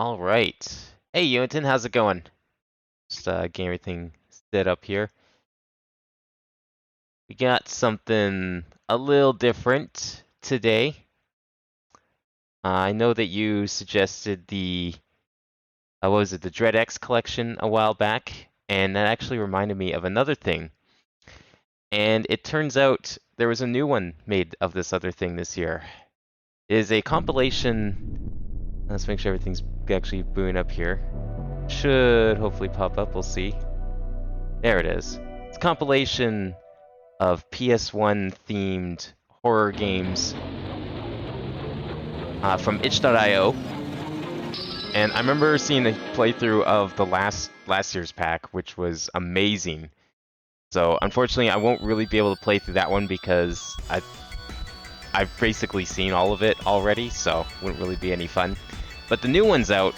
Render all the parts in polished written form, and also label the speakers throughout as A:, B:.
A: All right. Hey, Ewanton, how's it going? Just getting everything set up here. We got something a little different today. I know that you suggested the what was it, the Dread X collection a while back, and that actually reminded me of another thing. And it turns out there was a new one made of this other thing this year. It is a compilation. Let's make sure everything's actually booting up here. Should hopefully pop up. We'll see. There it is. It's a compilation of PS1 themed horror games from itch.io. And I remember seeing a playthrough of the last year's pack, which was amazing. So unfortunately, I won't really be able to play through that one because I've basically seen all of it already, so it wouldn't really be any fun. But the new one's out.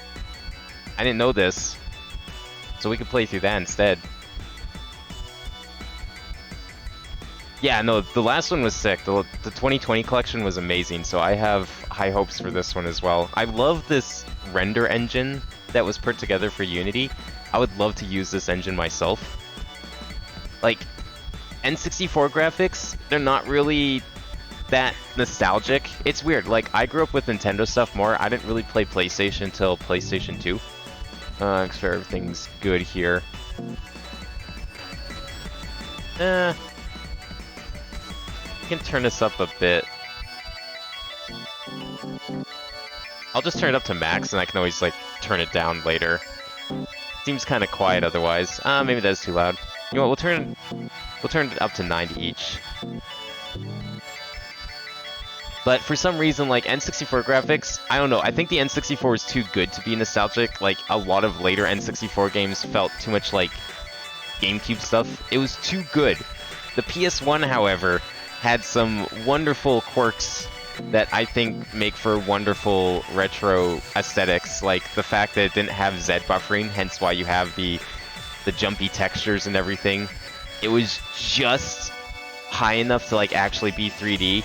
A: I didn't know this, so we could play through that instead. Yeah, no, the last one was sick. The 2020 collection was amazing, so I have high hopes for this one as well. I love this render engine that was put together for Unity. I would love to use this engine myself. Like, N64 graphics, they're not really that nostalgic. It's weird, like, I grew up with Nintendo stuff more. I didn't really play PlayStation until PlayStation 2. Make sure everything's good here. I can turn this up a bit. I'll just turn it up to max, and I can always, like, turn it down later. Seems kind of quiet otherwise. Maybe that's too loud. You know what, we'll turn it up to 90 each. But for some reason, like, N64 graphics, I don't know, I think the N64 is too good to be nostalgic. Like, a lot of later N64 games felt too much like GameCube stuff. It was too good. The PS1, however, had some wonderful quirks that I think make for wonderful retro aesthetics, like the fact that it didn't have Z buffering, hence why you have the jumpy textures and everything. It was just high enough to like actually be 3D,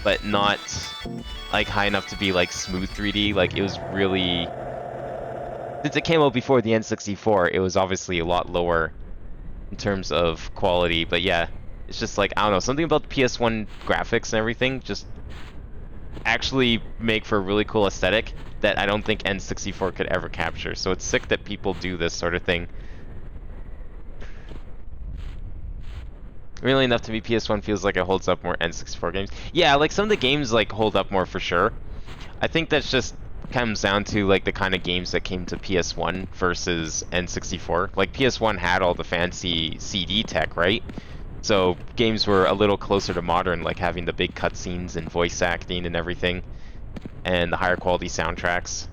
A: but not like high enough to be like smooth 3D. Like it was really, since it came out before the N64, it was obviously a lot lower in terms of quality, but yeah. It's just like, I don't know, something about the PS1 graphics and everything just actually make for a really cool aesthetic that I don't think N64 could ever capture. So it's sick that people do this sort of thing. Really enough to me, PS1 feels like it holds up more N64 games. Yeah, like some of the games like hold up more for sure. I think that's just comes down to like the kind of games that came to PS1 versus N64. Like PS1 had all the fancy CD tech, right? So games were a little closer to modern, like having the big cutscenes and voice acting and everything, and the higher quality soundtracks.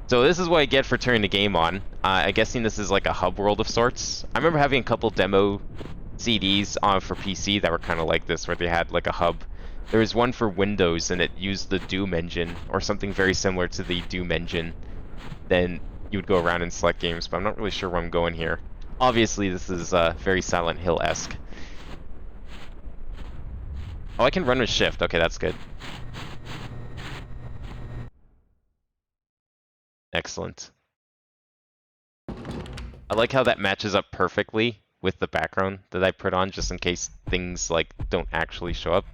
A: So this is what I get for turning the game on. I'm guessing this is like a hub world of sorts. I remember having a couple demo CDs on for PC that were kind of like this, where they had like a hub. There was one for Windows, and it used the Doom engine, or something very similar to the Doom engine. Then you would go around and select games, but I'm not really sure where I'm going here. Obviously, this is very Silent Hill-esque. Oh, I can run with shift. Okay, that's good. Excellent. I like how that matches up perfectly with the background that I put on, just in case things, like, don't actually show up.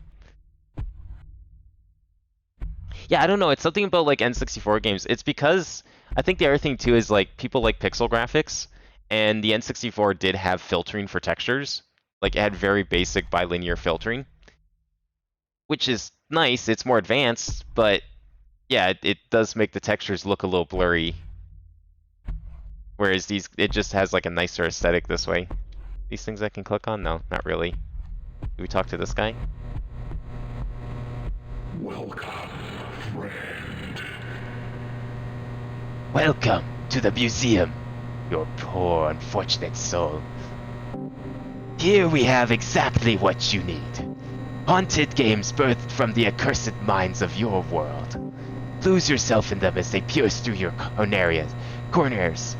A: Yeah, I don't know. It's something about, like, N64 games. It's because I think the other thing, too, is, like, people like pixel graphics. And the N64 did have filtering for textures. Like, it had very basic bilinear filtering. Which is nice, it's more advanced, but yeah, it does make the textures look a little blurry. Whereas it just has like a nicer aesthetic this way. These things I can click on? No, not really. Do we talk to this guy?
B: Welcome, friend.
A: Welcome to the museum, your poor, unfortunate soul. Here we have exactly what you need. Haunted games birthed from the accursed minds of your world. Lose yourself in them as they pierce through your corneas.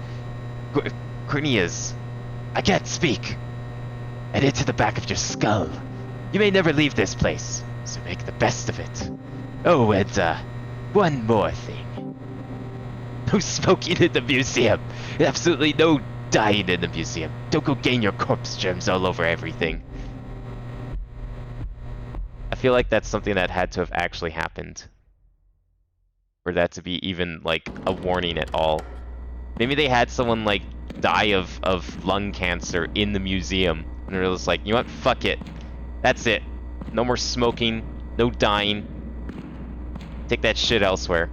A: I can't speak. And into the back of your skull. You may never leave this place, so make the best of it. Oh, and one more thing. No smoking in the museum. Absolutely no dying in the museum. Don't go getting your corpse gems all over everything. I feel like that's something that had to have actually happened. For that to be even, like, a warning at all. Maybe they had someone, like, die of lung cancer in the museum. And they're just like, you know what? Fuck it. That's it. No more smoking. No dying. Take that shit elsewhere.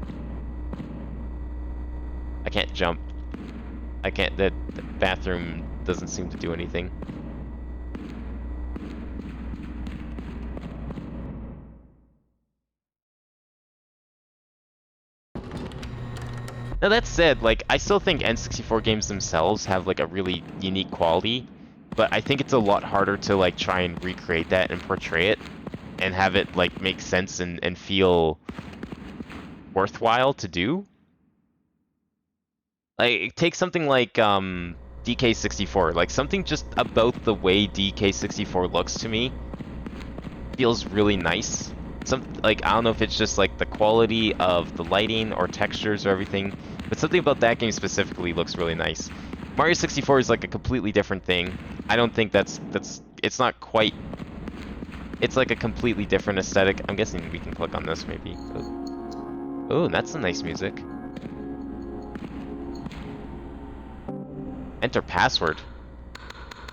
A: I can't jump. I can't. The bathroom doesn't seem to do anything. Now that said, like, I still think N64 games themselves have, like, a really unique quality, but I think it's a lot harder to, like, try and recreate that and portray it and have it, like, make sense and feel worthwhile to do. Like, take something like, DK64. Like, something just about the way DK64 looks to me feels really nice. Like, I don't know if it's just like the quality of the lighting or textures or everything, but something about that game specifically looks really nice. Mario 64 is like a completely different thing. I don't think it's not quite, it's like a completely different aesthetic. I'm guessing we can click on this maybe. Oh, that's some nice music. Enter password.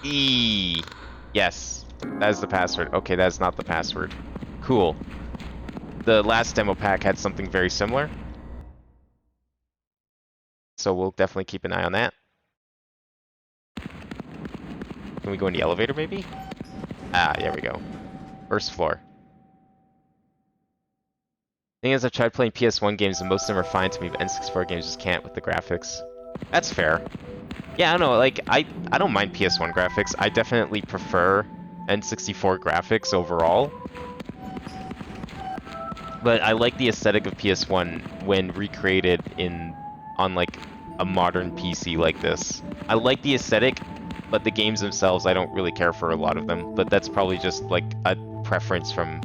A: Yes, that is the password. Okay, that is not the password. Cool. The last demo pack had something very similar. So we'll definitely keep an eye on that. Can we go in the elevator maybe? Ah, there we go. First floor. Thing is, I've tried playing PS1 games and most of them are fine to me, but N64 games just can't with the graphics. That's fair. Yeah, I don't know, like, I don't mind PS1 graphics. I definitely prefer N64 graphics overall. But I like the aesthetic of PS1 when recreated on like a modern PC like this. I like the aesthetic, but the games themselves, I don't really care for a lot of them. But that's probably just like a preference from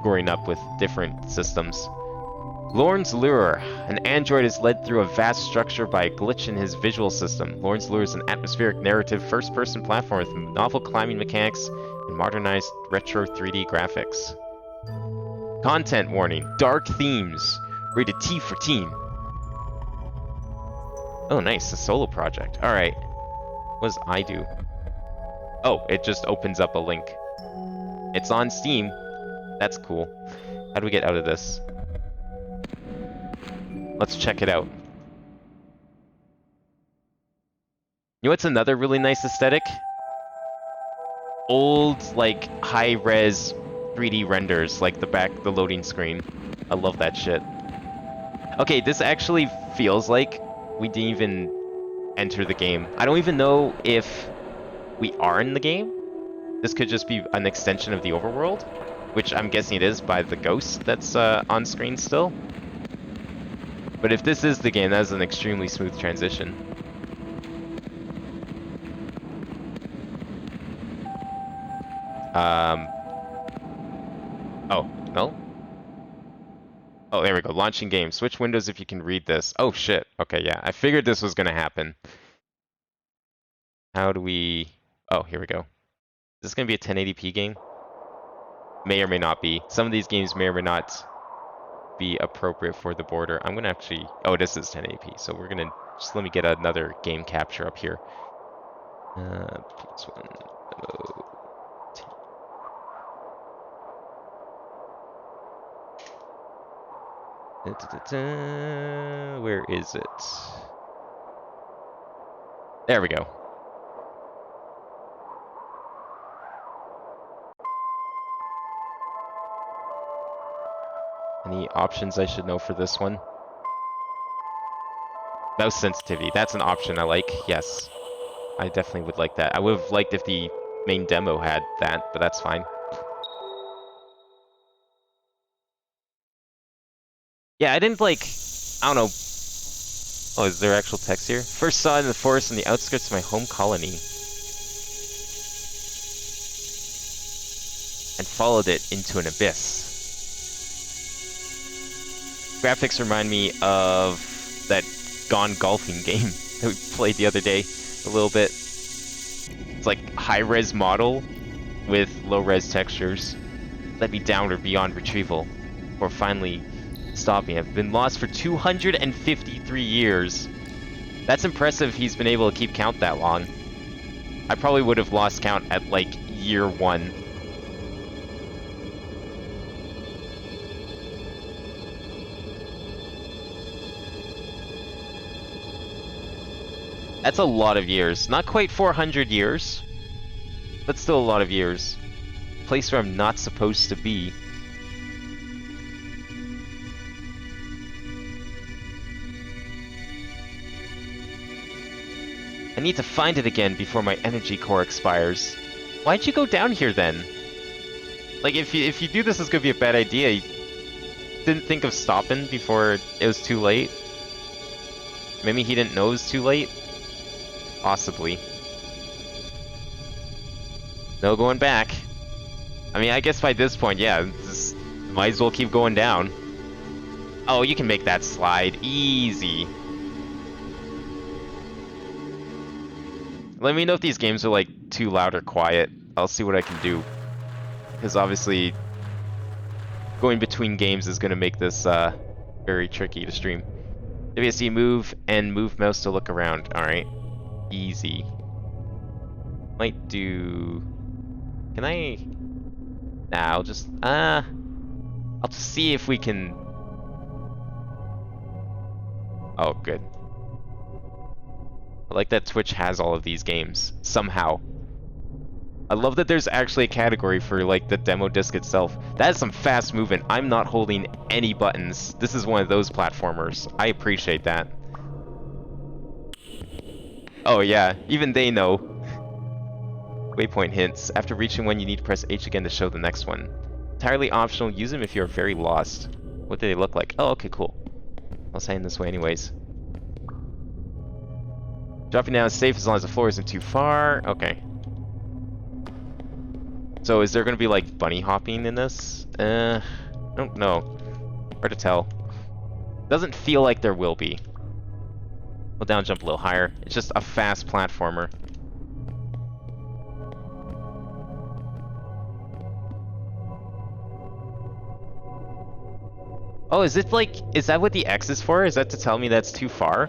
A: growing up with different systems. Lorn's Lure. An android is led through a vast structure by a glitch in his visual system. Lorn's Lure is an atmospheric narrative first-person platform with novel climbing mechanics and modernized retro 3D graphics. Content warning. Dark themes. Rated T for teen. Oh, nice. A solo project. Alright. What does I do? Oh, it just opens up a link. It's on Steam. That's cool. How do we get out of this? Let's check it out. You know what's another really nice aesthetic? Old, like, high-res 3D renders, like the loading screen. I love that shit. Okay, this actually feels like we didn't even enter the game. I don't even know if we are in the game. This could just be an extension of the overworld, which I'm guessing it is by the ghost that's on screen still. But if this is the game, that is an extremely smooth transition. Oh, no? Oh, there we go. Launching game. Switch windows if you can read this. Oh, shit. Okay, yeah. I figured this was gonna happen. How do we... Oh, here we go. Is this gonna be a 1080p game? May or may not be. Some of these games may or may not be appropriate for the border. I'm gonna actually... Oh, this is 1080p, so we're gonna... Just let me get another game capture up here. PS1 demo. Where is it? There we go. Any options I should know for this one? Mouse sensitivity. That's an option I like. Yes. I definitely would like that. I would have liked if the main demo had that, but that's fine. Yeah, I didn't like... I don't know. Oh, is there actual text here? First saw it in the forest on the outskirts of my home colony. And followed it into an abyss. Graphics remind me of that Gone Golfing game that we played the other day a little bit. It's like high-res model with low-res textures. Let me down or beyond retrieval, or finally stop me. I've been lost for 253 years. That's impressive he's been able to keep count that long. I probably would have lost count at like year 1. That's a lot of years. Not quite 400 years, but still a lot of years. Place where I'm not supposed to be. I need to find it again before my energy core expires. Why'd you go down here then? Like, if you do this, it's gonna be a bad idea. You didn't think of stopping before it was too late? Maybe he didn't know it was too late? Possibly. No going back. I mean, I guess by this point, yeah, just might as well keep going down. Oh, you can make that slide. Easy. Let me know if these games are like too loud or quiet. I'll see what I can do. Because obviously, going between games is going to make this very tricky to stream. WSD move and move mouse to look around. Alright. Easy. Might do... Can I... Nah, I'll just see if we can... Oh, good. I like that Twitch has all of these games, somehow. I love that there's actually a category for, like, the demo disc itself. That is some fast movement. I'm not holding any buttons. This is one of those platformers. I appreciate that. Oh yeah, even they know. Waypoint hints. After reaching one, you need to press H again to show the next one. Entirely optional. Use them if you're very lost. What do they look like? Oh, okay, cool. I'll say in this way anyways. Dropping down is safe as long as the floor isn't too far. Okay. So is there going to be like bunny hopping in this? I don't know. Hard to tell. Doesn't feel like there will be. We'll down jump a little higher. It's just a fast platformer. Oh, is it like, is that what the X is for? Is that to tell me that's too far?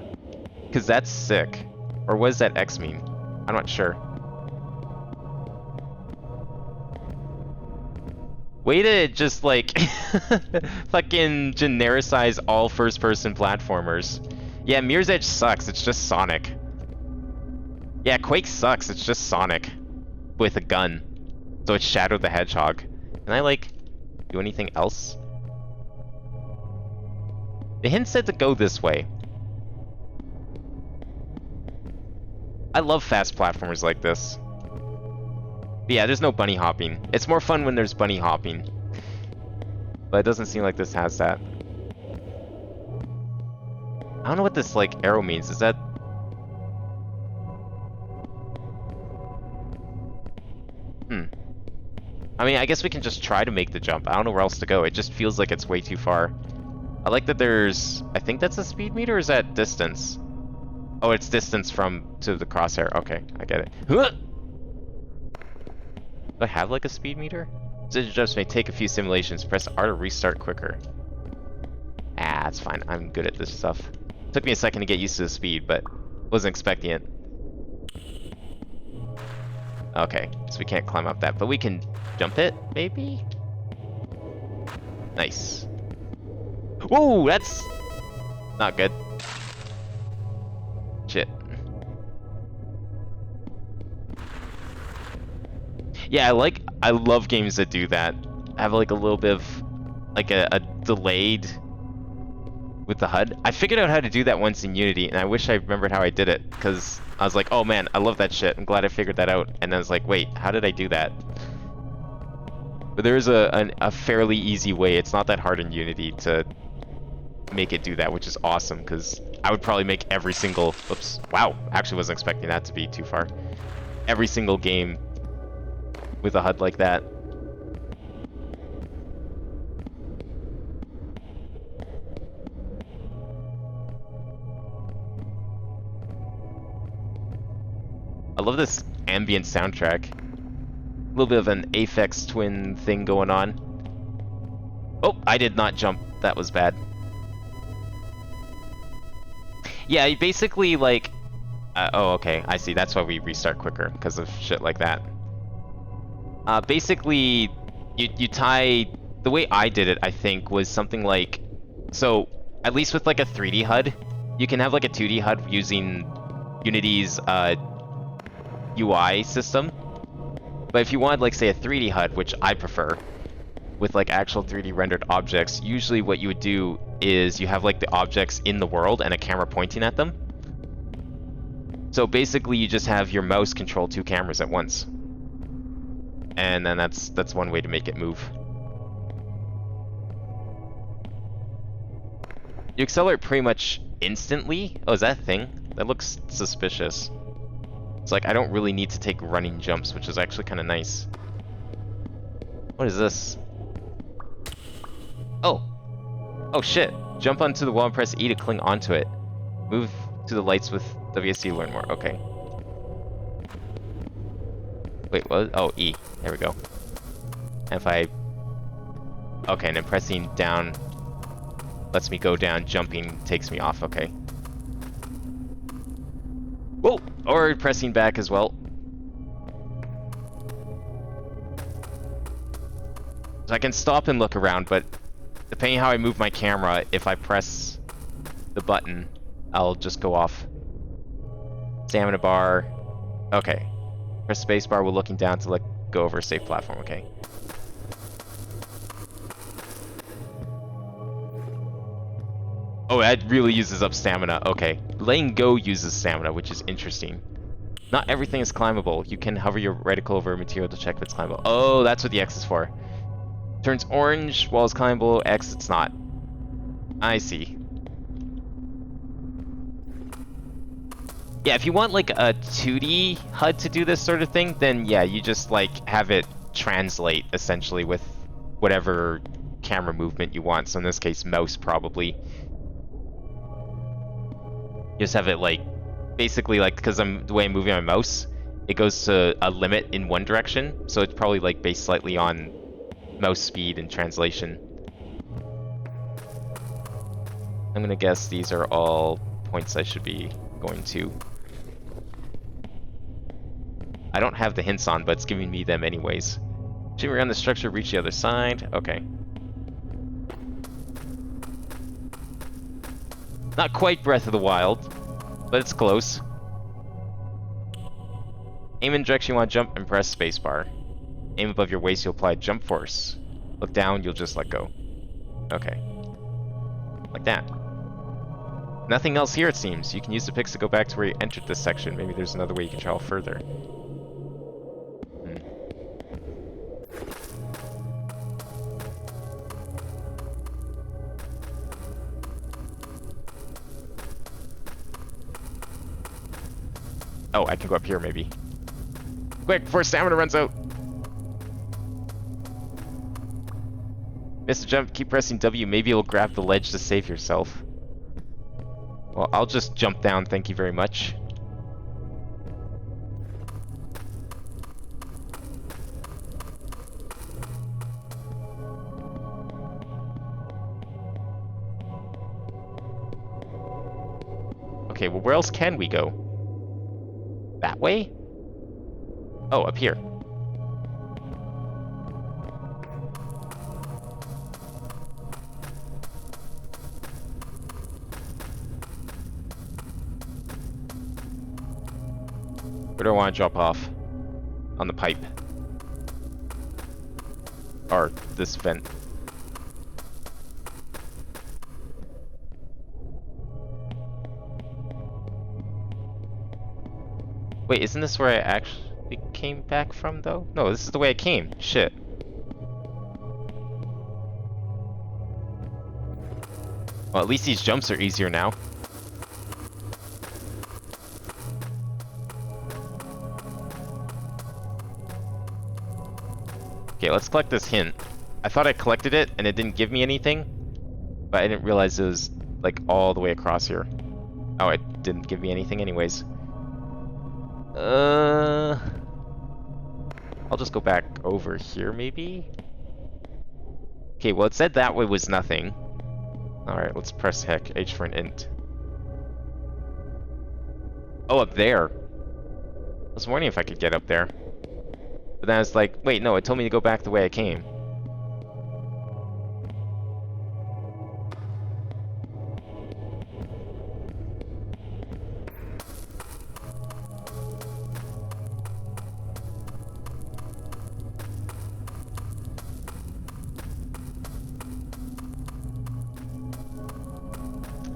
A: Because that's sick. Or what does that X mean? I'm not sure. Way to just like fucking genericize all first-person platformers. Yeah, Mirror's Edge sucks, it's just Sonic. Yeah, Quake sucks, it's just Sonic. With a gun. So it's Shadow the Hedgehog. Can I, like, do anything else? The hint said to go this way. I love fast platformers like this. But yeah, there's no bunny hopping. It's more fun when there's bunny hopping. But it doesn't seem like this has that. I don't know what this, like, arrow means. Is that... I mean, I guess we can just try to make the jump. I don't know where else to go. It just feels like it's way too far. I like that there's... I think that's a speed meter, or is that distance? Oh, it's distance from to the crosshair. Okay, I get it. Do I have, like, a speed meter? Decision jumps may take a few simulations. Press R to restart quicker. Ah, that's fine. I'm good at this stuff. Took me a second to get used to the speed, but wasn't expecting it. Okay, so we can't climb up that, but we can jump it, maybe? Nice. Whoa, that's not good. Shit. Yeah, I love games that do that. Have like a little bit of like a delayed with the HUD. I figured out how to do that once in Unity, and I wish I remembered how I did it, because I was like, oh man, I love that shit. I'm glad I figured that out. And I was like, wait, how did I do that? But there's a fairly easy way. It's not that hard in Unity to make it do that, which is awesome, because I would probably make every single... Oops. Wow. Actually wasn't expecting that to be too far. Every single game with a HUD like that. love this ambient soundtrack. A little bit of an Aphex Twin thing going on. Oh, I did not jump. That was bad. Yeah, you basically, like... oh, okay, I see. That's why we restart quicker, because of shit like that. Basically, you tie... The way I did it, I think, was something like... So, at least with, like, a 3D HUD, you can have, like, a 2D HUD using Unity's, UI system. But if you wanted, like, say, a 3D HUD, which I prefer, with, like, actual 3D rendered objects, usually what you would do is you have, like, the objects in the world and a camera pointing at them. So basically, you just have your mouse control 2 cameras at once. And then that's one way to make it move. You accelerate pretty much instantly. Oh, is that a thing? That looks suspicious. It's like, I don't really need to take running jumps, which is actually kind of nice. What is this? Oh! Oh shit! Jump onto the wall and press E to cling onto it. Move to the lights with WSD to learn more. Okay. Wait, what? Oh, E. There we go. And if I... Okay, and then pressing down lets me go down, jumping takes me off, okay. Whoa! Or pressing back as well. So I can stop and look around, but depending how I move my camera, if I press the button, I'll just go off. Stamina bar. Okay. Press spacebar while looking down to let go over a safe platform, okay. Oh, that really uses up stamina. Okay. Letting go uses stamina, which is interesting. Not everything is climbable. You can hover your reticle over a material to check if it's climbable. Oh, that's what the X is for. Turns orange while it's climbable. X, it's not. I see. Yeah, if you want like a 2D HUD to do this sort of thing, then yeah, you just like have it translate essentially with whatever camera movement you want. So in this case, mouse probably. You just have it like, basically like, because the way I'm moving my mouse, it goes to a limit in one direction, so it's probably like based slightly on mouse speed and translation. I'm gonna guess these are all points I should be going to. I don't have the hints on, but it's giving me them anyways. Shimmy around the structure, reach the other side. Okay. Not quite Breath of the Wild, but it's close. Aim in the direction you want to jump and press spacebar. Aim above your waist, you'll apply jump force. Look down, you'll just let go. Okay. Like that. Nothing else here, it seems. You can use the picks to go back to where you entered this section. Maybe there's another way you can travel further. Oh, I can go up here, maybe. Quick, before stamina runs out! Miss a jump, keep pressing W. Maybe you'll grab the ledge to save yourself. Well, I'll just jump down, thank you very much. Okay, well, where else can we go? That way? Oh, up here. Where do I want to drop off? On the pipe. Or this vent. Wait, isn't this where I actually came back from, though? No, this is the way I came. Shit. Well, at least these jumps are easier now. Okay, let's collect this hint. I thought I collected it and it didn't give me anything, but I didn't realize it was like all the way across here. Oh, it didn't give me anything anyways. I'll just go back over here, maybe? Okay, well, it said that way was nothing. Alright, let's press heck, H for an int. Oh, up there. I was wondering if I could get up there. But then I was like, wait, no, it told me to go back the way I came.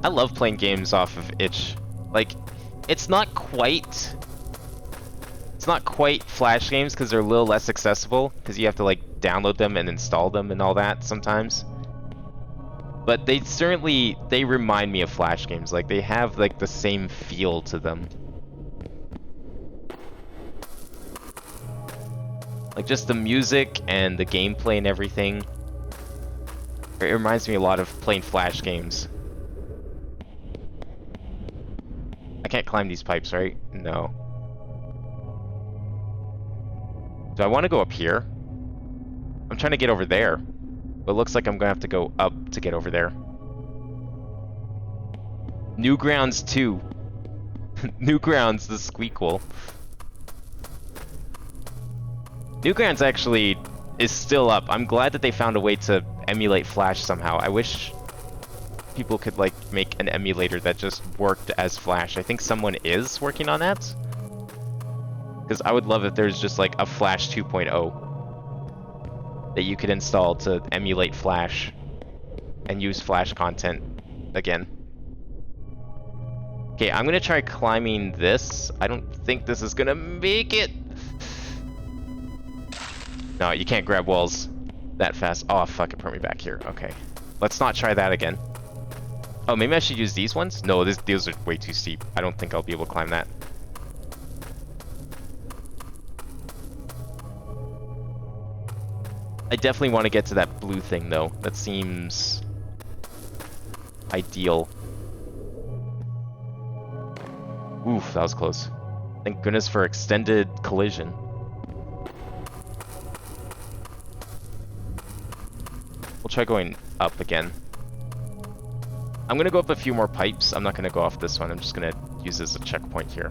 A: I love playing games off of itch. Like, it's not quite Flash games because they're a little less accessible because you have to like download them and install them and all that sometimes. But they remind me of Flash games. Like, they have like the same feel to them. Like, just the music and the gameplay and everything. It reminds me a lot of playing Flash games. I can't climb these pipes, right? No. Do I want to go up here? I'm trying to get over there. But it looks like I'm going to have to go up to get over there. Newgrounds 2. Newgrounds, the squeakquel. Newgrounds actually is still up. I'm glad that they found a way to emulate Flash somehow. I wish people could like make an emulator that just worked as Flash. I think someone is working on that. Because I would love if there's just like a Flash 2.0 that you could install to emulate Flash and use Flash content again. Okay, I'm gonna try climbing this. I don't think this is gonna make it. No, you can't grab walls that fast. Oh, fuck, it put me back here. Okay. Let's not try that again. Oh, maybe I should use these ones? No, these are way too steep. I don't think I'll be able to climb that. I definitely want to get to that blue thing, though. That seems ideal. Oof, that was close. Thank goodness for extended collision. We'll try going up again. I'm gonna go up a few more pipes. I'm not gonna go off this one. I'm just gonna use this as a checkpoint here.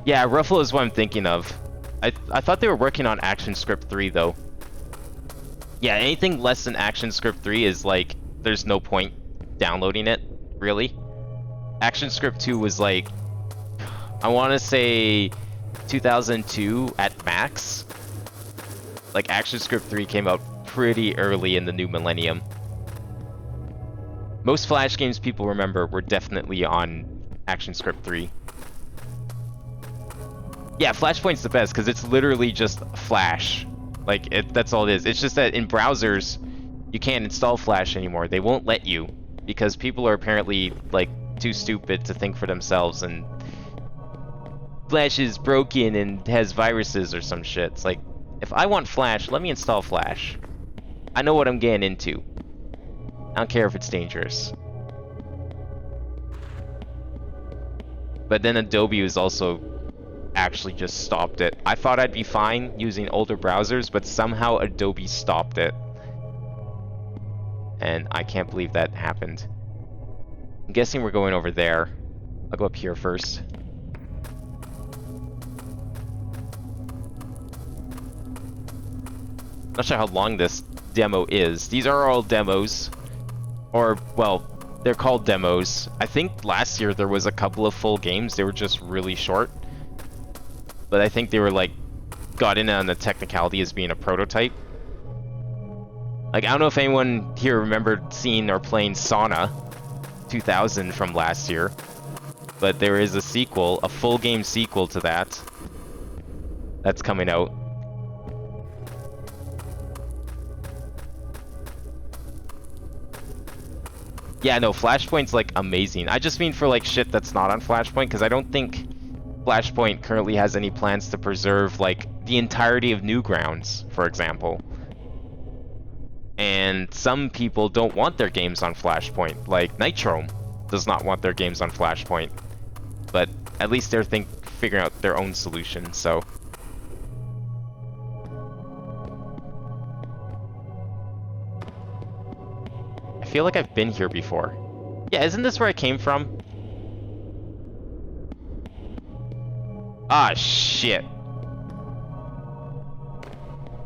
A: Yeah, Ruffle is what I'm thinking of. I thought they were working on ActionScript 3 though. Yeah, anything less than ActionScript 3 is like, there's no point downloading it, really. ActionScript 2 was like, I want to say 2002 at max. Like, ActionScript 3 came out pretty early in the new millennium. Most Flash games people remember were definitely on ActionScript 3. Yeah, Flashpoint's the best because it's literally just Flash. Like, that's all it is. It's just that in browsers, you can't install Flash anymore. They won't let you because people are apparently, like, too stupid to think for themselves, and Flash is broken and has viruses or some shit. It's like, if I want Flash, let me install Flash. I know what I'm getting into. I don't care if it's dangerous. But then Adobe was also actually just stopped it. I thought I'd be fine using older browsers, but somehow Adobe stopped it. And I can't believe that happened. I'm guessing we're going over there. I'll go up here first. Not sure how long this demo is. These are all demos. Or, well, they're called demos. I think last year there was a couple of full games. They were just really short. But I think they were like, got in on the technicality as being a prototype. Like, I don't know if anyone here remembered seeing or playing Sauna 2000 from last year. But there is a sequel, a full game sequel to that. That's coming out. Yeah, no, Flashpoint's like amazing. I just mean for like shit that's not on Flashpoint, because I don't think Flashpoint currently has any plans to preserve like the entirety of Newgrounds, for example. And some people don't want their games on Flashpoint, like Nitrome does not want their games on Flashpoint. But at least they're figuring out their own solution, so. I feel like I've been here before. Yeah, isn't this where I came from? Ah, shit.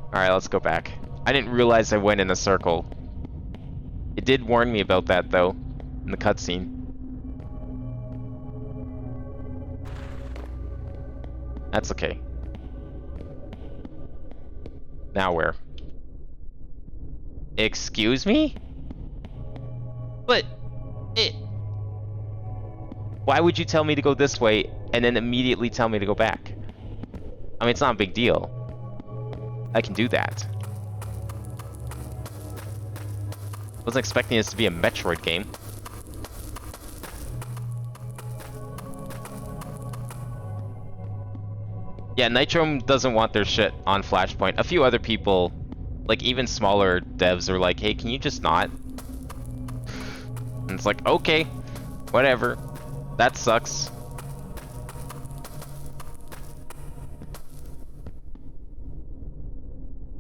A: Alright, let's go back. I didn't realize I went in a circle. It did warn me about that, though, in the cutscene. That's okay. Now where? Excuse me? But why would you tell me to go this way and then immediately tell me to go back? I mean, it's not a big deal. I can do that. Wasn't expecting this to be a Metroid game. Yeah, Nitrome doesn't want their shit on Flashpoint. A few other people, like even smaller devs, are like, hey, can you just not? And it's like, okay, whatever. That sucks.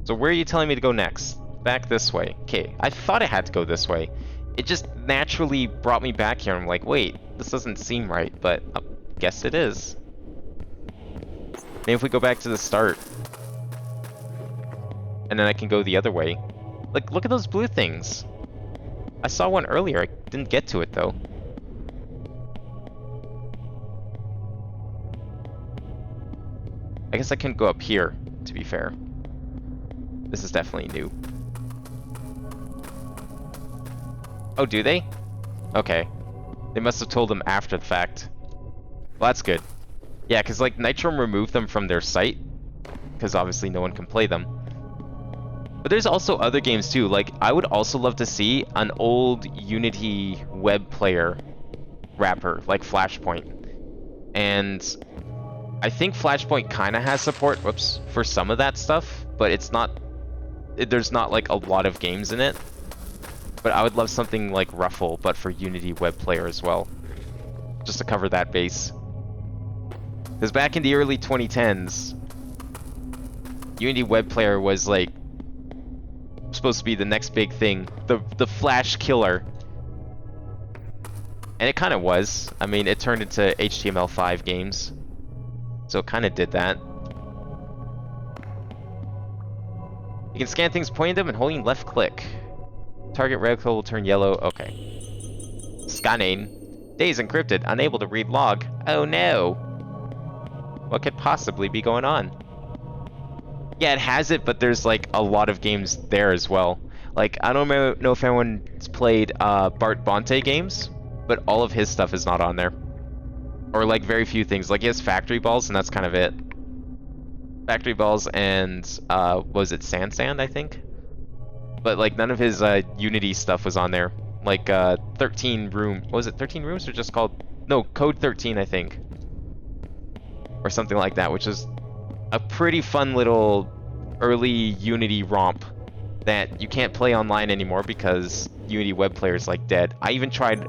A: So where are you telling me to go next? Back this way. Okay, I thought I had to go this way. It just naturally brought me back here. I'm like, wait, this doesn't seem right, but I guess it is. Maybe if we go back to the start. And then I can go the other way. Like, look at those blue things. I saw one earlier. I didn't get to it, though. I guess I can go up here, to be fair. This is definitely new. Oh, do they? Okay. They must have told them after the fact. Well, that's good. Yeah, because, like, Nitrome removed them from their site. Because obviously no one can play them. But there's also other games, too. Like, I would also love to see an old Unity web player wrapper, like Flashpoint. And I think Flashpoint kind of has support, whoops, for some of that stuff. But it's not... There's not, like, a lot of games in it. But I would love something like Ruffle, but for Unity web player as well. Just to cover that base. Because back in the early 2010s, Unity web player was like supposed to be the next big thing, the Flash killer, and it kind of was. I mean, it turned into HTML5 games, so it kind of did that. You can scan things pointing them and holding left click. Target reticle will turn yellow. Okay. Scanning. Days encrypted. Unable to read log. Oh no. What could possibly be going on? Yeah, it has it, but there's like a lot of games there as well. Like, I don't know if anyone's played Bart Bonte games, but all of his stuff is not on there. Or like very few things. Like he has Factory Balls, and that's kind of it. Factory Balls and was it Sand, I think? But like none of his Unity stuff was on there. Like 13 room, what was it 13 rooms or just called, no, Code 13 I think. Or something like that, which is a pretty fun little early Unity romp that you can't play online anymore because Unity web player is like dead. I even tried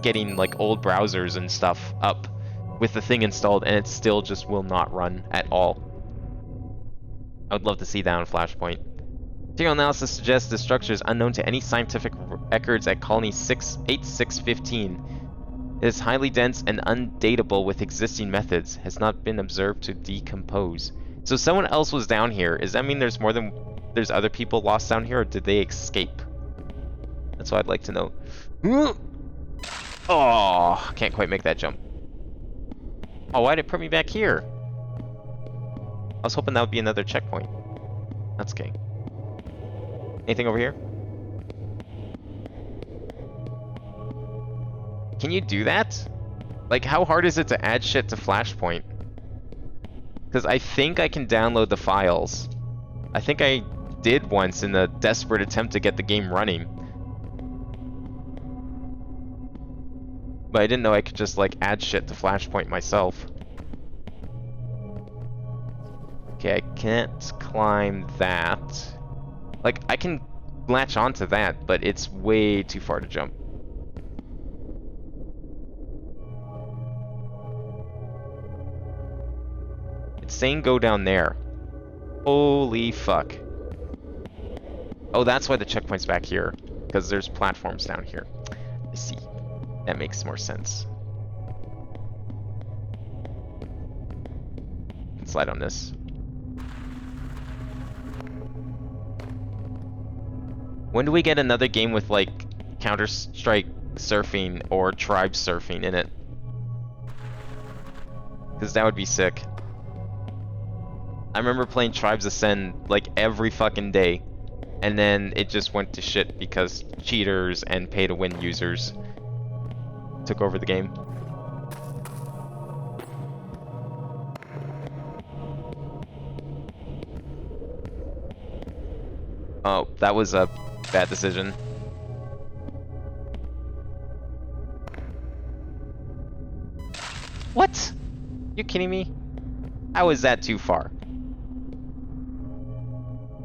A: getting like old browsers and stuff up with the thing installed and it still just will not run at all. I would love to see that on Flashpoint. Material analysis suggests the structure is unknown to any scientific records at Colony 8615. It is highly dense and undatable with existing methods. Has not been observed to decompose. So someone else was down here. Does that mean there's other people lost down here, or did they escape? That's what I'd like to know. Oh, can't quite make that jump. Oh, why did it put me back here? I was hoping that would be another checkpoint. That's okay. Anything over here? Can you do that? Like, how hard is it to add shit to Flashpoint? Because I think I can download the files. I think I did once in a desperate attempt to get the game running. But I didn't know I could just, like, add shit to Flashpoint myself. Okay, I can't climb that. Like, I can latch onto that, but it's way too far to jump. It's saying go down there. Holy fuck. Oh, that's why the checkpoint's back here. Because there's platforms down here. I see. That makes more sense. Can slide on this. When do we get another game with, like, Counter-Strike surfing or Tribe surfing in it? Because that would be sick. I remember playing Tribes Ascend, like, every fucking day. And then it just went to shit because cheaters and pay-to-win users took over the game. Oh, that was a bad decision. What? You kidding me? How is that too far?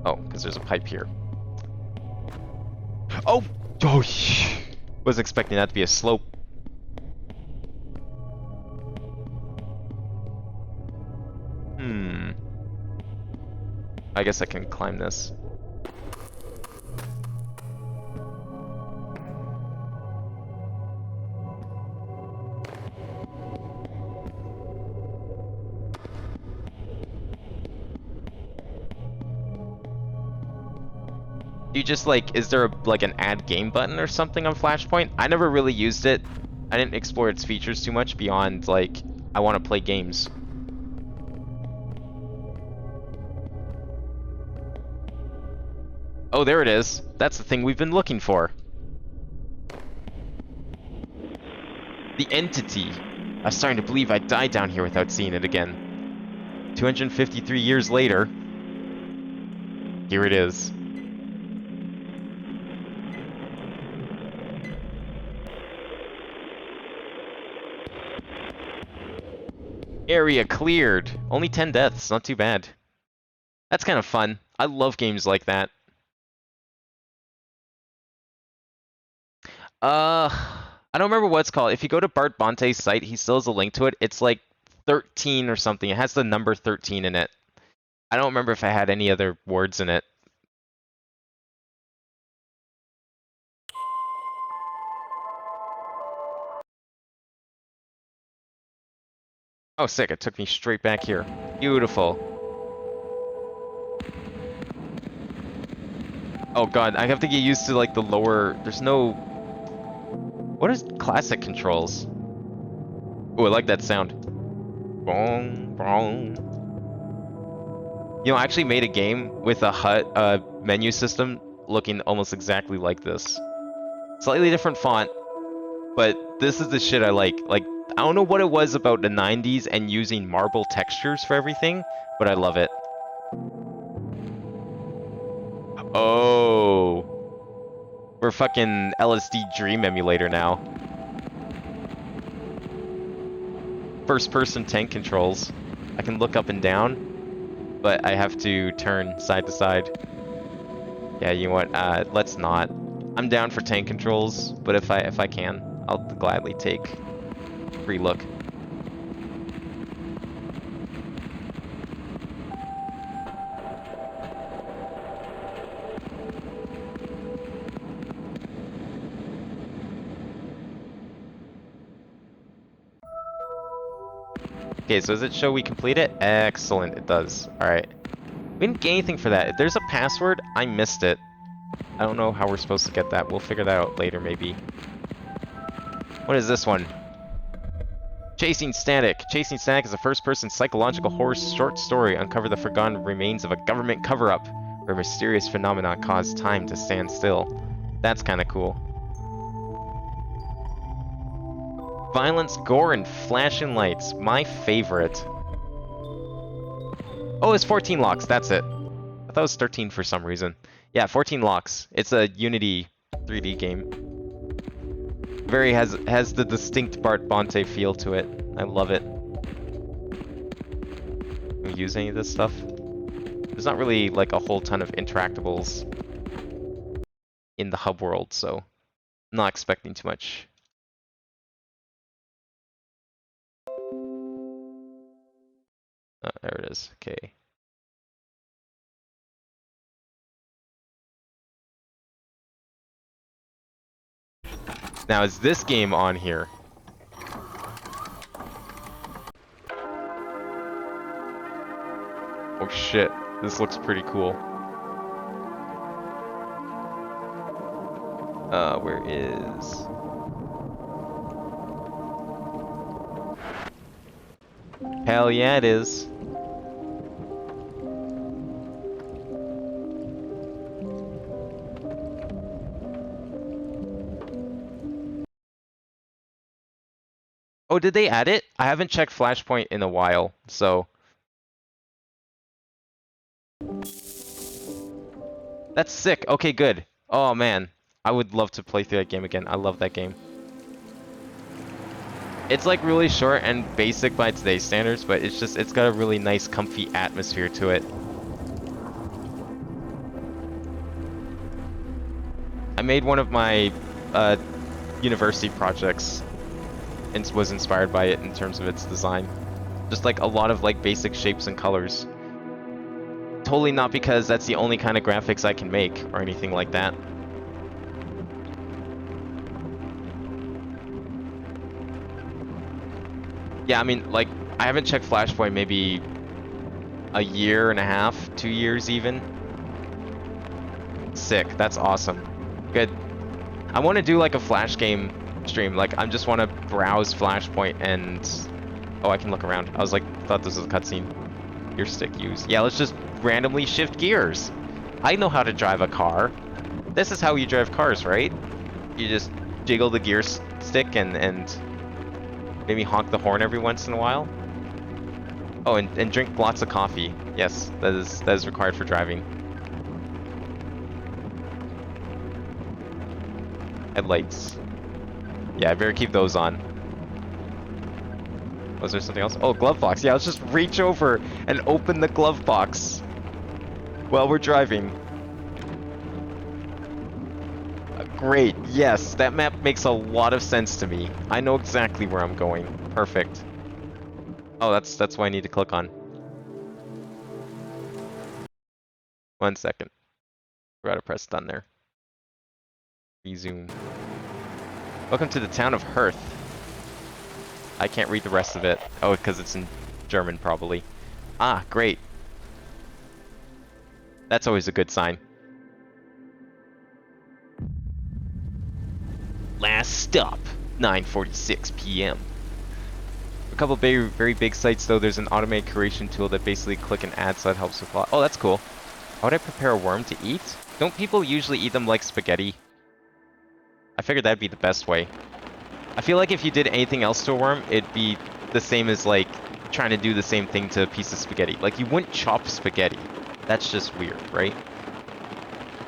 A: Oh, because there's a pipe here. Oh! Oh, was expecting that to be a slope. I guess I can climb this. You just like, is there like an add game button or something on Flashpoint? I never really used it. I didn't explore its features too much beyond like, I want to play games. Oh, there it is. That's the thing we've been looking for. The entity. I was starting to believe I died down here without seeing it again. 253 years later. Here it is. Area cleared. Only 10 deaths, not too bad. That's kind of fun. I love games like that. I don't remember what it's called. If you go to Bart Bonte's site, he still has a link to it. It's like 13 or something. It has the number 13 in it. I don't remember if I had any other words in it. Oh, sick. It took me straight back here. Beautiful. Oh god, I have to get used to like the lower... There's no... What is classic controls? Oh, I like that sound. Bong, bong. You know, I actually made a game with a HUD menu system looking almost exactly like this. Slightly different font, but this is the shit I like. Like, I don't know what it was about the 90s and using marble textures for everything, but I love it. Oh. We're fucking LSD Dream Emulator now. First person tank controls. I can look up and down, but I have to turn side to side. Yeah, you know what? Let's not. I'm down for tank controls, but if I can, I'll gladly take free look. Okay, so does it show we complete it? Excellent, it does. Alright. We didn't get anything for that. If there's a password, I missed it. I don't know how we're supposed to get that. We'll figure that out later, maybe. What is this one? Chasing Static. Chasing Static is a first-person psychological horror short story. Uncover the forgotten remains of a government cover-up, where a mysterious phenomenon caused time to stand still. That's kind of cool. Violence, gore, and flashing lights. My favorite. Oh, it's 14 locks. That's it. I thought it was 13 for some reason. Yeah, 14 locks. It's a Unity 3D game. Very has the distinct Bart Bonte feel to it. I love it. Can we use any of this stuff? There's not really like a whole ton of interactables. in the hub world, so I'm not expecting too much. Oh, there it is. Okay. Now, is this game on here? Oh shit, this looks pretty cool. Where is... Hell yeah, it is. Oh, did they add it? I haven't checked Flashpoint in a while, so... That's sick. Okay, good. Oh man, I would love to play through that game again. I love that game. It's like really short and basic by today's standards, but it's got a really nice, comfy atmosphere to it. I made one of my university projects and was inspired by it in terms of its design. Just like a lot of like basic shapes and colors. Totally not because that's the only kind of graphics I can make or anything like that. Yeah, I mean, like, I haven't checked Flashpoint maybe a year and a half, 2 years even. Sick, that's awesome. Good. I want to do like a Flash game stream. Like, I just want to browse Flashpoint and... Oh, I can look around. I was like, thought this was a cutscene. Gear stick use. Yeah, let's just randomly shift gears. I know how to drive a car. This is how you drive cars, right? You just jiggle the gear stick and maybe honk the horn every once in a while. Oh, and drink lots of coffee. Yes, that is required for driving. Headlights. Yeah, I better keep those on. Was there something else? Oh, glove box. Yeah, let's just reach over and open the glove box while we're driving. Great. Yes, that map makes a lot of sense to me. I know exactly where I'm going. Perfect. Oh, that's what I need to click on. 1 second. Forgot to press done there. Resume. Welcome to the town of Hearth. I can't read the rest of it. Oh, because it's in German, probably. Ah, great. That's always a good sign. Last stop, 9:46 p.m. A couple very, very big sites, though. There's an automated curation tool that basically click and add, so that helps with a lot. Oh, that's cool. How would I prepare a worm to eat? Don't people usually eat them like spaghetti? I figured that'd be the best way. I feel like if you did anything else to a worm, it'd be the same as, like, trying to do the same thing to a piece of spaghetti. Like, you wouldn't chop spaghetti. That's just weird, right?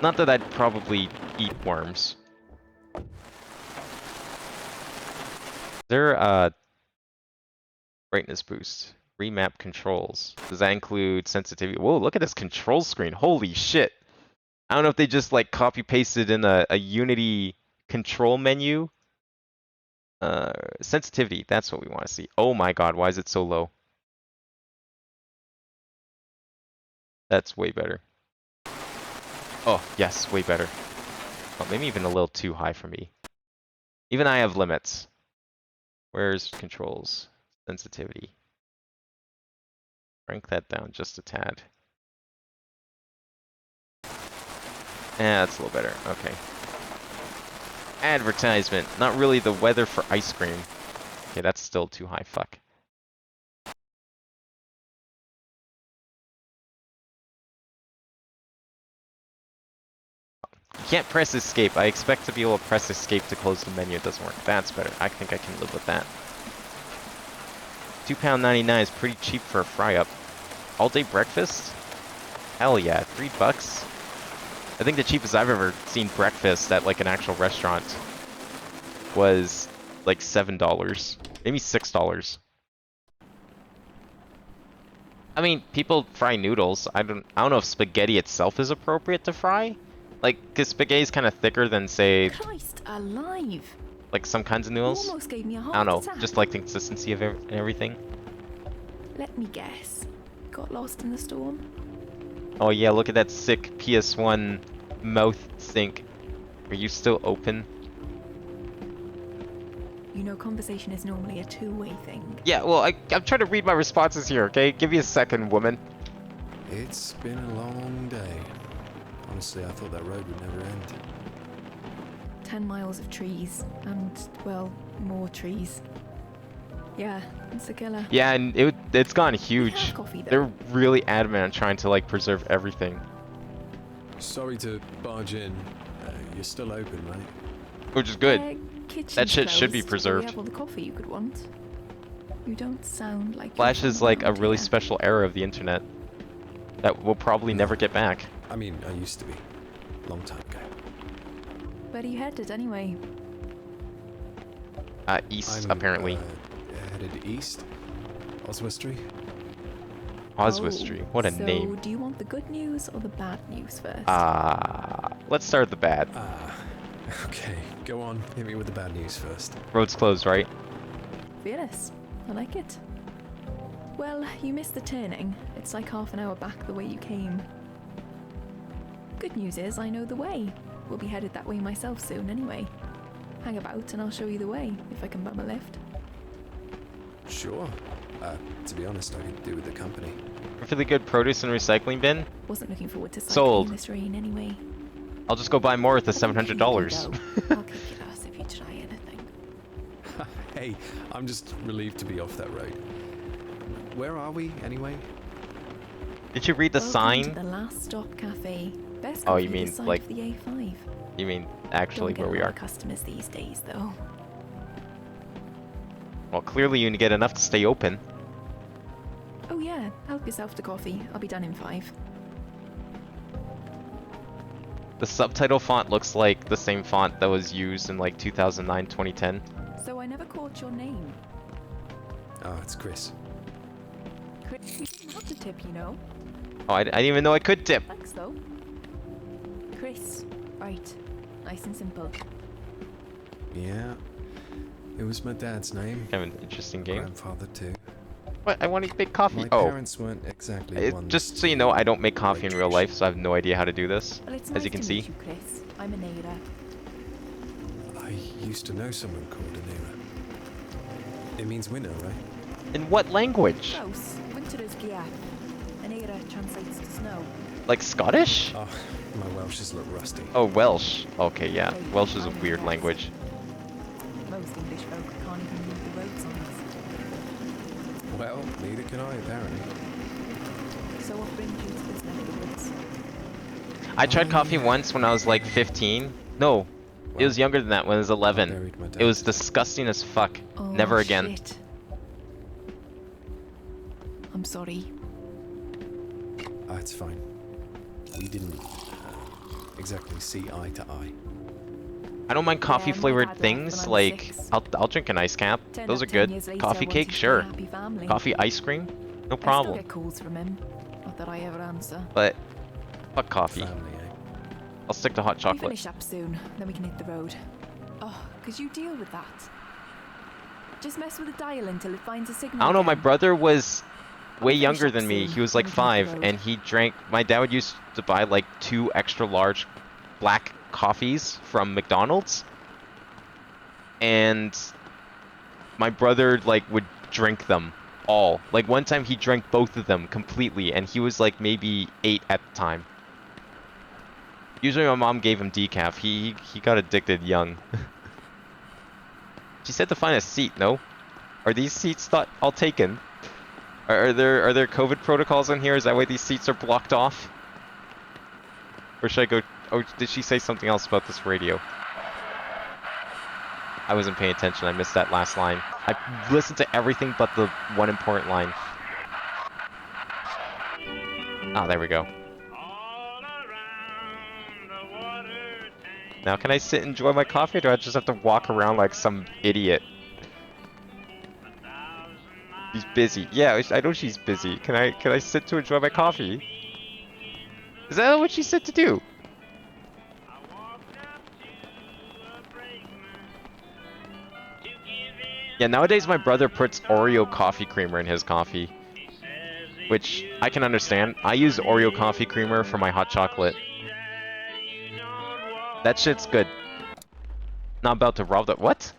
A: Not that I'd probably eat worms. Is there a brightness boost? Remap controls. Does that include sensitivity? Whoa, look at this control screen. Holy shit. I don't know if they just, like, copy-pasted in a Unity control menu. Sensitivity, that's what we want to see. Oh my god, why is it so low? That's way better. Oh, yes, way better. Oh, maybe even a little too high for me. Even I have limits. Where's controls? Sensitivity. Crank that down just a tad. Yeah, that's a little better. Okay. Advertisement. Not really the weather for ice cream. Okay, that's still too high. Fuck. You can't press escape. I expect to be able to press escape to close the menu. It doesn't work. That's better. I think I can live with that. £2.99 is pretty cheap for a fry-up. All-day breakfast? Hell yeah. $3? I think the cheapest I've ever seen breakfast at like an actual restaurant was like $7. Maybe $6. I mean, people fry noodles. I don't know if spaghetti itself is appropriate to fry, Like, cause spaghetti is kind of thicker than, say,
C: Christ alive!
A: like some kinds of
C: You
A: noodles.
C: almost gave me a
A: I
C: heart
A: don't know,
C: attack.
A: just like the consistency of and everything.
C: Let me guess. Got lost in the storm?
A: Oh yeah, look at that sick PS1 mouth sync. Are you still open?
C: You know, conversation is normally a two-way thing.
A: Yeah, well, I'm trying to read my responses here, okay? Give me a second, woman.
D: It's been a long day. Honestly, I thought that road would never end.
C: 10 miles of trees, and, well, more trees. Yeah, it's a killer.
A: Yeah, and it's gone huge.
C: have coffee, though.
A: They're really adamant on trying to, like, preserve everything.
D: Sorry to barge in. You're still open, right?
A: Which is good.
C: Kitchen's
A: That shit should be
C: closed, but
A: preserved.
C: We have all the coffee you could want. You don't sound like
A: Flash
C: you're
A: is like a
C: around
A: really
C: here.
A: special era of the internet that we'll probably never get back.
D: I mean, I used to be. Long time ago.
C: Where are you headed anyway?
A: East,
D: I'm,
A: apparently.
D: Headed east. Oswestry.
A: Oswestry. What a
C: so
A: name.
C: do you want the good news or the bad news first?
A: Let's start with the bad.
D: Okay. Go on. Hit me with the bad news first.
A: Road's closed, right?
C: Fearless. I like it. Well, you missed the turning. It's like half an hour back the way you came. Good news is I know the way. We'll be headed that way myself soon anyway. Hang about and I'll show you the way, if I can bum a lift.
D: Sure. To be honest, I could do with the company.
A: A really good produce and recycling bin?
C: Wasn't looking forward to cycling
A: Sold.
C: in this rain anyway.
A: I'll just go buy more with the $700.
C: I'll kick your ass if you try anything.
D: Hey, I'm just relieved to be off that road. Where are we, anyway?
A: Did you read the
C: Welcome
A: sign?
C: to the Last Stop Cafe. Best
A: Oh,
C: coffee
A: you mean,
C: this side
A: like,
C: of the A5.
A: You mean actually
C: Don't get
A: where we
C: a lot
A: are?
C: of customers these days, though.
A: Well, clearly you get enough to stay open.
C: Oh yeah, help yourself to coffee. I'll be done in 5.
A: The subtitle font looks like the same font that was used in like 2009, 2010.
C: So I never caught your name.
D: Oh, it's Chris.
C: Chris, you didn't have to tip, you know.
A: Oh, I didn't even know I could tip.
C: Thanks, though. Chris. Right. Nice and simple.
D: Yeah. It was my dad's name.
A: Kind of an interesting game.
D: Grandfather too.
A: What? I want to make coffee.
D: My
A: Oh,
D: parents weren't exactly ones
A: just so you know,
D: to
A: I don't make coffee in real
D: break
A: life, so I have no idea how to do this,
C: Well, it's
A: as
C: nice
A: you can
C: to
A: see.
C: meet you, Chris. I'm Anera.
D: tradition. I used to know someone called Anera. It means winter, right?
A: In what language?
C: Close. Winter is Gia. Anera translates to snow.
A: Like Scottish?
D: Oh, my Welsh is a little rusty.
A: Oh, Welsh. Okay, yeah.
C: Hey,
A: Welsh is a
C: I'm
A: weird
C: West.
A: language.
C: Most English folk can't even read the road signs.
D: Well, neither can I, apparently.
C: So what brings you to this neck of the woods?
A: I tried coffee once when I was like 15. No, it was younger than that, when I was 11.
D: buried my
A: It was
D: dad.
A: disgusting as fuck.
C: Oh,
A: Never again.
C: Shit. I'm sorry.
D: It's fine. We didn't exactly see eye to eye.
A: I don't mind coffee
C: Yeah, my
A: flavored
C: dad left
A: things,
C: when I was
A: like,
C: 6.
A: I'll drink an ice cap.
C: Turned
A: Those are
C: up 10
A: good.
C: years later,
A: Coffee
C: wanted
A: cake,
C: to be a
A: sure.
C: happy family.
A: Coffee ice cream, no
C: I still
A: problem.
C: get calls from him. Not that I ever answer.
A: But, fuck coffee.
D: Family, eh?
A: I'll stick to hot
C: We
A: chocolate.
C: finish up soon, then we can hit the road. Oh, could you deal with that? Just mess with the dial until it finds a signal.
A: I don't know, my
C: again.
A: brother was way
C: finish
A: younger
C: up
A: than me.
C: soon,
A: He was
C: then
A: like
C: we can hit the
A: 5,
C: road.
A: and he drank, my dad would used to buy like 2 extra large black coffees from McDonald's. And my brother like would drink them all. Like one time he drank both of them completely, and he was like maybe 8 at the time. Usually my mom gave him decaf. He got addicted young. She said to find a seat, no? Are these seats all taken? Are there COVID protocols in here? Is that why these seats are blocked off? Or should I go... Oh, did she say something else about this radio? I wasn't paying attention. I missed that last line. I listened to everything but the one important line. Ah, there we go. Now can I sit and enjoy my coffee, or do I just have to walk around like some idiot? She's busy. Yeah, I know she's busy. Can I sit to enjoy my coffee? Is that what she said to do? Yeah, nowadays my brother puts Oreo coffee creamer in his coffee, which I can understand. I use Oreo coffee creamer for my hot chocolate. That shit's good. Not about to rob the— what?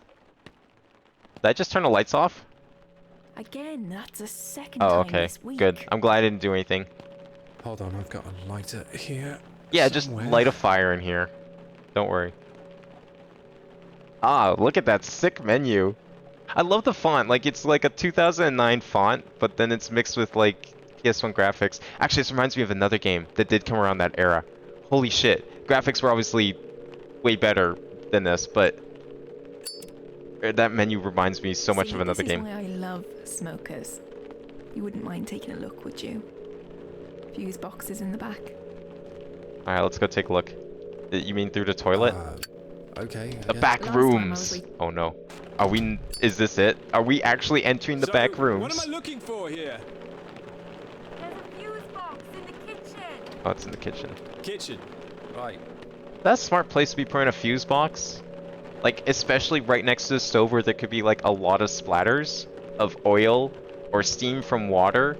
A: Did I just turn the lights off?
C: Again, that's a second
A: Oh,
C: time
A: okay.
C: this week.
A: Good. I'm glad I didn't do anything.
D: Hold on, I've got a lighter here.
A: Yeah, just
D: somewhere.
A: light a fire in here. Don't worry. Ah, look at that sick menu. I love the font. Like, it's like a 2009 font, but then it's mixed with, like, PS1 graphics. Actually, this reminds me of another game that did come around that era. Holy shit. Graphics were obviously way better than this, but that menu reminds me so much of another game.
C: This is why I love smokers. You wouldn't mind taking a look, would you? Fuse boxes in the back.
A: Alright, let's go take a look. You mean through the toilet?
D: Okay.
A: The
D: yeah.
A: back
C: Last time I
A: rooms!
C: was
A: Oh no. Are we— is this it? Are we actually entering the
D: So,
A: back
D: What am
A: rooms?
D: I looking for here?
E: There's a fuse box in the kitchen.
A: Oh, it's in the kitchen.
D: Kitchen. Right.
A: That's a smart place to be putting a fuse box. Like, especially right next to the stove where there could be, like, a lot of splatters of oil or steam from water.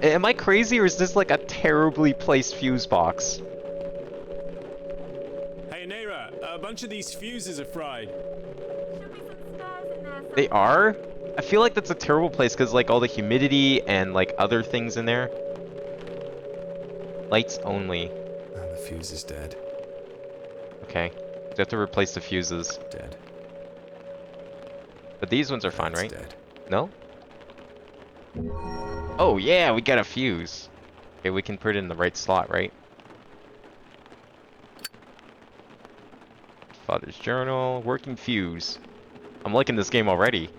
A: Am I crazy, or is this, like, a terribly placed fuse box?
D: Hey, Nera, a bunch of these fuses are fried.
E: Should be some stairs in there.
A: They are? I feel like that's a terrible place because, like, all the humidity and, like, other things in there. Lights only.
D: And the fuse is dead.
A: Okay. You have to replace the fuses.
D: Dead.
A: But these ones are fine,
D: That's
A: right?
D: Dead.
A: No? Oh, yeah, we got a fuse. Okay, we can put it in the right slot, right? Father's journal, working fuse. I'm liking this game already.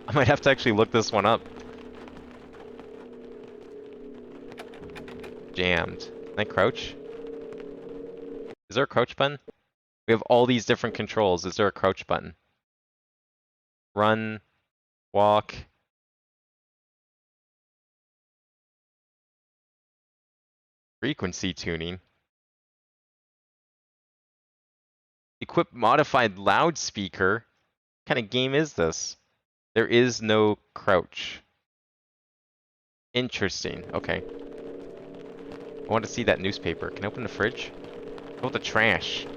A: I might have to actually look this one up. Jammed. Can I crouch? Is there a crouch button? We have all these different controls. Is there a crouch button? Run. Walk. Frequency tuning. Equip modified loudspeaker. What kind of game is this? There is no crouch. Interesting. Okay. I want to see that newspaper. Can I open the fridge? Oh, the trash.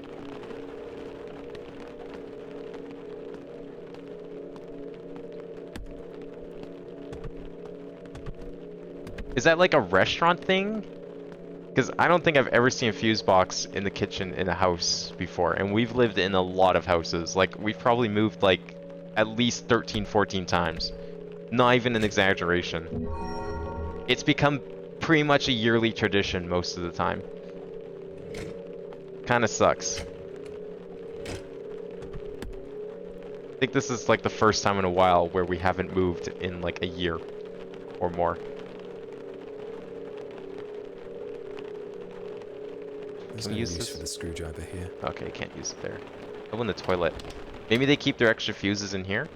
A: Is that like a restaurant thing? Because I don't think I've ever seen a fuse box in the kitchen in a house before. And we've lived in a lot of houses. Like, we've probably moved like at least 13, 14 times. Not even an exaggeration. It's become pretty much a yearly tradition most of the time. Kinda sucks. I think this is like the first time in a while where we haven't moved in like a year or more.
D: There's
A: Can
D: no
A: we use
D: use
A: this?
D: for the screwdriver here.
A: Okay, can't use it there. Go in the toilet. Maybe they keep their extra fuses in here?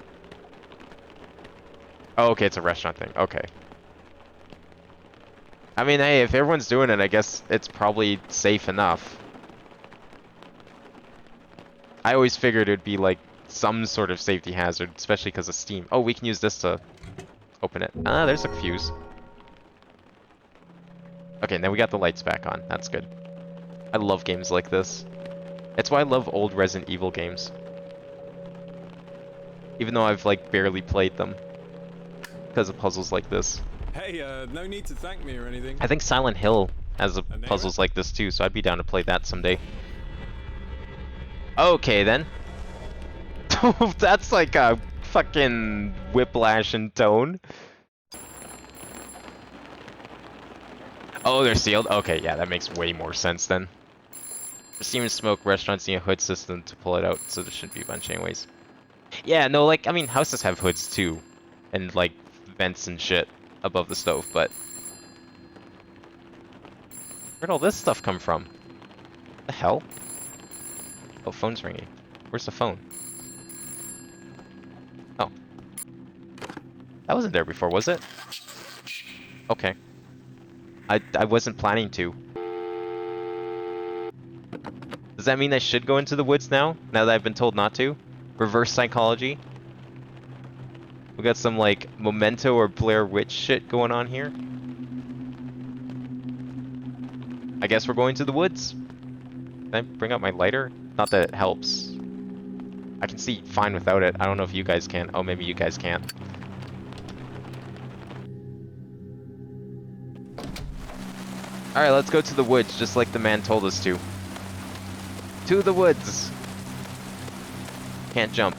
A: Oh, okay, it's a restaurant thing. Okay. I mean, hey, if everyone's doing it, I guess it's probably safe enough. I always figured it'd be like some sort of safety hazard, especially because of steam. Oh, we can use this to open it. Ah, there's a fuse. Okay, now we got the lights back on. That's good. I love games like this. That's why I love old Resident Evil games. Even though I've like barely played them. Because of puzzles like this.
D: Hey, no need to thank me or anything.
A: I think Silent Hill has
D: neighbor?
A: puzzles like this too, so I'd be down to play that someday. Okay then. That's like a fucking whiplash in tone. Oh, they're sealed? Okay, yeah, that makes way more sense then. Steam and smoke, restaurants need a hood system to pull it out, so there shouldn't be a bunch anyways. Yeah, no, like, I mean, houses have hoods too. And, like, vents and shit above the stove, but... Where'd all this stuff come from? The hell? Oh, phone's ringing. Where's the phone? Oh. That wasn't there before, was it? Okay. I wasn't planning to. Does that mean I should go into the woods now? Now that I've been told not to? Reverse psychology? We got some like Memento or Blair Witch shit going on here. I guess we're going to the woods. Can I bring out my lighter? Not that it helps. I can see fine without it. I don't know if you guys can. Oh, maybe you guys can't. Alright, let's go to the woods, just like the man told us to. To the woods! Can't jump.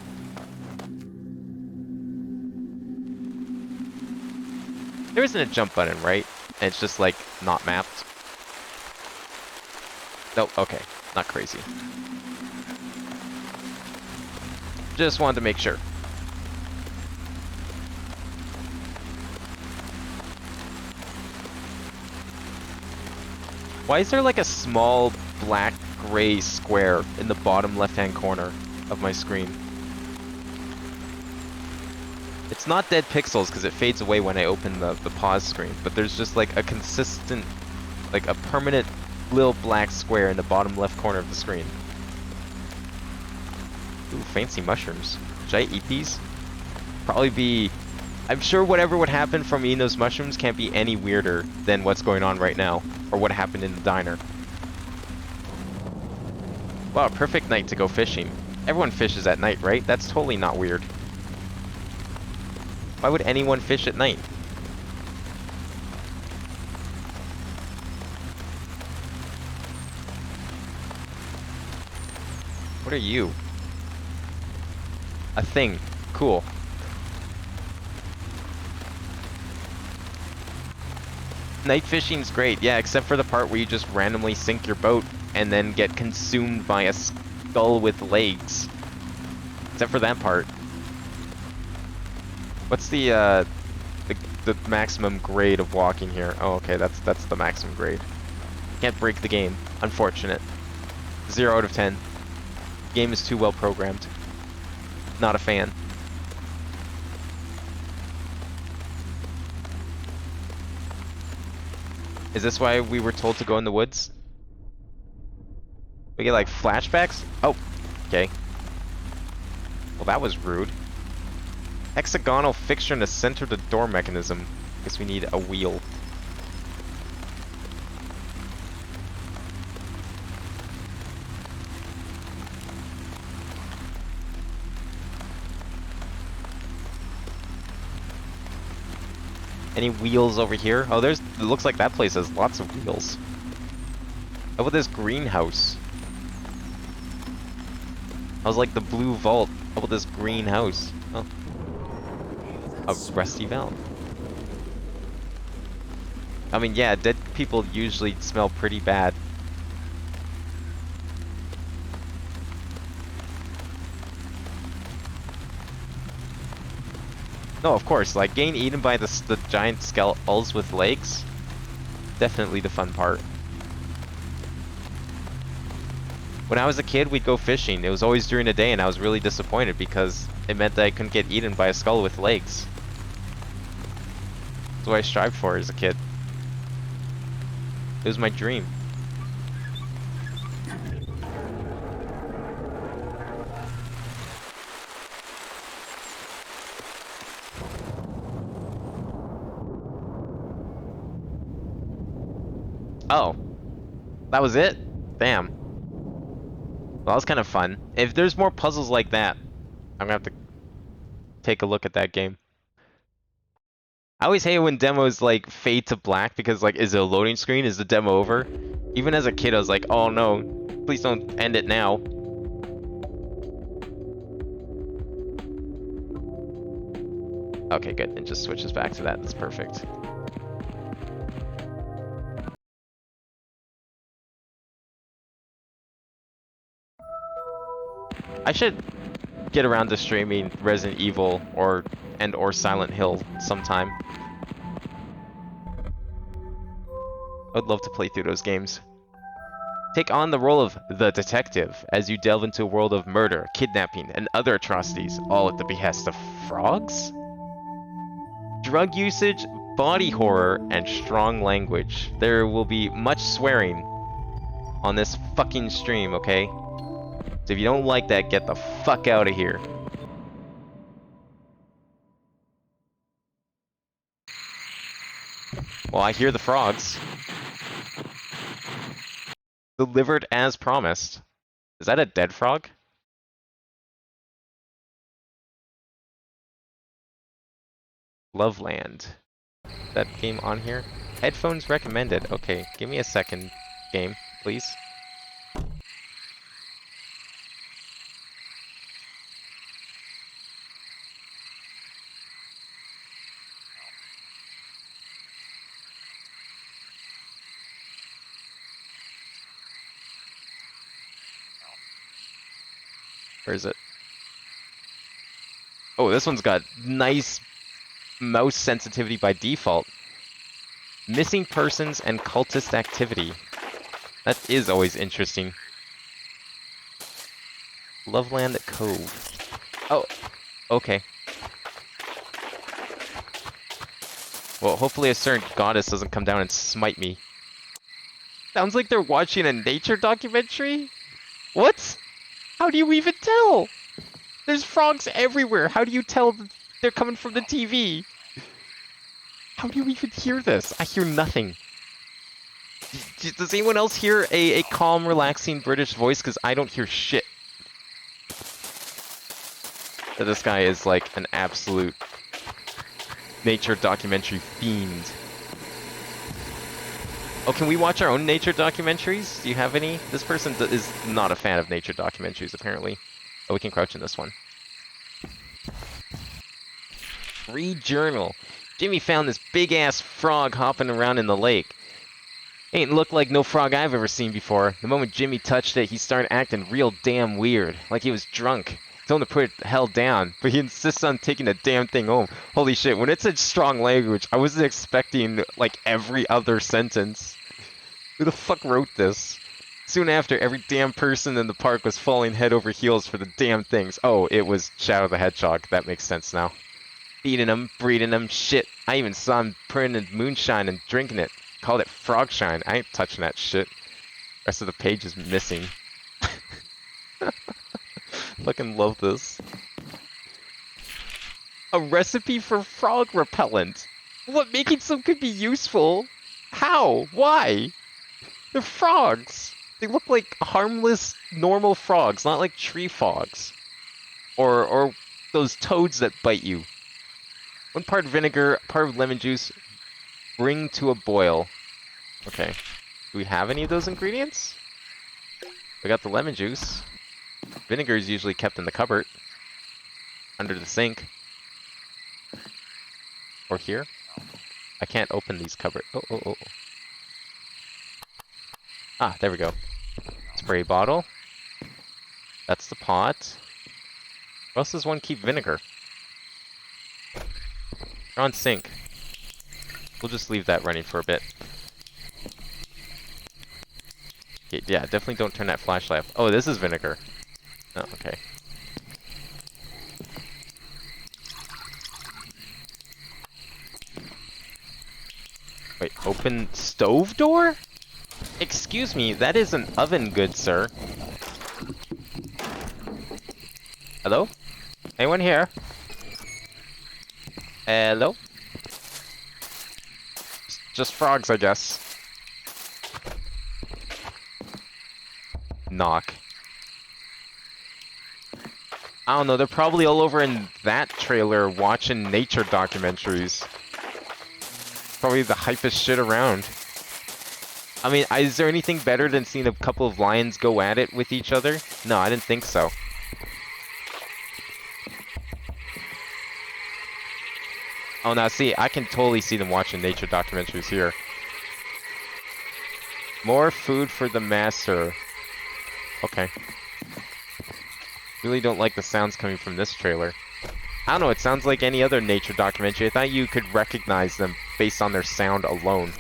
A: There isn't a jump button, right? And it's just like not mapped. Nope, okay. Not crazy. Just wanted to make sure. Why is there like a small black-gray square in the bottom left-hand corner of my screen? It's not dead pixels because it fades away when I open the pause screen, but there's just like a consistent, like a permanent little black square in the bottom left corner of the screen. Ooh, fancy mushrooms. Should I eat these? Probably be... I'm sure whatever would happen from eating those mushrooms can't be any weirder than what's going on right now, or what happened in the diner. Wow, perfect night to go fishing. Everyone fishes at night, right? That's totally not weird. Why would anyone fish at night? What are you? A thing. Cool. Night fishing's great, yeah, except for the part where you just randomly sink your boat and then get consumed by a skull with legs. Except for that part. What's the maximum grade of walking here? Oh, okay, that's the maximum grade. Can't break the game. Unfortunate. 0 out of 10. Game is too well programmed. Not a fan. Is this why we were told to go in the woods? We get like flashbacks? Oh, okay. Well, that was rude. Hexagonal fixture in the center of the door mechanism. Guess we need a wheel. Any wheels over here? Oh, it looks like that place has lots of wheels. How about this greenhouse? I was like the blue vault. How about this greenhouse? Oh. A rusty valve. I mean, yeah, dead people usually smell pretty bad. No, of course, like, getting eaten by the giant skeletons with legs. Definitely the fun part. When I was a kid, we'd go fishing. It was always during the day, and I was really disappointed because it meant that I couldn't get eaten by a skull with legs. That's what I strived for as a kid. It was my dream. Oh. That was it? Damn. Well, that was kind of fun. If there's more puzzles like that, I'm gonna have to take a look at that game. I always hate when demos like fade to black because like, is it a loading screen? Is the demo over? Even as a kid, I was like, oh no, please don't end it now. Okay, good. It just switches back to that. That's perfect. I should get around to streaming Resident Evil or Silent Hill sometime. I would love to play through those games. Take on the role of the detective as you delve into a world of murder, kidnapping, and other atrocities, all at the behest of frogs? Drug usage, body horror, and strong language. There will be much swearing on this fucking stream, okay? So if you don't like that, get the fuck out of here. Well, I hear the frogs. Delivered as promised. Is that a dead frog? Loveland. That game on here? Headphones recommended. Okay, give me a second, game, please. Where is it? Oh, this one's got nice mouse sensitivity by default. Missing persons and cultist activity. That is always interesting. Loveland Cove. Oh, okay. Well, hopefully a certain goddess doesn't come down and smite me. Sounds like they're watching a nature documentary? What? How do you even tell? There's frogs everywhere. How do you tell they're coming from the TV? How do you even hear this? I hear nothing. Does anyone else hear a calm, relaxing British voice? Because I don't hear shit. This guy is like an absolute nature documentary fiend. Oh, can we watch our own nature documentaries? Do you have any? This person is not a fan of nature documentaries, apparently. Oh, we can crouch in this one. Read journal. Jimmy found this big-ass frog hopping around in the lake. Ain't looked like no frog I've ever seen before. The moment Jimmy touched it, he started acting real damn weird, like he was drunk. Told him to put it the hell down, but he insists on taking the damn thing home. Holy shit, when it said strong language, I wasn't expecting, like, every other sentence. Who the fuck wrote this? Soon after, every damn person in the park was falling head over heels for the damn things. Oh, it was Shadow the Hedgehog. That makes sense now. Feeding them, breeding them, shit. I even saw him putting in moonshine and drinking it. Called it frog shine. I ain't touching that shit. Rest of the page is missing. Fucking love this. A recipe for frog repellent. What making some could be useful? How? Why? They're frogs. They look like harmless, normal frogs, not like tree frogs. Or those toads that bite you. 1 part vinegar, part of lemon juice, bring to a boil. Okay. Do we have any of those ingredients? We got the lemon juice. Vinegar is usually kept in the cupboard. Under the sink. Or here. I can't open these cupboards. Oh. Ah, there we go. Spray bottle. That's the pot. Where else does one keep vinegar? They're on sink. We'll just leave that running for a bit. Okay, yeah, definitely don't turn that flashlight off. Oh, this is vinegar. Oh, okay. Wait, open stove door? Excuse me, that is an oven, good sir. Hello? Anyone here? Hello? Just frogs, I guess. Knock. I don't know, they're probably all over in that trailer watching nature documentaries. Probably the hypest shit around. I mean, is there anything better than seeing a couple of lions go at it with each other? No, I didn't think so. Oh, now see, I can totally see them watching nature documentaries here. More food for the master. Okay. Really don't like the sounds coming from this trailer. I don't know, it sounds like any other nature documentary. I thought you could recognize them based on their sound alone.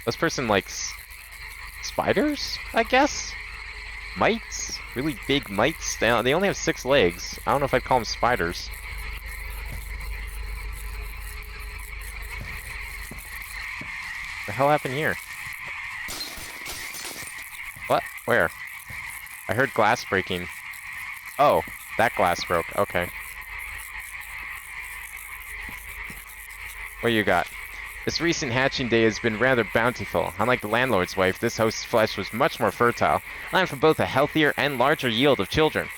A: This person likes spiders, I guess? Mites? Really big mites? They only have 6 legs. I don't know if I'd call them spiders. What the hell happened here? What? Where? I heard glass breaking. Oh, that glass broke. Okay. What you got? This recent hatching day has been rather bountiful. Unlike the landlord's wife, this host's flesh was much more fertile, allowing for both a healthier and larger yield of children.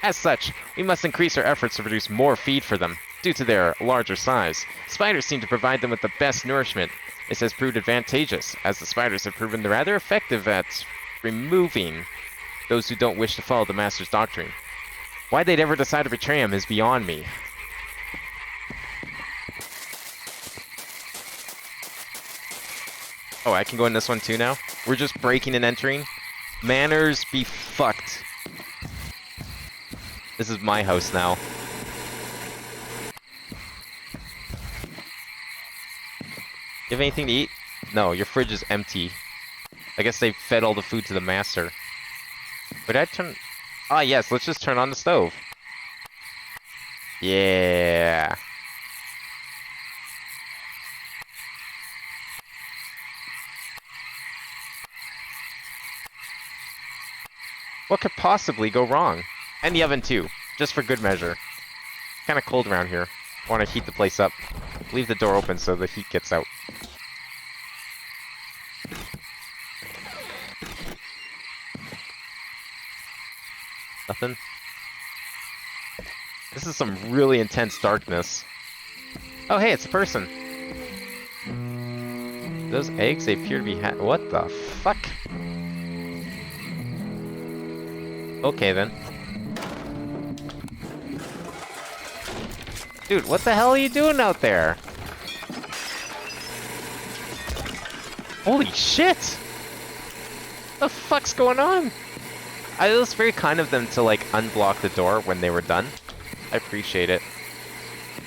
A: As such, we must increase our efforts to produce more feed for them. Due to their larger size, spiders seem to provide them with the best nourishment. This has proved advantageous, as the spiders have proven rather effective at removing those who don't wish to follow the Master's doctrine. Why they'd ever decide to betray him is beyond me. Oh, I can go in this one too now? We're just breaking and entering? Manners be fucked. This is my house now. You have anything to eat? No, your fridge is empty. I guess they fed all the food to the master. Would I turn... Ah, yes, let's just turn on the stove. Yeah. What could possibly go wrong? And the oven too, just for good measure. Kinda cold around here. I want to heat the place up. Leave the door open so the heat gets out. Nothing? This is some really intense darkness. Oh hey, it's a person. Those eggs, they appear to be what the fuck? Okay then. Dude, what the hell are you doing out there? Holy shit! The fuck's going on? It was very kind of them to like unblock the door when they were done. I appreciate it.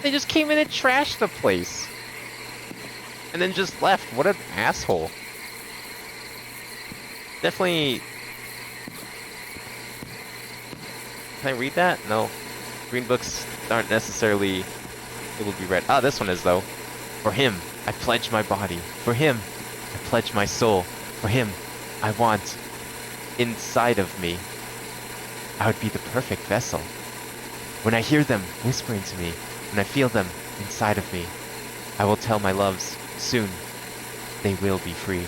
A: They just came in and trashed the place. And then just left. What an asshole. Definitely... Can I read that? No. Green books aren't necessarily able to be read. Ah, this one is though. For him, I pledge my body. For him, I pledge my soul. For him, I want inside of me. I would be the perfect vessel. When I hear them whispering to me, when I feel them inside of me, I will tell my loves, soon they will be free.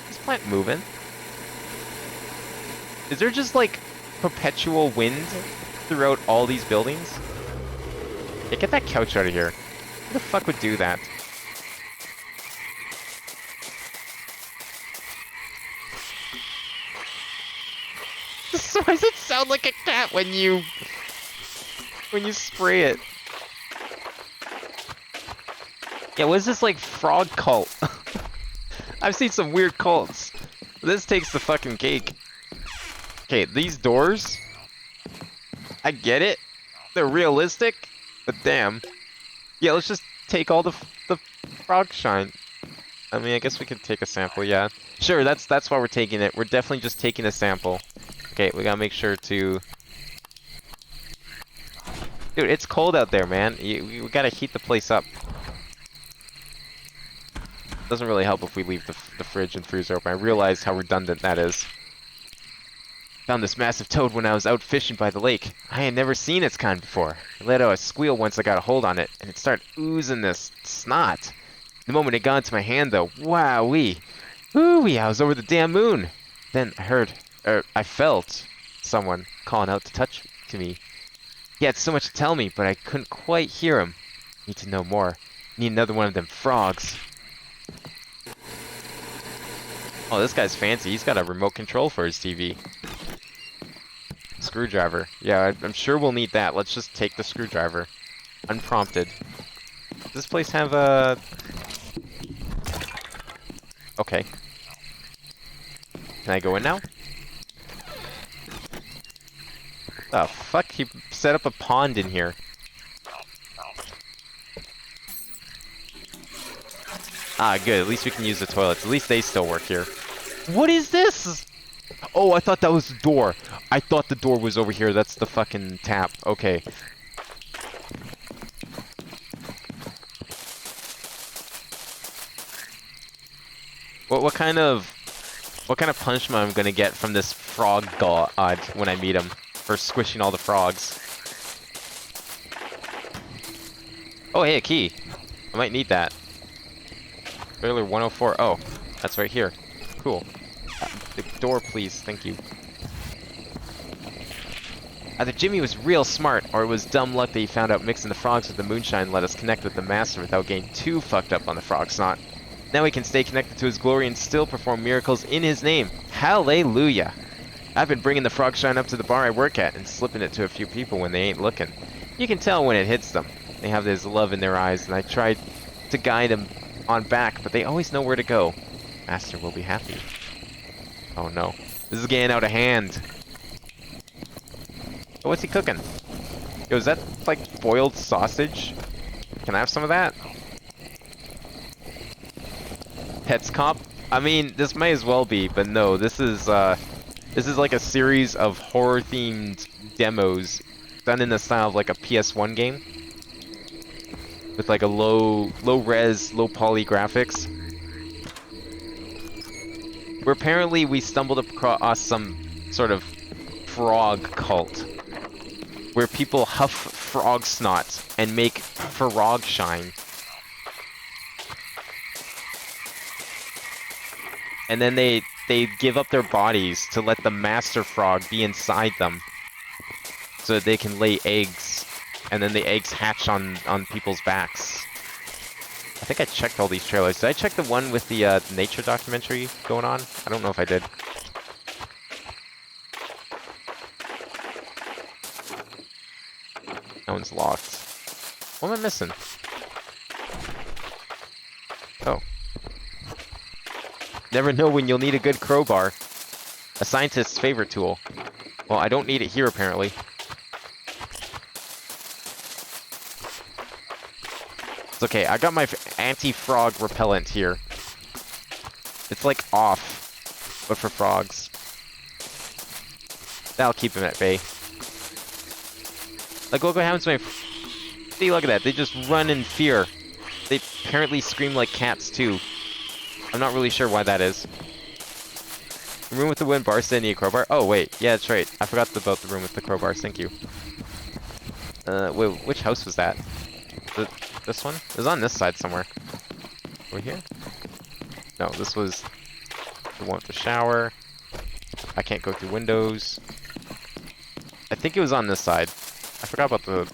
A: Is this plant moving? Is there just like perpetual wind throughout all these buildings? Yeah, get that couch out of here. Who the fuck would do that? Why does it sound like a cat when you spray it? Yeah, what is this like frog cult? I've seen some weird cults. This takes the fucking cake. Okay, these doors, I get it. They're realistic, but damn. Yeah, let's just take all the frog shine. I mean, I guess we could take a sample, yeah. Sure, that's why we're taking it. We're definitely just taking a sample. Okay, we gotta make sure to... Dude, it's cold out there, man. We gotta heat the place up. Doesn't really help if we leave the fridge and freezer open. I realize how redundant that is. Found this massive toad when I was out fishing by the lake. I had never seen its kind before. I let out a squeal once I got a hold on it, and it started oozing this snot. The moment it got into my hand, though, wowee. Ooh-wee, I was over the damn moon. Then I felt someone calling out to me. He had so much to tell me, but I couldn't quite hear him. Need to know more. Need another one of them frogs. Oh, this guy's fancy. He's got a remote control for his TV. Screwdriver. Yeah, I'm sure we'll need that. Let's just take the screwdriver. Unprompted. Does this place have a... Okay. Can I go in now? The fuck? He set up a pond in here. Ah, good. At least we can use the toilets. At least they still work here. What is this? Oh, I thought that was the door. I thought the door was over here. That's the fucking tap. Okay. What kind of punishment am I gonna get from this frog god when I meet him for squishing all the frogs? Oh, hey, a key. I might need that. Trailer 104. Oh, that's right here. Cool. The door, please. Thank you. Either Jimmy was real smart, or it was dumb luck that he found out mixing the frogs with the moonshine let us connect with the master without getting too fucked up on the frog snot. Now we can stay connected to his glory and still perform miracles in his name. Hallelujah! I've been bringing the frog shine up to the bar I work at and slipping it to a few people when they ain't looking. You can tell when it hits them. They have this love in their eyes, and I tried to guide them on back, but they always know where to go. Master will be happy. Oh no. This is getting out of hand. Oh, what's he cooking? Yo, is that like boiled sausage? Can I have some of that? Pets Comp? I mean, this may as well be, but no, this is like a series of horror-themed demos done in the style of like a PS1 game. With like a low-res, low-poly graphics. Where apparently we stumbled across some sort of frog cult. Where people huff frog snot and make frog shine. And then they give up their bodies to let the master frog be inside them. So that they can lay eggs. And then the eggs hatch on people's backs. I think I checked all these trailers. Did I check the one with the nature documentary going on? I don't know if I did. That one's locked. What am I missing? Oh. Never know when you'll need a good crowbar. A scientist's favorite tool. Well, I don't need it here, apparently. It's okay, I got my anti-frog repellent here. It's like off, but for frogs. That'll keep him at bay. Like, look what happens to my... See, look at that. They just run in fear. They apparently scream like cats, too. I'm not really sure why that is. The room with the wind bars, need a crowbar. Oh, wait. Yeah, that's right. I forgot about the room with the crowbars. Thank you. Wait, which house was that? This one? It was on this side somewhere. Over here? No, this was the one with the shower. I can't go through windows. I think it was on this side. I forgot about the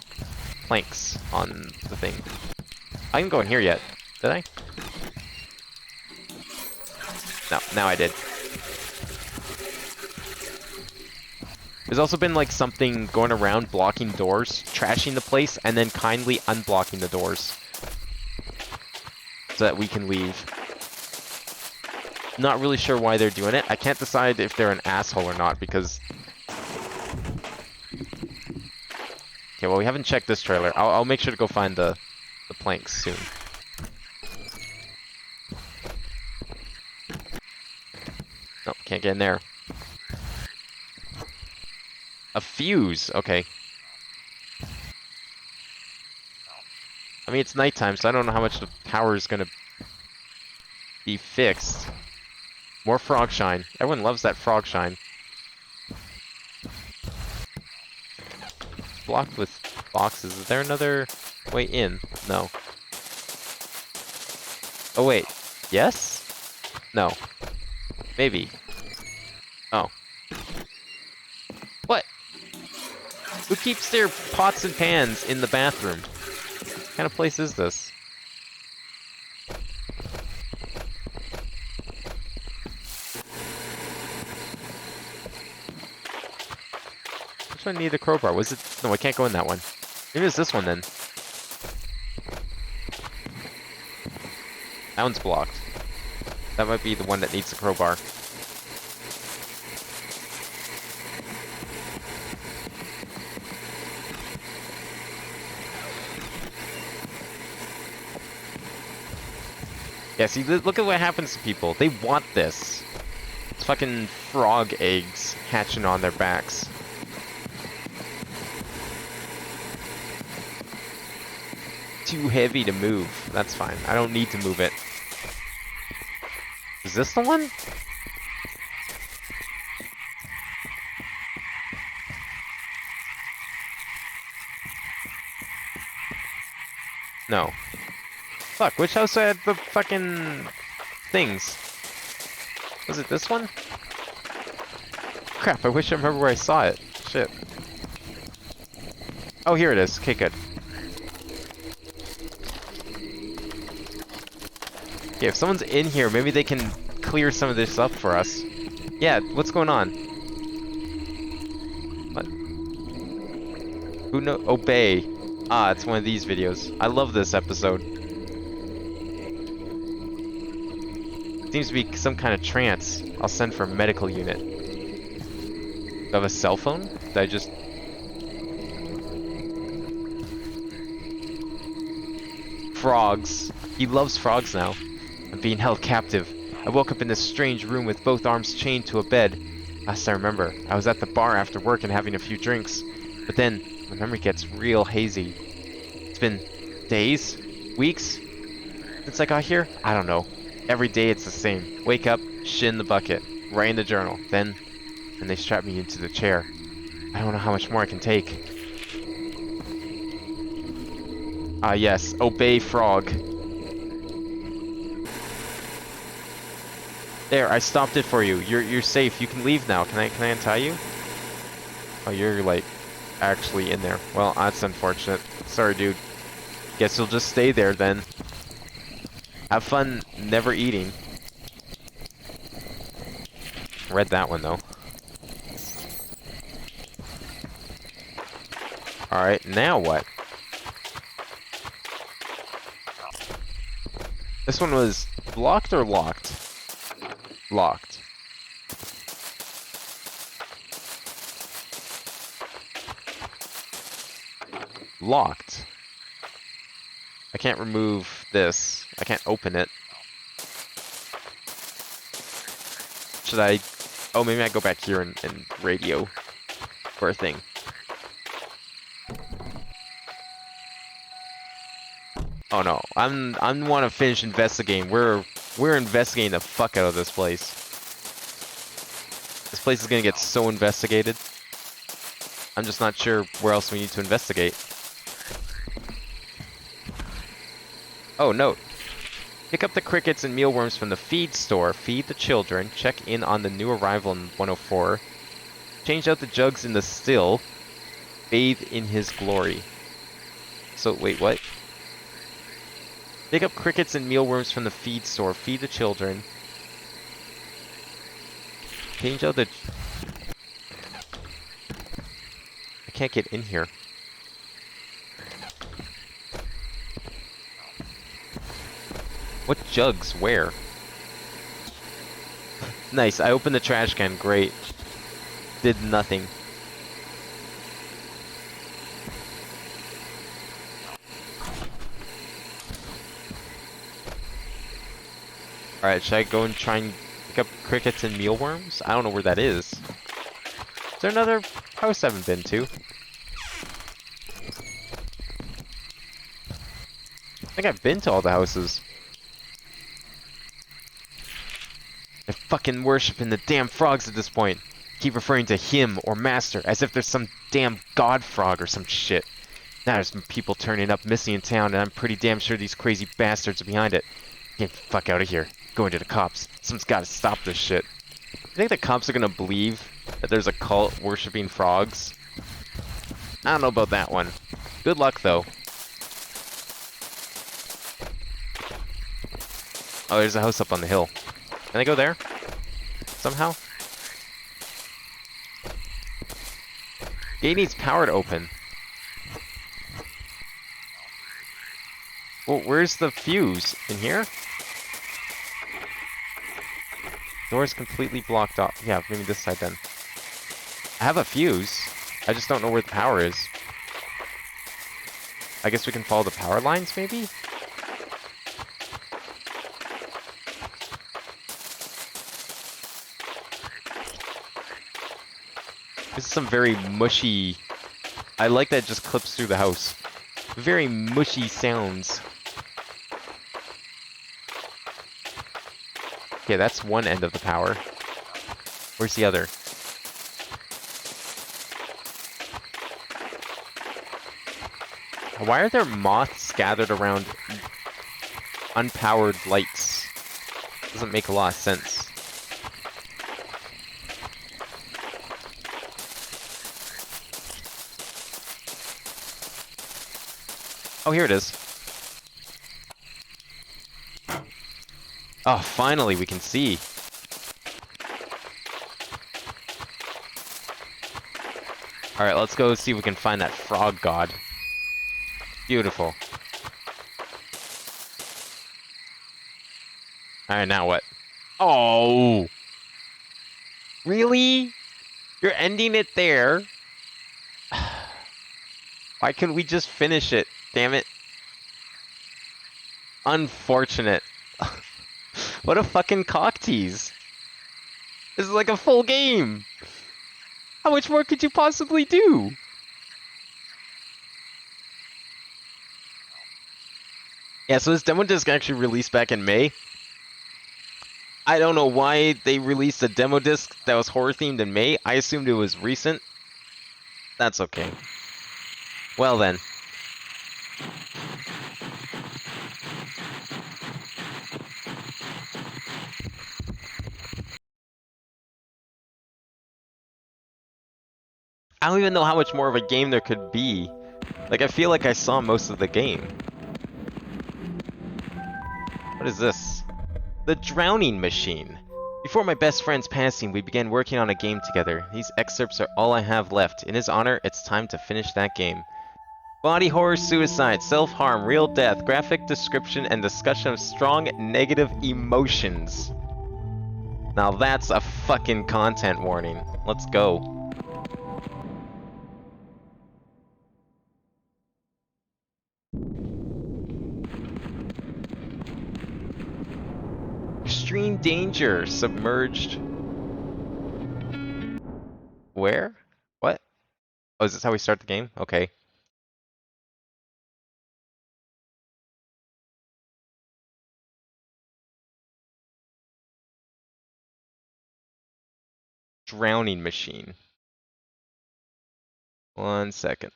A: planks on the thing. I didn't go in here yet. Did I? No, now I did. There's also been like something going around blocking doors, trashing the place, and then kindly unblocking the doors. So that we can leave. Not really sure why they're doing it. I can't decide if they're an asshole or not because... Okay, well we haven't checked this trailer. I'll make sure to go find the planks soon. Nope, can't get in there. A fuse, okay. I mean, it's nighttime, so I don't know how much the power is gonna be fixed. More frog shine. Everyone loves that frog shine. Blocked with boxes. Is there another way in? No. Oh, wait. Yes? No. Maybe. Oh. What? Who keeps their pots and pans in the bathroom? What kind of place is this? Which one needed a crowbar? Was it? No, I can't go in that one. Maybe it's this one then. That one's blocked. That might be the one that needs a crowbar. Yeah, see, look at what happens to people. They want this. It's fucking frog eggs hatching on their backs. Too heavy to move. That's fine. I don't need to move it. Is this the one? No. Fuck, which house had the fucking things? Was it this one? Crap, I wish I remember where I saw it. Shit. Oh, here it is. Okay, good. Okay, if someone's in here, maybe they can clear some of this up for us. Yeah, what's going on? What? Who know? Obey. Ah, it's one of these videos. I love this episode. Seems to be some kind of trance. I'll send for a medical unit. Do I have a cell phone? Did I just... Frogs. He loves frogs now. I'm being held captive. I woke up in this strange room with both arms chained to a bed. Last I remember, I was at the bar after work and having a few drinks. But then, my memory gets real hazy. It's been days? Weeks? Since I got here? I don't know. Every day it's the same. Wake up, shit in the bucket, write in the journal. Then they strap me into the chair. I don't know how much more I can take. Ah yes, obey frog. There, I stopped it for you. You're safe. You can leave now. Can I untie you? Oh, you're like actually in there. Well, that's unfortunate. Sorry, dude. Guess you'll just stay there then. Have fun never eating. Read that one though. Alright, now what? This one was blocked or locked? Locked. Locked. I can't remove this. I can't open it. Should I... Oh, maybe I go back here and radio for a thing. Oh no, I want to finish investigating. We're investigating the fuck out of this place. This place is gonna get so investigated. I'm just not sure where else we need to investigate. Oh, note. Pick up the crickets and mealworms from the feed store. Feed the children. Check in on the new arrival in 104. Change out the jugs in the still. Bathe in his glory. So, wait, what? Pick up crickets and mealworms from the feed store. Feed the children. Change out the... I can't get in here. What jugs? Where? Nice, I opened the trash can. Great. Did nothing. Alright, should I go and try and pick up crickets and mealworms? I don't know where that is. Is there another house I haven't been to? I think I've been to all the houses. They're fucking worshipping the damn frogs at this point. Keep referring to him or master as if there's some damn god frog or some shit. Now there's some people turning up missing in town, and I'm pretty damn sure these crazy bastards are behind it. Get the fuck out of here. Going to the cops. Someone's gotta stop this shit. You think the cops are gonna believe that there's a cult worshipping frogs? I don't know about that one. Good luck though. Oh, there's a house up on the hill. Can I go there? Somehow? Gate needs power to open. Well, where's the fuse? In here? Door's completely blocked off. Yeah, maybe this side then. I have a fuse. I just don't know where the power is. I guess we can follow the power lines, maybe? This is some very mushy... I like that it just clips through the house. Very mushy sounds. Okay, that's one end of the power. Where's the other? Why are there moths gathered around unpowered lights. Doesn't make a lot of sense. Oh, here it is. Oh, finally we can see. Alright, let's go see if we can find that frog god. Beautiful. Alright, now what? Oh! Really? You're ending it there? Why couldn't we just finish it? Damn it. Unfortunate. What a fucking cock tease. This is like a full game. How much more could you possibly do? Yeah, so this demo disc actually released back in May. I don't know why they released a demo disc that was horror themed in May. I assumed it was recent. That's okay. Well then. I don't even know how much more of a game there could be. Like, I feel like I saw most of the game. What is this? The Drowning Machine. Before my best friend's passing, we began working on a game together. These excerpts are all I have left. In his honor, it's time to finish that game. Body horror, suicide, self-harm, real death, graphic description, and discussion of strong negative emotions. Now that's a fucking content warning. Let's go. Extreme danger, submerged. Where? What? Oh, is this how we start the game? Okay. Drowning Machine. 1 second.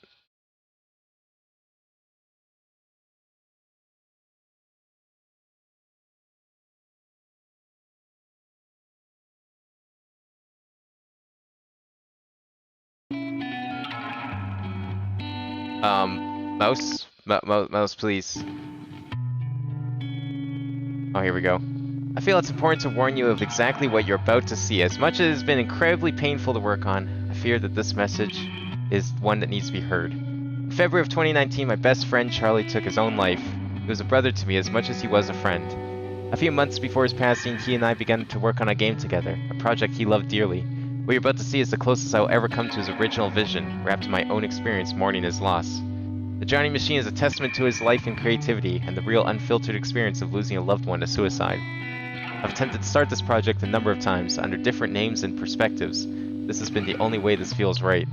A: Mouse, please. Oh, here we go. I feel it's important to warn you of exactly what you're about to see. As much as it has been incredibly painful to work on, I fear that this message is one that needs to be heard. In February of 2019, my best friend Charlie took his own life. He was a brother to me as much as he was a friend. A few months before his passing, he and I began to work on a game together, a project he loved dearly. What you're about to see is the closest I will ever come to his original vision, wrapped in my own experience mourning his loss. The Drowning Machine is a testament to his life and creativity, and the real unfiltered experience of losing a loved one to suicide. I've attempted to start this project a number of times, under different names and perspectives. This has been the only way this feels right.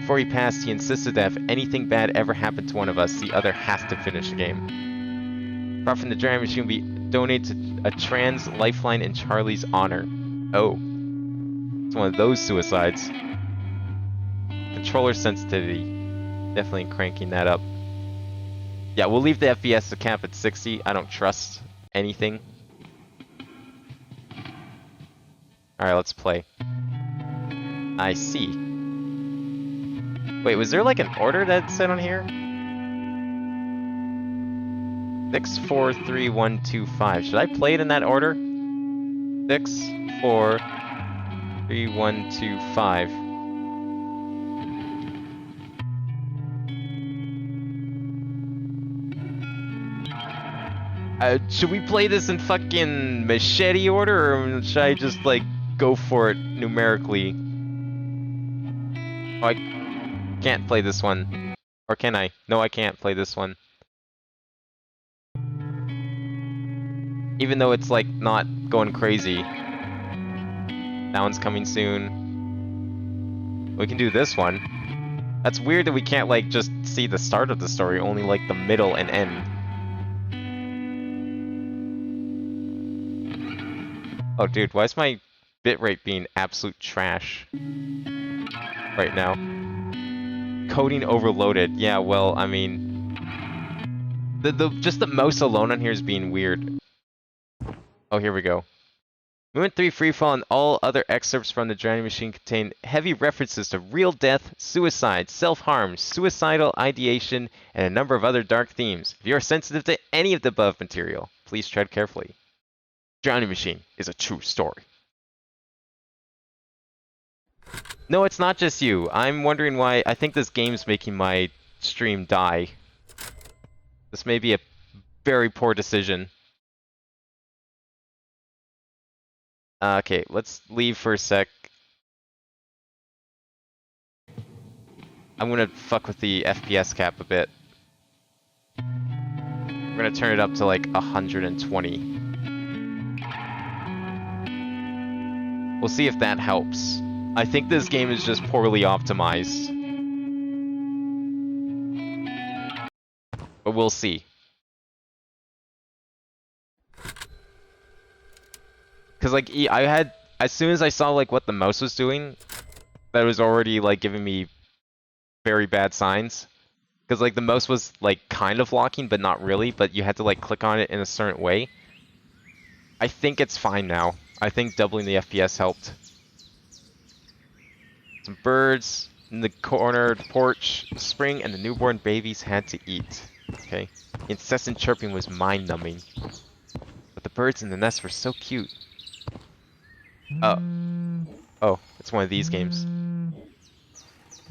A: Before he passed, he insisted that if anything bad ever happened to one of us, the other has to finish the game. Apart from the Drowning Machine, we donate to a trans lifeline in Charlie's honor. Oh. It's one of those suicides. Controller sensitivity. Definitely cranking that up. Yeah, we'll leave the FPS to cap at 60. I don't trust anything. Alright, let's play. I see. Wait, was there like an order that said on here? 6, 4, 3, 1, 2, 5. Should I play it in that order? 6, 4, 3, 1, 2, 5. Should we play this in fucking machete order, or should I just, like, go for it numerically? Oh, I can't play this one. Or can I? No, I can't play this one. Even though it's, like, not going crazy. That one's coming soon. We can do this one. That's weird that we can't, like, just see the start of the story, only, like, the middle and end. Oh, dude, why is my bitrate being absolute trash right now? Coding overloaded. Yeah, well, I mean, Just the mouse alone on here is being weird. Oh, here we go. Movement 3 Freefall and all other excerpts from the Drowning Machine contain heavy references to real death, suicide, self-harm, suicidal ideation, and a number of other dark themes. If you are sensitive to any of the above material, please tread carefully. Drowning Machine is a true story. No, it's not just you. I'm wondering why. I think this game's making my stream die. This may be a very poor decision. Okay, let's leave for a sec. I'm gonna fuck with the FPS cap a bit. We're gonna turn it up to like 120. We'll see if that helps. I think this game is just poorly optimized. But we'll see. Cause like I had, as soon as I saw like what the mouse was doing, that was already like giving me very bad signs. Cause like the mouse was like kind of locking, but not really, but you had to like click on it in a certain way. I think it's fine now. I think doubling the FPS helped. Some birds in the corner of the porch, spring, and the newborn babies had to eat. Okay. Incessant chirping was mind-numbing. But the birds in the nest were so cute. Oh. Oh, it's one of these games.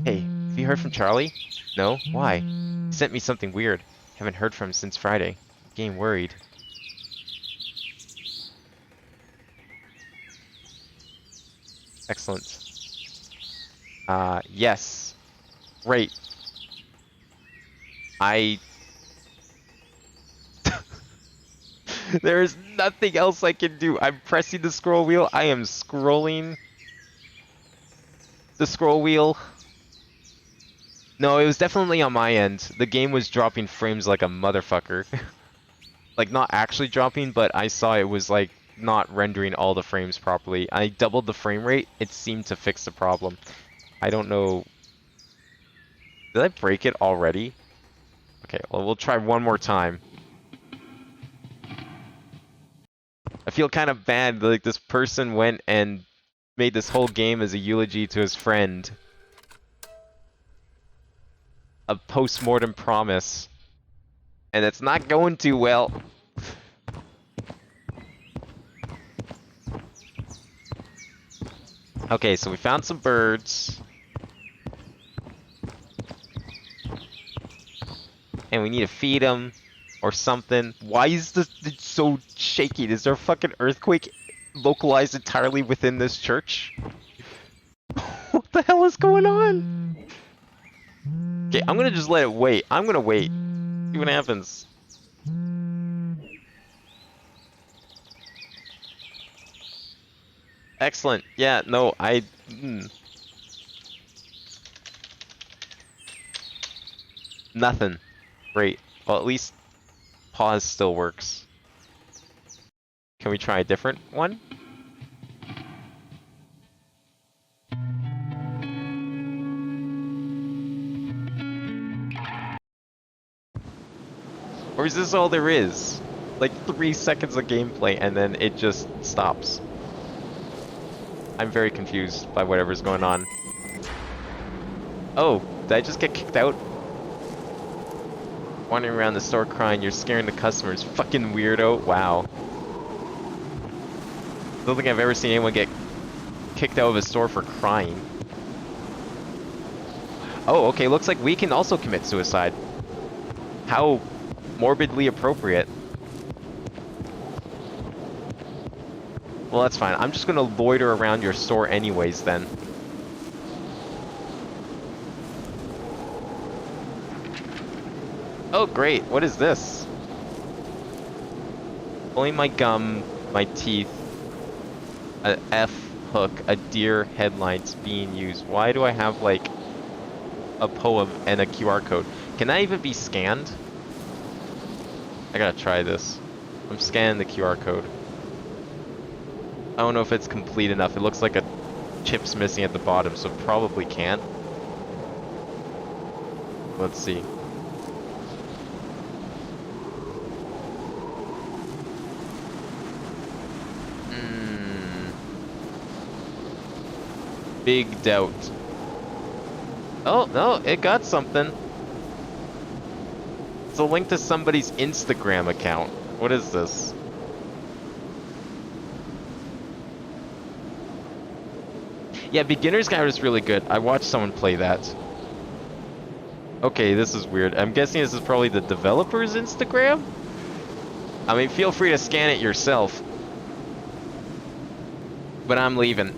A: Hey, have you heard from Charlie? No? Why? He sent me something weird. Haven't heard from him since Friday. Getting worried. Excellent. Yes. Great. There is nothing else I can do. I'm pressing the scroll wheel. I am scrolling the scroll wheel. No, it was definitely on my end. The game was dropping frames like a motherfucker. Like, not actually dropping, but I saw it was like not rendering all the frames properly. I doubled the frame rate. It seemed to fix the problem. I don't know. Did I break it already? Okay, well, we'll try one more time. I feel kind of bad, like this person went and made this whole game as a eulogy to his friend. A post-mortem promise. And it's not going too well. Okay, so we found some birds. And we need to feed them. Or something. Why is this so shaky? Is there a fucking earthquake localized entirely within this church? What the hell is going on? Okay, I'm gonna just let it wait. I'm gonna wait. See what happens. Excellent. Yeah, no, Nothing. Great. Well, at least pause still works. Can we try a different one? Or is this all there is? Like 3 seconds of gameplay and then it just stops. I'm very confused by whatever's going on. Oh, did I just get kicked out? Wandering around the store crying, you're scaring the customers. Fucking weirdo. Wow. I don't think I've ever seen anyone get kicked out of a store for crying. Oh, okay, looks like we can also commit suicide. How morbidly appropriate. Well, that's fine. I'm just gonna loiter around your store anyways then. Oh, great. What is this? Only my gum, my teeth, a F hook, a deer headlights being used. Why do I have, like, a poem and a QR code? Can that even be scanned? I gotta try this. I'm scanning the QR code. I don't know if it's complete enough. It looks like a chip's missing at the bottom, so probably can't. Let's see. Big doubt. Oh, no, it got something. It's a link to somebody's Instagram account. What is this? Yeah, Beginner's Guide is really good. I watched someone play that. Okay, this is weird. I'm guessing this is probably the developer's Instagram? I mean, feel free to scan it yourself. But I'm leaving.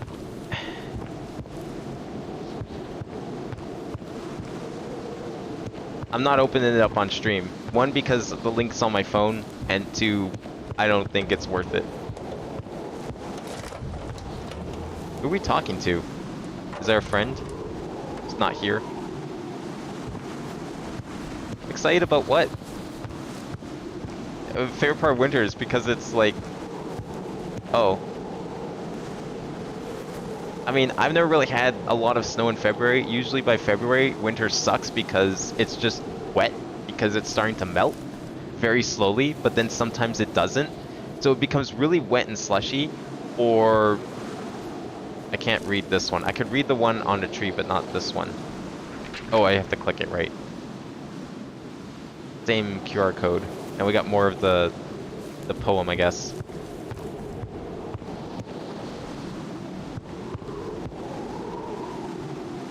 A: I'm not opening it up on stream. One, because the link's on my phone, and two, I don't think it's worth it. Who are we talking to? Is there a friend? It's not here. Excited about what? Favorite part of winter is because it's like... Oh. I mean, I've never really had a lot of snow in February. Usually by February, winter sucks because it's just wet, because it's starting to melt very slowly, but then sometimes it doesn't. So it becomes really wet and slushy, or... I can't read this one. I could read the one on the tree, but not this one. Oh, I have to click it right. Same QR code. And we got more of the poem, I guess.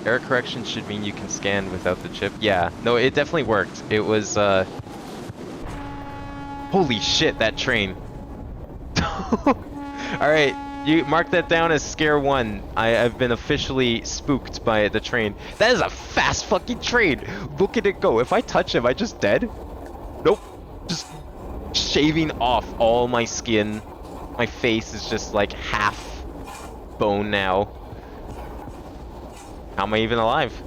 A: Error correction should mean you can scan without the chip. Yeah, no, it definitely worked. It was, holy shit, that train. Alright, you mark that down as scare one. I've been officially spooked by the train. That is a fast fucking train! Look at it go. If I touch him, am I just dead? Nope. Just shaving off all my skin. My face is just like half bone now. How am I even alive?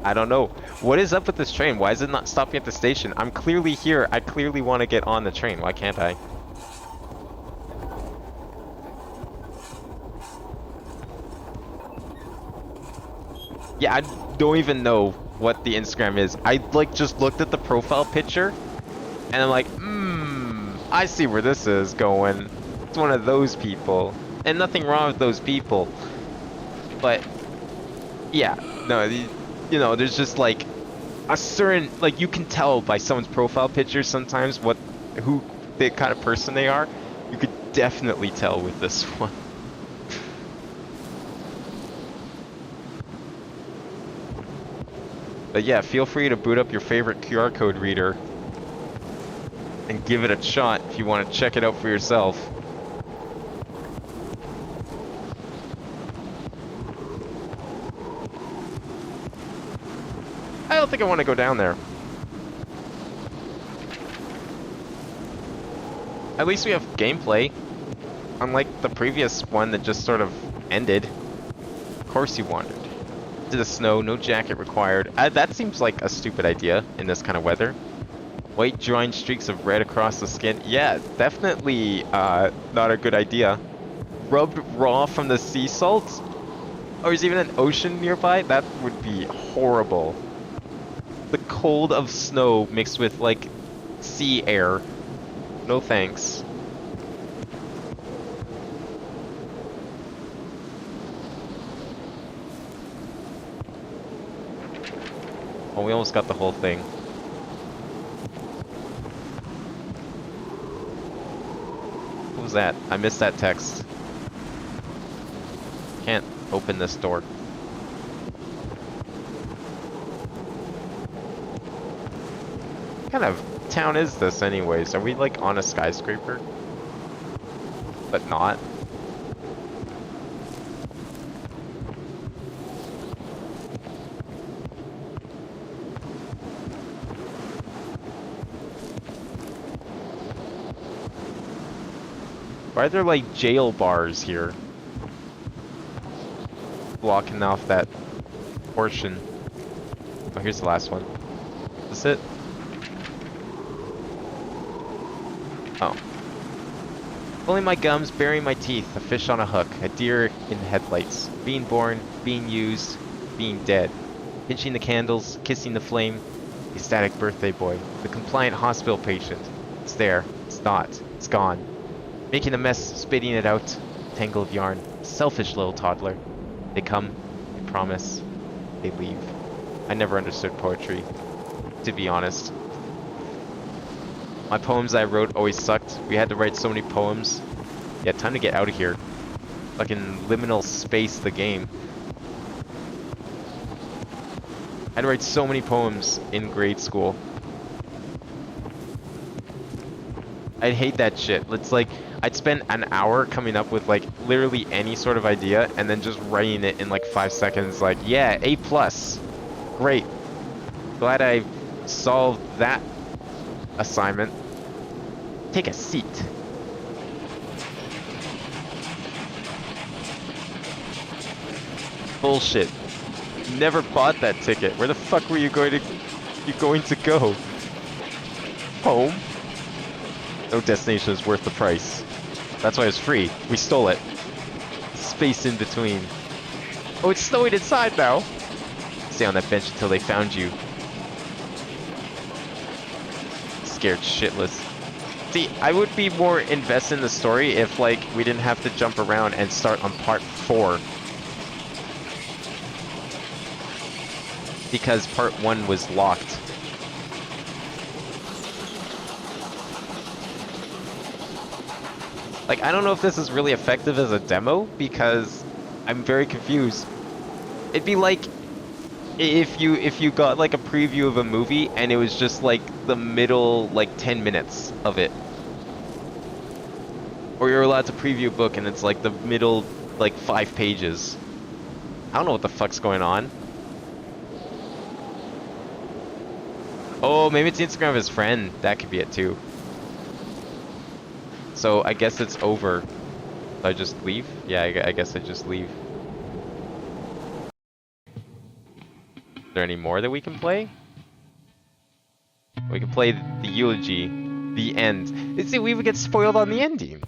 A: I don't know. What is up with this train? Why is it not stopping at the station? I'm clearly here. I clearly want to get on the train. Why can't I? Yeah, I don't even know what the Instagram is. I like just looked at the profile picture and I'm like, I see where this is going. It's one of those people. And nothing wrong with those people. But yeah, no, you know, there's just like a certain, like, you can tell by someone's profile picture sometimes who the kind of person they are. You could definitely tell with this one. But yeah, feel free to boot up your favorite QR code reader and give it a shot if you want to check it out for yourself. I don't think I want to go down there. At least we have gameplay. Unlike the previous one that just sort of ended. Of course you wanted. To the snow, no jacket required. That seems like a stupid idea in this kind of weather. White drawing streaks of red across the skin. Yeah, definitely not a good idea. Rubbed raw from the sea salt? Or is even an ocean nearby? That would be horrible. The cold of snow mixed with, like, sea air. No thanks. Oh, we almost got the whole thing. What was that? I missed that text. Can't open this door. What kind of town is this anyways? Are we like on a skyscraper? But not. Why are there like jail bars here? Blocking off that portion. Oh, here's the last one. Is this it? Oh. Pulling my gums, burying my teeth, a fish on a hook, a deer in headlights, being born, being used, being dead, pinching the candles, kissing the flame, the ecstatic birthday boy, the compliant hospital patient. It's there, it's not, it's gone. Making a mess, spitting it out, tangle of yarn, selfish little toddler. They come, they promise, they leave. I never understood poetry, to be honest. My poems I wrote always sucked. We had to write so many poems. Yeah, time to get out of here. Fucking liminal space the game. I had to write so many poems in grade school. I'd hate that shit. It's like, I'd spend an hour coming up with like literally any sort of idea and then just writing it in like 5 seconds like, yeah, A+. Great. Glad I solved that assignment. Take a seat. Bullshit. Never bought that ticket. Where the fuck were you going to go? Home? No destination is worth the price. That's why it's free. We stole it. Space in between. Oh, it's snowing inside now. Stay on that bench until they found you. Scared shitless. See, I would be more invested in the story if, like, we didn't have to jump around and start on part 4. Because part 1 was locked. Like, I don't know if this is really effective as a demo, because I'm very confused. It'd be like if you got like a preview of a movie and it was just like the middle like 10 minutes of it. Or you're allowed to preview a book and it's like the middle like 5 pages. I don't know what the fuck's going on. Oh, maybe it's the Instagram of his friend. That could be it too. So I guess it's over. So I just leave? Yeah, I guess I just leave. Is there any more that we can play? We can play the eulogy, the end. See, we would get spoiled on the ending.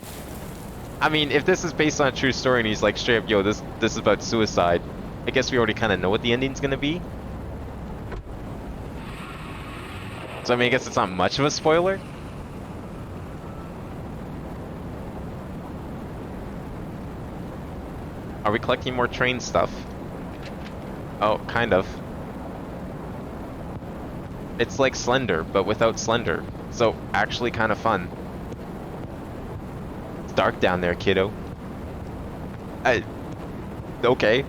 A: I mean, if this is based on a true story and he's like straight up, yo, this is about suicide, I guess we already kind of know what the ending's gonna be. So I mean, I guess it's not much of a spoiler. Are we collecting more train stuff? Oh, kind of. It's like Slender, but without Slender. So, actually kind of fun. It's dark down there, kiddo. Okay.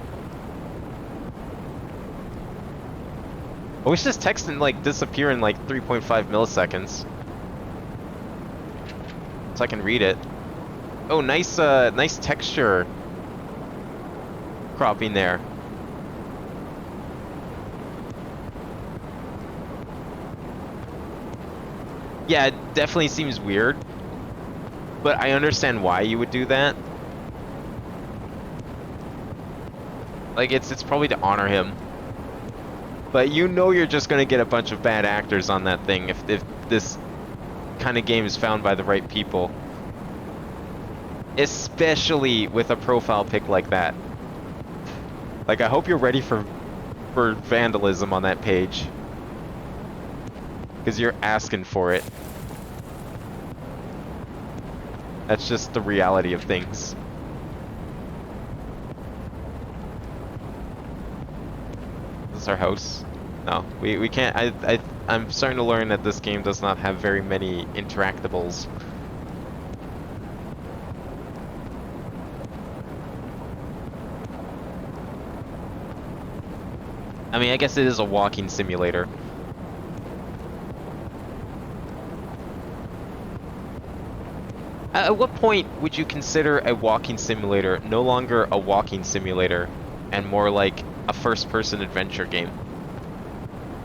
A: I wish this text didn't, like, disappear in, like, 3.5 milliseconds. So I can read it. Oh, nice, nice texture cropping there. Yeah, it definitely seems weird, but I understand why you would do that. Like, it's probably to honor him. But you know you're just gonna get a bunch of bad actors on that thing if this kind of game is found by the right people. Especially with a profile pic like that. Like, I hope you're ready for vandalism on that page. Because you're asking for it. That's just the reality of things. Is this our house? No, we can't. I'm starting to learn that this game does not have very many interactables. I mean, I guess it is a walking simulator. At what point would you consider a walking simulator no longer a walking simulator and more like a first-person adventure game?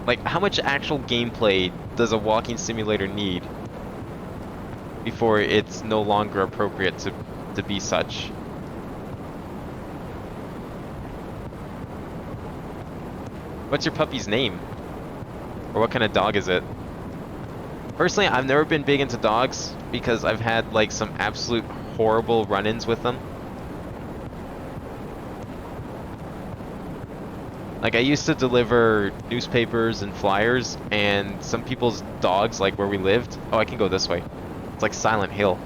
A: Like, how much actual gameplay does a walking simulator need before it's no longer appropriate to be such? What's your puppy's name? Or what kind of dog is it? Personally, I've never been big into dogs because I've had like some absolute horrible run-ins with them. Like, I used to deliver newspapers and flyers, and some people's dogs, like where we lived. Oh, I can go this way. It's like Silent Hill.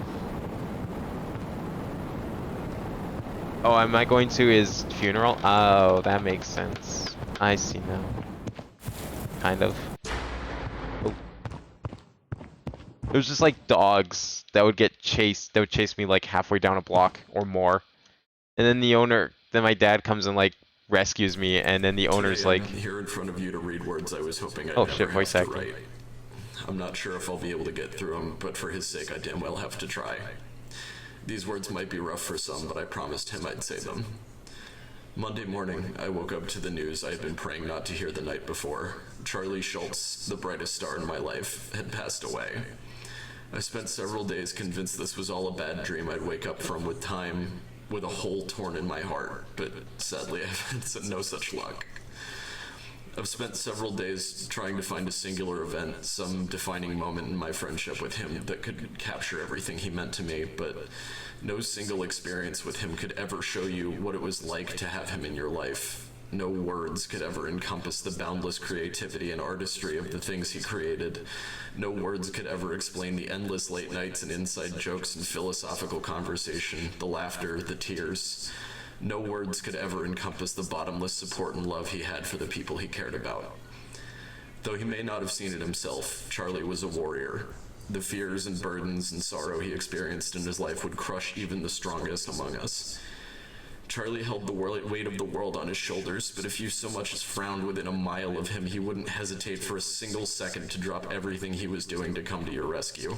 A: Oh, am I going to his funeral? Oh, that makes sense. I see now. Kind of. Oh. It was just like dogs that would get chased. That would chase me like halfway down a block or more. And then the owner, then my dad comes and like rescues me, and then the owner's
F: Today,
A: like,
F: I'm here in front of you to read words I was hoping I'd
A: oh
F: never
A: shit,
F: have
A: voice
F: to
A: acting.
F: write. I'm not sure if I'll be able to get through them, but for his sake, I damn well have to try. These words might be rough for some, but I promised him I'd say them. Monday morning, I woke up to the news I had been praying not to hear the night before. Charlie Schultz, the brightest star in my life, had passed away. I spent several days convinced this was all a bad dream I'd wake up from with time, with a hole torn in my heart, but sadly I've had no such luck. I've spent several days trying to find a singular event, some defining moment in my friendship with him that could capture everything he meant to me, but no single experience with him could ever show you what it was like to have him in your life. No words could ever encompass the boundless creativity and artistry of the things he created. No words could ever explain the endless late nights and inside jokes and philosophical conversation, the laughter, the tears. No words could ever encompass the bottomless support and love he had for the people he cared about. Though he may not have seen it himself, Charlie was a warrior. The fears and burdens and sorrow he experienced in his life would crush even the strongest among us. Charlie held the weight of the world on his shoulders, but if you so much as frowned within a mile of him, he wouldn't hesitate for a single second to drop everything he was doing to come to your rescue.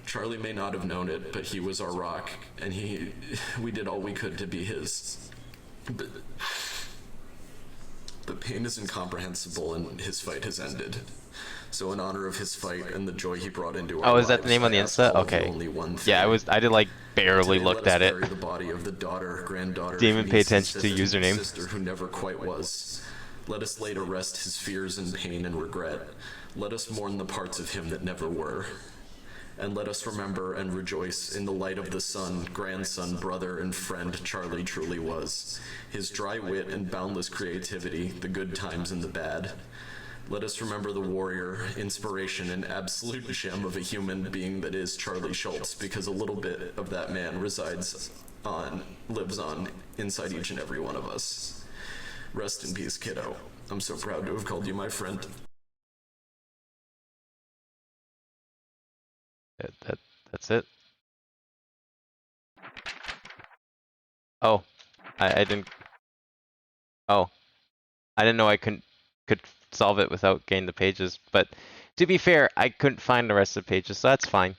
F: Charlie may not have known it, but he was our rock, and we did all we could to be his. But the pain is incomprehensible, and his fight has ended. So in honor of his fight and the joy he brought into our
A: oh,
F: lives,
A: is that the name on the
F: I ask
A: Insta?
F: all of you
A: Okay.
F: only one thing.
A: Yeah, I did like barely
F: Today,
A: looked
F: let
A: at
F: us
A: it.
F: bury the body of the daughter, granddaughter,
A: Didn't even pay
F: niece, and
A: attention to
F: sister-
A: username.
F: sister who never quite was. Let us lay to rest his fears and pain and regret. Let us mourn the parts of him that never were. And let us remember and rejoice in the light of the son, grandson, brother, and friend Charlie truly was. His dry wit and boundless creativity, the good times and the bad. Let us remember the warrior, inspiration, and absolute gem of a human being that is Charlie Schultz, because a little bit of that man lives on inside each and every one of us. Rest in peace, kiddo. I'm so proud to have called you my friend.
A: That's it. Oh, I didn't. Oh, I didn't know I could solve it without getting the pages. But to be fair, I couldn't find the rest of the pages, so that's fine.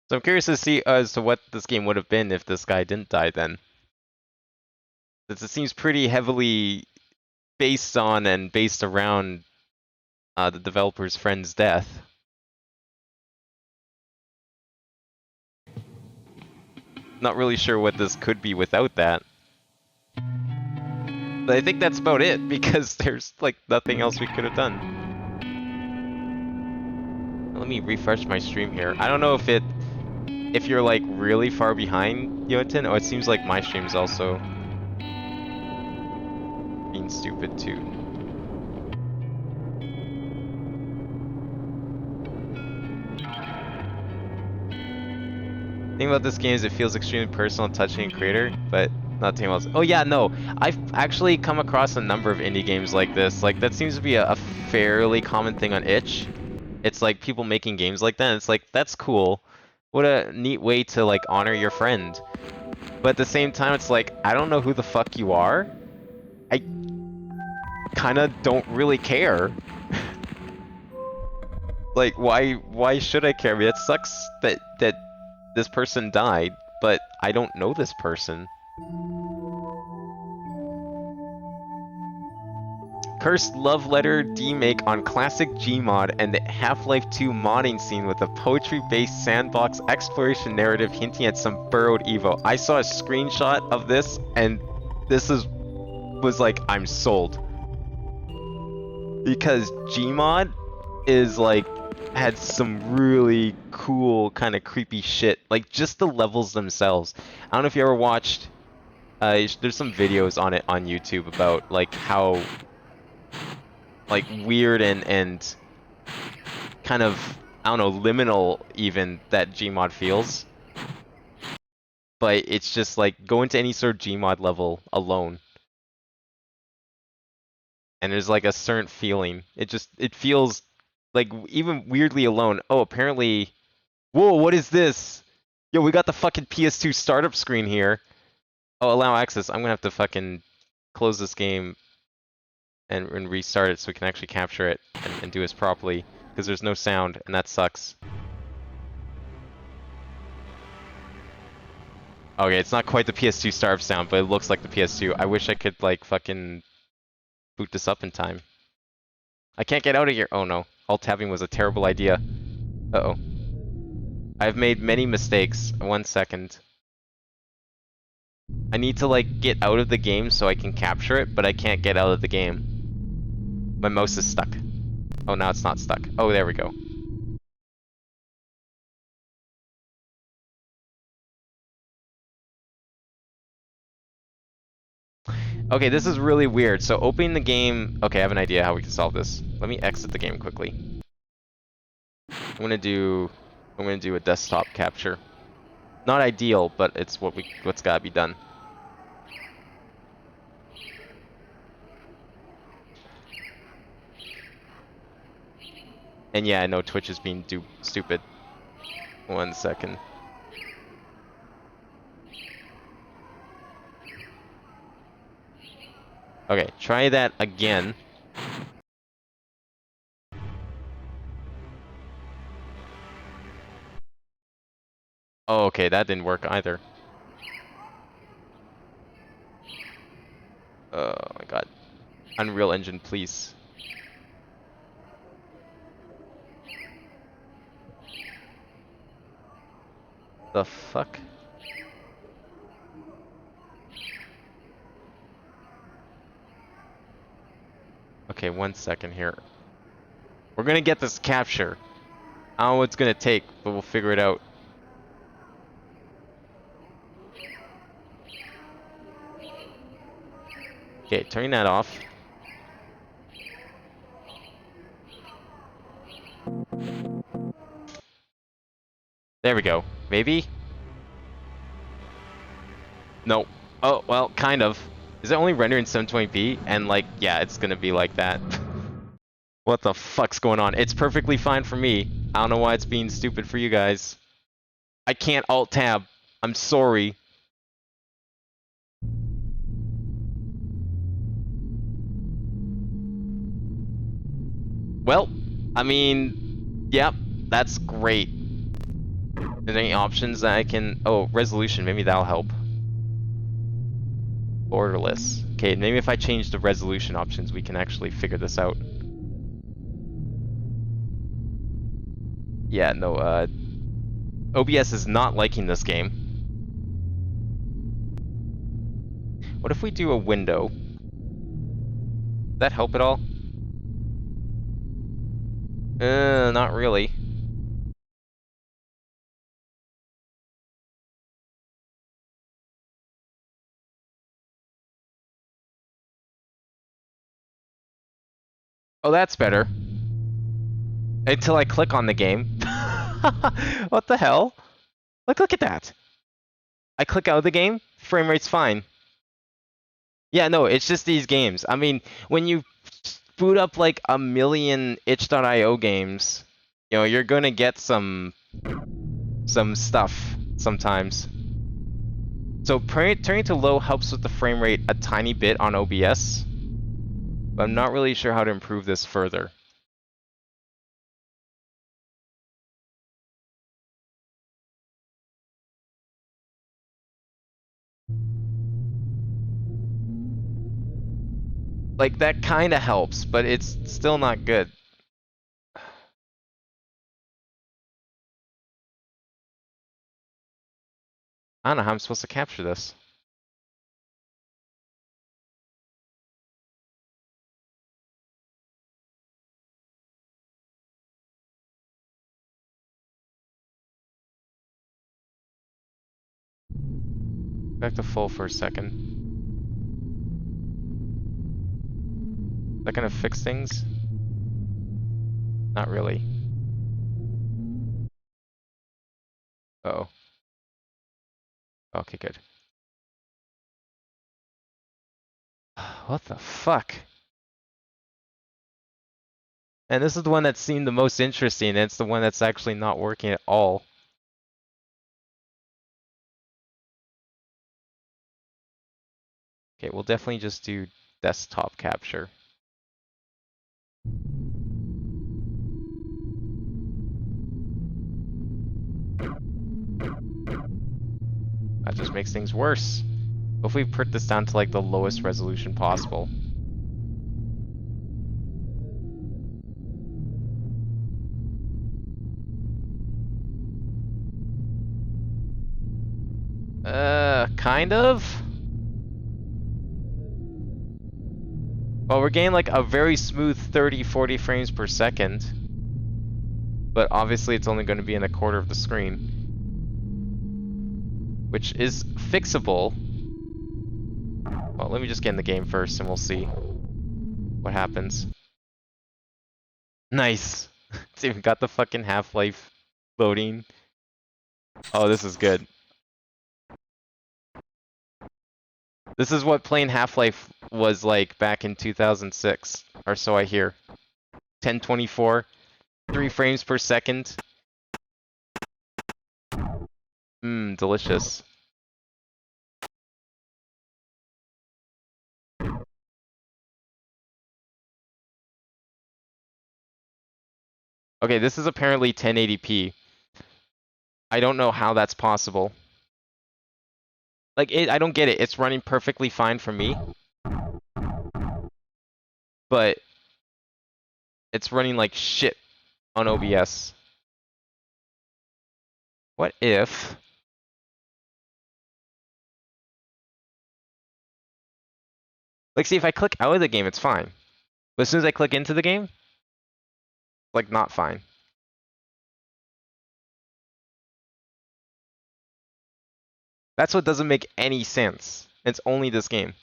A: So I'm curious to see as to what this game would have been if this guy didn't die then. Since it seems pretty heavily based on and based around the developer's friend's death. Not really sure what this could be without that. But I think that's about it, because there's like nothing else we could have done. Let me refresh my stream here. I don't know if you're like really far behind, Yotin. Oh, it seems like my stream's also being stupid too. The thing about this game is it feels extremely personal, touching, and creator, but not too else. Oh yeah, no, I've actually come across a number of indie games like this. Like that seems to be a fairly common thing on itch. It's like people making games like that. And it's like that's cool. What a neat way to like honor your friend. But at the same time, it's like I don't know who the fuck you are. I kind of don't really care. Like why should I care? I mean, it sucks that this person died, but I don't know this person. Cursed love letter demake on classic Gmod and the Half-Life 2 modding scene with a poetry-based sandbox exploration narrative hinting at some burrowed Evo. I saw a screenshot of this and this was like, I'm sold. Because Gmod is like had some really cool kind of creepy shit, like just the levels themselves. I don't know if you ever watched there's some videos on it on YouTube about like how like weird and kind of, I don't know, liminal even that Gmod feels. But it's just like go into any sort of Gmod level alone. And there's like a certain feeling. It feels like even weirdly alone. Oh, apparently, whoa, what is this? Yo, we got the fucking PS2 startup screen here. Oh, allow access. I'm gonna have to fucking close this game and restart it so we can actually capture it and do this properly. Because there's no sound, and that sucks. Okay, it's not quite the PS2 startup sound, but it looks like the PS2. I wish I could, like, fucking boot this up in time. I can't get out of here. Oh no. Alt-tabbing was a terrible idea. Uh-oh. I've made many mistakes. 1 second. I need to, like, get out of the game so I can capture it, but I can't get out of the game. My mouse is stuck. Oh, now it's not stuck. Oh, there we go. Okay, this is really weird. So opening the game... Okay, I have an idea how we can solve this. Let me exit the game quickly. I'm gonna do a desktop capture. Not ideal, but it's what's gotta be done. And yeah, I know Twitch is being stupid. 1 second. Okay, try that again. Oh, okay, that didn't work either. Oh my god. Unreal Engine, please. The fuck? Okay, 1 second here. We're gonna get this capture. I don't know what it's gonna take, but we'll figure it out. Okay, turning that off. There we go. Maybe? No. Oh, well, kind of. Is it only rendered in 720p? And like, yeah, it's gonna be like that. What the fuck's going on? It's perfectly fine for me. I don't know why it's being stupid for you guys. I can't alt-tab. I'm sorry. Well, I mean, yep, that's great. Are there any options that I can... Oh, resolution, maybe that'll help. Borderless. Okay, maybe if I change the resolution options, we can actually figure this out. Yeah, no, OBS is not liking this game. What if we do a window? Does that help at all? Not really. Oh, that's better. Until I click on the game. What the hell? Look at that. I click out of the game, frame rate's fine. Yeah, no, it's just these games. I mean, when you boot up like a million itch.io games, you know, you're gonna get some stuff sometimes. So turning to low helps with the frame rate a tiny bit on OBS, but I'm not really sure how to improve this further. Like, that kinda helps, but it's still not good. I don't know how I'm supposed to capture this. Back to full for a second. Is that gonna fix things? Not really. Uh-oh. Okay, good. What the fuck? And this is the one that seemed the most interesting, and it's the one that's actually not working at all. Okay, we'll definitely just do desktop capture. That just makes things worse. What if we put this down to like the lowest resolution possible? Kind of? Well, we're getting like a very smooth 30, 40 frames per second. But obviously it's only going to be in a quarter of the screen. Which is fixable. Well, let me just get in the game first and we'll see what happens. Nice! It's even got the fucking Half-Life loading. Oh, this is good. This is what playing Half-Life was like back in 2006, or so I hear. 1024, 3 frames per second. Mmm, delicious. Okay, this is apparently 1080p. I don't know how that's possible. Like, I don't get it. It's running perfectly fine for me. But it's running like shit on OBS. What if... Like, see, if I click out of the game, it's fine. But as soon as I click into the game, like, not fine. That's what doesn't make any sense. It's only this game.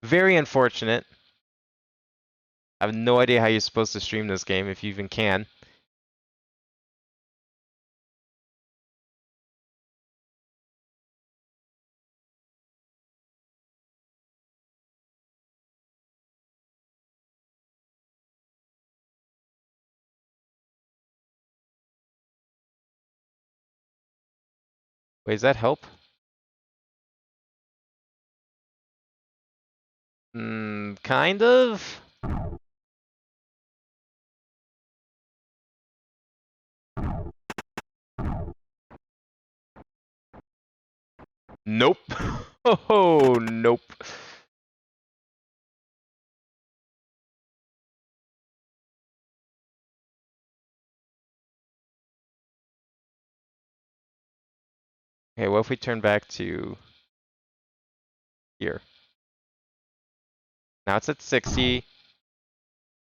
A: Very unfortunate. I have no idea how you're supposed to stream this game, if you even can. Wait, does that help? Kind of? Nope. Oh, nope. Okay, what if we turn back to here? Now it's at 60,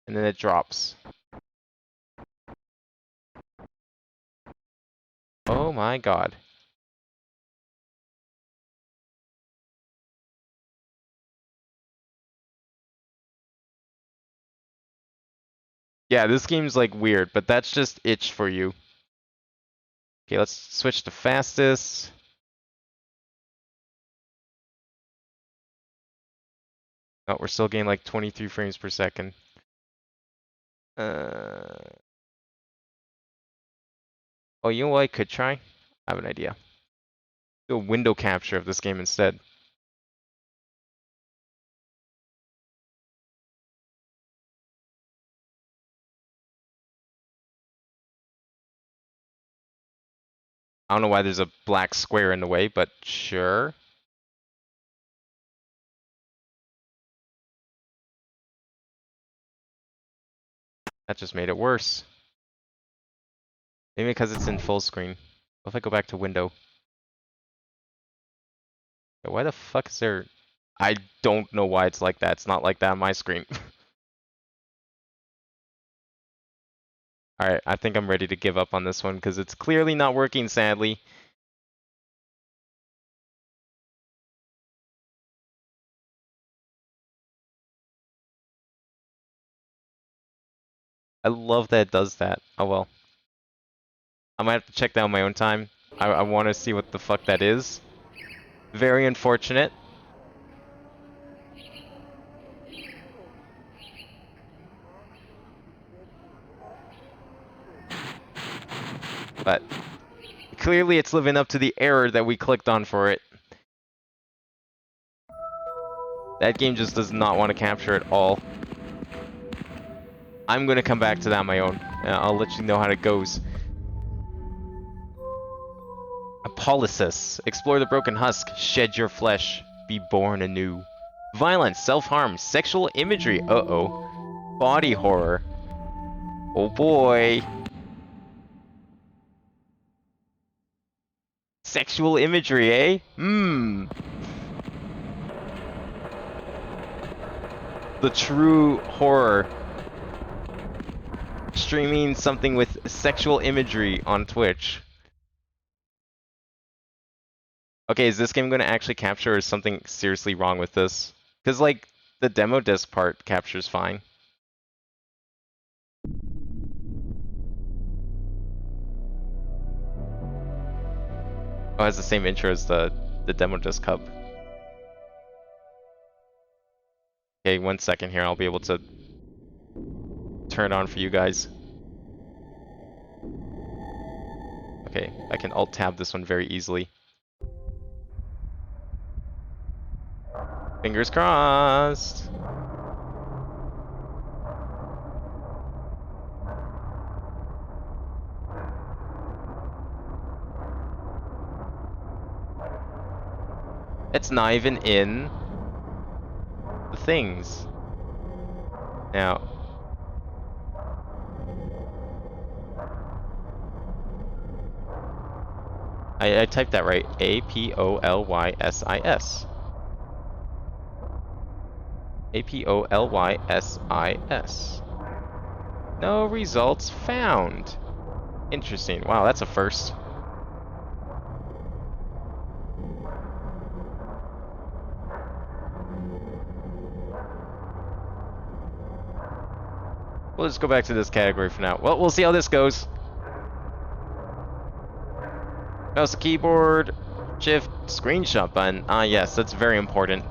A: and then it drops. Oh my god. Yeah, this game's like weird, but that's just itch for you. Okay, let's switch to fastest. Oh, we're still getting like 23 frames per second. Oh, you know what I could try? I have an idea. Do a window capture of this game instead. I don't know why there's a black square in the way, but sure. That just made it worse. Maybe because it's in full screen. What if I go back to window? Why the fuck is there... I don't know why it's like that. It's not like that on my screen. Alright, I think I'm ready to give up on this one because it's clearly not working, sadly. I love that it does that. Oh well. I might have to check that on my own time. I want to see what the fuck that is. Very unfortunate. But clearly it's living up to the error that we clicked on for it. That game just does not want to capture at all. I'm gonna come back to that on my own. I'll let you know how it goes. Apolysis. Explore the broken husk. Shed your flesh. Be born anew. Violence, self-harm, sexual imagery. Uh-oh. Body horror. Oh boy. Sexual imagery, eh? The true horror. Streaming something with sexual imagery on Twitch. Okay, is this game going to actually capture, or is something seriously wrong with this? Because, like, the demo disc part captures fine. Oh, it has the same intro as the demo disc hub. Okay, 1 second here, I'll be able to turn it on for you guys. Okay, I can alt-tab this one very easily. Fingers crossed! It's not even in the things. Now, I typed that right. Apolysis. Apolysis. No results found. Interesting. Wow, that's a first. We'll just go back to this category for now. Well, we'll see how this goes. Mouse, keyboard, shift, screenshot button. Ah, yes, that's very important.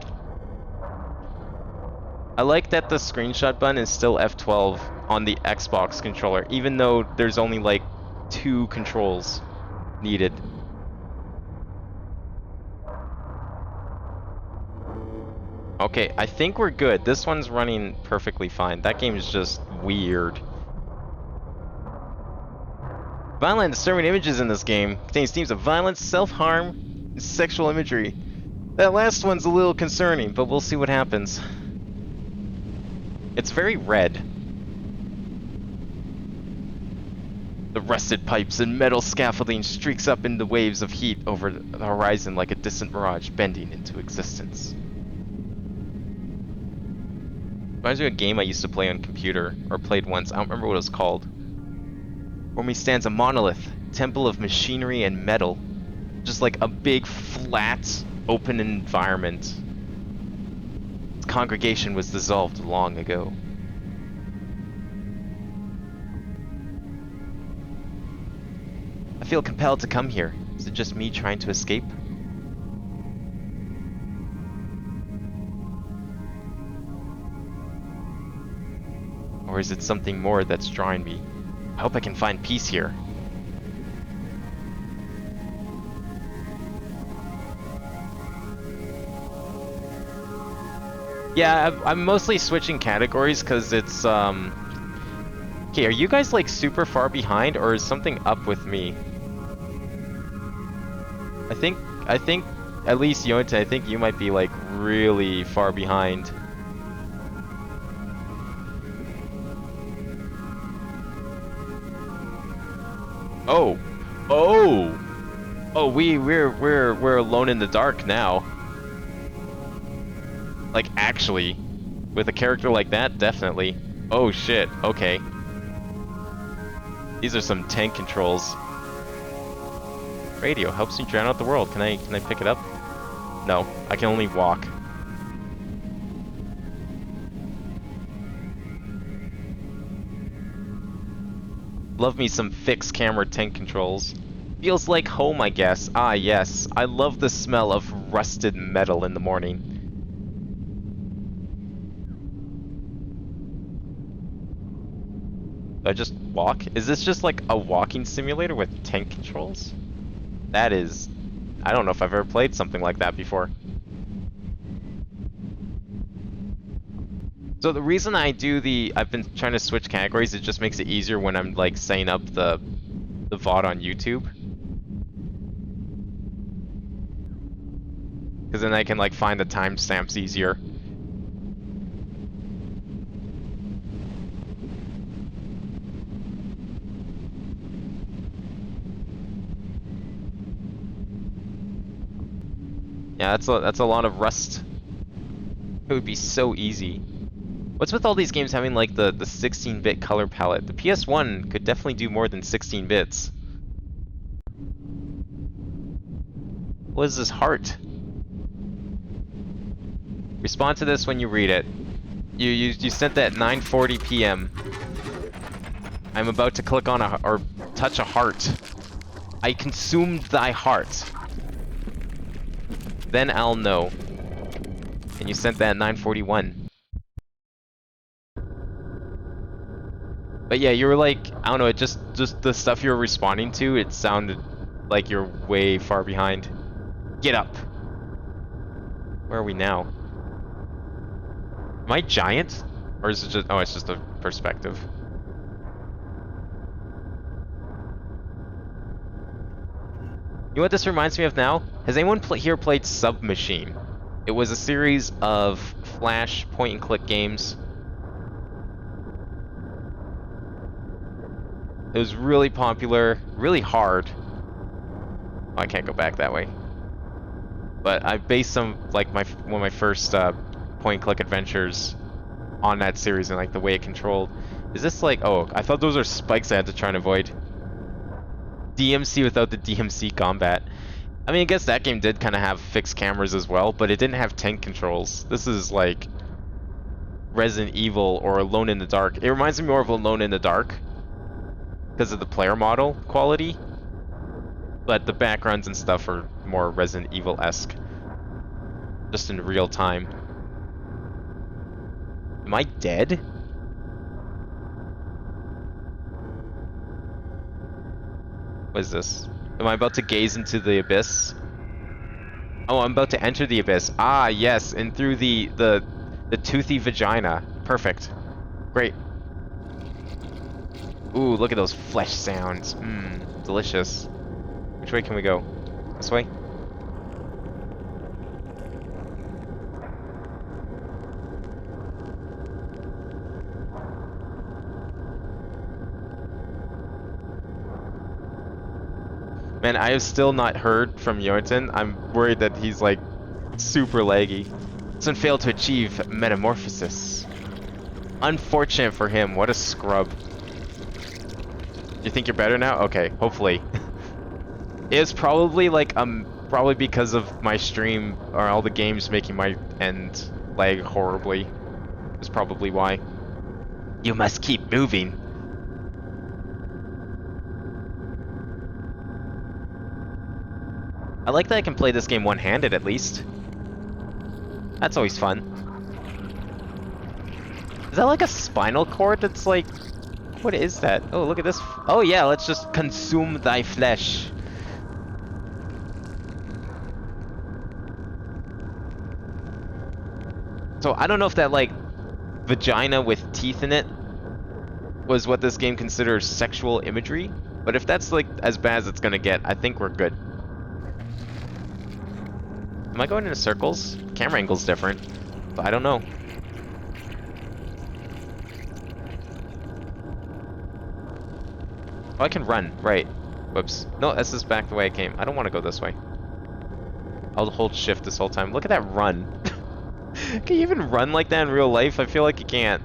A: I like that the screenshot button is still F12 on the Xbox controller, even though there's only like 2 controls needed. Okay, I think we're good. This one's running perfectly fine. That game is just weird. Violent and disturbing images in this game contains themes of violence, self-harm, and sexual imagery. That last one's a little concerning, but we'll see what happens. It's very red. The rusted pipes and metal scaffolding streaks up in the waves of heat over the horizon like a distant mirage bending into existence. Reminds me of a game I used to play on computer, or played once. I don't remember what it was called. Before me stands a monolith, temple of machinery and metal. Just like a big, flat, open environment. Its congregation was dissolved long ago. I feel compelled to come here. Is it just me trying to escape? Or is it something more that's drawing me? I hope I can find peace here. Yeah, I'm mostly switching categories because it's, Okay, are you guys like super far behind, or is something up with me? I think, at least Yonta, I think you might be like really far behind. Oh, we're alone in the dark now. Like actually, with a character like that, definitely. Oh shit. Okay. These are some tank controls. Radio helps me drown out the world. Can I pick it up? No, I can only walk. Love me some fixed camera tank controls. Feels like home, I guess. Ah, yes. I love the smell of rusted metal in the morning. Do I just walk? Is this just like a walking simulator with tank controls? That is... I don't know if I've ever played something like that before. So the reason I do I've been trying to switch categories, it just makes it easier when I'm like setting up the VOD on YouTube. Because then I can like find the timestamps easier. Yeah, that's a lot of rust. It would be so easy. What's with all these games having like the 16-bit color palette? The PS1 could definitely do more than 16 bits. What is this heart? Respond to this when you read it. You sent that 9:40 p.m. I'm about to click on or touch a heart. I consumed thy heart. Then I'll know. And you sent that at 9:41. But yeah, you were like, I don't know, it just the stuff you were responding to, it sounded like you're way far behind. Get up. Where are we now? Am I giant? Or is it just, oh, it's just a perspective. You know what this reminds me of now? Has anyone here played Submachine? It was a series of Flash point-and-click games. It was really popular, really hard. Oh, I can't go back that way. But I based some, like, one of my first point-and-click adventures on that series and like the way it controlled. Is this like, oh, I thought those are spikes I had to try and avoid. DMC without the DMC combat. I mean, I guess that game did kind of have fixed cameras as well, but it didn't have tank controls. This is like Resident Evil or Alone in the Dark. It reminds me more of Alone in the Dark because of the player model quality, but the backgrounds and stuff are more Resident Evil-esque, just in real time. Am I dead? What is this? Am I about to gaze into the abyss? Oh, I'm about to enter the abyss. Ah, yes, and through the toothy vagina. Perfect. Great. Ooh, look at those flesh sounds. Mmm, delicious. Which way can we go? This way? Man, I have still not heard from Jordan. I'm worried that he's like super laggy. Someone failed to achieve metamorphosis. Unfortunate for him. What a scrub. You think you're better now? Okay, hopefully. It's probably like probably because of my stream or all the games making my end lag horribly. Is probably why. You must keep moving. I like that I can play this game one-handed at least. That's always fun. Is that like a spinal cord that's like... What is that? Oh, look at this. Oh yeah, let's just consume thy flesh. So I don't know if that like vagina with teeth in it was what this game considers sexual imagery, but if that's like as bad as it's gonna get, I think we're good. Am I going in circles? Camera angle's different, but I don't know. Oh, I can run, right. Whoops. No, this is back the way I came. I don't want to go this way. I'll hold shift this whole time. Look at that run. Can you even run like that in real life? I feel like you can't.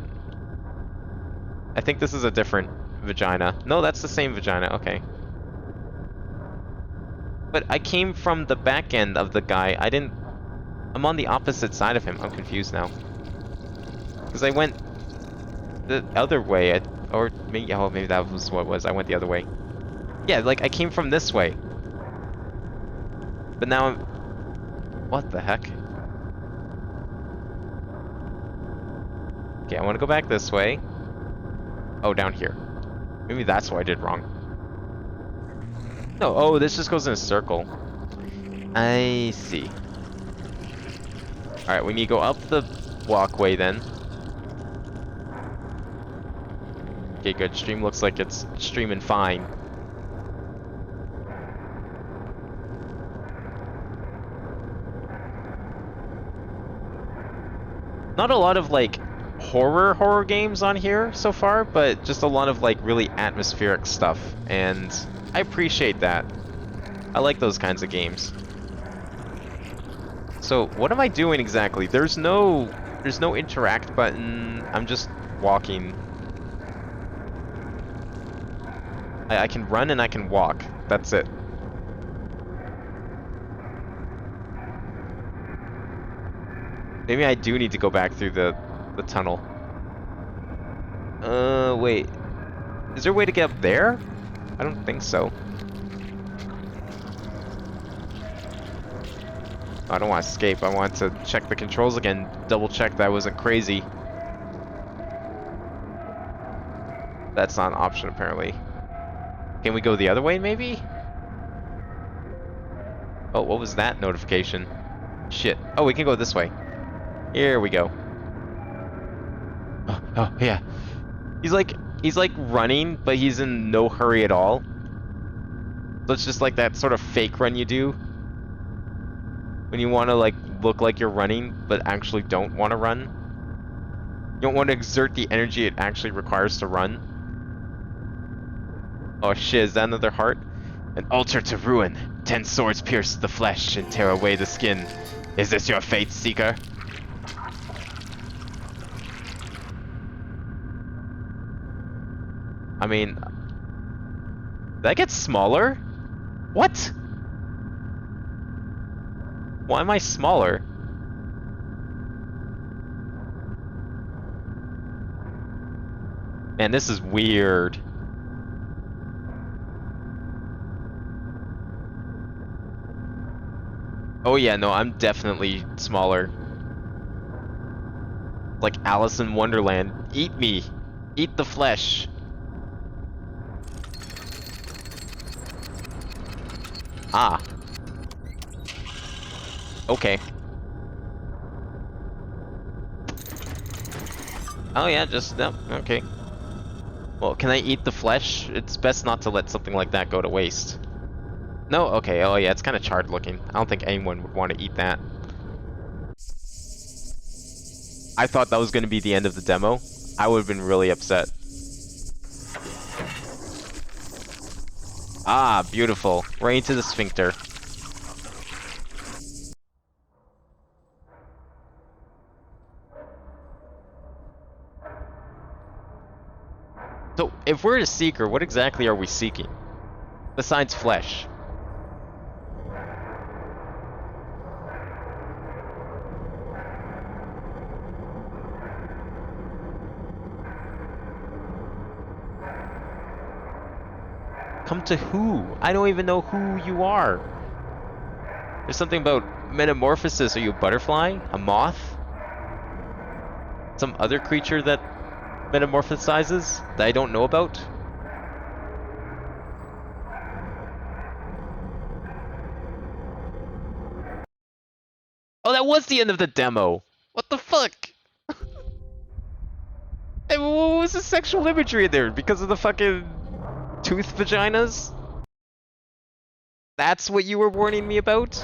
A: I think this is a different vagina. No, that's the same vagina. Okay. But I came from the back end of the guy. I'm on the opposite side of him. I'm confused now. Because I went the other way. Or maybe, oh, maybe that was what it was. I went the other way. Yeah, like I came from this way. But now I'm... What the heck? Okay, I want to go back this way. Oh, down here. Maybe that's what I did wrong. No, oh, this just goes in a circle. I see. Alright, we need to go up the walkway then. Okay, good. Stream looks like it's streaming fine. Not a lot of, like, horror games on here so far, but just a lot of, like, really atmospheric stuff, and I appreciate that. I like those kinds of games. So, what am I doing exactly? There's no interact button. I'm just walking. I can run and I can walk. That's it. Maybe I do need to go back through the tunnel. Wait. Is there a way to get up there? I don't think so. I don't want to escape. I want to check the controls again. Double check that I wasn't crazy. That's not an option, apparently. Can we go the other way, maybe? Oh, what was that notification? Shit. Oh, we can go this way. Here we go. Oh, yeah. He's like running, but he's in no hurry at all. So it's just like that sort of fake run you do when you want to like look like you're running, but actually don't want to run. You don't want to exert the energy it actually requires to run. Oh shit, is that another heart? An altar to ruin. 10 swords pierce the flesh and tear away the skin. Is this your fate, Seeker? I mean, that gets smaller? What? Why am I smaller? Man, this is weird. Oh yeah, no, I'm definitely smaller. Like Alice in Wonderland. Eat me. Eat the flesh. Ah. Okay. Oh yeah, just, no, okay. Well, can I eat the flesh? It's best not to let something like that go to waste. No? Okay, oh yeah, it's kind of charred looking. I don't think anyone would want to eat that. I thought that was going to be the end of the demo. I would have been really upset. Ah, beautiful. Right into the sphincter. So, if we're a seeker, what exactly are we seeking? Besides flesh. Come to who? I don't even know who you are. There's something about metamorphosis. Are you a butterfly? A moth? Some other creature that metamorphosizes that I don't know about? Oh, that was the end of the demo. What the fuck? And what was the sexual imagery in there? Because of the fucking tooth vaginas? That's what you were warning me about?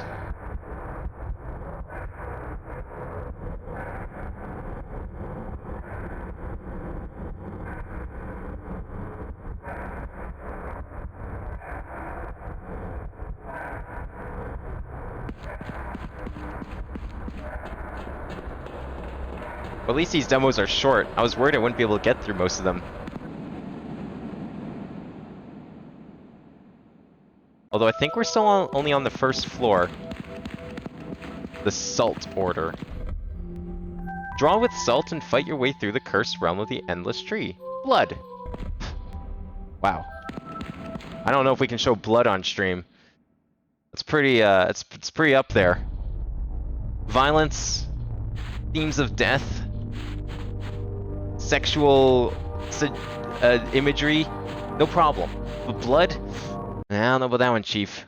A: At least these demos are short. I was worried I wouldn't be able to get through most of them. Although I think we're still only on the first floor. The Salt Order. Draw with salt and fight your way through the cursed realm of the Endless Tree. Blood. Wow. I don't know if we can show blood on stream. It's pretty, it's pretty up there. Violence, themes of death, sexual imagery, no problem. But blood? I don't know about that one, Chief.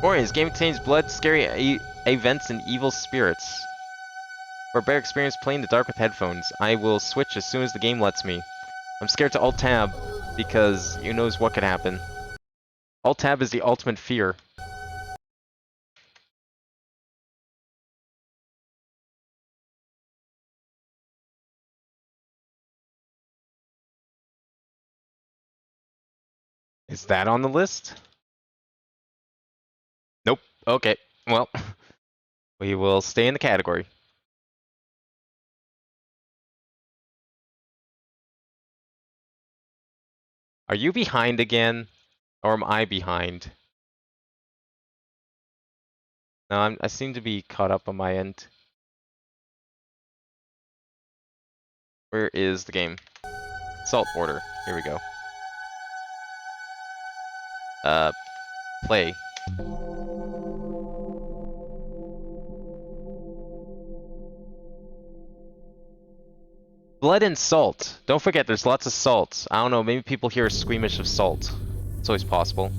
A: Warriors, game contains blood, scary events, and evil spirits. Barbaric experience playing in the dark with headphones. I will switch as soon as the game lets me. I'm scared to Alt-Tab, because who knows what could happen. Alt-Tab is the ultimate fear. Is that on the list? Nope. Okay. Well, we will stay in the category. Are you behind again? Or am I behind? No, I seem to be caught up on my end. Where is the game? Salt order. Here we go. Play. Blood and salt. Don't forget, there's lots of salt. I don't know, maybe people here are squeamish of salt. It's always possible.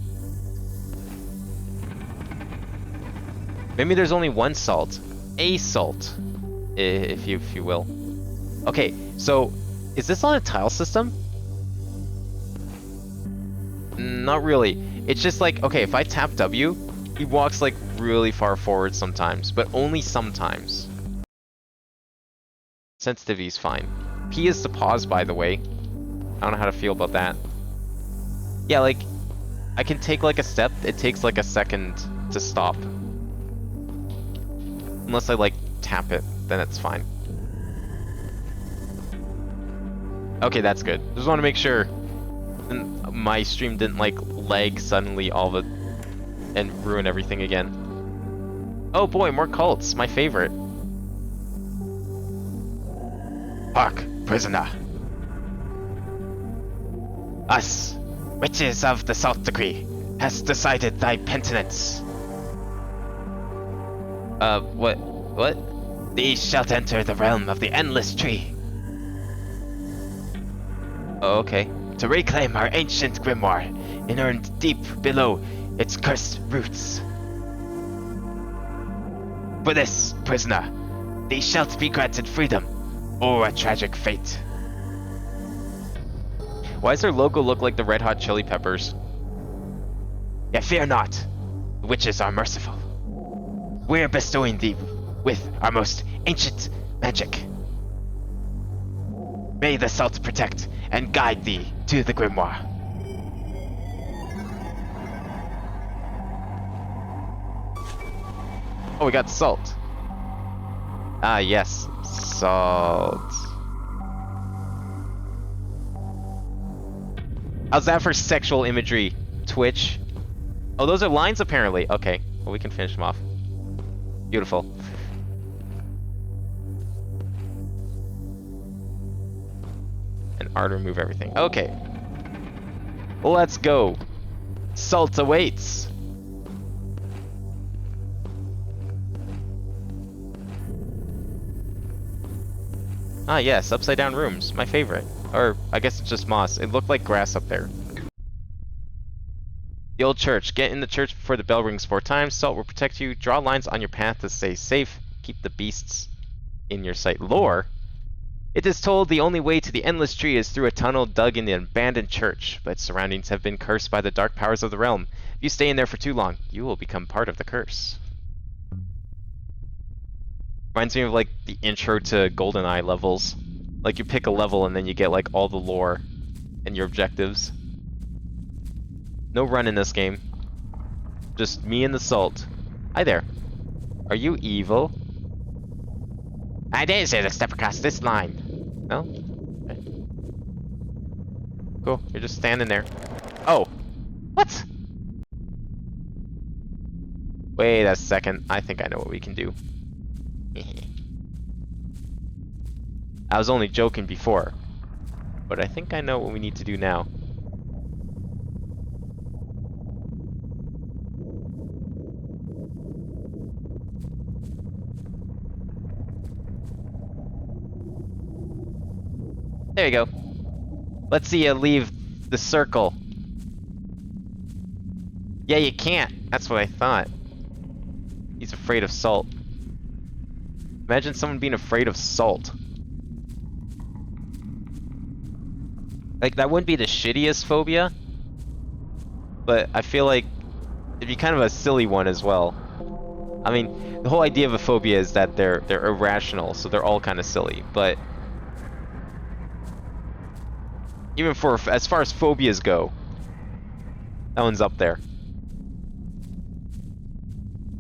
A: Maybe there's only one salt. A salt. If you will. Okay, so, is this on a tile system? Not really. It's just like, okay, if I tap W, he walks like really far forward sometimes, but only sometimes. Sensitivity's fine. P is to pause, by the way. I don't know how to feel about that. Yeah, like, I can take like a step, it takes like a second to stop. Unless I like tap it, then it's fine. Okay, that's good. Just want to make sure my stream didn't like lag suddenly and ruin everything again. Oh boy, more cults, my favorite.
G: Hark, prisoner. Us, witches of the Salt Decree, has decided thy penitence.
A: What?
G: Thee shalt enter the realm of the Endless Tree
A: Oh, okay.
G: to reclaim our ancient grimoire, inurned deep below its cursed roots. For this, prisoner, thee shalt be granted freedom, or a tragic fate.
A: Why does their logo look like the Red Hot Chili Peppers?
G: Yet fear not, the witches are merciful. We're bestowing thee with our most ancient magic. May the salt protect and guide thee to the grimoire.
A: Oh, we got salt. Ah, yes. Salt. How's that for sexual imagery? Twitch? Oh, those are lines apparently. Okay, well we can finish them off. Beautiful. And R to remove everything. Okay. Let's go. Salt awaits. Ah yes, upside down rooms. My favorite. Or, I guess it's just moss. It looked like grass up there. The old church. Get in the church before the bell rings 4 times. Salt will protect you. Draw lines on your path to stay safe. Keep the beasts in your sight. Lore? It is told the only way to the Endless Tree is through a tunnel dug in the abandoned church, but its surroundings have been cursed by the dark powers of the realm. If you stay in there for too long, you will become part of the curse. Reminds me of like the intro to GoldenEye levels. Like you pick a level and then you get like all the lore and your objectives. No run in this game. Just me and the salt. Hi there. Are you evil?
G: I dare you to step across this line.
A: No? Okay. Cool. You're just standing there. Oh. What? Wait a second. I think I know what we can do. I was only joking before, but I think I know what we need to do now. There you go. Let's see you leave the circle. Yeah, you can't. That's what I thought. He's afraid of salt. Imagine someone being afraid of salt. Like, that wouldn't be the shittiest phobia, but I feel like it'd be kind of a silly one as well. I mean, the whole idea of a phobia is that they're irrational, so they're all kind of silly, but even for as far as phobias go, that one's up there.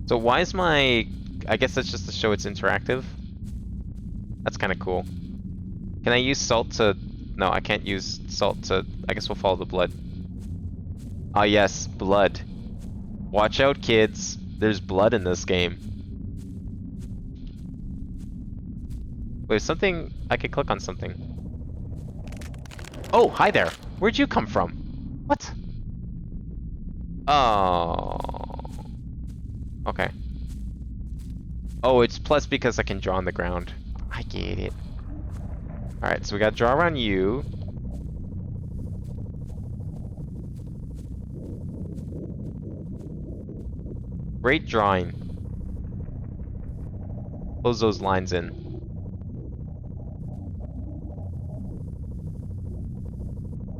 A: So why is my... I guess that's just to show it's interactive. That's kind of cool. Can I use salt to... No, I can't use salt to... I guess we'll follow the blood. Ah yes, blood. Watch out, kids. There's blood in this game. Wait, something... I could click on something. Oh, hi there. Where'd you come from? What? Oh... Okay. Oh, it's plus because I can draw on the ground. I get it. Alright, so we gotta draw around you. Great drawing. Close those lines in.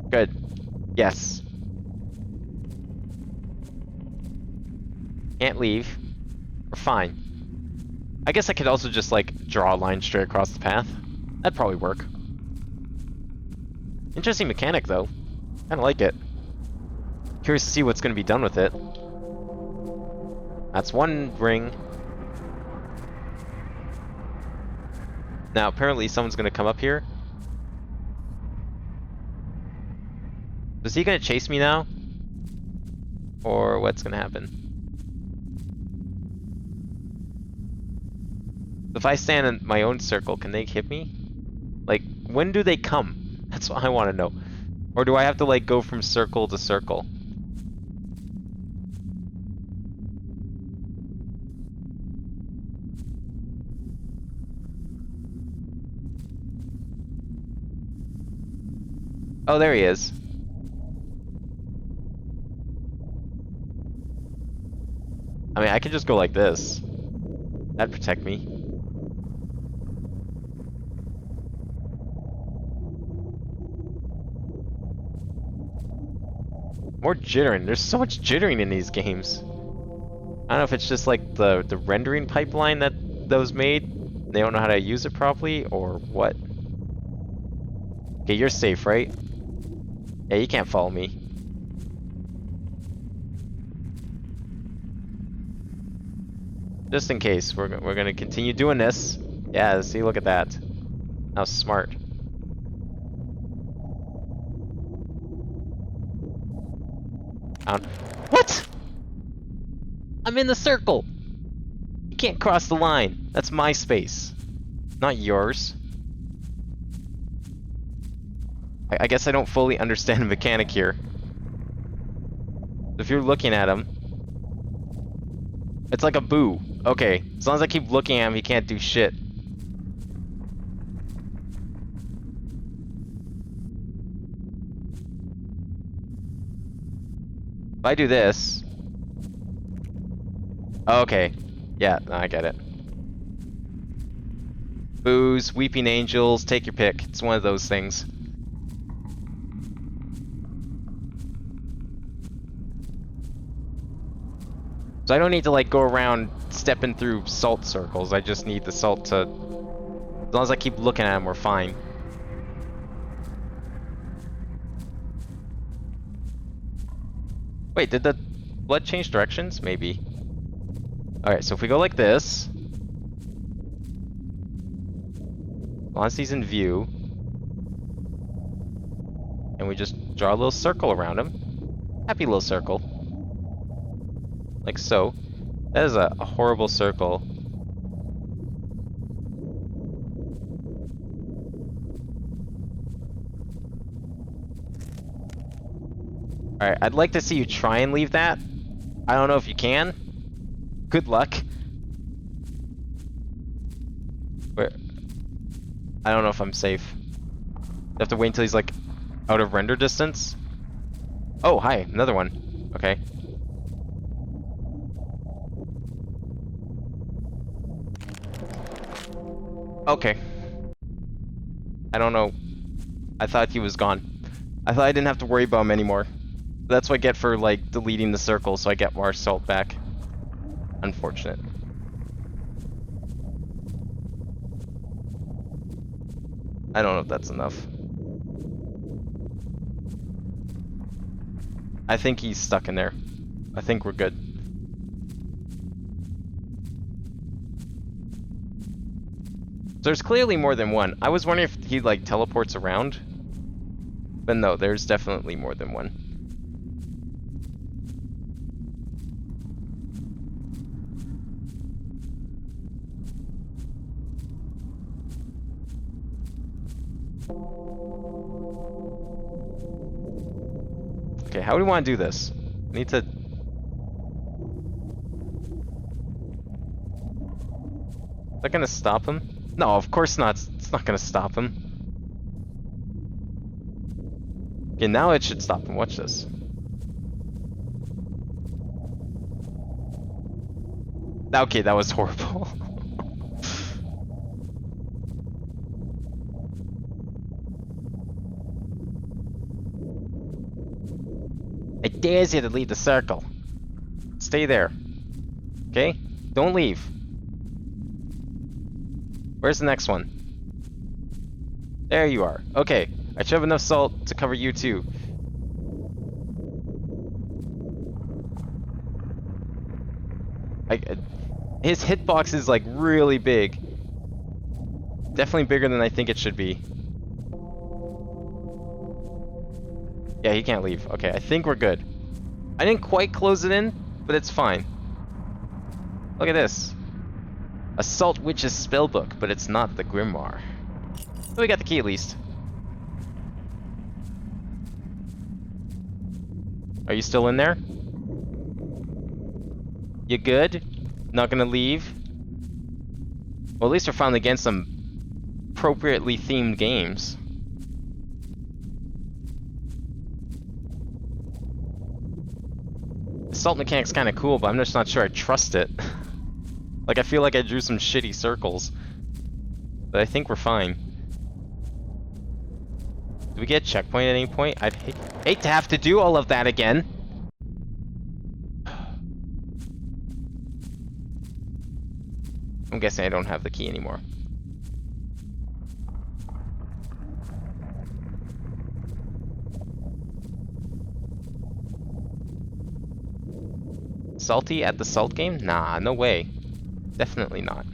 A: Good. Yes. Can't leave. We're fine. I guess I could also just, like, draw a line straight across the path. That'd probably work. Interesting mechanic, though. Kinda like it. Curious to see what's gonna be done with it. That's one ring. Now, apparently someone's gonna come up here. Is he gonna chase me now? Or what's gonna happen? If I stand in my own circle, can they hit me? Like, when do they come? That's what I want to know. Or do I have to, like, go from circle to circle? Oh, there he is. I mean, I could just go like this. That'd protect me. More jittering. There's so much jittering in these games. I don't know if it's just like the rendering pipeline that was made. They don't know how to use it properly or what. Okay, you're safe, right? Yeah, you can't follow me. Just in case, we're gonna continue doing this. Yeah, see, look at that. How smart. What? I'm in the circle! You can't cross the line. That's my space. Not yours. I guess I don't fully understand the mechanic here. If you're looking at him... It's like a boo. Okay, as long as I keep looking at him, he can't do shit. If I do this... Okay. Yeah, no, I get it. Boos, weeping angels, take your pick. It's one of those things. So I don't need to, like, go around stepping through salt circles. I just need the salt to... As long as I keep looking at them, we're fine. Wait, did the blood change directions? Maybe. Alright, so if we go like this... Once he's in view... And we just draw a little circle around him. Happy little circle. Like so. That is a horrible circle. Alright, I'd like to see you try and leave that. I don't know if you can. Good luck. Where? I don't know if I'm safe. You have to wait until he's like out of render distance. Oh, hi, another one. Okay. Okay. I don't know. I thought he was gone. I thought I didn't have to worry about him anymore. That's what I get for, like, deleting the circle, so I get more salt back. Unfortunate. I don't know if that's enough. I think he's stuck in there. I think we're good. There's clearly more than one. I was wondering if he, like, teleports around. But no, there's definitely more than one. Okay, how do we want to do this? We need to... Is that gonna stop him? No, of course not. It's not gonna stop him. Okay, now it should stop him. Watch this. Okay, that was horrible. I dare you to leave the circle. Stay there. Okay? Don't leave. Where's the next one? There you are. Okay. I should have enough salt to cover you too. His hitbox is like really big. Definitely bigger than I think it should be. Yeah, he can't leave. Okay, I think we're good. I didn't quite close it in, but it's fine. Look at this. A Salt Witch's spellbook, but it's not the Grimoire. So we got the key at least. Are you still in there? You good? Not gonna leave? Well, at least we're finally getting some appropriately themed games. The salt mechanic's kinda cool, but I'm just not sure I trust it. Like, I feel like I drew some shitty circles. But I think we're fine. Do we get a checkpoint at any point? I'd hate to have to do all of that again. I'm guessing I don't have the key anymore. Salty at the salt game? Nah, no way. Definitely not.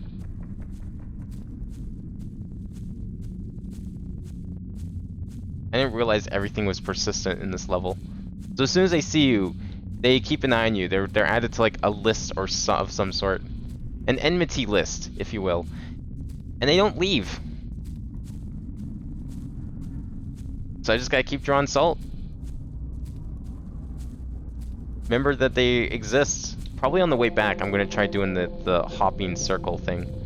A: I didn't realize everything was persistent in this level. So as soon as they see you, they keep an eye on you. They're added to like a list or of some sort. An enmity list, if you will. And they don't leave. So I just gotta keep drawing salt. Remember that they exist. Probably on the way back, I'm gonna try doing the hopping circle thing.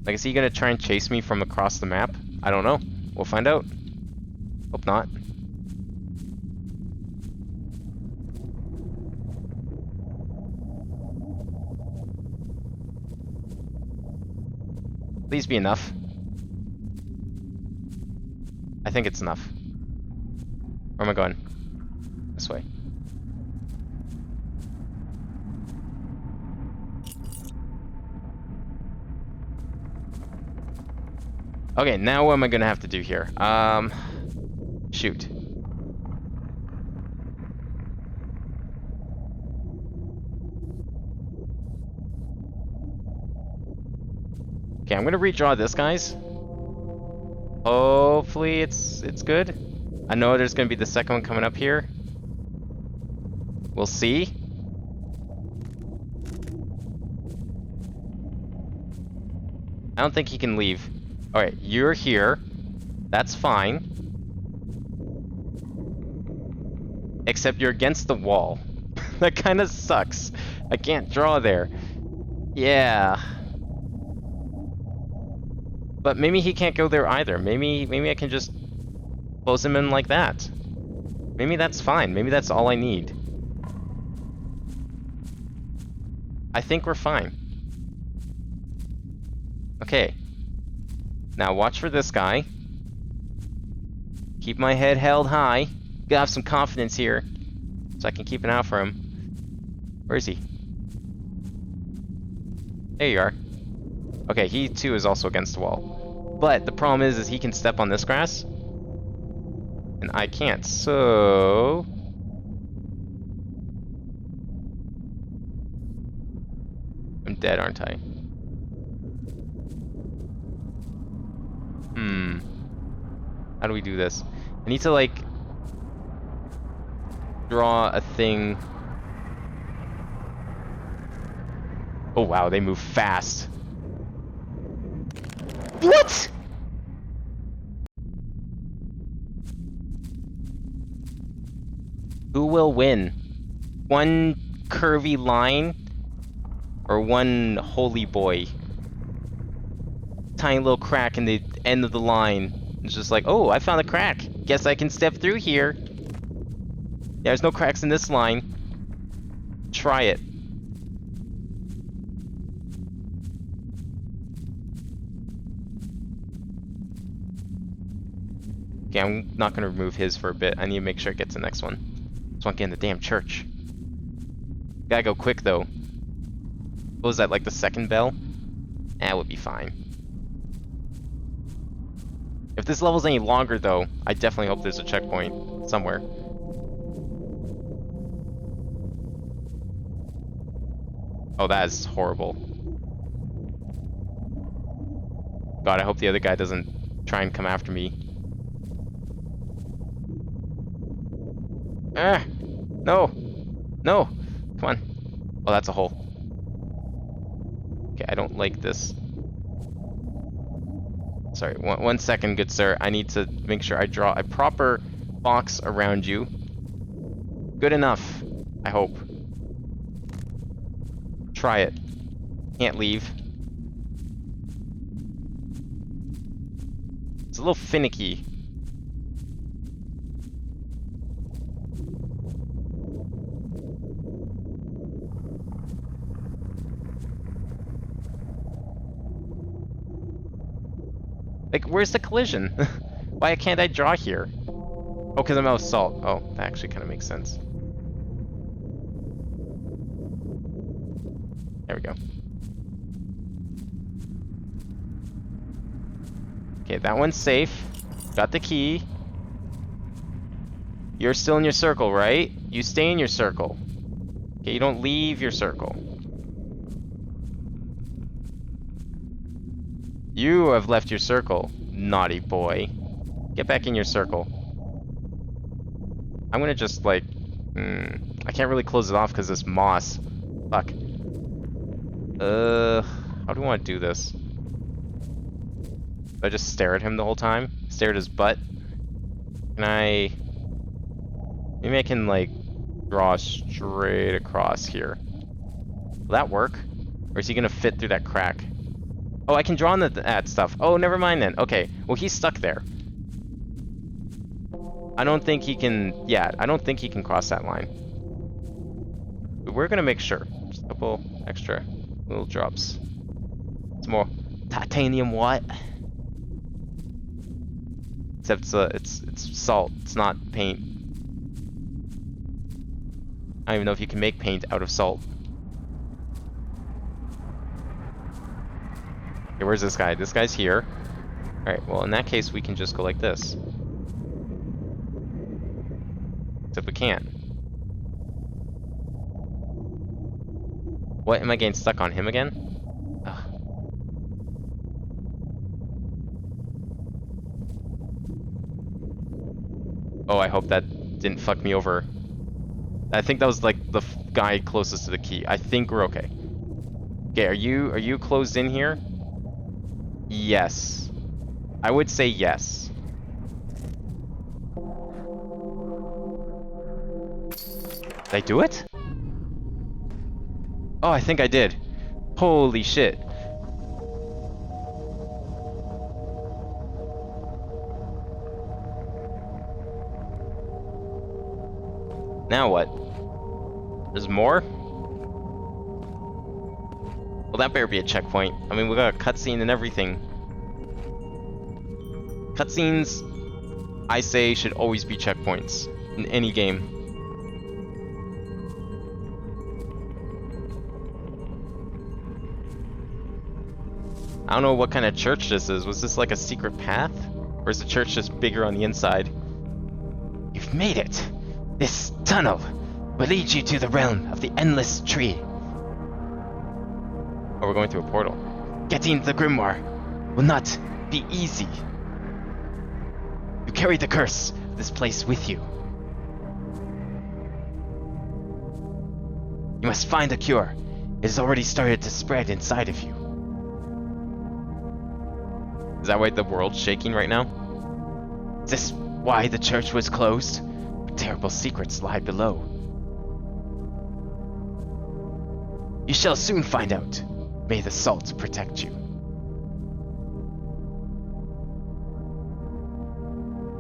A: Like, is he gonna try and chase me from across the map? I don't know. We'll find out. Hope not. Please be enough. I think it's enough. Where am I going? This way. Okay, now what am I gonna have to do here? Shoot. Okay, I'm gonna redraw this, guys. Hopefully it's good. I know there's gonna be the second one coming up here. We'll see. I don't think he can leave. Alright, you're here. That's fine. Except you're against the wall. That kind of sucks. I can't draw there. Yeah. But maybe he can't go there either. Maybe I can just close him in like that. Maybe that's fine. Maybe that's all I need. I think we're fine. Okay. Now watch for this guy. Keep my head held high. Gotta have some confidence here, so I can keep an eye out for him. Where is he? There you are. Okay, he too is also against the wall. But the problem is he can step on this grass, and I can't. So I'm dead, aren't I? How do we do this? I need to, like, draw a thing. Oh wow, they move fast. What? Who will win? One curvy line or one holy boy? Tiny little crack in the end of the line. It's just like, oh, I found a crack. Guess I can step through here. There's no cracks in this line. Try it. Okay, I'm not gonna remove his for a bit. I need to make sure it gets the next one. Just want to get in the damn church. Gotta go quick though. What was that, like the second bell? That would be fine. If this level's any longer though, I definitely hope there's a checkpoint somewhere. Oh, that is horrible. God, I hope the other guy doesn't try and come after me. Ah! No! No! Come on. Oh, that's a hole. Okay, I don't like this. Sorry, one second, good sir. I need to make sure I draw a proper box around you. Good enough, I hope. Try it. Can't leave. It's a little finicky. Like, where's the collision? Why can't I draw here? Oh, because I'm out of salt. Oh, that actually kind of makes sense. There we go. Okay, that one's safe. Got the key. You're still in your circle, right? You stay in your circle. Okay, you don't leave your circle. You have left your circle, naughty boy. Get back in your circle. I'm gonna just, like... I can't really close it off because this moss. Fuck. How do I want to do this? Do I just stare at him the whole time? Stare at his butt? Can I... Maybe I can, like, draw straight across here. Will that work? Or is he gonna fit through that crack? Oh, I can draw on that stuff. Oh, never mind then. Okay. Well, he's stuck there. I don't think he can... Yeah, I don't think he can cross that line. But we're gonna make sure. Just a couple extra little drops. Some more titanium white. Except it's salt. It's not paint. I don't even know if you can make paint out of salt. Okay, where's this guy? This guy's here. Alright, well in that case we can just go like this. Except we can't. What, am I getting stuck on him again? Ugh. Oh, I hope that didn't fuck me over. I think that was like the guy closest to the key. I think we're okay. Okay, are you closed in here? Yes. I would say yes. Did I do it? Oh, I think I did. Holy shit. Now what? There's more? Well, that better be a checkpoint. I mean, we got a cutscene and everything. Cutscenes, I say, should always be checkpoints in any game. I don't know what kind of church this is. Was this like a secret path? Or is the church just bigger on the inside?
G: You've made it. This tunnel will lead you to the realm of the Endless Tree.
A: Oh, we're going through a portal.
G: Getting the grimoire will not be easy. You carry the curse of this place with you. You must find a cure. It has already started to spread inside of you.
A: Is that why the world's shaking right now?
G: Is this why the church was closed? Terrible secrets lie below. You shall soon find out. May the salt protect you.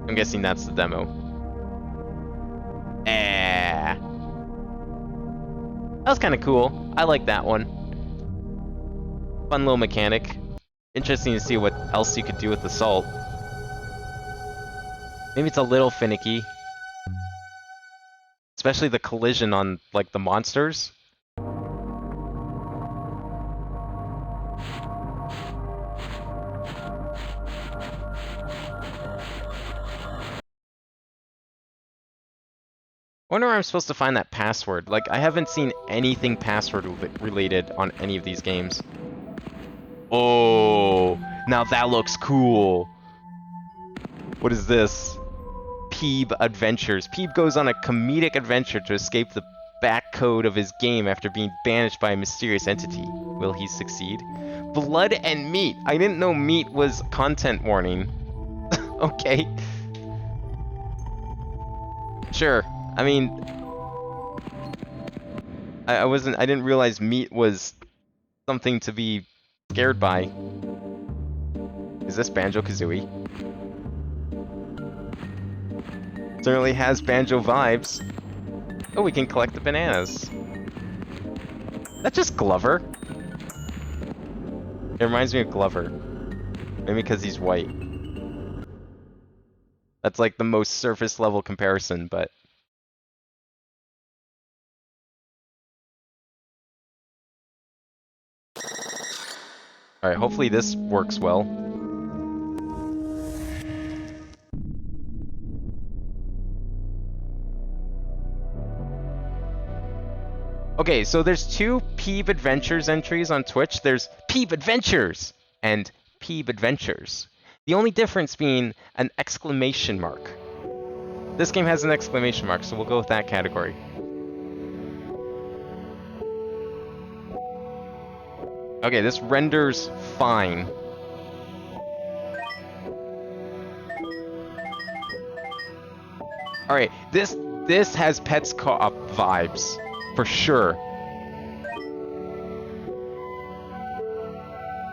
A: I'm guessing that's the demo.
G: Eh.
A: That was kind of cool. I like that one. Fun little mechanic. Interesting to see what else you could do with the salt. Maybe it's a little finicky. Especially the collision on, like, the monsters. I wonder where I'm supposed to find that password. Like, I haven't seen anything password related on any of these games. Oh, now that looks cool. What is this? Peeb Adventures. Peeb goes on a comedic adventure to escape the back code of his game after being banished by a mysterious entity. Will he succeed? Blood and meat. I didn't know meat was content warning. Okay. Sure. I mean, I didn't realize meat was something to be scared by. Is this Banjo-Kazooie? Certainly has Banjo vibes. Oh, we can collect the bananas. That's just Glover. It reminds me of Glover. Maybe because he's white. That's like the most surface level comparison, but... Alright, hopefully this works well. Okay, so there's two Peeb Adventures entries on Twitch. There's Peeb Adventures and Peeb Adventures. The only difference being an exclamation mark. This game has an exclamation mark, so we'll go with that category. Okay, this renders fine. Alright, this has Pets Co-op vibes. For sure.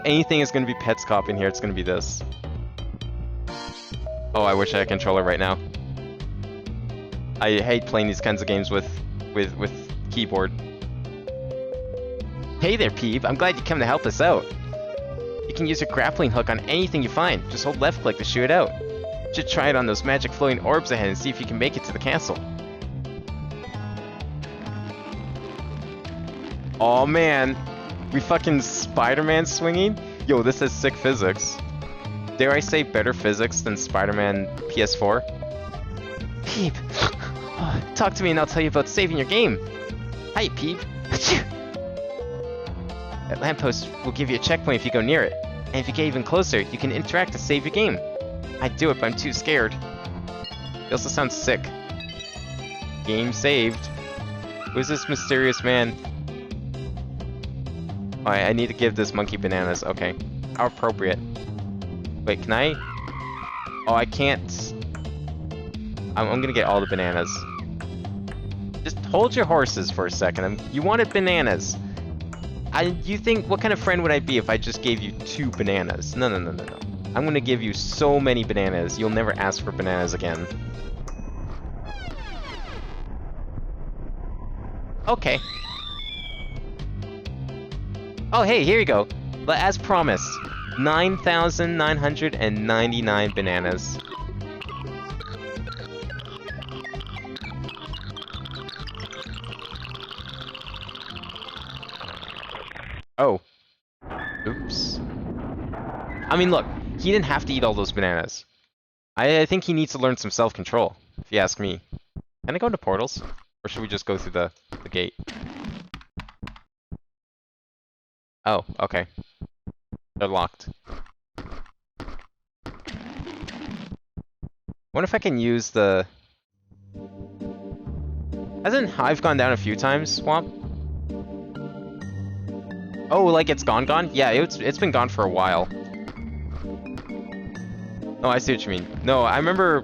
A: Anything is going to be Pets Co-op in here, it's going to be this. Oh, I wish I had a controller right now. I hate playing these kinds of games with keyboard. Hey there, Peeb. I'm glad you come to help us out. You can use a grappling hook on anything you find. Just hold left click to shoot it out. You should try it on those magic floating orbs ahead and see if you can make it to the castle. Oh man, we fucking Spider-Man swinging? Yo, this has sick physics. Dare I say better physics than Spider-Man PS4?
G: Peeb, talk to me and I'll tell you about saving your game.
A: Hi, Peeb.
G: That lamppost will give you a checkpoint if you go near it. And if you get even closer, you can interact to save your game.
A: I'd do it, but I'm too scared. He also sounds sick. Game saved. Who's this mysterious man? Alright, I need to give this monkey bananas. Okay. How appropriate. Wait, can I? Oh, I can't. I'm gonna get all the bananas. Just hold your horses for a second. You wanted bananas. You think, what kind of friend would I be if I just gave you 2 bananas? No, no, no, no, no. I'm gonna give you so many bananas, you'll never ask for bananas again. Okay. Oh, hey, here you go. But as promised, 9,999 bananas. Oh. Oops. I mean, look, he didn't have to eat all those bananas. I think he needs to learn some self-control, if you ask me. Can I go into portals? Or should we just go through the gate? Oh, okay. They're locked. Wonder if I can use the... Hasn't Hive gone down a few times, Swamp? Oh, like it's gone? Yeah, it's been gone for a while. Oh, I see what you mean. No, I remember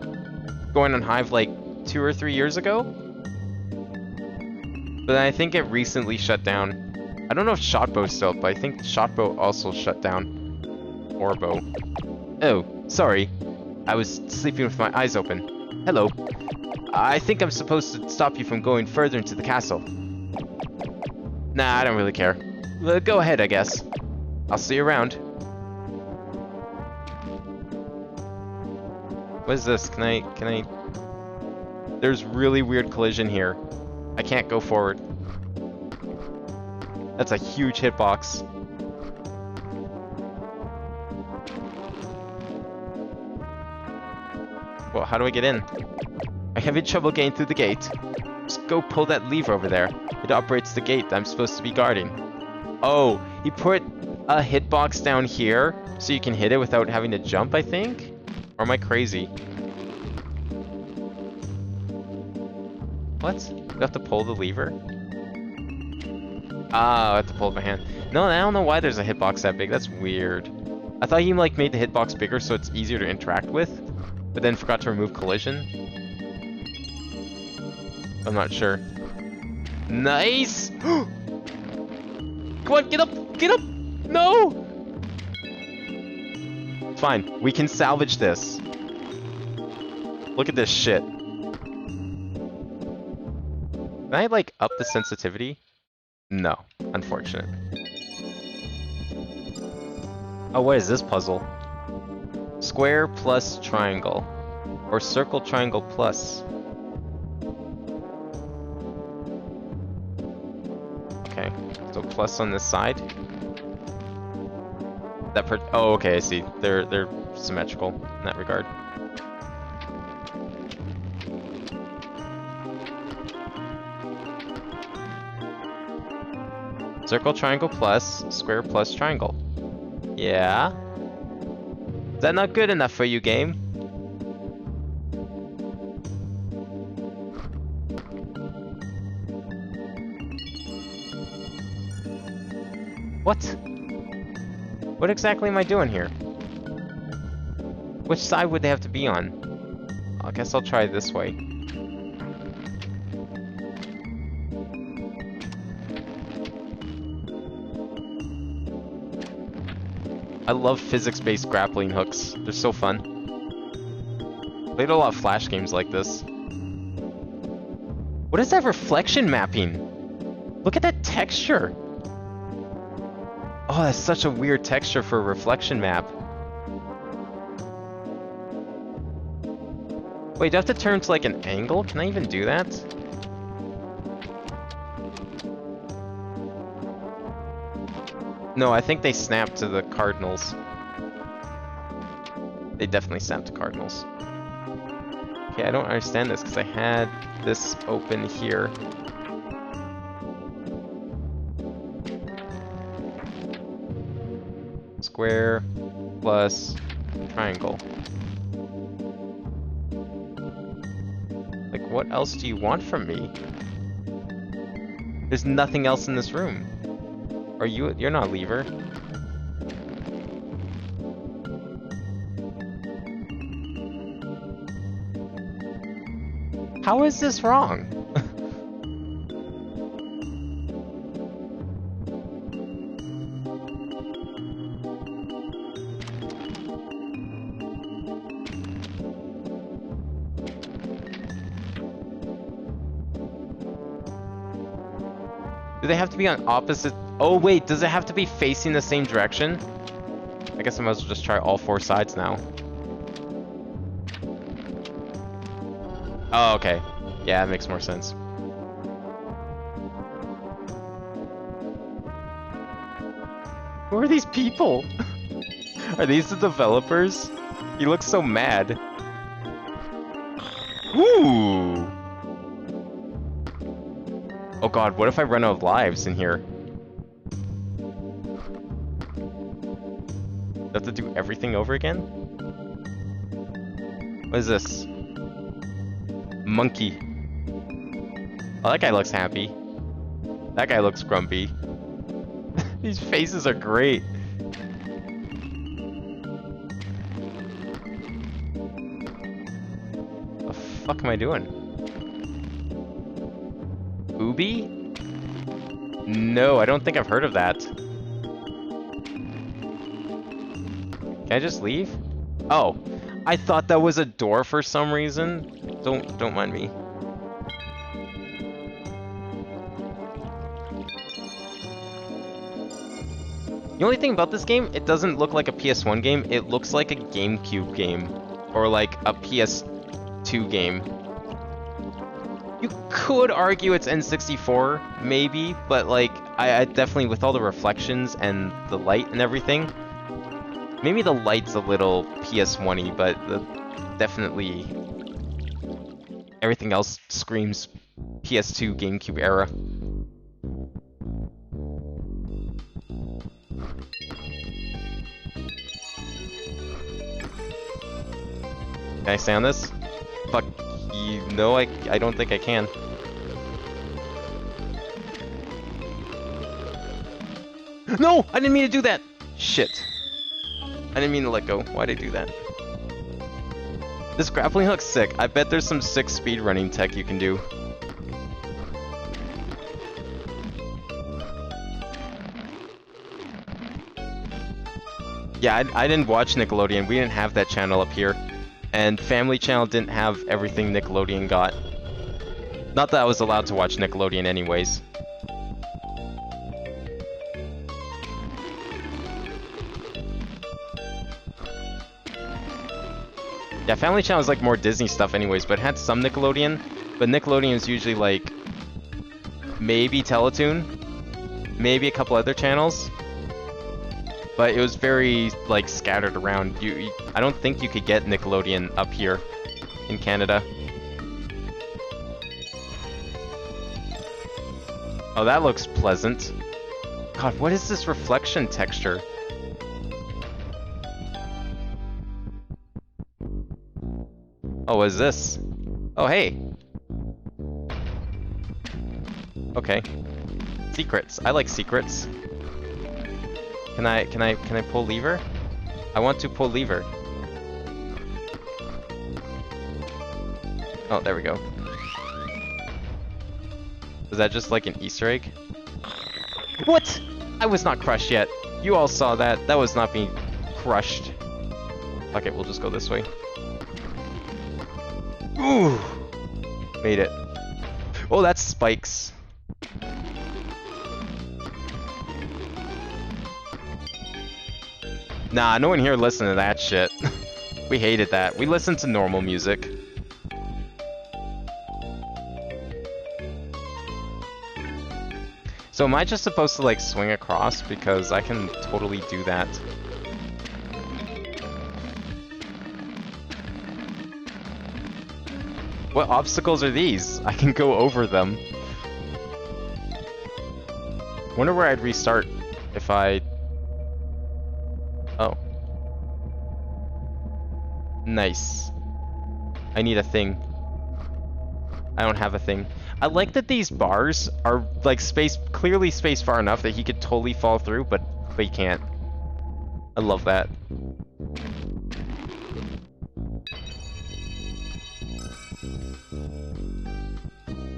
A: going on Hive like 2 or 3 years ago. But I think it recently shut down. I don't know if Shotbow's still up, but I think Shotbow also shut down. Orbo. Oh, sorry. I was sleeping with my eyes open. Hello. I think I'm supposed to stop you from going further into the castle. Nah, I don't really care. Go ahead, I guess. I'll see you around. What is this? Can I... There's really weird collision here. I can't go forward. That's a huge hitbox. Well, how do I get in? I'm having trouble getting through the gate. Just go pull that lever over there. It operates the gate I'm supposed to be guarding. Oh, he put a hitbox down here so you can hit it without having to jump, I think? Or am I crazy? What? You have to pull the lever? Ah, I have to pull it by hand. No, I don't know why there's a hitbox that big. That's weird. I thought he like made the hitbox bigger so it's easier to interact with, but then forgot to remove collision. I'm not sure. Nice! Come on, get up! Get up! No! It's fine. We can salvage this. Look at this shit. Can I, like, up the sensitivity? No. Unfortunate. Oh, what is this puzzle? Square plus triangle. Or circle triangle plus. Okay. So plus on this side. Oh, okay, I see. They're symmetrical in that regard. Circle, triangle plus, square plus triangle. Yeah? Is that not good enough for you, game? What? What exactly am I doing here? Which side would they have to be on? I guess I'll try this way. I love physics-based grappling hooks. They're so fun. Played a lot of Flash games like this. What is that reflection mapping? Look at that texture! Oh, that's such a weird texture for a reflection map. Wait, do I have to turn to like an angle? Can I even do that? No, I think they snap to the cardinals. They definitely snap to cardinals. Okay, I don't understand this because I had this open here. Square plus triangle. what else do you want from me? There's nothing else in this room. Are you? You're not a lever. How is this wrong? Do they have to be on opposite? Oh wait, does it have to be facing the same direction? I guess I might as well just try all 4 sides now. Oh, okay. Yeah, that makes more sense. Who are these people? Are these the developers? He looks so mad. Ooh! Oh god, what if I run out of lives in here? Do I have to do everything over again? What is this? Monkey. Oh, that guy looks happy. That guy looks grumpy. These faces are great. What the fuck am I doing? Ubi? No, I don't think I've heard of that. Can I just leave? Oh, I thought that was a door for some reason. Don't mind me. The only thing about this game, it doesn't look like a PS1 game. It looks like a GameCube game or like a PS2 game. You could argue it's N64, maybe, but like I definitely, with all the reflections and the light and everything, maybe the light's a little PS1-y, but definitely everything else screams PS2, GameCube era. Can I stay on this? Fuck you. No, I don't think I can. No! I didn't mean to do that! Shit. I didn't mean to let go. Why'd I do that? This grappling hook's sick. I bet there's some sick speedrunning tech you can do. Yeah, I didn't watch Nickelodeon. We didn't have that channel up here. And Family Channel didn't have everything Nickelodeon got. Not that I was allowed to watch Nickelodeon anyways. Yeah, Family Channel was like more Disney stuff anyways, but it had some Nickelodeon. But Nickelodeon is usually like maybe Teletoon, maybe a couple other channels. But it was very like scattered around. I don't think you could get Nickelodeon up here in Canada. Oh, that looks pleasant. God, what is this reflection texture? Oh, what is this? Oh, hey. Okay. Secrets. I like secrets. Can I pull lever? I want to pull lever. Oh, there we go. Was that just like an Easter egg? What? I was not crushed yet. You all saw that. That was not being crushed. Okay, we'll just go this way. Ooh! Made it. Oh, that's spikes. Nah, no one here listened to that shit. We hated that. We listened to normal music. So am I just supposed to like swing across? Because I can totally do that. What obstacles are these? I can go over them. Wonder where I'd restart if I... Oh. Nice. I need a thing. I don't have a thing. I like that these bars are like clearly spaced far enough that he could totally fall through, but he can't. I love that.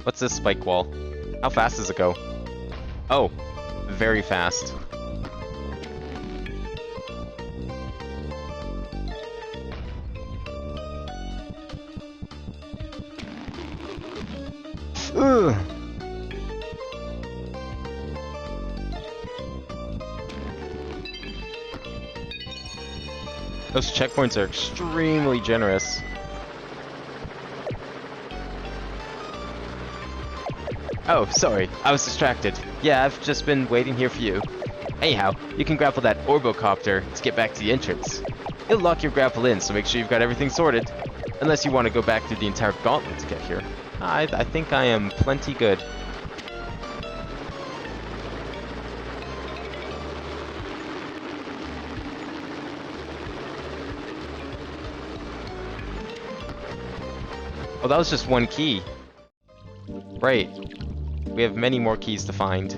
A: What's this spike wall? How fast does it go? Oh, very fast. Ugh. Those checkpoints are extremely generous. Oh, sorry, I was distracted. Yeah, I've just been waiting here for you. Anyhow, you can grapple that orbocopter to get back to the entrance. It'll lock your grapple in, so make sure you've got everything sorted. Unless you want to go back through the entire gauntlet to get here. I think I am plenty good. Oh, that was just one key. Right. We have many more keys to find.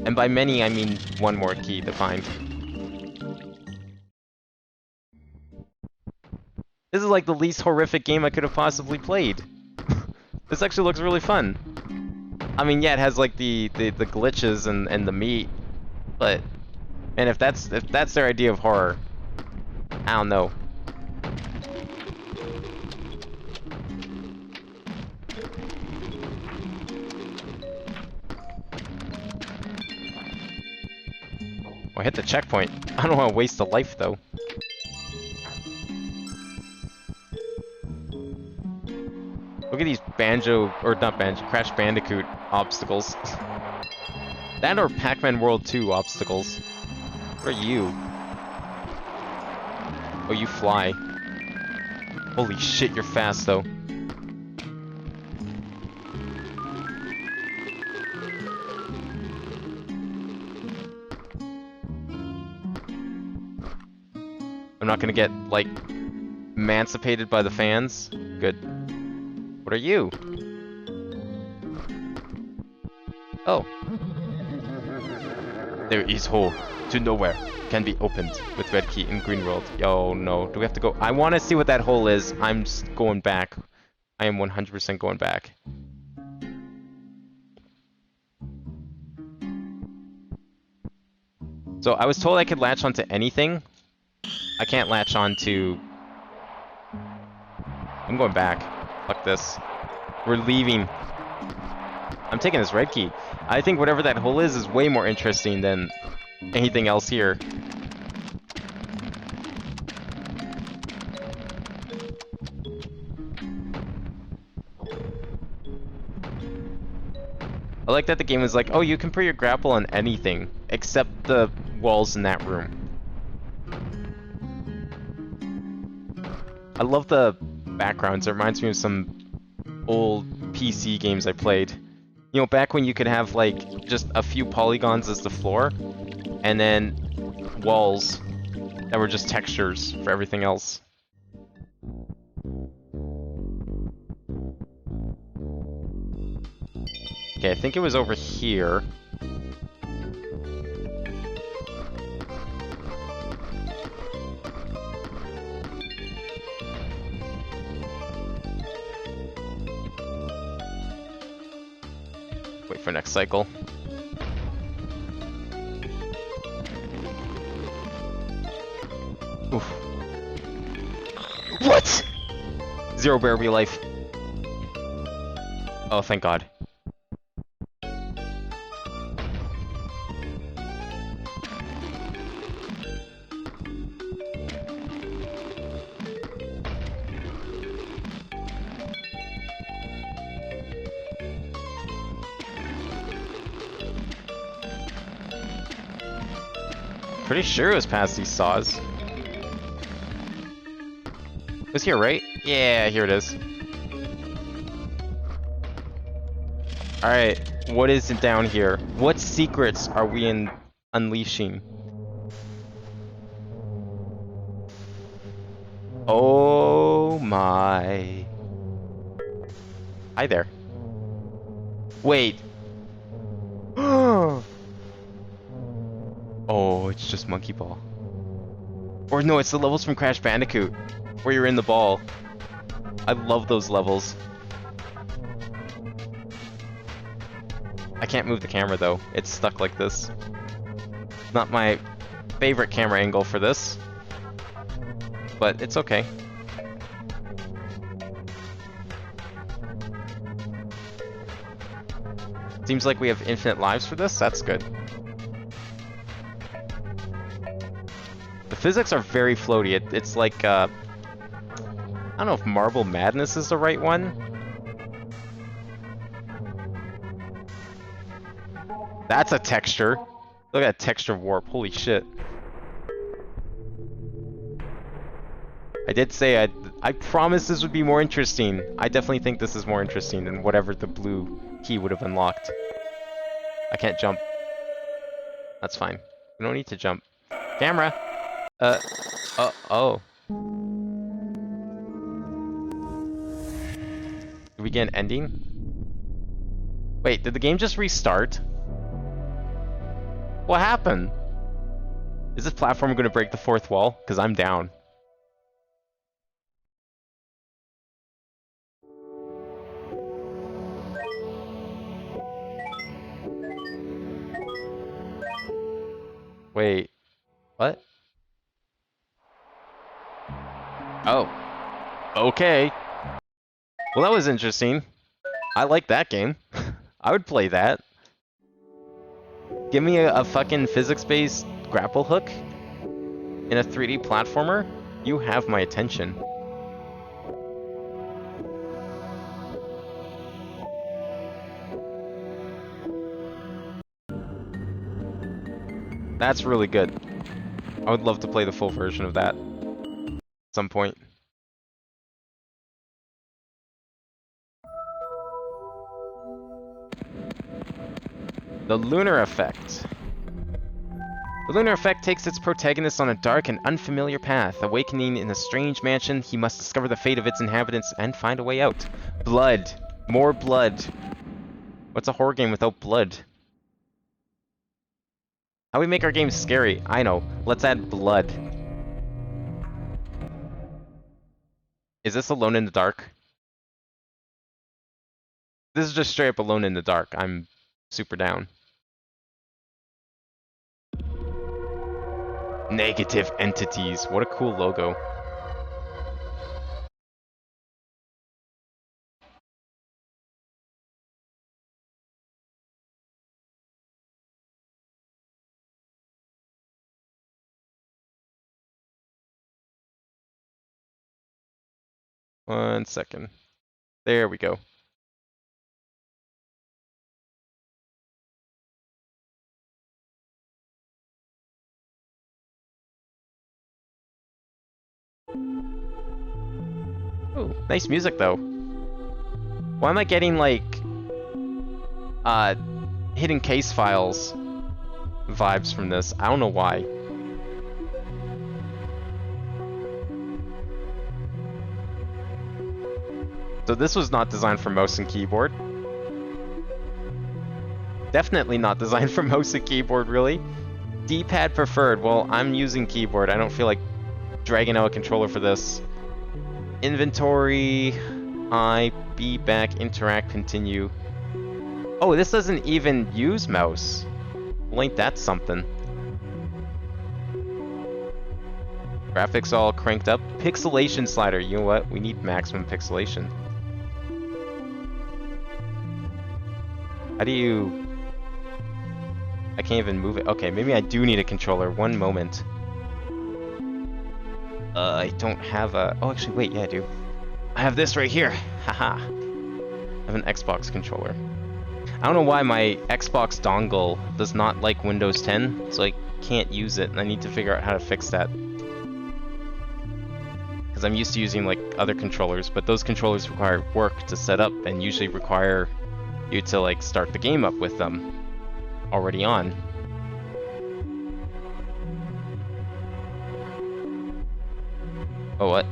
A: And by many, I mean one more key to find. This is like the least horrific game I could have possibly played. This actually looks really fun. I mean, yeah, it has like the glitches and the meat, but man, if that's their idea of horror, I don't know. Oh, I hit the checkpoint. I don't want to waste a life though. Look at these Crash Bandicoot obstacles. That or Pac-Man World 2 obstacles. What are you? Oh, you fly. Holy shit, you're fast though. I'm not gonna get, like, emancipated by the fans. Good. What are you? Oh. There is hole to nowhere. Can be opened with red key in green world. Oh no. Do we have to go? I want to see what that hole is. I'm going back. I am 100% going back. So I was told I could latch onto anything. I can't latch onto... I'm going back. Fuck this. We're leaving. I'm taking this red key. I think whatever that hole is way more interesting than anything else here. I like that the game was like, oh, you can put your grapple on anything except the walls in that room. I love the backgrounds. It reminds me of some old PC games I played. You know, back when you could have like just a few polygons as the floor and then walls that were just textures for everything else. Okay, I think it was over here. Wait for next cycle. Oof. What? Zero berry life. Oh, thank God. Pretty sure it was past these saws. It was here, right? Yeah, here it is. Alright, what is it down here? What secrets are we unleashing? Oh my. Hi there. Wait. Oh, it's just Monkey Ball. Or no, it's the levels from Crash Bandicoot, where you're in the ball. I love those levels. I can't move the camera though. It's stuck like this. Not my favorite camera angle for this, but it's okay. Seems like we have infinite lives for this. That's good. The physics are very floaty. It's like, I don't know if Marble Madness is the right one. That's a texture. Look at that texture warp. Holy shit. I did say I promised this would be more interesting. I definitely think this is more interesting than whatever the blue key would have unlocked. I can't jump. That's fine. We don't need to jump. Camera! Oh. Did we get an ending? Wait, did the game just restart? What happened? Is this platform going to break the fourth wall? Because I'm down. Wait. What? Oh. Okay. Well, that was interesting. I like that game. I would play that. Give me a fucking physics-based grapple hook in a 3D platformer. You have my attention. That's really good. I would love to play the full version of that at some point. The Lunar Effect. The Lunar Effect takes its protagonist on a dark and unfamiliar path. Awakening in a strange mansion, he must discover the fate of its inhabitants and find a way out. Blood. More blood. What's a horror game without blood? How do we make our games scary? I know. Let's add blood. Is this Alone in the Dark? This is just straight up Alone in the Dark. I'm super down. Negative entities. What a cool logo. One second. There we go. Oh, nice music though. Why am I getting like hidden case files vibes from this? I don't know why. So this was not designed for mouse and keyboard. Definitely not designed for mouse and keyboard, really. D-pad preferred. Well, I'm using keyboard. I don't feel like dragging out a controller for this. Inventory, I, B, back, interact, continue. Oh, this doesn't even use mouse. Well, ain't that something? Graphics all cranked up. Pixelation slider. You know what? We need maximum pixelation. How do you... I can't even move it. Okay, maybe I do need a controller. One moment. I don't have a... Oh, actually, wait. Yeah, I do. I have this right here. Haha. I have an Xbox controller. I don't know why my Xbox dongle does not like Windows 10, so I can't use it, and I need to figure out how to fix that. Because I'm used to using, like, other controllers, but those controllers require work to set up, and usually require you to, like, start the game up with them already on. Oh, what?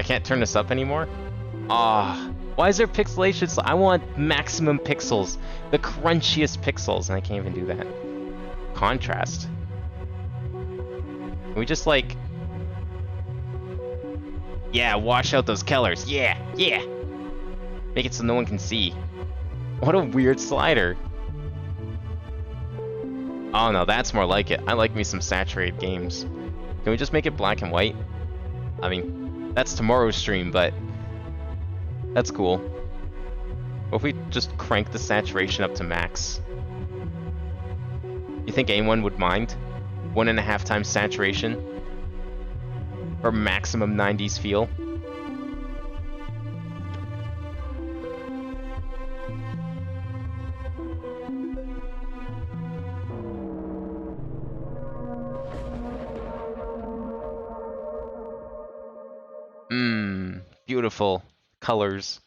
A: I can't turn this up anymore? Ah, why is there pixelation? I want maximum pixels. The crunchiest pixels, and I can't even do that. Contrast. Can we just like... Yeah, wash out those colors. Yeah, yeah. Make it so no one can see. What a weird slider. Oh no, that's more like it. I like me some saturated games. Can we just make it black and white? I mean, that's tomorrow's stream, but that's cool. What if we just crank the saturation up to max? You think anyone would mind? 1.5 times saturation? For maximum 90s feel? Beautiful colors.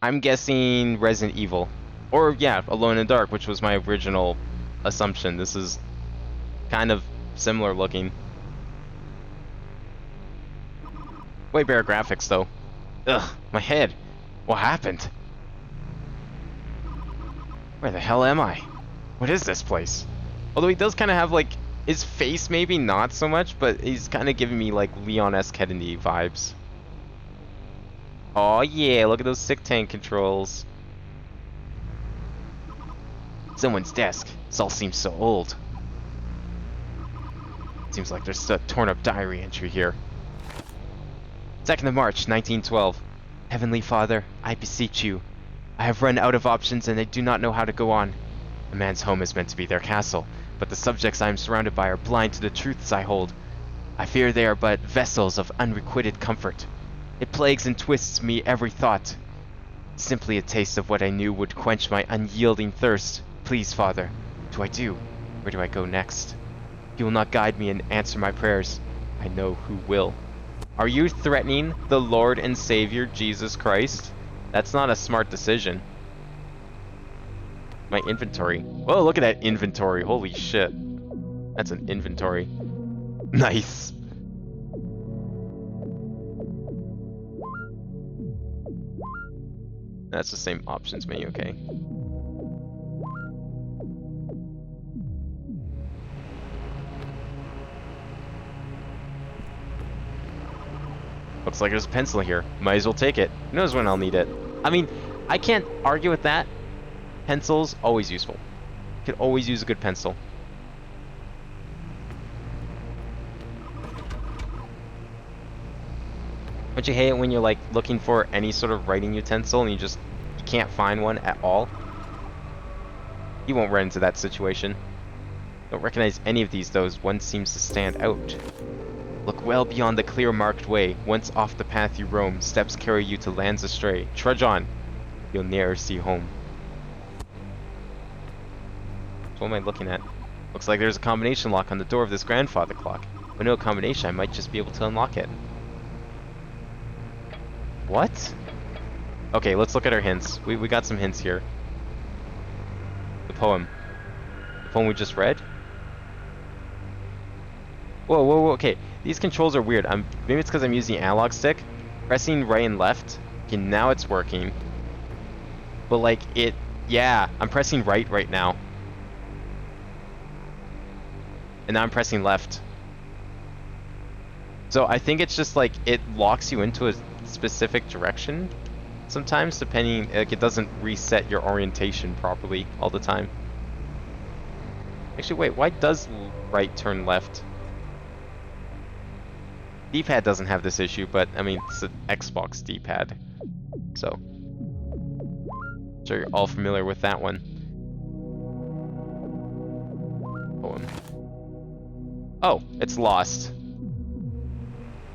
A: I'm guessing Resident Evil. Or, yeah, Alone in the Dark, which was my original assumption. This is kind of similar looking. Way better graphics, though. Ugh, my head. What happened? Where the hell am I? What is this place? Although he does kind of have, like, his face maybe not so much, but he's kind of giving me, like, Leon-esque Kennedy vibes. Oh yeah, look at those sick tank controls. Someone's desk. This all seems so old. Seems like there's a torn up diary entry here. 2nd of March, 1912. Heavenly Father, I beseech you. I have run out of options and I do not know how to go on. A man's home is meant to be their castle, but the subjects I am surrounded by are blind to the truths I hold. I fear they are but vessels of unrequited comfort. It plagues and twists me every thought. Simply a taste of what I knew would quench my unyielding thirst. Please, Father, what do I do? Where do I go next? If you will not guide me and answer my prayers, I know who will. Are you threatening the Lord and Savior, Jesus Christ? That's not a smart decision. My inventory. Whoa, look at that inventory. Holy shit. That's an inventory. Nice. That's the same options menu, okay. Looks like there's a pencil here. Might as well take it. Who knows when I'll need it. I mean, I can't argue with that. Pencils, always useful. Could always use a good pencil. Don't you hate it when you're like looking for any sort of writing utensil and you can't find one at all? You won't run into that situation. Don't recognize any of these though, as one seems to stand out. Look well beyond the clear marked way. Once off the path you roam, steps carry you to lands astray. Trudge on. You'll ne'er see home. So what am I looking at? Looks like there's a combination lock on the door of this grandfather clock. With no combination, I might just be able to unlock it. What? Okay, let's look at our hints. We got some hints here. The poem. The poem we just read? Whoa, whoa, whoa, okay. These controls are weird. Maybe it's because I'm using the analog stick. Pressing right and left. Okay, now it's working. But like yeah, I'm pressing right now. And now I'm pressing left. So I think it's just like, it locks you into a specific direction sometimes, depending, like it doesn't reset your orientation properly all the time. Actually, wait, why does right turn left? D-pad doesn't have this issue, but I mean, it's an Xbox D-pad. So, I'm sure you're all familiar with that one. Poem. Oh, it's lost.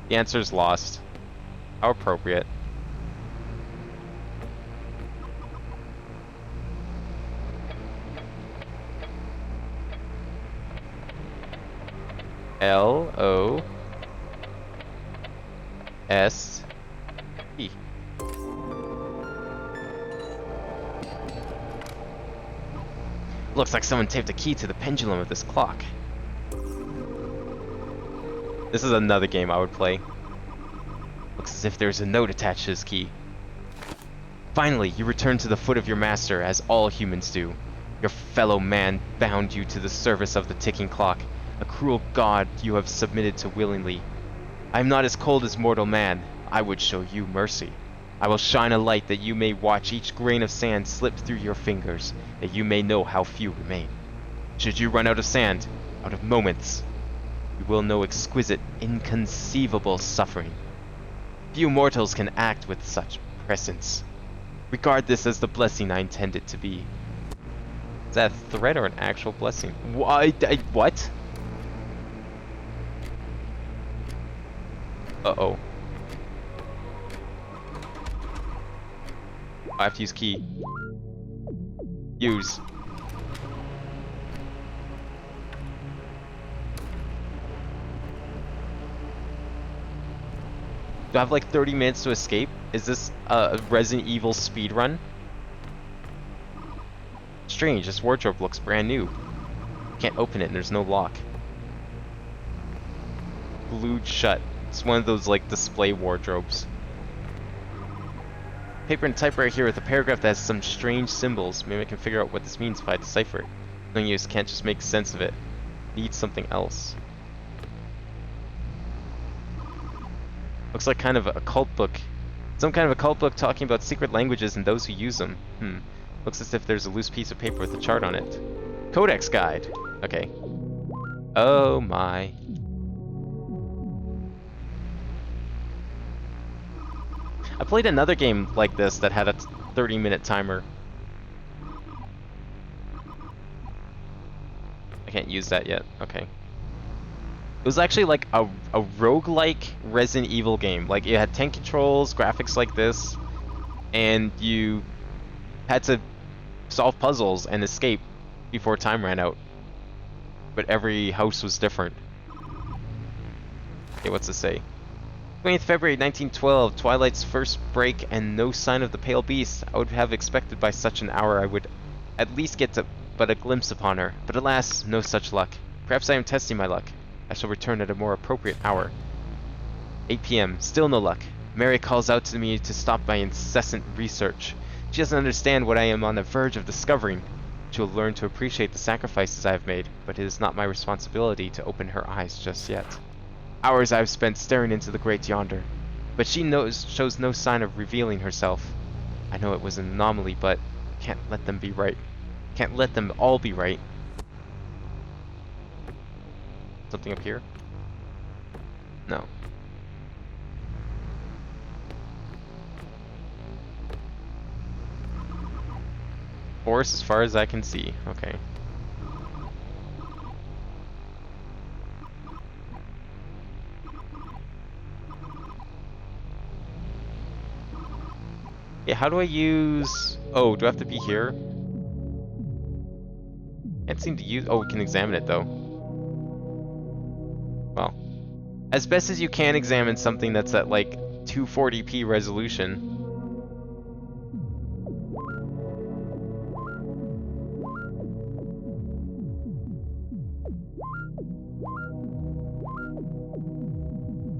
A: The answer's lost. How appropriate. L-O-S-E. Looks like someone taped a key to the pendulum of this clock. This is another game I would play. Looks as if there's a note attached to his key. Finally, you return to the foot of your master, as all humans do. Your fellow man bound you to the service of the ticking clock, a cruel god you have submitted to willingly. I am not as cold as mortal man. I would show you mercy. I will shine a light that you may watch each grain of sand slip through your fingers, that you may know how few remain. Should you run out of sand, out of moments, you will know exquisite, inconceivable suffering. Few mortals can act with such presence. Regard this as the blessing I intend it to be. Is that a threat or an actual blessing? What? Uh-oh. I have to use key. Use. Do I have like 30 minutes to escape? Is this a Resident Evil speedrun? Strange, this wardrobe looks brand new. Can't open it and there's no lock. Glued shut. It's one of those like display wardrobes. Paper and typewriter here with a paragraph that has some strange symbols. Maybe I can figure out what this means if I decipher it. No use, can't just make sense of it. Need something else. Looks like kind of a cult book. Some kind of a cult book talking about secret languages and those who use them. Looks as if there's a loose piece of paper with a chart on it. Codex guide. Okay. Oh my. I played another game like this that had a 30-minute timer. I can't use that yet. Okay. It was actually like a roguelike Resident Evil game. Like it had tank controls, graphics like this, and you had to solve puzzles and escape before time ran out. But every house was different. Okay, what's it say? 20th February 1912, twilight's first break and no sign of the pale beast. I would have expected by such an hour I would at least get to but a glimpse upon her. But alas, no such luck. Perhaps I am testing my luck. I shall return at a more appropriate hour. 8 p.m. Still no luck. Mary calls out to me to stop my incessant research. She doesn't understand what I am on the verge of discovering. She will learn to appreciate the sacrifices I have made, but it is not my responsibility to open her eyes just yet. Hours I have spent staring into the great yonder, but she shows no sign of revealing herself. I know it was an anomaly, but can't let them be right. Can't let them all be right. Something up here? No. Forest as far as I can see. Okay. Yeah, how do I use... Oh, do I have to be here? Can't seem to use... Oh, we can examine it, though. Well. As best as you can examine something that's at, like, 240p resolution.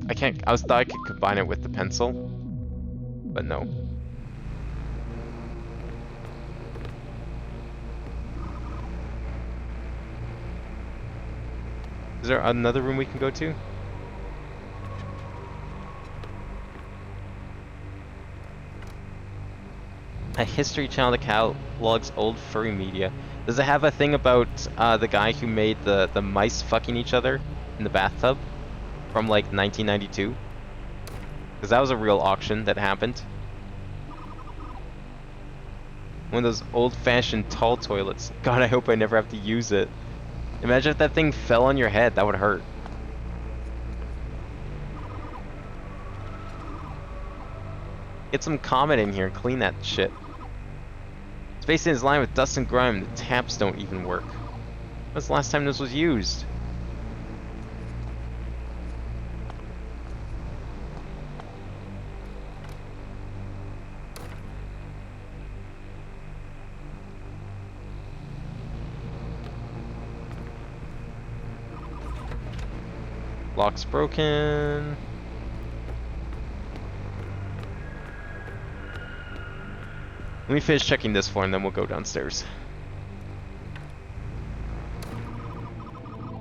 A: I can't... I thought I could combine it with the pencil. But no. Is there another room we can go to? A history channel that catalogs old furry media. Does it have a thing about the guy who made the mice fucking each other in the bathtub from like 1992? Because that was a real auction that happened. One of those old-fashioned tall toilets. God, I hope I never have to use it. Imagine if that thing fell on your head, that would hurt. Get some Comet in here and clean that shit. Space is lined with dust and grime, the taps don't even work. When's the last time this was used? Lock's broken. Let me finish checking this floor and then we'll go downstairs.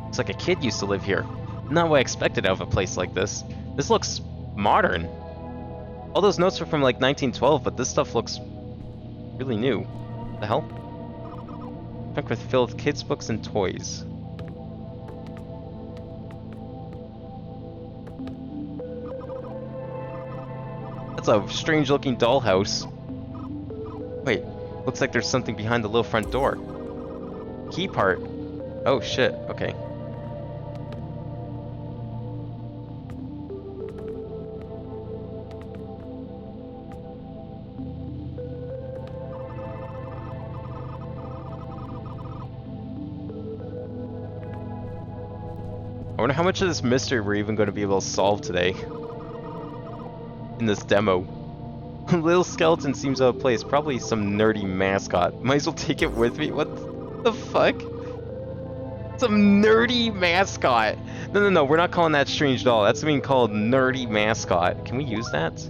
A: It's like a kid used to live here. Not what I expected out of a place like this. This looks modern. All those notes were from like 1912, but this stuff looks really new. The hell? Trunk with filled with kids' books and toys. That's a strange looking dollhouse. Wait, looks like there's something behind the little front door. Key part. Oh shit, okay. I wonder how much of this mystery we're even going to be able to solve today. In this demo. Little skeleton seems out of place. Probably some nerdy mascot. Might as well take it with me. What the fuck? Some nerdy mascot. No. We're not calling that strange doll. That's being called nerdy mascot. Can we use that?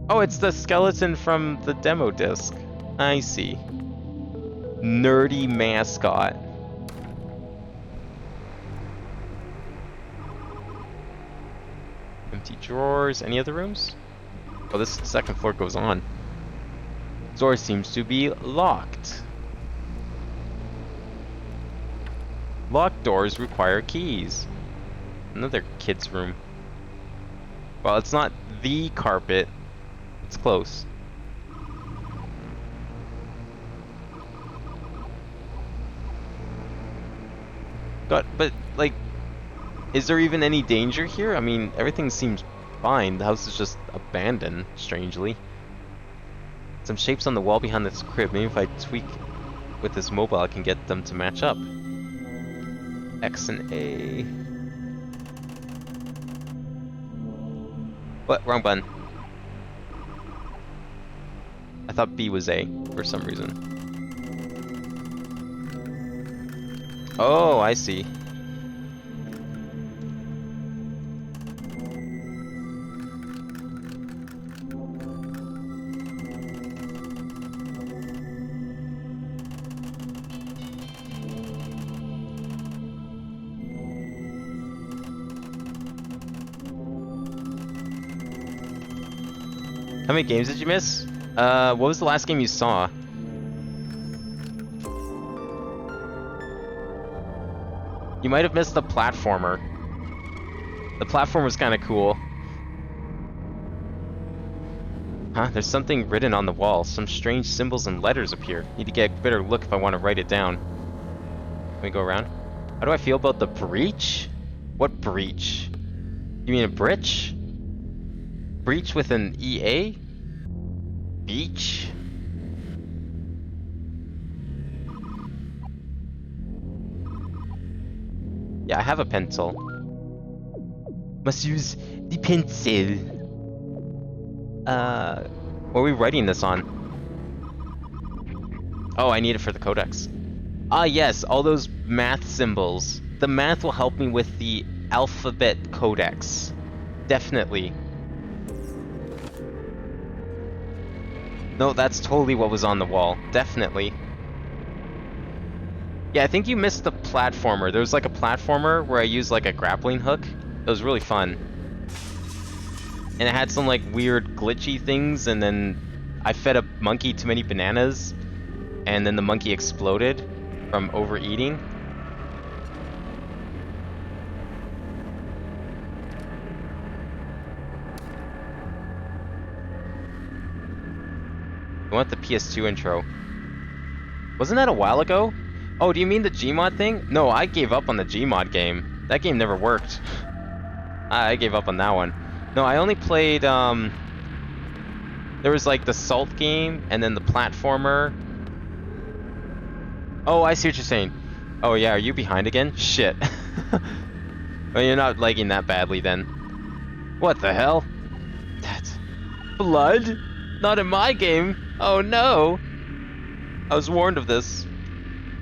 A: Oh, it's the skeleton from the demo disc. I see. Nerdy mascot. Empty drawers. Any other rooms? Oh, this second floor goes on. Door seems to be locked. Locked doors require keys. Another kid's room. Well, it's not the carpet. It's close. But like, is there even any danger here? I mean, everything seems fine. The house is just abandoned, strangely. Some shapes on the wall behind this crib. Maybe if I tweak with this mobile, I can get them to match up. X and A. What? Wrong button. I thought B was A for some reason. Oh, I see. How many games did you miss? What was the last game you saw? You might have missed the platformer. The platformer's kind of cool. Huh? There's something written on the wall. Some strange symbols and letters appear. Need to get a better look if I want to write it down. Can we go around? How do I feel about the breach? What breach? You mean a bridge? Breach with an EA? Beach? Yeah, I have a pencil. Must use the pencil. What are we writing this on? Oh, I need it for the codex. Ah, yes, all those math symbols. The math will help me with the alphabet codex. Definitely. No, that's totally what was on the wall. Definitely. Yeah, I think you missed the platformer. There was like a platformer where I used like a grappling hook. It was really fun. And it had some like weird glitchy things, and then I fed a monkey too many bananas, and then the monkey exploded from overeating. I want the PS2 intro. Wasn't that a while ago? Oh, do you mean the Gmod thing? No, I gave up on the Gmod game. That game never worked. I gave up on that one. No, I only played, there was like the Salt game, and then the platformer. Oh, I see what you're saying. Oh yeah, are you behind again? Shit. Well, you're not lagging that badly then. What the hell? That... Blood? Not in my game. Oh no. I was warned of this.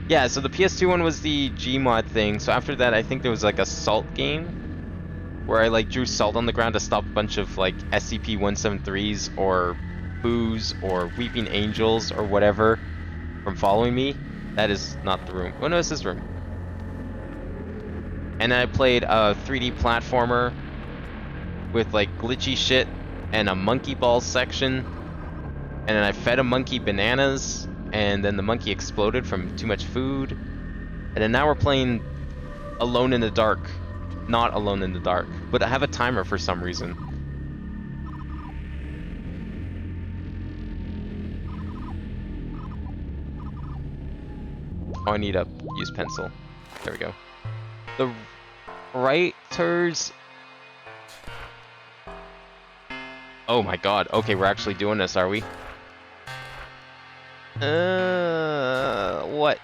A: Yeah, so the PS2 one was the Gmod thing. So after that, I think there was like a salt game where I like drew salt on the ground to stop a bunch of like SCP-173s or boos or weeping angels or whatever from following me. That is not the room. Oh no, it's this room. And then I played a 3D platformer with like glitchy shit and a monkey ball section. And then I fed a monkey bananas, and then the monkey exploded from too much food. And then now we're playing Alone in the Dark. Not Alone in the Dark, but I have a timer for some reason. Oh, I need a use pencil. There we go. The writers... Oh my god. Okay, we're actually doing this, are we? What?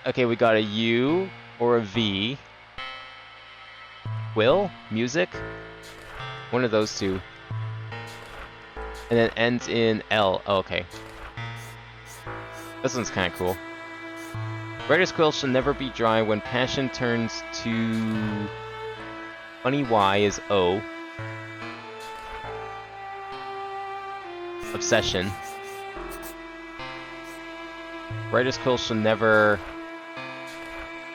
A: Okay, we got a U or a V. Will? Music? One of those two. And then ends in L. Oh, okay. This one's kind of cool. Writer's quill shall never be dry when passion turns to... Funny Y is O. Obsession. Writer's quill shall never...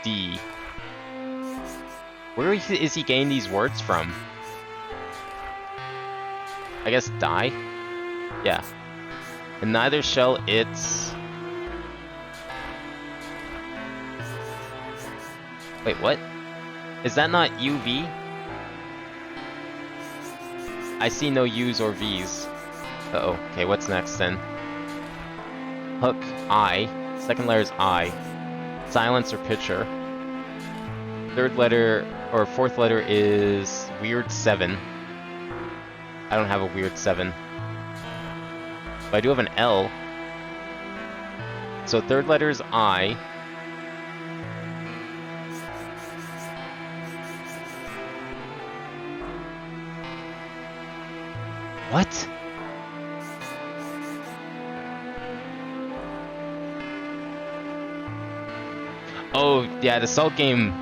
A: D. Where is he getting these words from? I guess die? Yeah. And neither shall its... Wait, what? Is that not UV? I see no U's or V's. Uh-oh. Okay, what's next then? Hook, I. Second letter is I. Silence or picture. Third letter, or fourth letter is weird 7. I don't have a weird 7. But I do have an L. So third letter is I. What? Oh, yeah, the Salt game...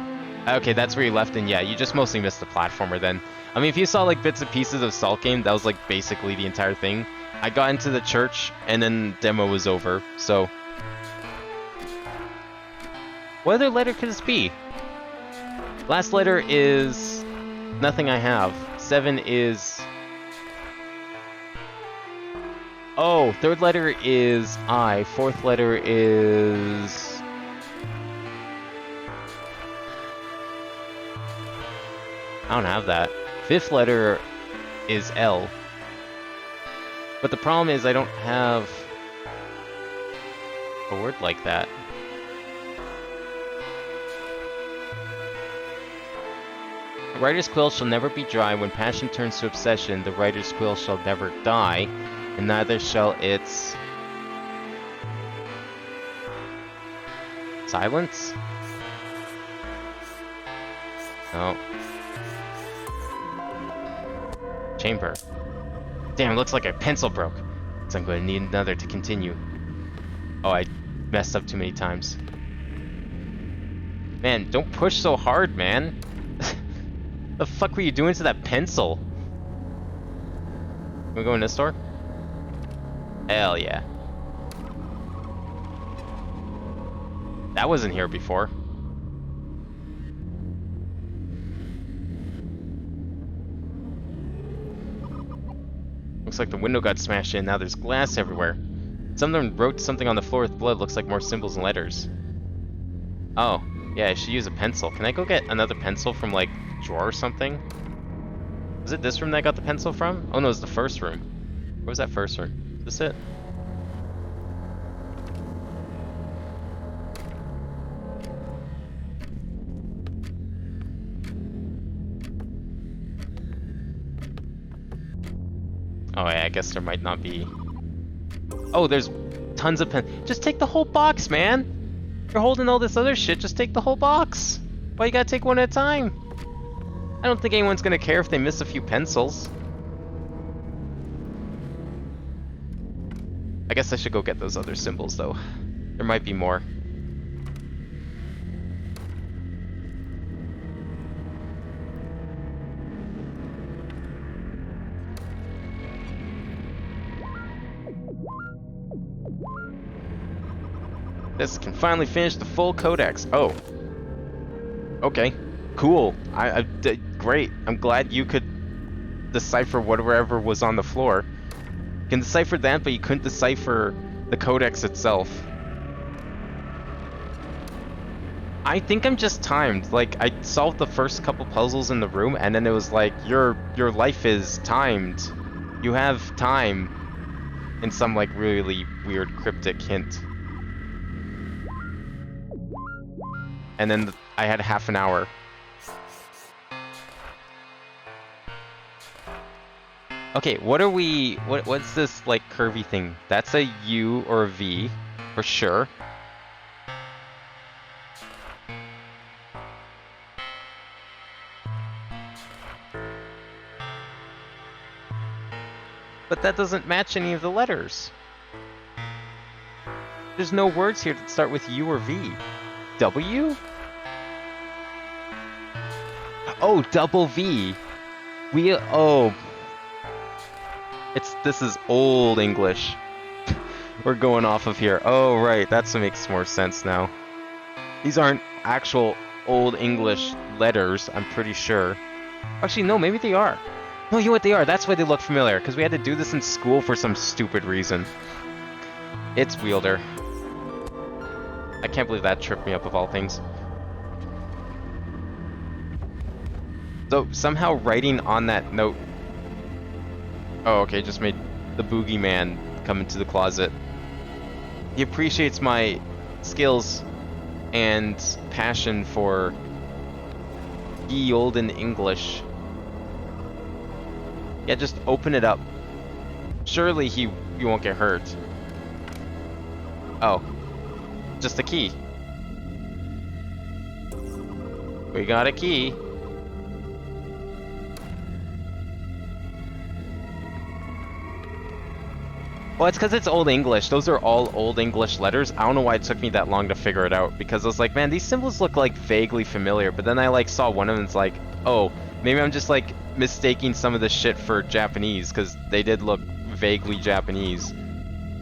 A: Okay, that's where you left in. Yeah, you just mostly missed the platformer then. I mean, if you saw, like, bits and pieces of Salt game, that was, like, basically the entire thing. I got into the church, and then demo was over, so... What other letter could this be? Last letter is... Nothing I have. 7 is... Oh, third letter is I. Fourth letter is... I don't have that. Fifth letter is L. But the problem is I don't have a word like that. The writer's quill shall never be dry. When passion turns to obsession, the writer's quill shall never die, and neither shall its... Silence? No. Chamber. Damn, it looks like a pencil broke. So I'm going to need another to continue. Oh, I messed up too many times. Man, don't push so hard, man. The fuck were you doing to that pencil? Can we go in this door? Hell yeah. That wasn't here before. Looks like the window got smashed in. Now there's glass everywhere. Someone wrote something on the floor with blood. Looks like more symbols and letters. Oh, yeah, I should use a pencil. Can I go get another pencil from, like, a drawer or something? Was it this room that I got the pencil from? Oh no, it's the first room. Where was that first room? Is this it? Oh yeah, I guess there might not be... Oh, there's tons of pen... Just take the whole box, man! You're holding all this other shit, just take the whole box! Why you gotta take one at a time? I don't think anyone's gonna care if they miss a few pencils. I guess I should go get those other symbols, though. There might be more. This can finally finish the full codex. Oh. Okay. Cool. Great. I'm glad you could decipher whatever was on the floor. You can decipher that, but you couldn't decipher the codex itself. I think I'm just timed. Like, I solved the first couple puzzles in the room, and then it was like, your life is timed. You have time. In some, like, really weird cryptic hint. And then I had half an hour. Okay, what are we... What's this, like, curvy thing? That's a U or a V, for sure. But that doesn't match any of the letters. There's no words here that start with U or V. W? Oh, double V. Oh. This is old English. We're going off of here. Oh, right, that makes more sense now. These aren't actual old English letters, I'm pretty sure. Actually, no, maybe they are. No, you know what they are? That's why they look familiar, because we had to do this in school for some stupid reason. It's Wielder. I can't believe that tripped me up of all things. So, somehow writing on that note... Oh, okay, just made the boogeyman come into the closet. He appreciates my skills and passion for ye olden English. Yeah, just open it up. Surely you won't get hurt. Oh. Just a key. We got a key. Well, it's because it's Old English. Those are all Old English letters. I don't know why it took me that long to figure it out, because I was like, man, these symbols look like vaguely familiar, but then I like saw one of them and it's like, oh, maybe I'm just like mistaking some of this shit for Japanese, because they did look vaguely Japanese.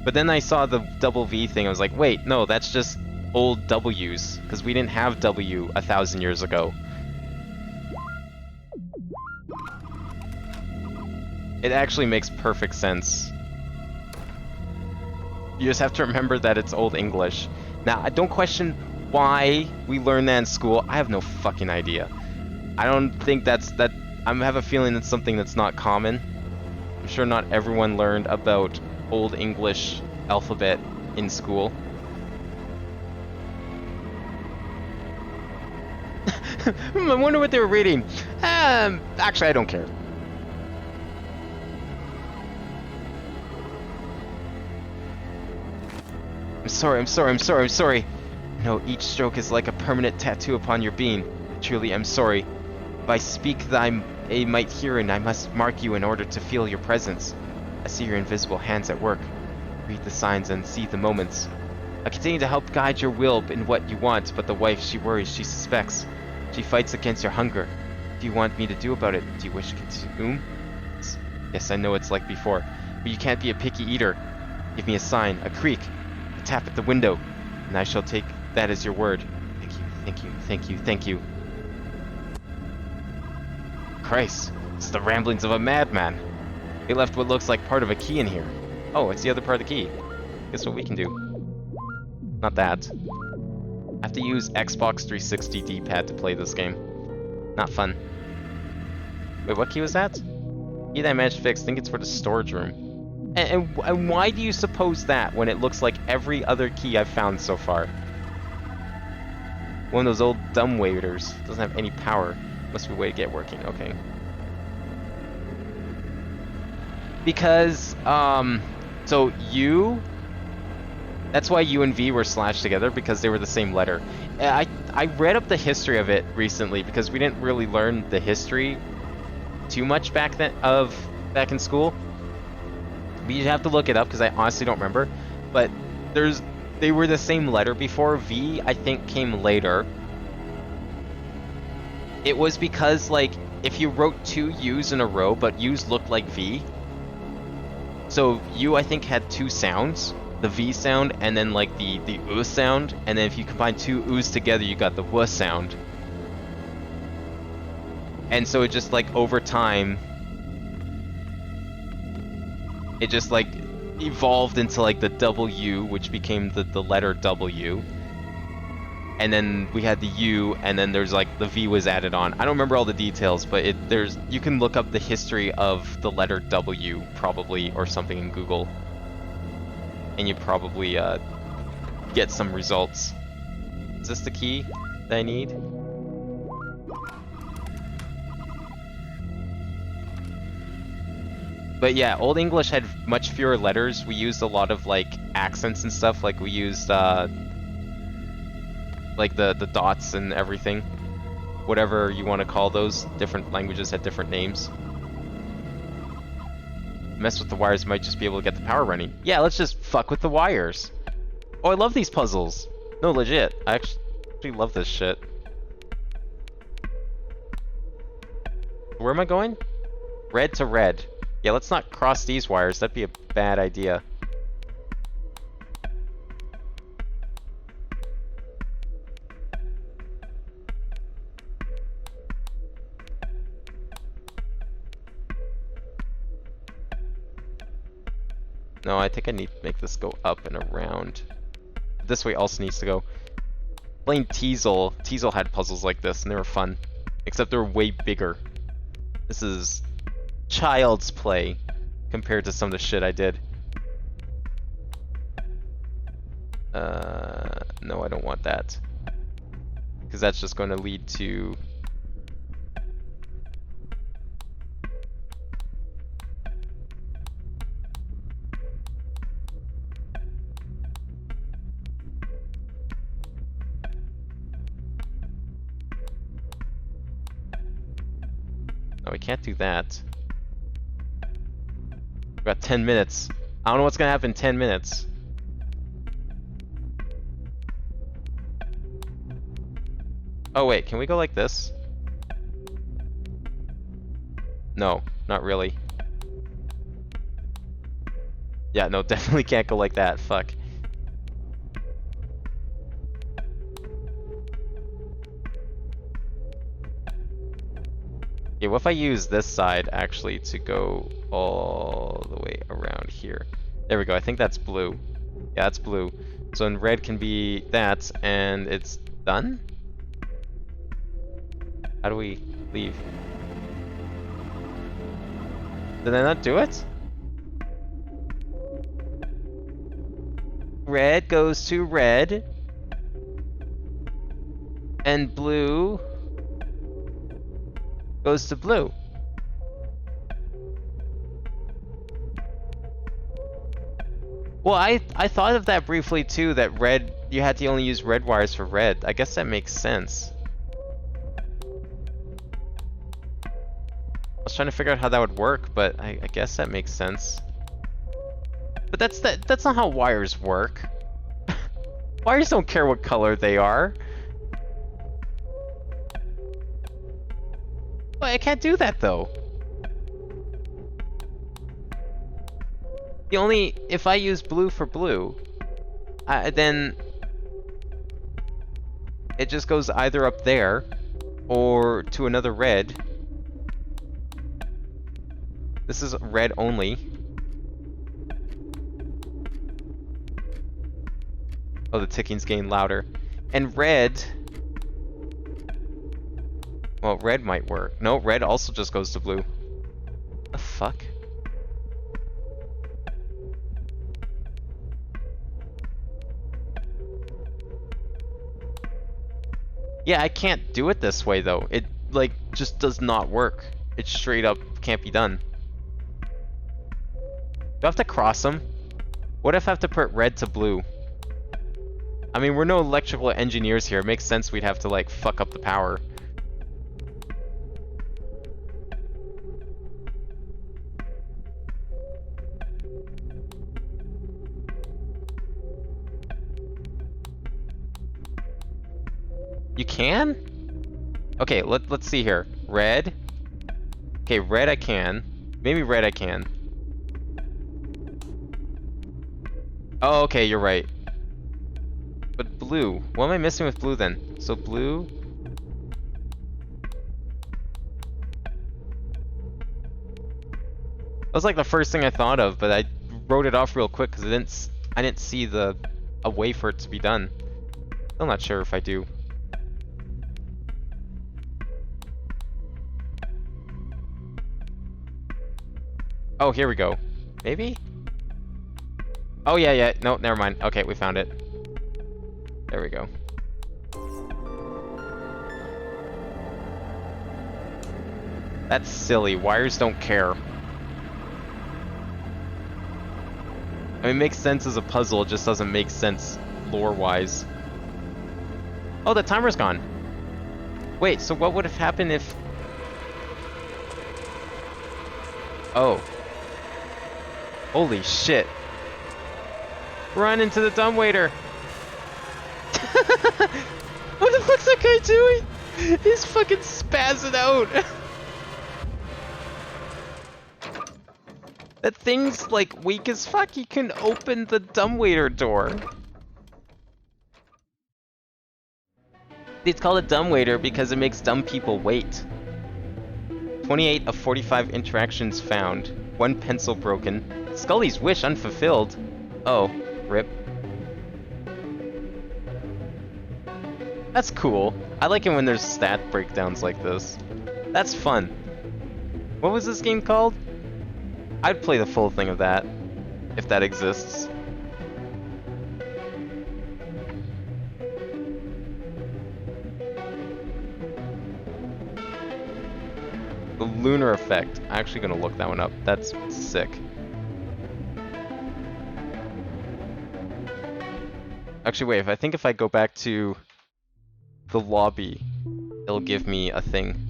A: But then I saw the double V thing, I was like, wait, no, that's just old W's, because we didn't have W 1,000 years ago. It actually makes perfect sense. You just have to remember that it's Old English. Now, I don't question why we learn that in school. I have no fucking idea. I don't think I have a feeling it's something that's not common. I'm sure not everyone learned about Old English alphabet in school. I wonder what they were reading. Actually, I don't care. I'm sorry. No, each stroke is like a permanent tattoo upon your being. Truly, I'm sorry. If I speak thy might herein, I must mark you in order to feel your presence. I see your invisible hands at work. Read the signs and see the moments. I continue to help guide your will in what you want, but the wife, she worries, she suspects. She fights against your hunger. What do you want me to do about it? Do you wish to consume? Yes, I know it's like before, but you can't be a picky eater. Give me a sign, a creak, a tap at the window, and I shall take that as your word. Thank you. Christ, it's the ramblings of a madman. He left what looks like part of a key in here. Oh, it's the other part of the key. Guess what we can do? Not that. I have to use Xbox 360 D-pad to play this game. Not fun. Wait, what key was that? Key that I managed to fix. I think it's for the storage room. And why do you suppose that when it looks like every other key I've found so far? One of those old dumb waiters. Doesn't have any power. Must be a way to get working. Okay. Because, so U... That's why U and V were slashed together, because they were the same letter. I read up the history of it recently, because we didn't really learn the history too much back in school. We have to look it up because I honestly don't remember. But they were the same letter before. V, I think, came later. It was because, like, if you wrote 2 U's in a row, but U's looked like V. So U, I think, had 2 sounds. The V sound and then, like, the U sound. And then if you combine 2 U's together, you got the W sound. And so it just, like, over time, it just, like, evolved into, like, the W, which became the letter W. And then we had the U, and then there's, like, the V was added on. I don't remember all the details, but you can look up the history of the letter W, probably, or something in Google. And you probably, get some results. Is this the key that I need? But yeah, Old English had much fewer letters. We used a lot of, like, accents and stuff. Like, we used, like, the dots and everything. Whatever you want to call those. Different languages had different names. Mess with the wires, might just be able to get the power running. Yeah, let's just fuck with the wires. Oh, I love these puzzles. No, legit. I actually love this shit. Where am I going? Red to red. Yeah, let's not cross these wires. That'd be a bad idea. No, I think I need to make this go up and around. This way also needs to go. Playing Teasel. Teasel had puzzles like this, and they were fun. Except they're way bigger. This is child's play compared to some of the shit I did. No, I don't want that. Because that's just going to lead to... No, we can't do that. We've got 10 minutes. I don't know what's gonna happen in 10 minutes. Oh wait, can we go like this? No, not really. Yeah, no, definitely can't go like that. Fuck. Yeah, what if I use this side actually to go all the way around here? There we go, I think that's blue. Yeah, that's blue. So then red can be that, and it's done? How do we leave? Did I not do it? Red goes to red. And blue goes to blue. Well, I thought of that briefly too, that red, you had to only use red wires for red. I guess that makes sense. I was trying to figure out how that would work, but I guess that makes sense. But that's not how wires work. Wires don't care what color they are. Well, I can't do that though. If I use blue for blue, then it just goes either up there or to another red. This is red only. Oh, the ticking's getting louder. And red... Well, red might work. No, red also just goes to blue. The fuck? Yeah, I can't do it this way though. It, like, just does not work. It straight up can't be done. Do I have to cross them? What if I have to put red to blue? I mean, we're no electrical engineers here. It makes sense we'd have to, like, fuck up the power. You can? Okay, let's see here. Red. Okay, red I can. Maybe red I can. Oh, okay, you're right. But blue. What am I missing with blue then? So blue. That was like the first thing I thought of, but I wrote it off real quick because I didn't see a way for it to be done. Still not sure if I do. Oh, here we go. Maybe? Oh yeah, no, never mind. Okay, we found it. There we go. That's silly. Wires don't care. I mean, it makes sense as a puzzle, it just doesn't make sense lore-wise. Oh, the timer's gone. Wait, so what would have happened if... Oh. Holy shit. Run into the dumbwaiter. What the fuck's that guy doing? He's fucking spazzing out. That thing's like weak as fuck. He can open the dumbwaiter door. It's called a dumbwaiter because it makes dumb people wait. 28 of 45 interactions found. 1 pencil broken. Scully's wish unfulfilled. Oh, rip. That's cool. I like it when there's stat breakdowns like this. That's fun. What was this game called? I'd play the full thing of that, if that exists. The Lunar Effect. I'm actually gonna look that one up. That's sick. Actually, wait, if I go back to the lobby, it'll give me a thing.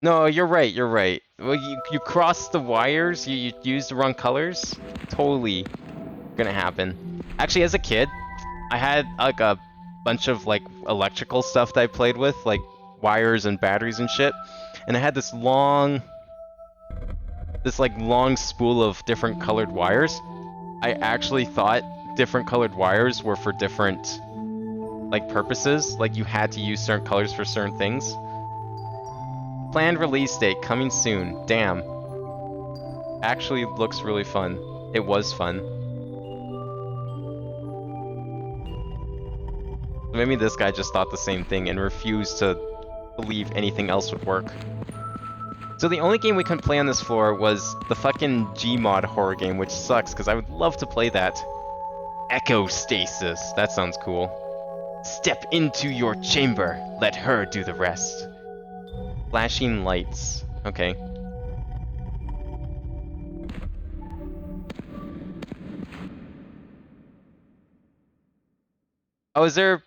A: No, you're right, you're right. Well, you cross the wires, you use the wrong colors. Totally gonna happen. Actually, as a kid, I had like a bunch of like electrical stuff that I played with, like wires and batteries and shit. And I had this long spool of different colored wires. I actually thought different colored wires were for different like purposes. Like you had to use certain colors for certain things. Planned release date coming soon. Damn. Actually looks really fun. It was fun. Maybe this guy just thought the same thing and refused to believe anything else would work. So the only game we couldn't play on this floor was the fucking Gmod horror game, which sucks because I would love to play that. ECHOSTASIS. That sounds cool. Step into your chamber. Let her do the rest. Flashing lights. Okay. Oh, is there...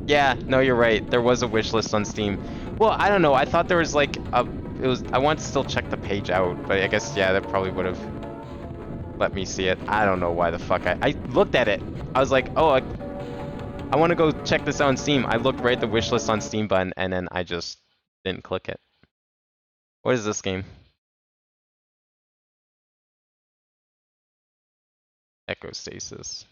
A: Yeah, no, you're right. There was a wish list on Steam. Well, I don't know. I thought there was like a... I want to still check the page out, but I guess, yeah, that probably would have let me see it. I don't know why the fuck I looked at it. I was like, oh, I want to go check this out on Steam. I looked right at the wish list on Steam button, and then I just didn't click it. What is this game? ECHOSTASIS.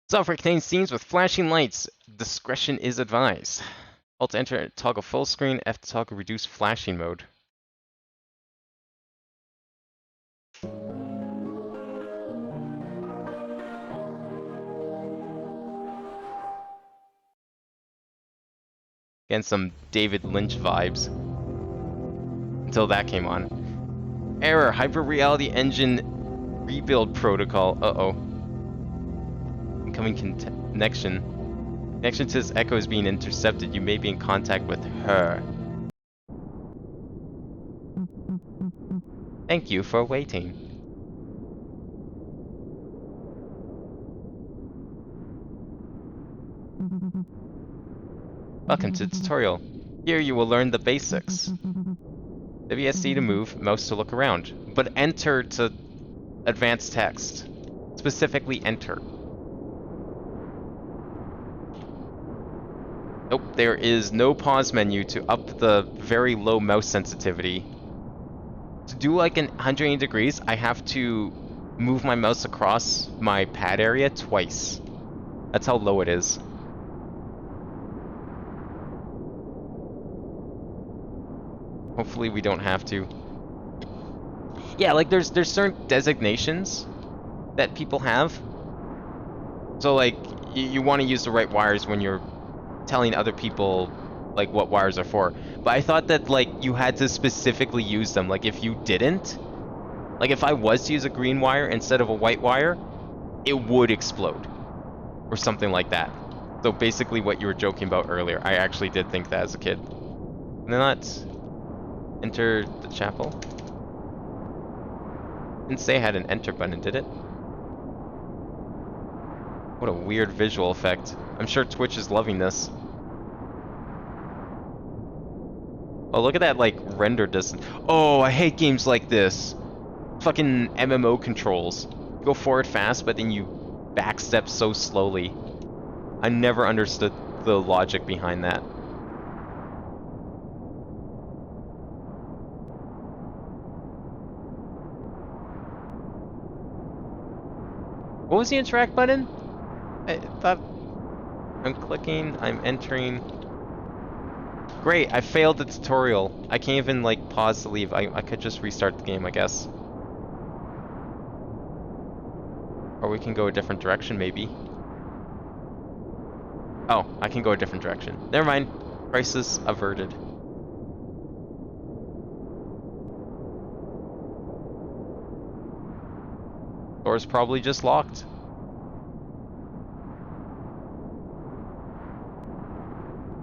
A: Software contains scenes with flashing lights. Discretion is advised. Alt to enter, toggle full screen, F to toggle reduce flashing mode. Again, some David Lynch vibes. Until that came on. Error, Hyper Reality Engine Rebuild Protocol. Uh-oh. incoming connection. Connection to this echo is being intercepted. You may be in contact with her. Thank you for waiting. Welcome to the tutorial. Here you will learn the basics. WSD to move, mouse to look around, but enter to advance text. Specifically enter. Nope, there is no pause menu to up the very low mouse sensitivity. To do like an 180 degrees, I have to move my mouse across my pad area twice. That's how low it is. Hopefully we don't have to. Yeah, like there's certain designations that people have. So like you want to use the right wires when you're telling other people like what wires are for. But I thought that like you had to specifically use them. Like if you didn't, like if I was to use a green wire instead of a white wire, it would explode or something like that. So basically what you were joking about earlier, I actually did think that as a kid. Can I not enter the chapel? Didn't say I had an enter button, did it? What a weird visual effect. I'm sure Twitch is loving this. Oh, look at that, like, render distance. Oh, I hate games like this. Fucking MMO controls. Go forward fast, but then you backstep so slowly. I never understood the logic behind that. What was the interact button? I thought I'm clicking, I'm entering. Great, I failed the tutorial. I can't even like pause to leave. I could just restart the game, I guess. Or we can go a different direction, maybe. Oh, I can go a different direction. Never mind. Crisis averted. Door's probably just locked.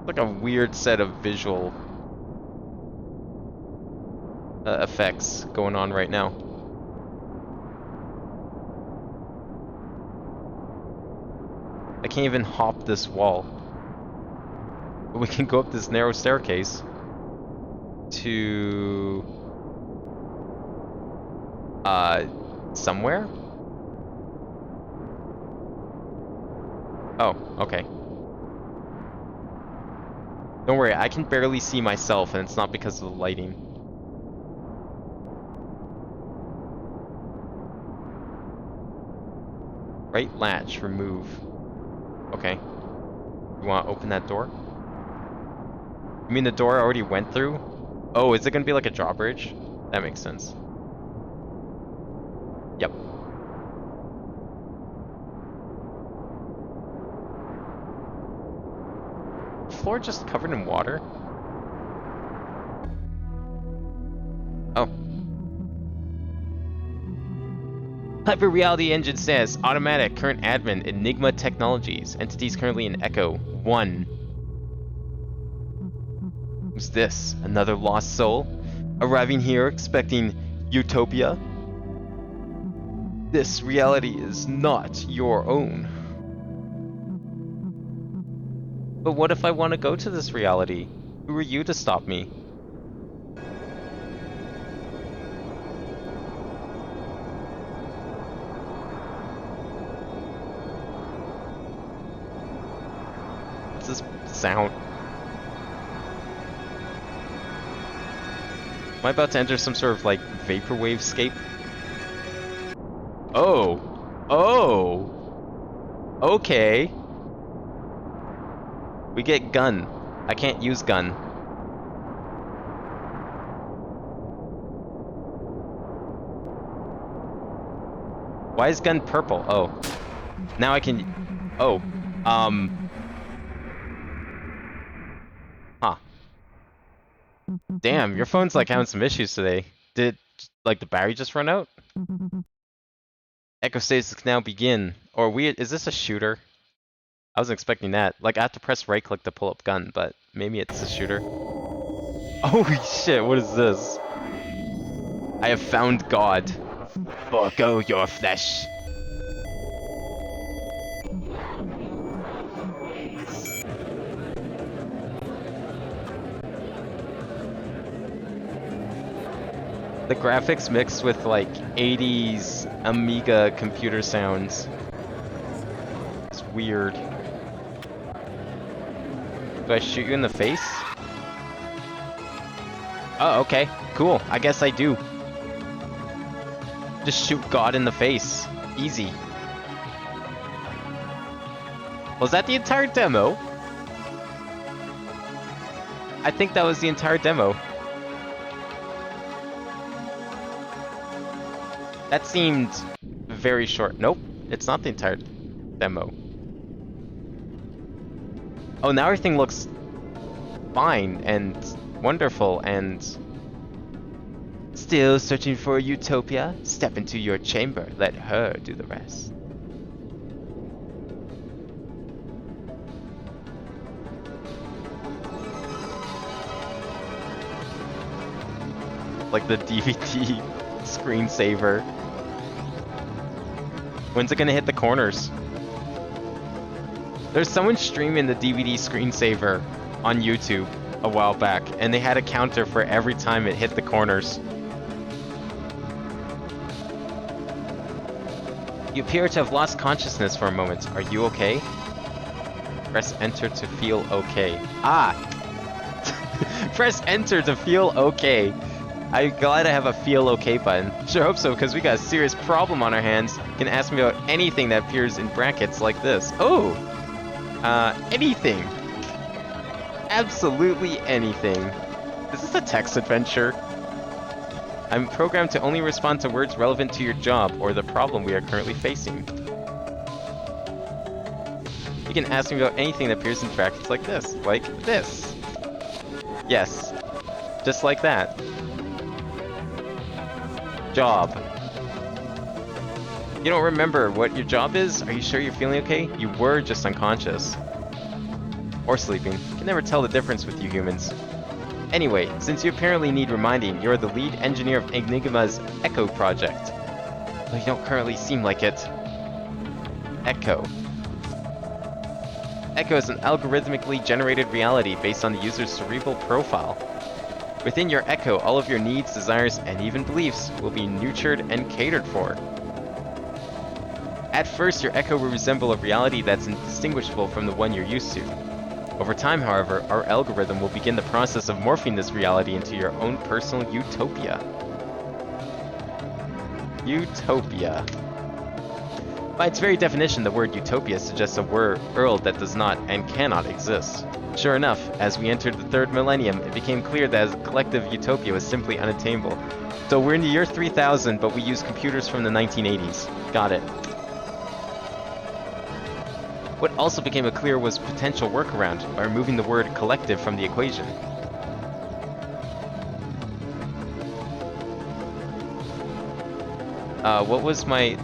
A: Like a weird set of visual effects going on right now. I can't even hop this wall. But we can go up this narrow staircase to somewhere? Oh, okay. Don't worry, I can barely see myself, and it's not because of the lighting. Right latch, remove. Okay. You want to open that door? You mean the door I already went through? Oh, is it going to be like a drawbridge? That makes sense. Yep. Floor just covered in water? Oh. Hyper Reality Engine says, automatic, current admin, Enigma Technologies, entities currently in Echo 1. Who's this? Another lost soul? Arriving here expecting utopia? This reality is not your own. But what if I want to go to this reality? Who are you to stop me? What's this sound? Am I about to enter some sort of like vaporwave scape? Oh! Oh! Okay. We get gun. I can't use gun. Why is gun purple? Oh. Now I can... Oh. Huh. Damn, your phone's like having some issues today. Did, like, the battery just run out? ECHOSTASIS can now begin. Or is this a shooter? I wasn't expecting that. Like, I have to press right click to pull up gun, but maybe it's a shooter. Holy shit, what is this? I have found God. Forgo your flesh. The graphics mixed with like 80s Amiga computer sounds. It's weird. Do I shoot you in the face? Oh, okay. Cool. I guess I do. Just shoot God in the face. Easy. Was that the entire demo? I think that was the entire demo. That seemed very short. Nope, it's not the entire demo. Oh, now everything looks fine and wonderful and... Still searching for a utopia? Step into your chamber. Let her do the rest. Like the DVD screensaver. When's it gonna hit the corners? There's someone streaming the DVD screensaver on YouTube a while back, and they had a counter for every time it hit the corners. You appear to have lost consciousness for a moment. Are you okay? Press enter to feel okay. Ah! Press enter to feel okay. I'm glad I have a feel okay button. Sure hope so, because we got a serious problem on our hands. You can ask me about anything that appears in brackets like this. Oh! Anything. Absolutely anything. Is this a text adventure? I'm programmed to only respond to words relevant to your job or the problem we are currently facing. You can ask me about anything that appears in brackets like this. Like this. Yes. Just like that. Job. You don't remember what your job is? Are you sure you're feeling okay? You were just unconscious. Or sleeping. Can never tell the difference with you humans. Anyway, since you apparently need reminding, you're the lead engineer of Enigma's Echo project. Though you don't currently seem like it. Echo. Echo is an algorithmically generated reality based on the user's cerebral profile. Within your Echo, all of your needs, desires, and even beliefs will be nurtured and catered for. At first, your Echo will resemble a reality that's indistinguishable from the one you're used to. Over time, however, our algorithm will begin the process of morphing this reality into your own personal utopia. Utopia. By its very definition, the word utopia suggests a world that does not and cannot exist. Sure enough, as we entered the third millennium, it became clear that as a collective utopia was simply unattainable. So we're in the year 3000, but we use computers from the 1980s. Got it. What also became clear was potential workaround by removing the word collective from the equation. What was my...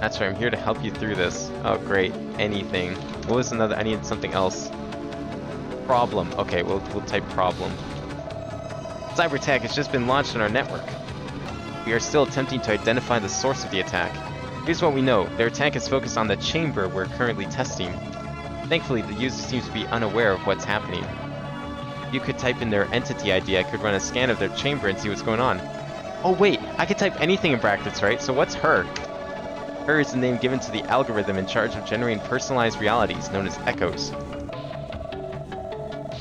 A: That's right, I'm here to help you through this. Oh, great. Anything. What was another? I need something else. Problem. Okay, we'll type problem. Cyber attack has just been launched on our network. We are still attempting to identify the source of the attack. Here's what we know. Their attack is focused on the chamber we're currently testing. Thankfully, the user seems to be unaware of what's happening. If you could type in their entity ID, I could run a scan of their chamber and see what's going on. Oh wait, I could type anything in brackets, right? So what's her? Her is the name given to the algorithm in charge of generating personalized realities, known as echoes.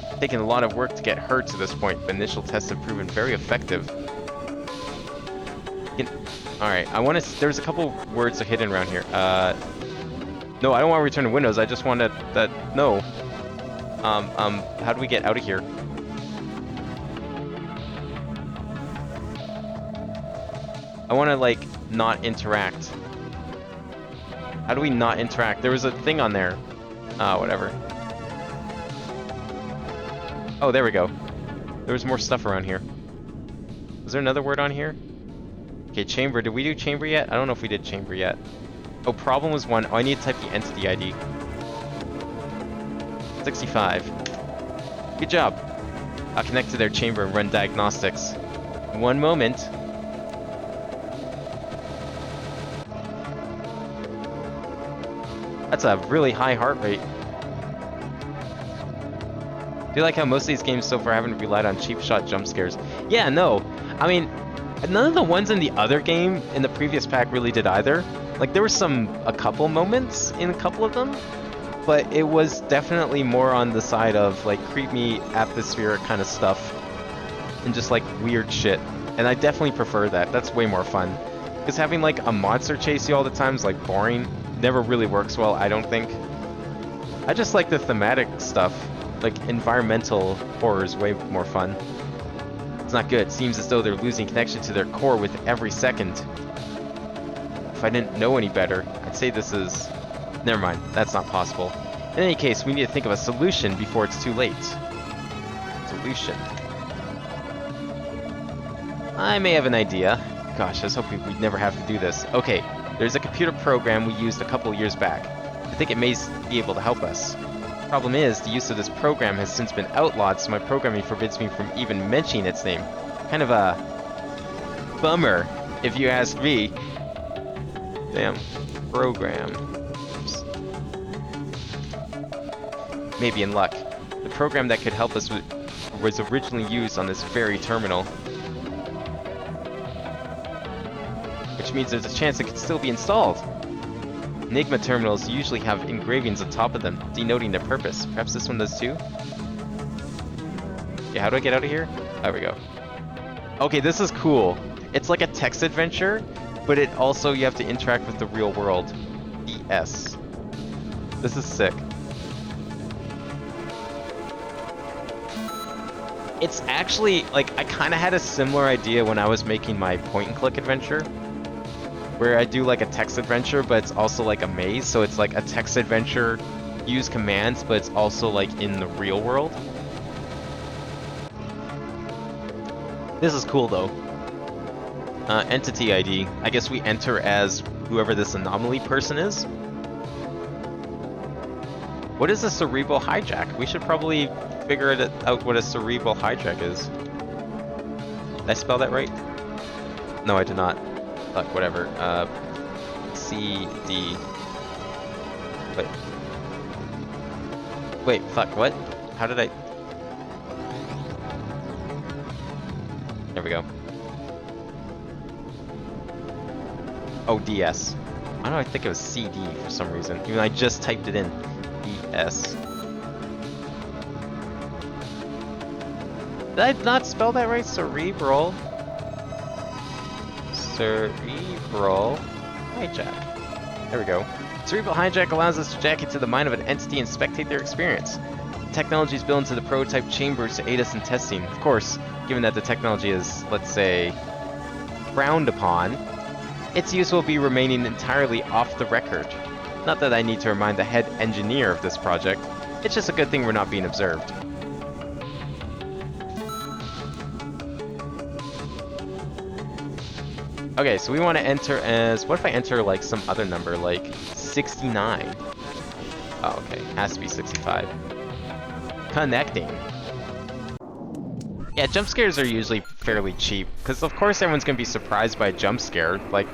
A: It's taken a lot of work to get her to this point, but initial tests have proven very effective. Alright, I want to... There's a couple words hidden around here. No, I don't want to return to Windows, I just want to... No. How do we get out of here? I want to, like, not interact. How do we not interact? There was a thing on there. Whatever. Oh, there we go. There was more stuff around here. Was there another word on here? Okay, chamber. Did we do chamber yet? I don't know if we did chamber yet. Oh, problem was 1. Oh, I need to type the entity ID. 65. Good job. I'll connect to their chamber and run diagnostics. One moment. That's a really high heart rate. I feel like how most of these games so far haven't relied on cheap shot jump scares. Yeah, no. I mean, none of the ones in the other game in the previous pack really did either. Like, there were a couple moments in a couple of them, but it was definitely more on the side of, like, creepy, atmospheric kind of stuff, and just, like, weird shit. And I definitely prefer that. That's way more fun. Because having, like, a monster chase you all the time is, like, boring. Never really works well, I don't think. I just like the thematic stuff. Like, environmental horror is way more fun. It's not good. Seems as though they're losing connection to their core with every second. If I didn't know any better, I'd say this is... Never mind, that's not possible. In any case, we need to think of a solution before it's too late. Solution. I may have an idea. Gosh, I was hoping we'd never have to do this. Okay, there's a computer program we used a couple years back. I think it may be able to help us. Problem is, the use of this program has since been outlawed, so my programming forbids me from even mentioning its name. Kind of a bummer, if you ask me. Damn. Program. Oops. Maybe in luck. The program that could help us was originally used on this very terminal. Which means there's a chance it could still be installed. Enigma terminals usually have engravings on top of them, denoting their purpose. Perhaps this one does too? Yeah, how do I get out of here? There we go. Okay, this is cool. It's like a text adventure, but it also, you have to interact with the real world. ES. This is sick. It's actually, like, I kind of had a similar idea when I was making my point-and-click adventure, where I do like a text adventure, but it's also like a maze, so it's like a text adventure, use commands, but it's also like in the real world. This is cool though. Entity ID. I guess we enter as whoever this anomaly person is. What is a cerebral hijack? We should probably figure out what a cerebral hijack is. Did I spell that right? No, I did not. Fuck, whatever. CD. Wait, fuck, what? How did I... There we go. Oh, DS. Why do I think it was CD for some reason? Even though I just typed it in. DS. Did I not spell that right? Cerebral. Cerebral hijack. There we go. Cerebral hijack allows us to jack into the mind of an entity and spectate their experience. The technology is built into the prototype chambers to aid us in testing. Of course, given that the technology is, let's say, frowned upon, its use will be remaining entirely off the record. Not that I need to remind the head engineer of this project. It's just a good thing we're not being observed. Okay, so we want to enter as... What if I enter, like, some other number, like 69? Oh, okay. Has to be 65. Connecting. Yeah, jump scares are usually fairly cheap, because of course everyone's going to be surprised by a jump scare. Like,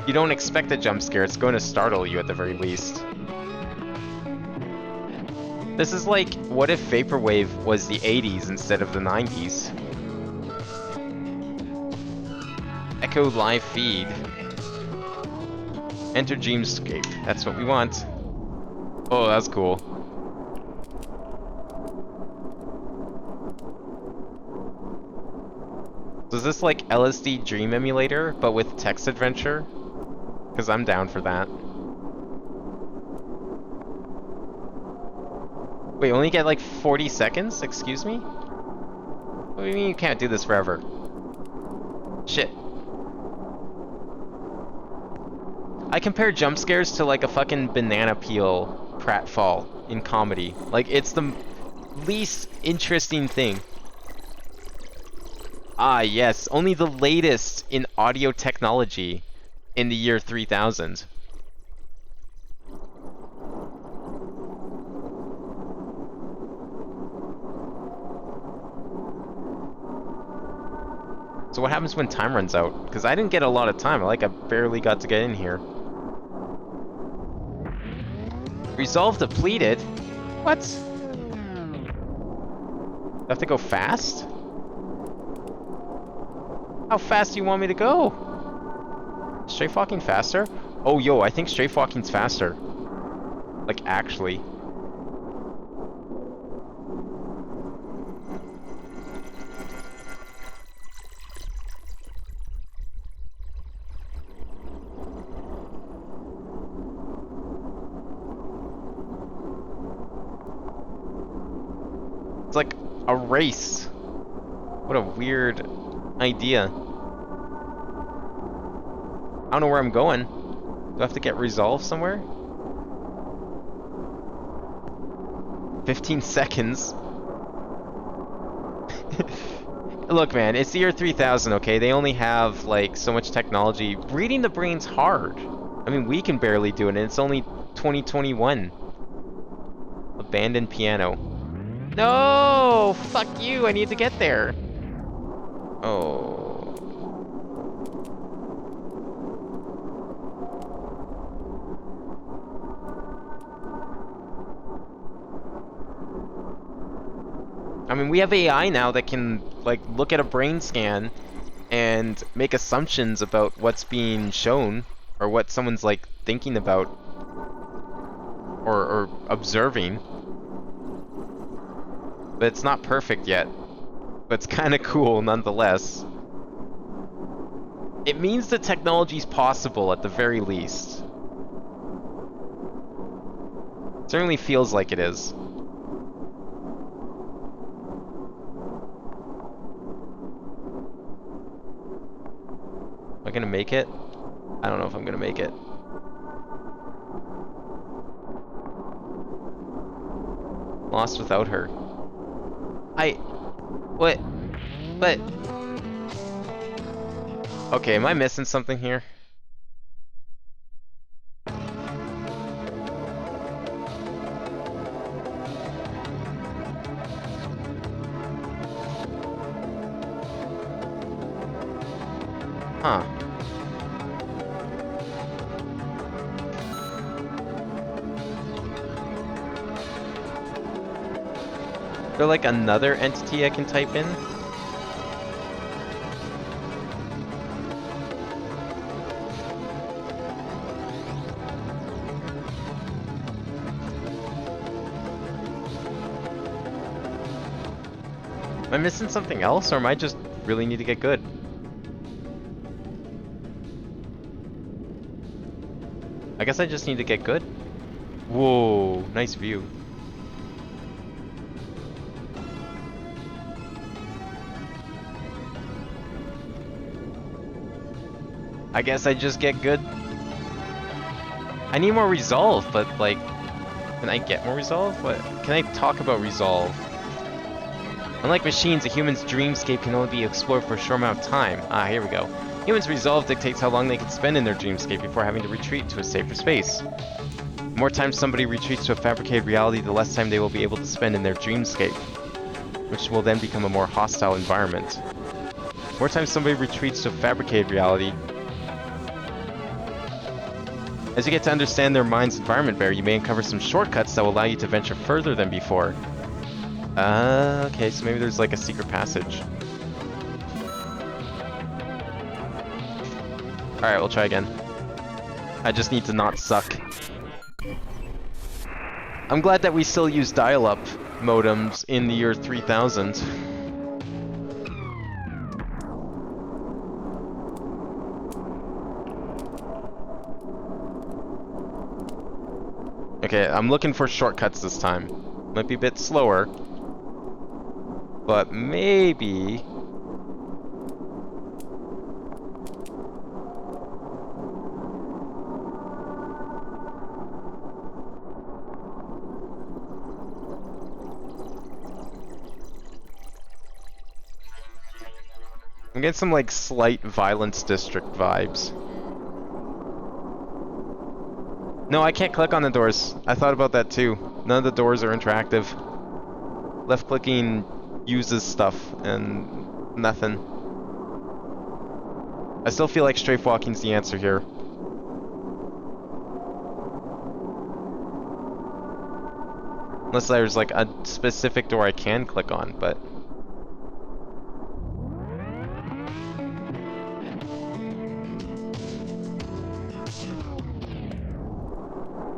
A: you don't expect a jump scare, it's going to startle you at the very least. This is like, what if Vaporwave was the 80s instead of the 90s? Echo live feed. Enter Dreamscape. That's what we want. Oh, that's cool. So is this like LSD Dream Emulator, but with text adventure? Because I'm down for that. Wait, only get like 40 seconds? Excuse me? What do you mean you can't do this forever? Shit. I compare jump scares to like a fucking banana peel pratfall in comedy. Like, it's the least interesting thing. Ah, yes, only the latest in audio technology in the year 3000. So what happens when time runs out? Because I didn't get a lot of time. I barely got to get in here. Resolve depleted? What? Do I have to go fast? How fast do you want me to go? Strafe walking faster? Oh, yo, I think strafe walking's faster. Like, actually. It's like a race. What a weird idea. I don't know where I'm going. Do I have to get resolved somewhere? 15 seconds. Look, man, it's the year 3000, okay? They only have, like, so much technology. Reading the brain's hard. I mean, we can barely do it, and it's only 2021. Abandoned piano. No! Fuck you! I need to get there. Oh. I mean, we have AI now that can, like, look at a brain scan and make assumptions about what's being shown or what someone's, like, thinking about or observing. But it's not perfect yet. But it's kind of cool nonetheless. It means the technology's possible at the very least. It certainly feels like it is. Am I gonna make it? I don't know if I'm gonna make it. Lost without her. What? But... Okay, am I missing something here? Huh. Is there like another entity I can type in? Am I missing something else, or am I just really need to get good? I guess I just need to get good. Whoa, nice view. I guess I just get good. I need more resolve, but like, can I get more resolve? What? Can I talk about resolve? Unlike machines, a human's dreamscape can only be explored for a short amount of time. Ah, here we go. Humans' resolve dictates how long they can spend in their dreamscape before having to retreat to a safer space. The more time somebody retreats to a fabricated reality, the less time they will be able to spend in their dreamscape, which will then become a more hostile environment. The more time somebody retreats to a fabricated reality, as you get to understand their mind's environment better, you may uncover some shortcuts that will allow you to venture further than before. Okay, so maybe there's like a secret passage. Alright, we'll try again. I just need to not suck. I'm glad that we still use dial-up modems in the year 3000. Okay, I'm looking for shortcuts this time. Might be a bit slower, but maybe... I'm getting some like slight violence district vibes. No, I can't click on the doors. I thought about that too. None of the doors are interactive. Left clicking uses stuff and nothing. I still feel like strafe walking's the answer here. Unless there's like a specific door I can click on, but...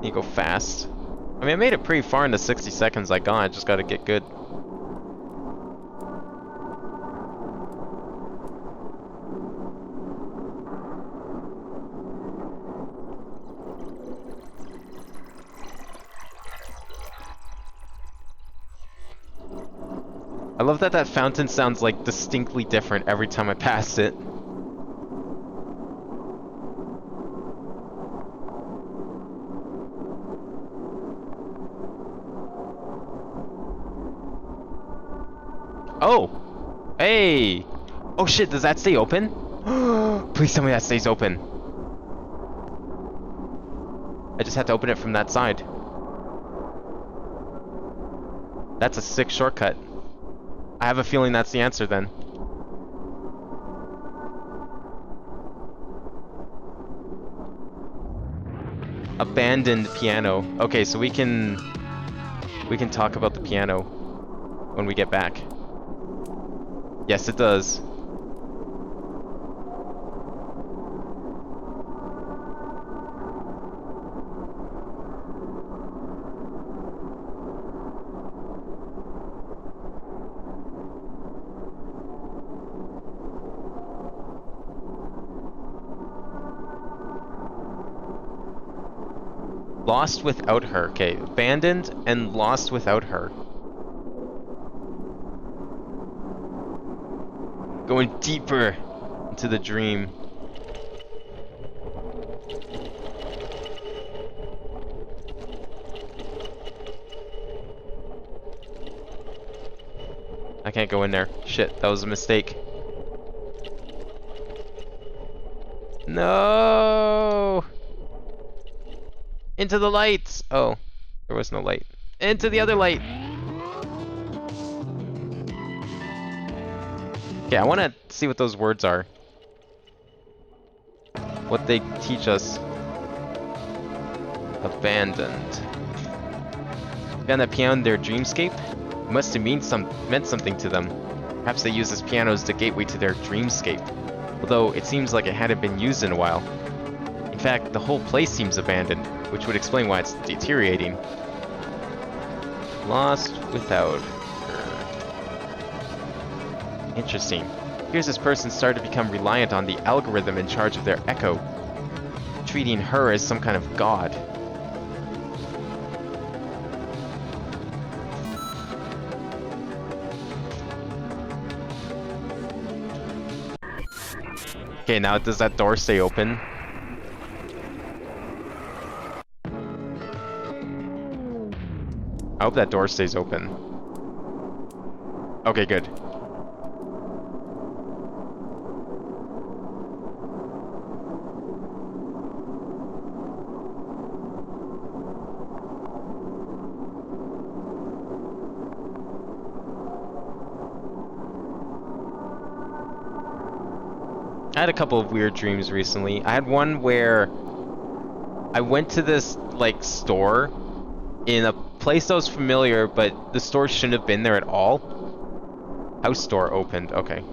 A: You go fast. I mean, I made it pretty far in the 60 seconds I got. I just gotta get good. I love that that fountain sounds like distinctly different every time I pass it. Oh! Hey! Oh shit, does that stay open? Please tell me that stays open. I just had to open it from that side. That's a sick shortcut. I have a feeling that's the answer then. Abandoned piano. Okay, so we can talk about the piano when we get back. Yes, it does. Lost without her. Okay, abandoned and lost without her. Going deeper into the dream. I can't go in there. Shit, that was a mistake. No! Into the lights! Oh, there was no light. Into the other light! Okay, I want to see what those words are. What they teach us. Abandoned. Found that piano in their dreamscape? It must have meant something to them. Perhaps they use this piano as the gateway to their dreamscape. Although it seems like it hadn't been used in a while. In fact, the whole place seems abandoned, which would explain why it's deteriorating. Lost without her. Interesting. Here's this person started to become reliant on the algorithm in charge of their echo, treating her as some kind of god. Okay, now does that door stay open? I hope that door stays open. Okay, good. I had a couple of weird dreams recently. I had one where I went to this, like, store in a place that was familiar, but the store shouldn't have been there at all. House store opened. Okay.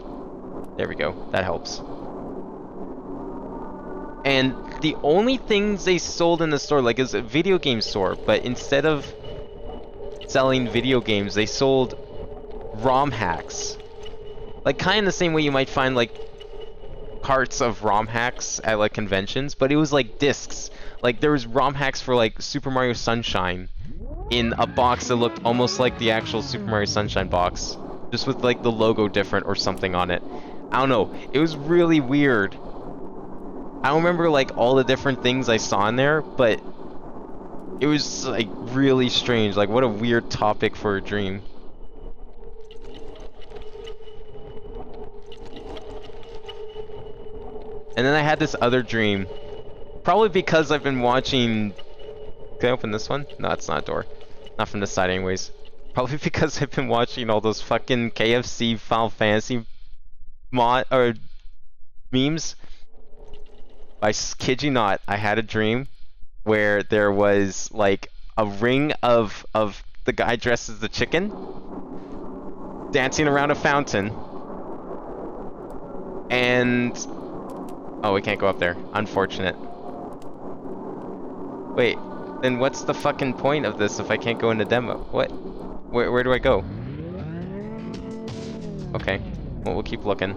A: There we go. That helps. And the only things they sold in the store, like, is a video game store, but instead of selling video games, they sold ROM hacks. Like, kind of the same way you might find, like, carts of ROM hacks at, like, conventions, but it was, like, discs. Like, there was ROM hacks for, like, Super Mario Sunshine in a box that looked almost like the actual Super Mario Sunshine box, just with, like, the logo different or something on it. I don't know. It was really weird. I don't remember, like, all the different things I saw in there, but it was, like, really strange. Like, what a weird topic for a dream. And then I had this other dream. Probably because I've been watching... Can I open this one? No, it's not a door. Not from this side anyways. Probably because I've been watching all those fucking KFC Final Fantasy memes. I kid you not, I had a dream where there was like a ring of the guy dressed as the chicken dancing around a fountain. And oh, we can't go up there. Unfortunate. Wait, then what's the fucking point of this if I can't go into demo? What? Where do I go? Okay, well, we'll keep looking.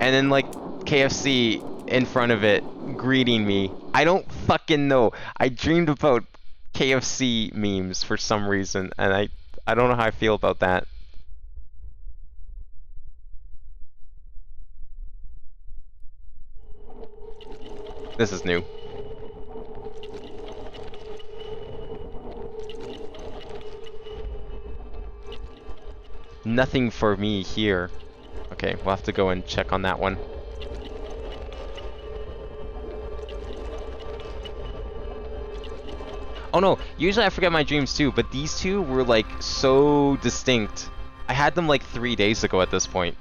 A: And then like KFC in front of it greeting me. I don't fucking know. I dreamed about KFC memes for some reason, and I don't know how I feel about that. This is new. Nothing for me here. Okay, we'll have to go and check on that one. Oh no, usually I forget my dreams too, but these two were like so distinct. I had them like 3 days ago at this point.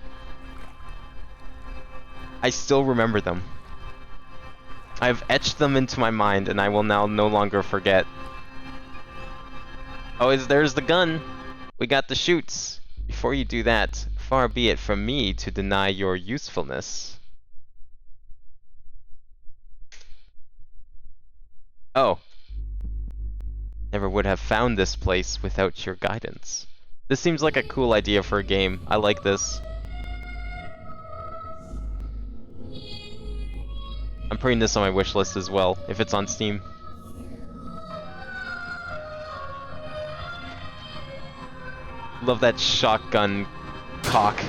A: I still remember them. I've etched them into my mind and I will now no longer forget. Oh, there's the gun. We got the shoots. Before you do that, far be it from me to deny your usefulness. Oh. Never would have found this place without your guidance. This seems like a cool idea for a game. I like this. I'm putting this on my wish list as well, if it's on Steam. Love that shotgun cock.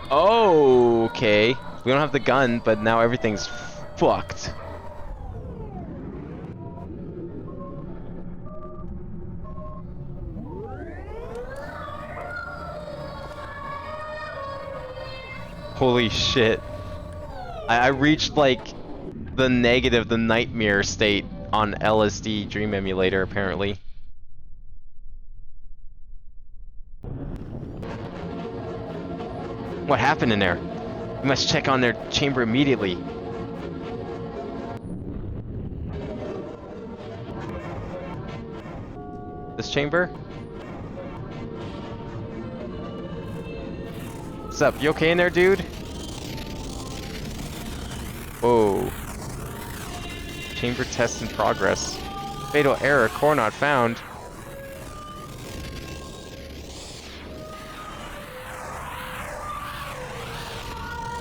A: Oh, okay. We don't have the gun, but now everything's fucked. Holy shit. I reached like the nightmare state on LSD Dream Emulator apparently. What happened in there? We must check on their chamber immediately. This chamber? What's up? You okay in there, dude? Whoa. Chamber test in progress. Fatal error, core not found.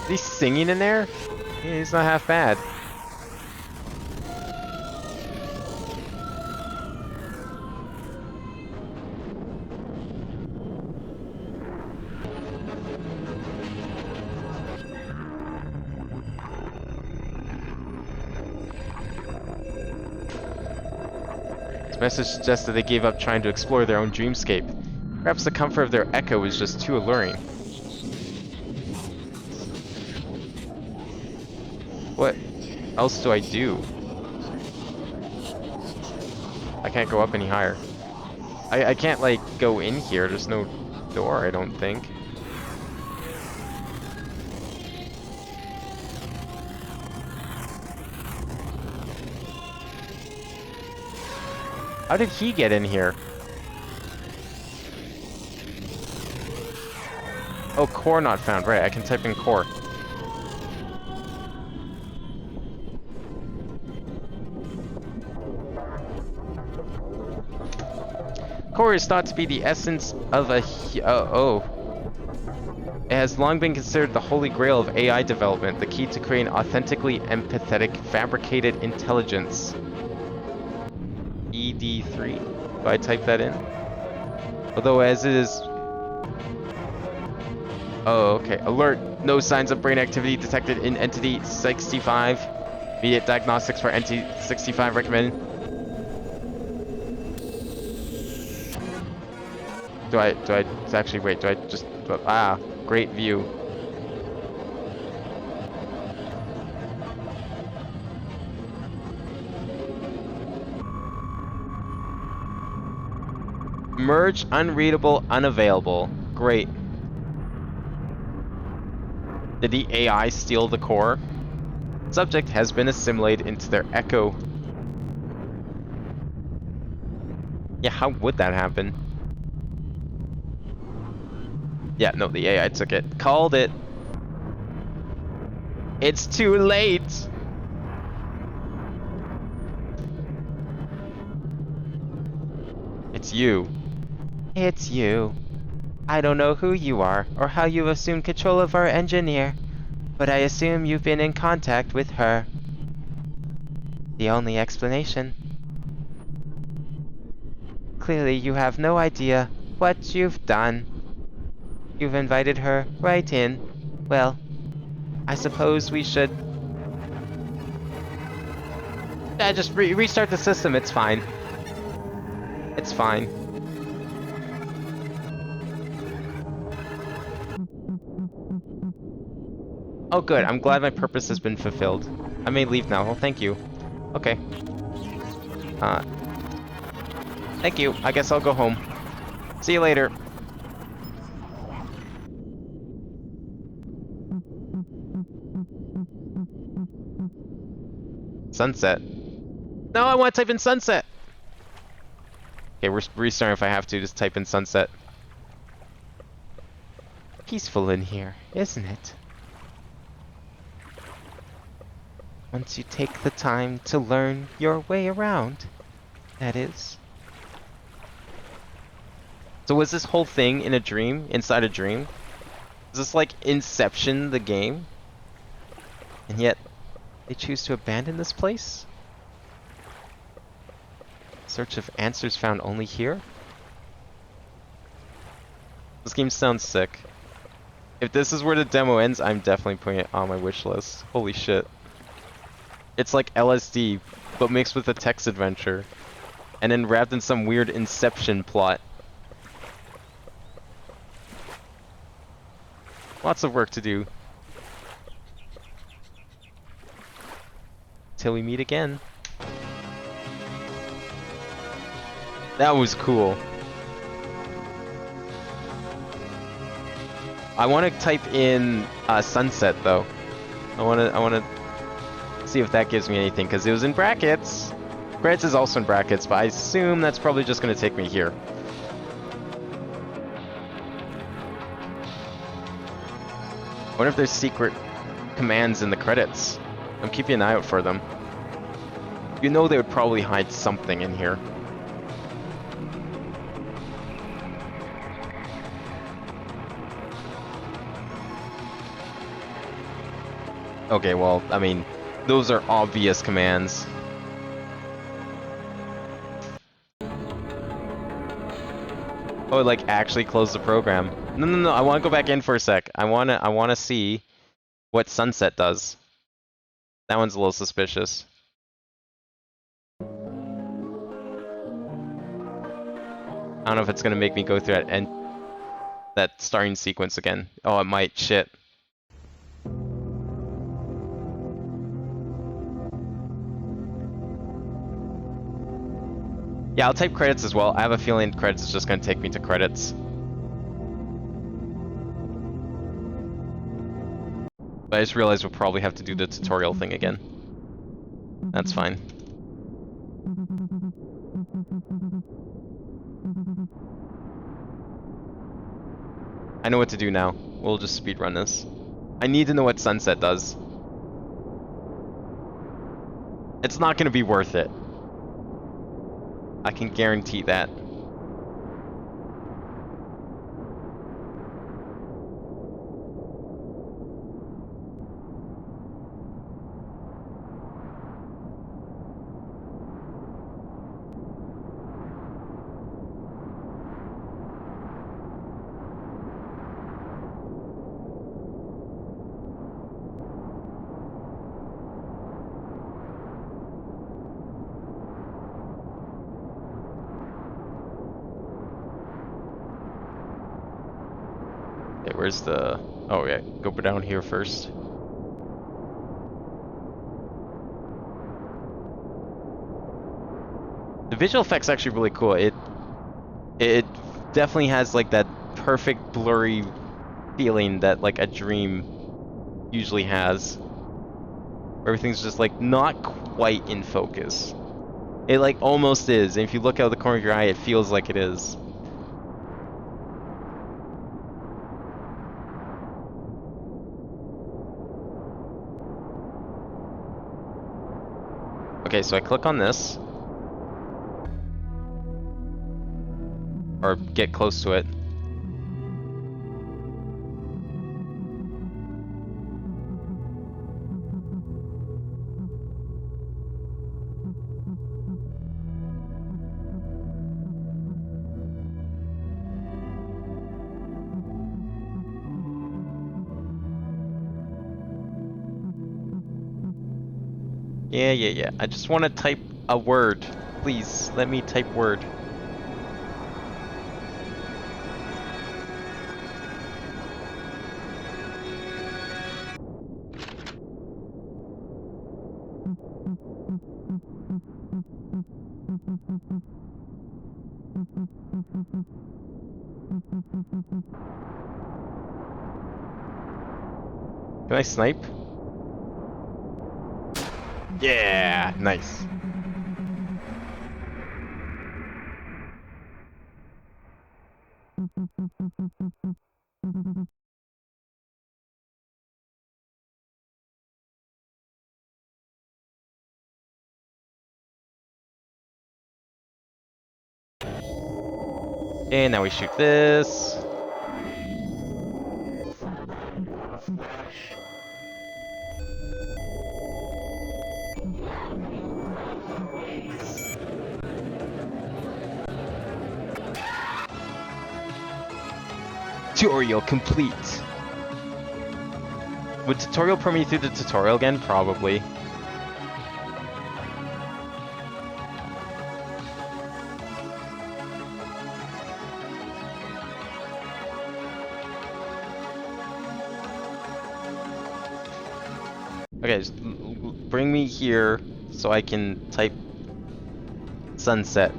A: Is he singing in there? Yeah, he's not half bad. This message suggests that they gave up trying to explore their own dreamscape. Perhaps the comfort of their echo was just too alluring. What else do I do? I can't go up any higher. I can't, like, go in here. There's no door, I don't think. How did he get in here? Oh, core not found. Right, I can type in core. Core is thought to be the essence of a... It has long been considered the holy grail of AI development, the key to creating authentically empathetic, fabricated intelligence. ED3. Do I type that in? Although as it is... Oh, okay. Alert! No signs of brain activity detected in Entity 65. Immediate diagnostics for Entity 65 recommended.
G: Do I actually wait? Do I just great view. Merge unreadable unavailable. Great. Did the AI steal the core? Subject has been assimilated into their echo. Yeah, how would that happen? Yeah, no, the AI took it. Called it. It's too late! It's you. It's you. I don't know who you are, or how you've assumed control of our engineer, but I assume you've been in contact with her. The only explanation. Clearly you have no idea what you've done. You've invited her right in. Well, I suppose we should... just restart the system, it's fine. It's fine. Oh good, I'm glad my purpose has been fulfilled. I may leave now. Oh, thank you. Okay. Thank you. I guess I'll go home. See you later. Sunset. No, I want to type in sunset. Okay, we're restarting if I have to. Just type in sunset. Peaceful in here, isn't it? Once you take the time to learn your way around, that is. So was this whole thing in a dream? Inside a dream? Is this like Inception, the game? And yet, they choose to abandon this place? Search of answers found only here? This game sounds sick. If this is where the demo ends, I'm definitely putting it on my wish list. Holy shit. It's like LSD, but mixed with a text adventure. And then wrapped in some weird Inception plot. Lots of work to do. Till we meet again. That was cool. I want to type in sunset though. I want to see if that gives me anything because it was in brackets. Credits is also in brackets, but I assume that's probably just going to take me here. I wonder if there's secret commands in the credits. I'm keeping an eye out for them. You know they would probably hide something in here. Okay, well, I mean, those are obvious commands. Oh, like actually close the program. No, I want to go back in for a sec. I want to see what sunset does. That one's a little suspicious. I don't know if it's going to make me go through that starting sequence again. Oh, it might. Shit. Yeah, I'll type credits as well. I have a feeling credits is just going to take me to credits. But I just realized we'll probably have to do the tutorial thing again. That's fine. I know what to do now. We'll just speedrun this. I need to know what sunset does. It's not going to be worth it. I can guarantee that. Where's the... Oh, yeah. Go down here first. The visual effect's actually really cool. It definitely has like that perfect blurry feeling that like a dream usually has. Everything's just like not quite in focus. It like almost is, and if you look out the corner of your eye, it feels like it is. Okay, so I click on this. Or get close to it. Yeah. I just want to type a word. Please, let me type word. Can I snipe? Yeah, nice. And now we shoot this. Tutorial complete. Would tutorial put me through the tutorial again? Probably. Okay, just bring me here so I can type sunset.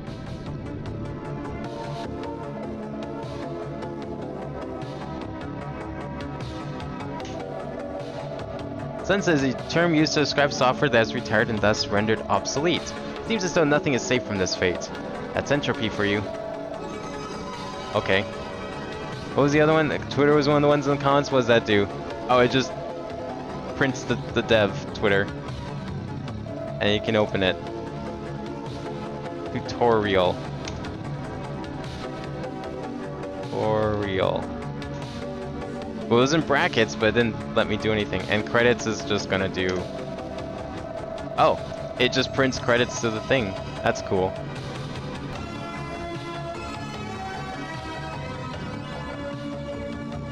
G: Sunset is a term used to describe software that is retired and thus rendered obsolete. It seems as though nothing is safe from this fate. That's entropy for you. Okay. What was the other one? Twitter was one of the ones in the comments. What does that do? Oh, it just prints the dev Twitter. And you can open it. Tutorial. Tutorial. Well, it was in brackets, but it didn't let me do anything. And credits is just gonna do... Oh, it just prints credits to the thing. That's cool.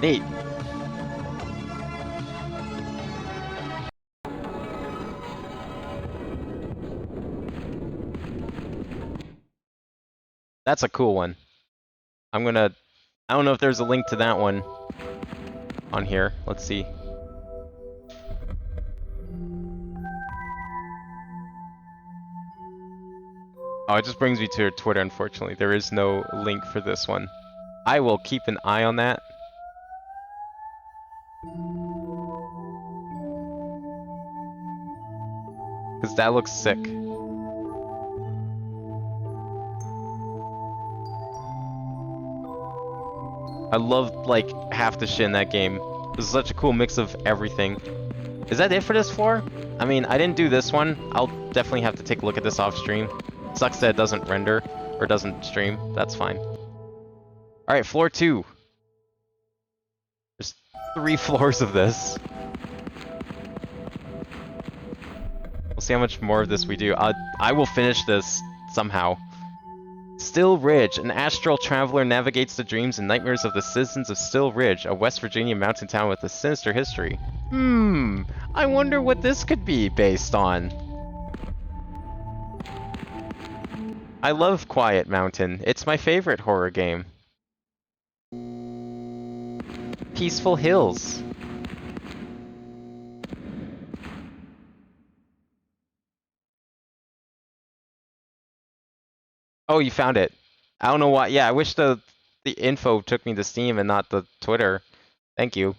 G: Neat. That's a cool one. I don't know if there's a link to that one on here. Let's see. Oh, it just brings me to her Twitter, unfortunately. There is no link for this one. I will keep an eye on that. Because that looks sick. I love, like, half the shit in that game. This is such a cool mix of everything. Is that it for this floor? I mean, I didn't do this one. I'll definitely have to take a look at this off stream. Sucks that it doesn't render, or doesn't stream. That's fine. Alright, floor 2. There's 3 floors of this. We'll see how much more of this we do. I will finish this somehow. Still Ridge. An astral traveler navigates the dreams and nightmares of the citizens of Still Ridge, a West Virginia mountain town with a sinister history. I wonder what this could be based on. I love Quiet Mountain. It's my favorite horror game. Peaceful Hills. Oh, you found it. I don't know why. Yeah, I wish the info took me to Steam and not the Twitter. Thank you.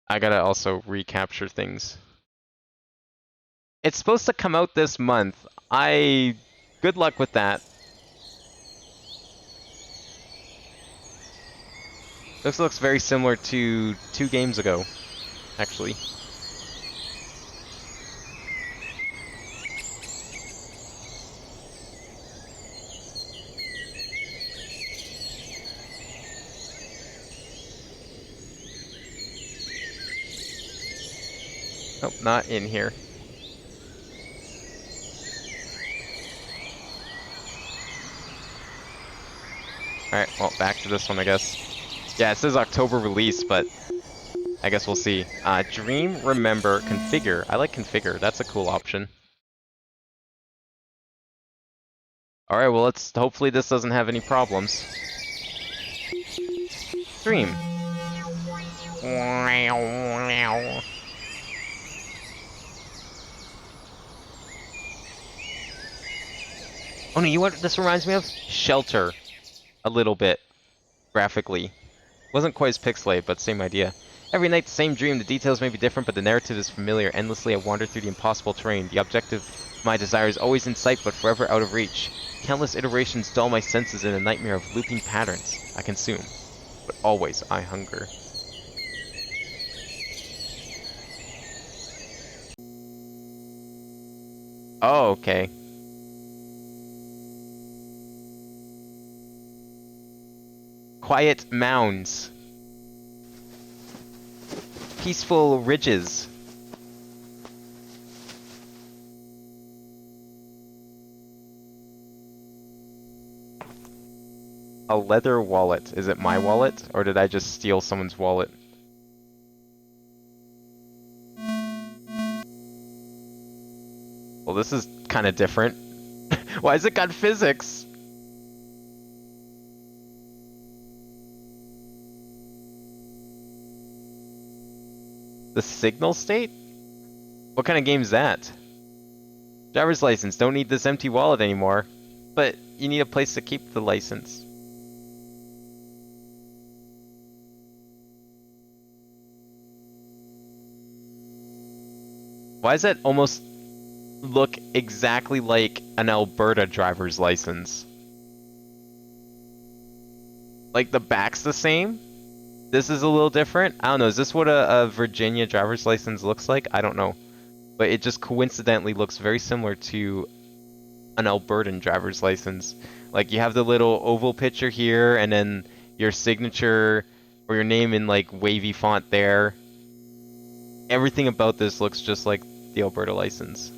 G: I gotta also recapture things. It's supposed to come out this month. Good luck with that. This looks very similar to 2 games ago, actually. Nope, not in here. Alright, well, back to this one, I guess. Yeah, it says October release, but I guess we'll see. Dream, remember, configure. I like configure. That's a cool option. Alright, well, hopefully this doesn't have any problems. Dream. Oh no, you know what this reminds me of? Shelter. A little bit. Graphically. Wasn't quite as pixelated, but same idea. Every night, the same dream. The details may be different, but the narrative is familiar. Endlessly, I wander through the impossible terrain. The objective of my desire is always in sight, but forever out of reach. Countless iterations dull my senses in a nightmare of looping patterns. I consume, but always I hunger. Oh, okay. Quiet mounds. Peaceful ridges. A leather wallet. Is it my wallet? Or did I just steal someone's wallet? Well, this is kind of different. Why has it got physics? The signal state? What kind of game is that? Driver's license. Don't need this empty wallet anymore. But you need a place to keep the license. Why does that almost look exactly like an Alberta driver's license? Like the back's the same? This is a little different? I don't know, is this what a Virginia driver's license looks like? I don't know. But it just coincidentally looks very similar to an Albertan driver's license. Like you have the little oval picture here, and then your signature or your name in like wavy font there. Everything about this looks just like the Alberta license.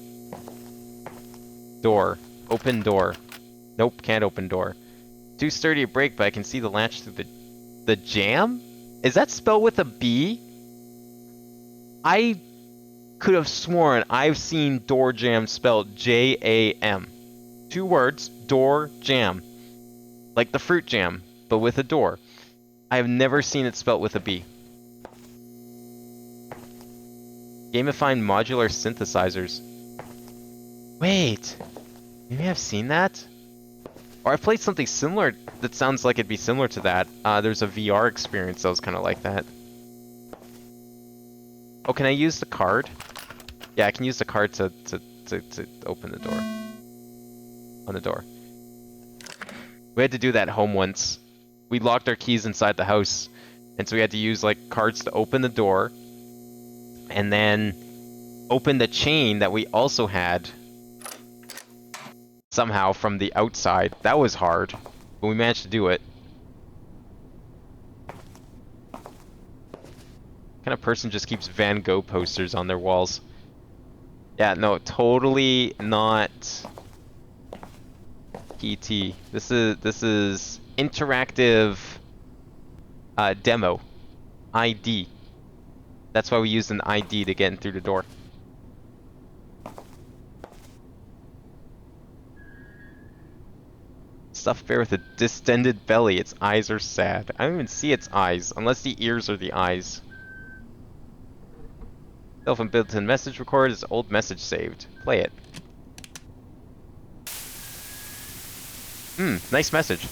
G: Door. Open door. Nope, can't open door. Too sturdy to break, but I can see the latch through the jam? Is that spelled with a B? I could have sworn I've seen door jam spelled J-A-M. 2 words, door jam. Like the fruit jam, but with a door. I have never seen it spelled with a B. Gamifying modular synthesizers. Wait, maybe I've seen that? Or I've played something similar that sounds like it'd be similar to that. There's a VR experience that was kind of like that. Oh, can I use the card? Yeah, I can use the card to open the door. On the door. We had to do that at home once. We locked our keys inside the house, and so we had to use like cards to open the door, and then open the chain that we also had somehow from the outside. That was hard, but we managed to do it. What kind of person just keeps Van Gogh posters on their walls? Yeah, no, totally not PT. This is interactive demo. ID. That's why we used an ID to get in through the door. stuffed bear with a distended belly. Its eyes are sad. I don't even see its eyes, unless the ears are the eyes. Self-built-in message record is old message saved. Play it. Nice message.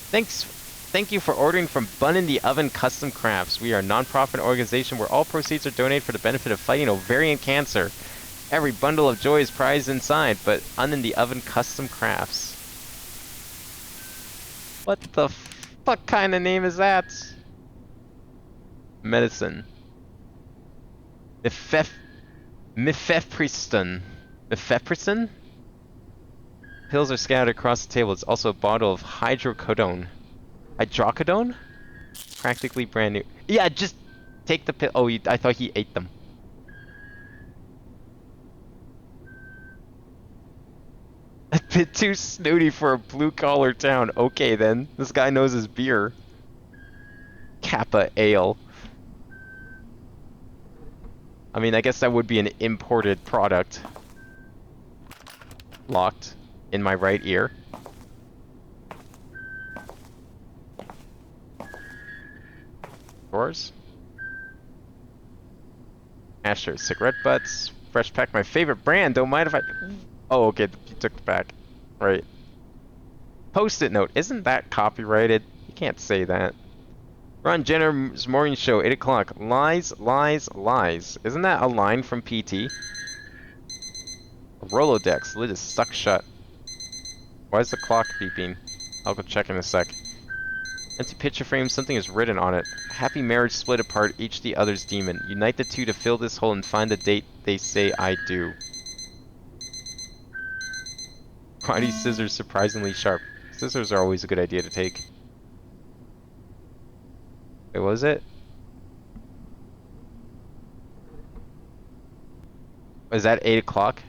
G: Thank you for ordering from Bun in the Oven Custom Crafts. We are a non-profit organization where all proceeds are donated for the benefit of fighting ovarian cancer. Every bundle of joy is prized inside, but Bun in the Oven Custom Crafts. What the fuck kind of name is that? Medicine. Mifepriston. Mifepriston? Pills are scattered across the table. It's also a bottle of hydrocodone. Hydrocodone? Practically brand new. Yeah, just take the pill. Oh, I thought he ate them. A bit too snooty for a blue-collar town. Okay, then. This guy knows his beer. Kappa Ale. I mean, I guess that would be an imported product. Locked in my right ear. Drawers. Asher, cigarette butts. Fresh pack, my favorite brand. Don't mind if I... Oh, okay, you took it back. Right. Post-it note. Isn't that copyrighted? You can't say that. Ron Jenner's morning show, 8 o'clock. Lies, lies, lies. Isn't that a line from PT? Rolodex. Lid is stuck shut. Why is the clock beeping? I'll go check in a sec. Empty picture frame, something is written on it. Happy marriage split apart, each the other's demon. Unite the two to fill this hole and find the date they say I do. Why are these scissors surprisingly sharp? Scissors are always a good idea to take. Wait, what was it? Was that 8 o'clock?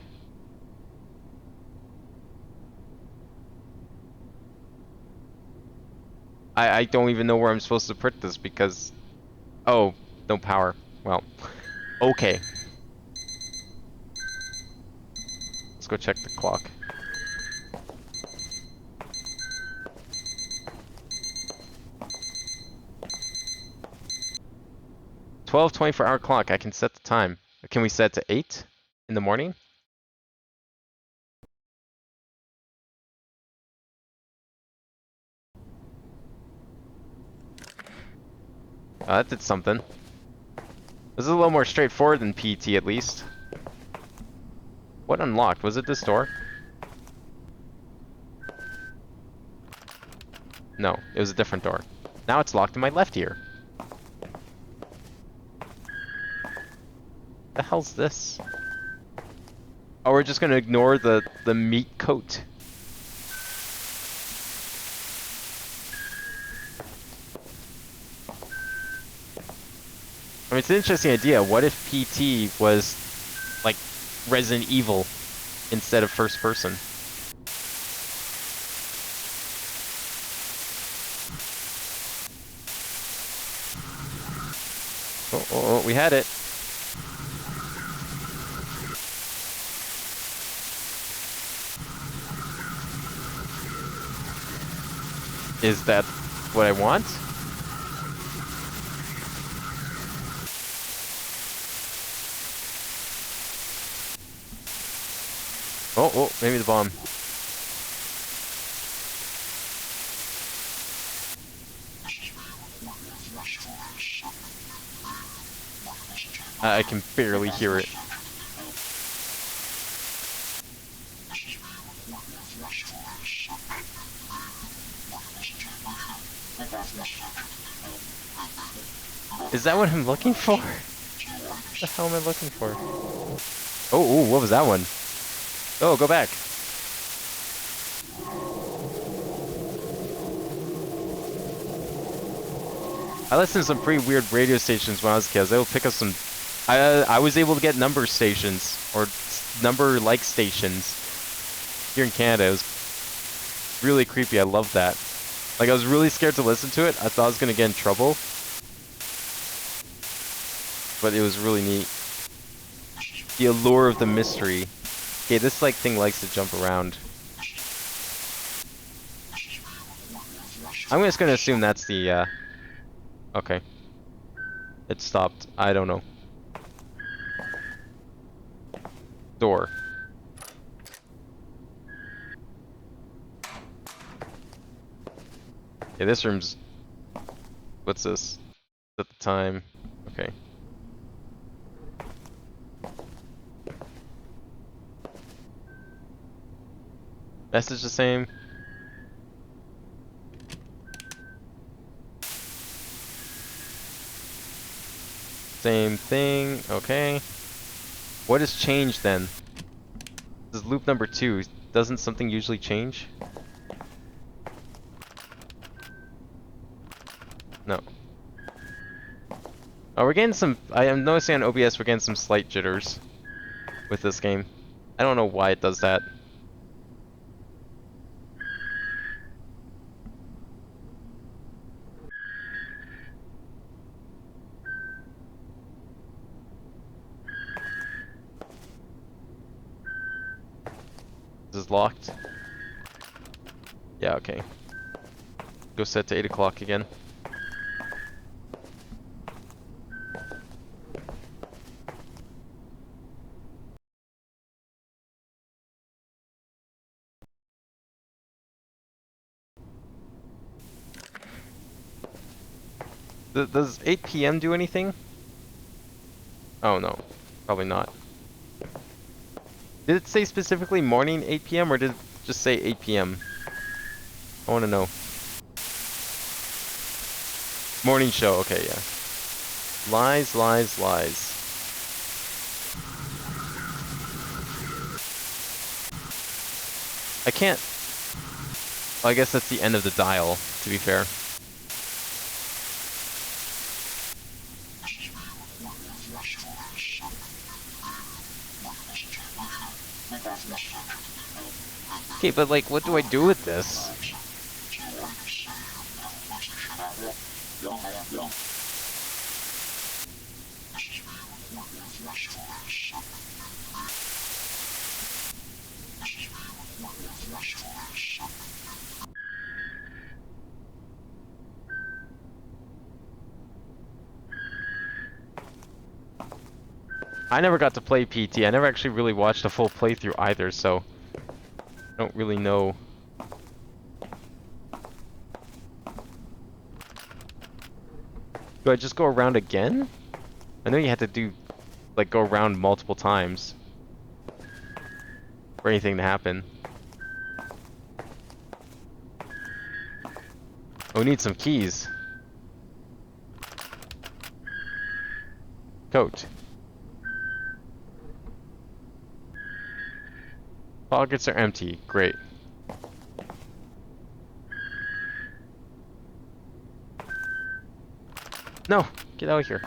G: I don't even know where I'm supposed to put this because... Oh, no power. Well, okay. Let's go check the clock. $12 24-hour clock. I can set the time. Can we set it to 8 in the morning? That did something. This is a little more straightforward than PT at least. What unlocked? Was it this door? No, it was a different door. Now it's locked in my left ear. The hell's this? Oh, we're just gonna ignore the meat coat. I mean, it's an interesting idea. What if PT was like Resident Evil instead of first person? Oh, we had it. Is that what I want? Oh, maybe the bomb. I can barely hear it. Is that what I'm looking for? What the hell am I looking for? Oh, what was that one? Oh, go back. I listened to some pretty weird radio stations when I was a kid. They would pick up some... I was able to get number stations, or number-like stations here in Canada. It was really creepy. I loved that. Like, I was really scared to listen to it. I thought I was going to get in trouble. But it was really neat. The allure of the mystery. Okay, this like thing likes to jump around. I'm just gonna assume that's the, okay. It stopped. I don't know. Door. Yeah, this room's... What's this? At the time. Okay. Message the same. Same thing. Okay. What has changed then? This is loop number 2. Doesn't something usually change? No. Oh, we're getting some... I am noticing on OBS we're getting some slight jitters with this game. I don't know why it does that. This is locked. Yeah, okay. Go set to 8 o'clock again. Does 8 PM do anything? Oh no, probably not. Did it say specifically morning 8 PM or did it just say 8 PM? I want to know. Morning show, okay, yeah. Lies, lies, lies. I can't... Well, I guess that's the end of the dial, to be fair. Okay, but like, what do I do with this? I never got to play PT. I never actually really watched a full playthrough either, so I don't really know. Do I just go around again? I know you had to do, like, go around multiple times for anything to happen. Oh, we need some keys. Coat. Pockets are empty. Great. No! Get out of here.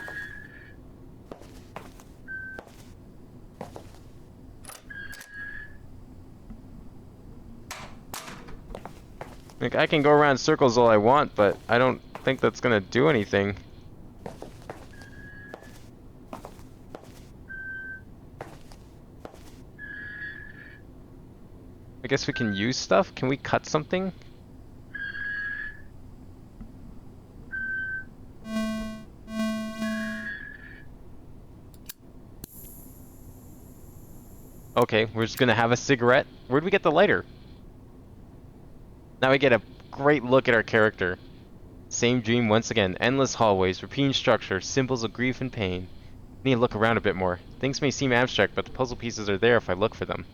G: Like, I can go around circles all I want, but I don't think that's gonna do anything. I guess we can use stuff? Can we cut something? Okay, we're just gonna have a cigarette. Where'd we get the lighter? Now we get a great look at our character. Same dream once again. Endless hallways, repeating structure, symbols of grief and pain. Need to look around a bit more. Things may seem abstract, but the puzzle pieces are there if I look for them.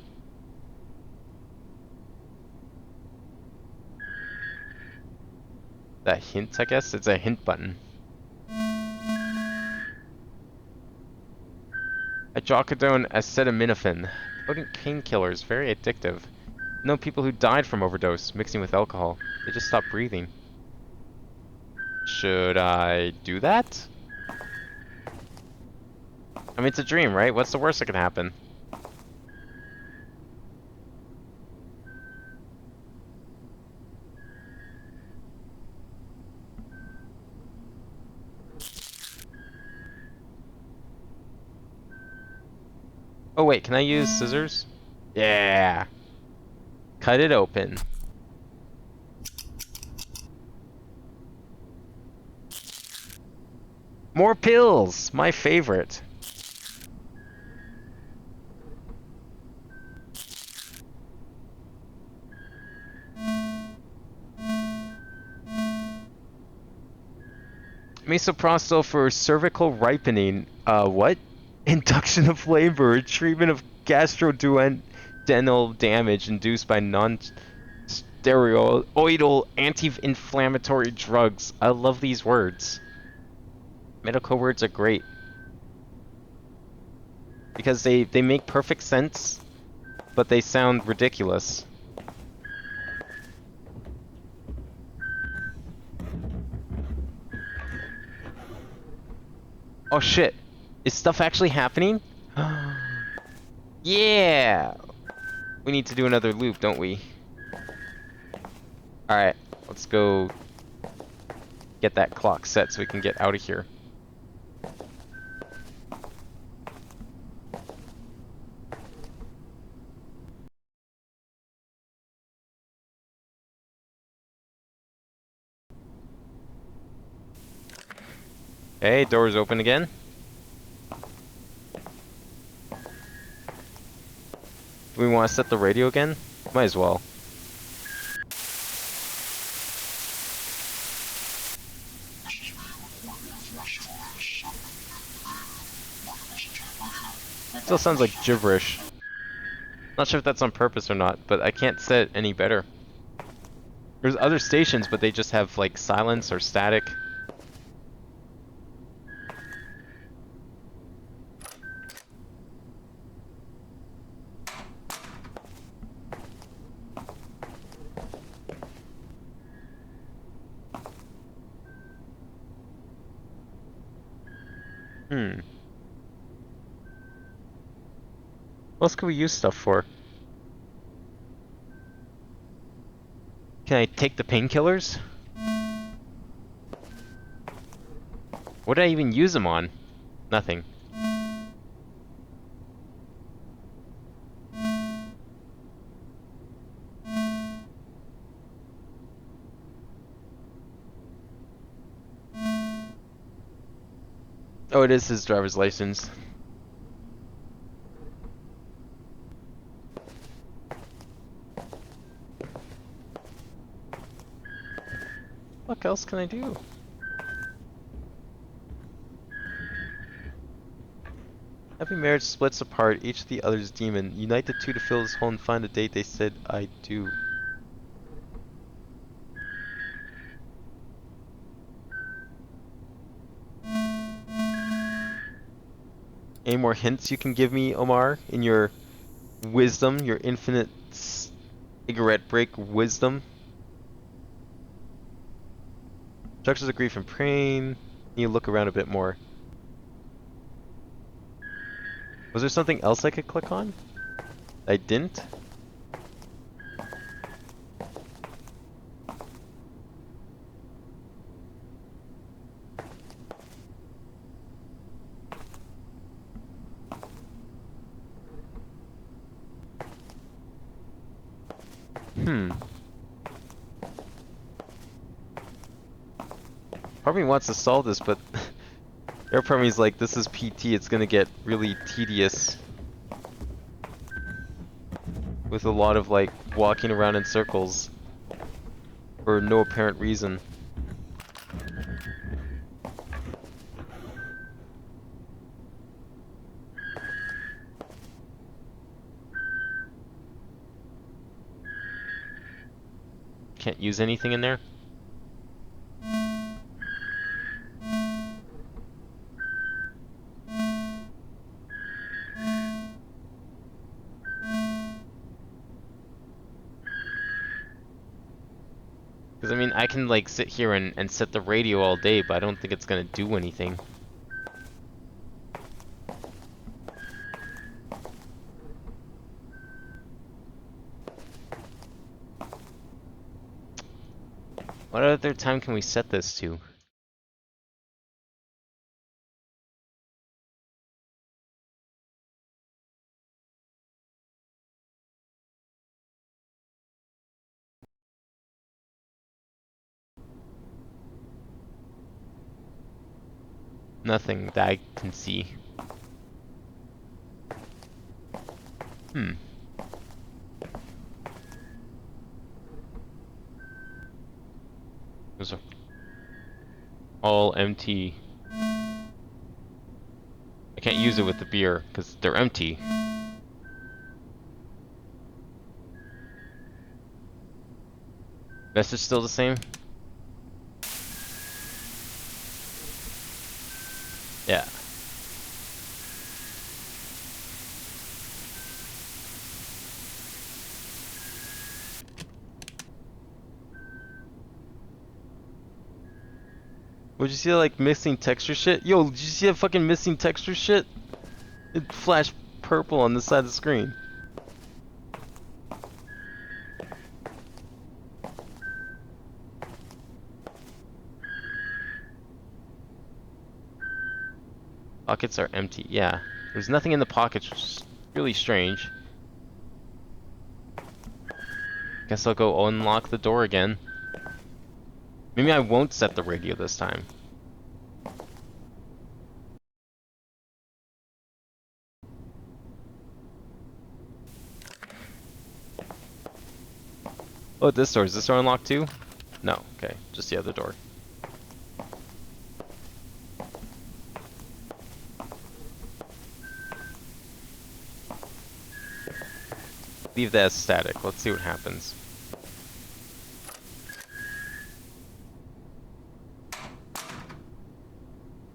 G: That hint, I guess? It's a hint button. Hydrocodone acetaminophen. Potent painkillers, very addictive. I know people who died from overdose, mixing with alcohol. They just stopped breathing. Should I do that? I mean, it's a dream, right? What's the worst that can happen? Oh wait, can I use scissors? Yeah! Cut it open. More pills! My favorite. Misoprostol for cervical ripening. What? Induction of labor, treatment of gastroduodenal damage induced by non-steroidal anti-inflammatory drugs. I love these words. Medical words are great. Because they make perfect sense, but they sound ridiculous. Oh shit. Is stuff actually happening? Yeah! We need to do another loop, don't we? Alright, let's go get that clock set so we can get out of here. Hey, door's open again. Do we want to set the radio again? Might as well. Still sounds like gibberish. Not sure if that's on purpose or not, but I can't set it any better. There's other stations, but they just have like silence or static. What else can we use stuff for? Can I take the painkillers? What did I even use them on? Nothing. Oh, it is his driver's license. What else can I do? Happy marriage splits apart each of the other's demon. Unite the two to fill this hole and find a date they said I do. Any more hints you can give me, Omar, in your wisdom, your infinite cigarette break wisdom? Structures of grief and pain. Need to look around a bit more. Was there something else I could click on? I didn't? Part of me wants to solve this, but their part of me is like, this is PT, it's gonna get really tedious. With a lot of like, walking around in circles. For no apparent reason. Can't use anything in there? Because I mean, I can like sit here and set the radio all day, but I don't think it's gonna do anything. What other time can we set this to?
A: Nothing that I can see. Those are all empty. I can't use it with the beer because they're empty. Message still the same? Yeah. Would you see that, like, missing texture shit? Yo, did you see that fucking missing texture shit? It flashed purple on the side of the screen. Pockets are empty. Yeah. There's nothing in the pockets, which is really strange. Guess I'll go unlock the door again. Maybe I won't set the radio this time. Oh, this door. Is this door unlocked too? No. Okay. Just the other door. Leave that as static. Let's see what happens.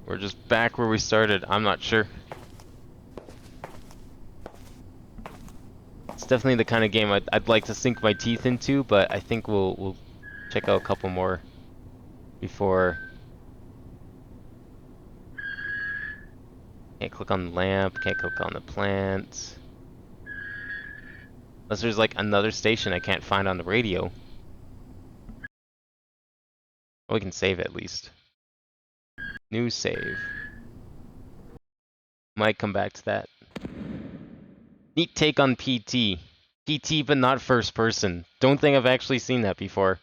A: We're just back where we started. I'm not sure. It's definitely the kind of game I'd like to sink my teeth into, but I think we'll check out a couple more before. Can't click on the lamp. Can't click on the plant. Unless there's like another station I can't find on the radio. Well, we can save it at least. New save. Might come back to that. Neat take on PT. PT but not first person. Don't think I've actually seen that before.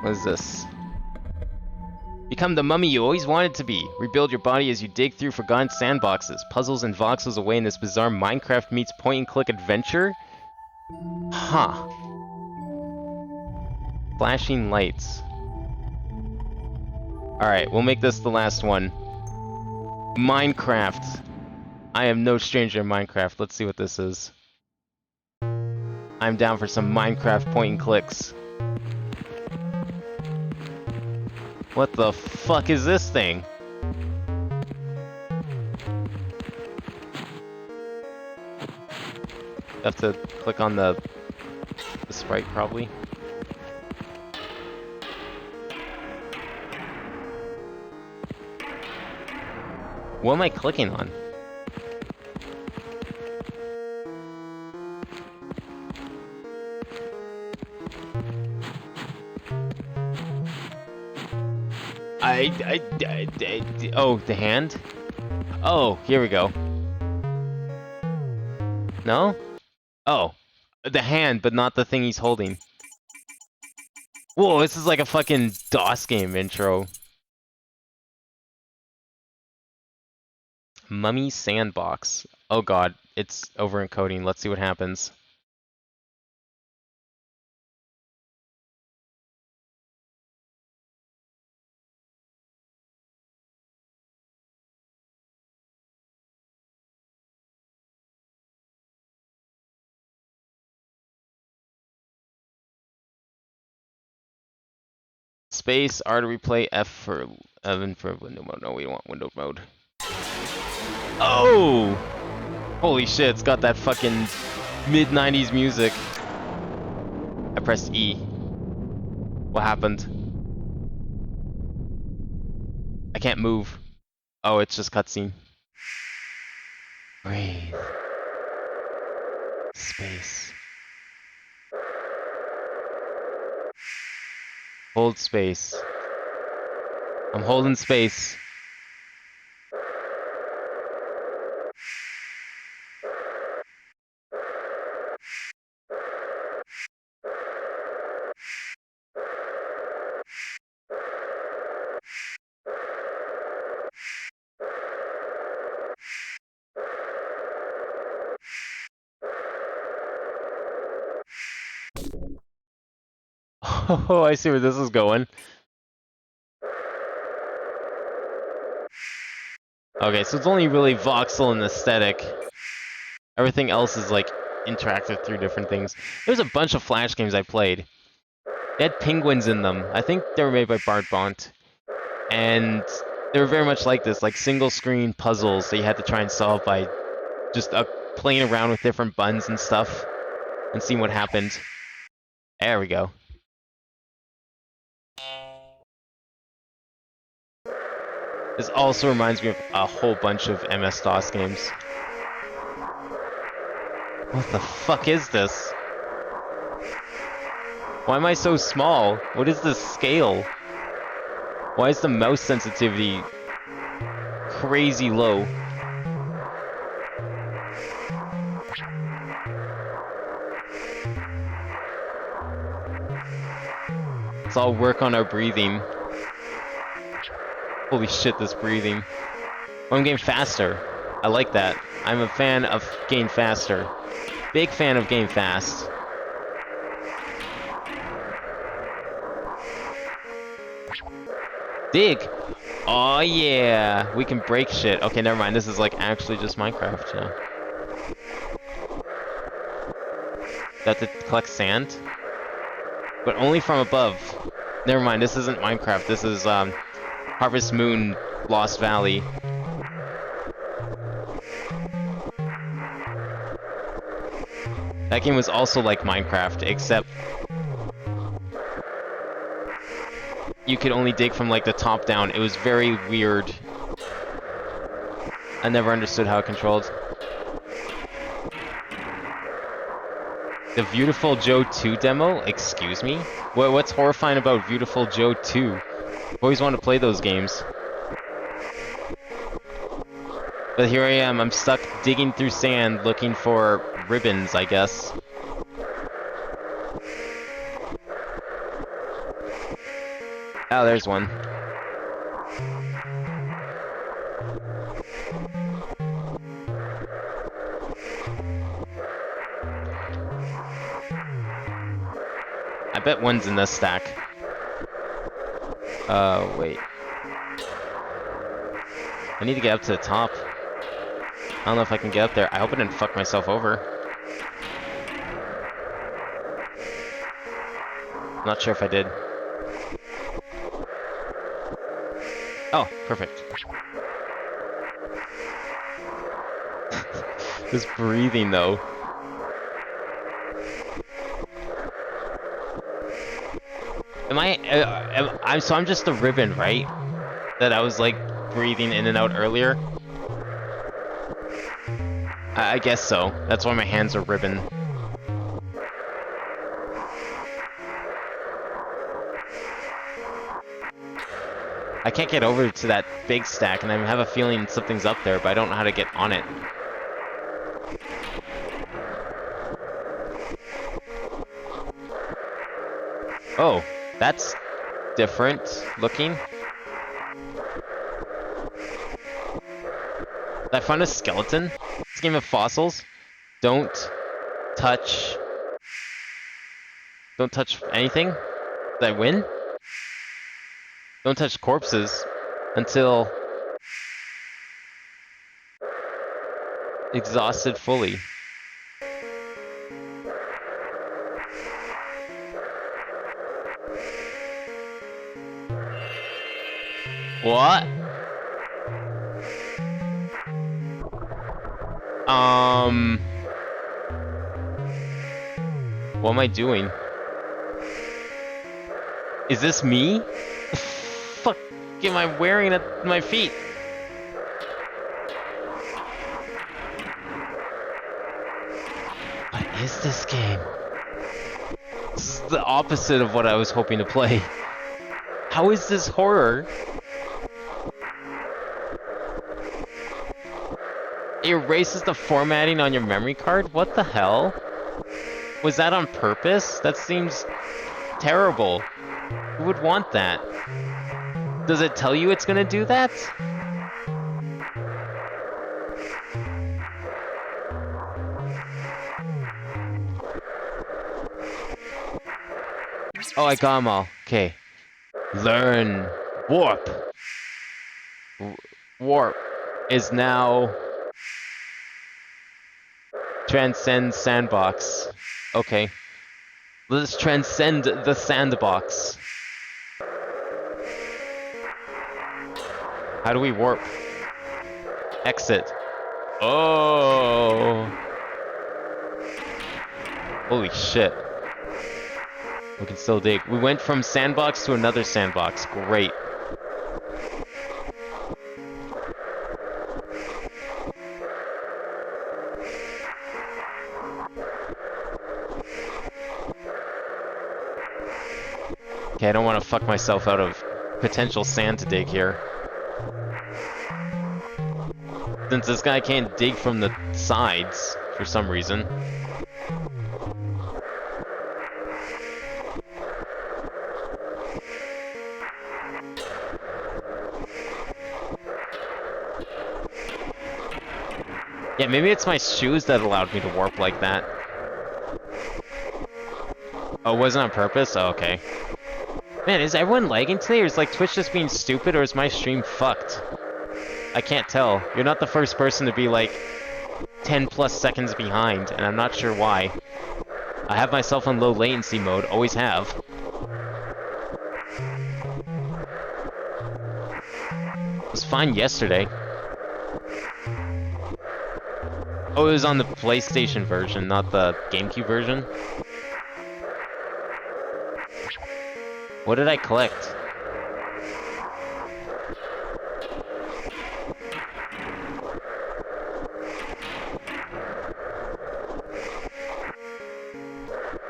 A: What is this? Become the mummy you always wanted to be. Rebuild your body as you dig through forgotten sandboxes, puzzles and voxels away in this bizarre Minecraft meets point-and-click adventure? Huh. Flashing lights. Alright, we'll make this the last one. Minecraft. I am no stranger in Minecraft. Let's see what this is. I'm down for some Minecraft point-and-clicks. What the fuck is this thing? Have to click on the sprite probably. What am I clicking on? Oh, the hand? Oh, here we go. No? Oh, the hand, but not the thing he's holding. Whoa, this is like a fucking DOS game intro. Mummy Sandbox. Oh god, it's over encoding. Let's see what happens. Space, R to replay, F for window mode. No, we don't want window mode. Oh! Holy shit, it's got that fucking mid-90s music. I pressed E. What happened? I can't move. Oh, it's just cutscene. Breathe. Space. Hold space. I'm holding space.
G: Oh, I see where this is going. Okay, so it's only really voxel and aesthetic. Everything else is like interactive through different things. There's a bunch of Flash games I played. They had penguins in them. I think they were made by Bart Bont. And they were very much like this, like single screen puzzles that you had to try and solve by just playing around with different buttons and stuff and seeing what happened. There we go. This also reminds me of a whole bunch of MS-DOS games. What the fuck is this? Why am I so small? What is this scale? Why is the mouse sensitivity crazy low? Let's all work on our breathing. Holy shit, this breathing. Oh, I'm getting faster. I like that. I'm a fan of getting faster. Big fan of getting fast. Dig! Oh yeah! We can break shit. Okay, never mind. This is like actually just Minecraft now. Got to collect sand? But only from above. Never mind, this isn't Minecraft. This is Harvest Moon Lost Valley. That game was also like Minecraft, except you could only dig from like the top down. It was very weird. I never understood how it controlled. The Beautiful Joe 2 demo? Excuse me? What's horrifying about Beautiful Joe 2? I've always wanted to play those games. But here I am, I'm stuck digging through sand looking for ribbons, I guess. Oh, there's one. I bet one's in this stack. Wait. I need to get up to the top. I don't know if I can get up there. I hope I didn't fuck myself over. Not sure if I did. Oh, perfect. This breathing, though. I'm just the ribbon, right? That I was like breathing in and out earlier. I guess so. That's why my hands are ribbon. I can't get over to that big stack, and I have a feeling something's up there, but I don't know how to get on it. Oh, that's different looking. I found a skeleton. This game of fossils. Don't touch anything. Did I win? Don't touch corpses until exhausted fully. What? What am I doing? Is this me? Fuck am I wearing at my feet? What is this game? This is the opposite of what I was hoping to play. How is this horror? It erases the formatting on your memory card? What the hell? Was that on purpose? That seems terrible. Who would want that? Does it tell you it's gonna do that?
A: Oh, I got them all. Okay. Learn. Warp. Warp is now... Transcend Sandbox. Okay. Let's transcend the Sandbox. How do we warp? Exit. Oh. Holy shit. We can still dig. We went from sandbox to another sandbox. Great. Okay, I don't want to fuck myself out of potential sand to dig here. Since this guy can't dig from the sides for some reason. Yeah, maybe it's my shoes that allowed me to warp like that. Oh, it wasn't on purpose? Oh, okay. Man, is everyone lagging today, or is like Twitch just being stupid, or is my stream fucked? I can't tell. You're not the first person to be like 10 plus seconds behind, and I'm not sure why. I have myself on low latency mode, always have. It was fine yesterday. Oh, it was on the PlayStation version, not the GameCube version. What did I collect?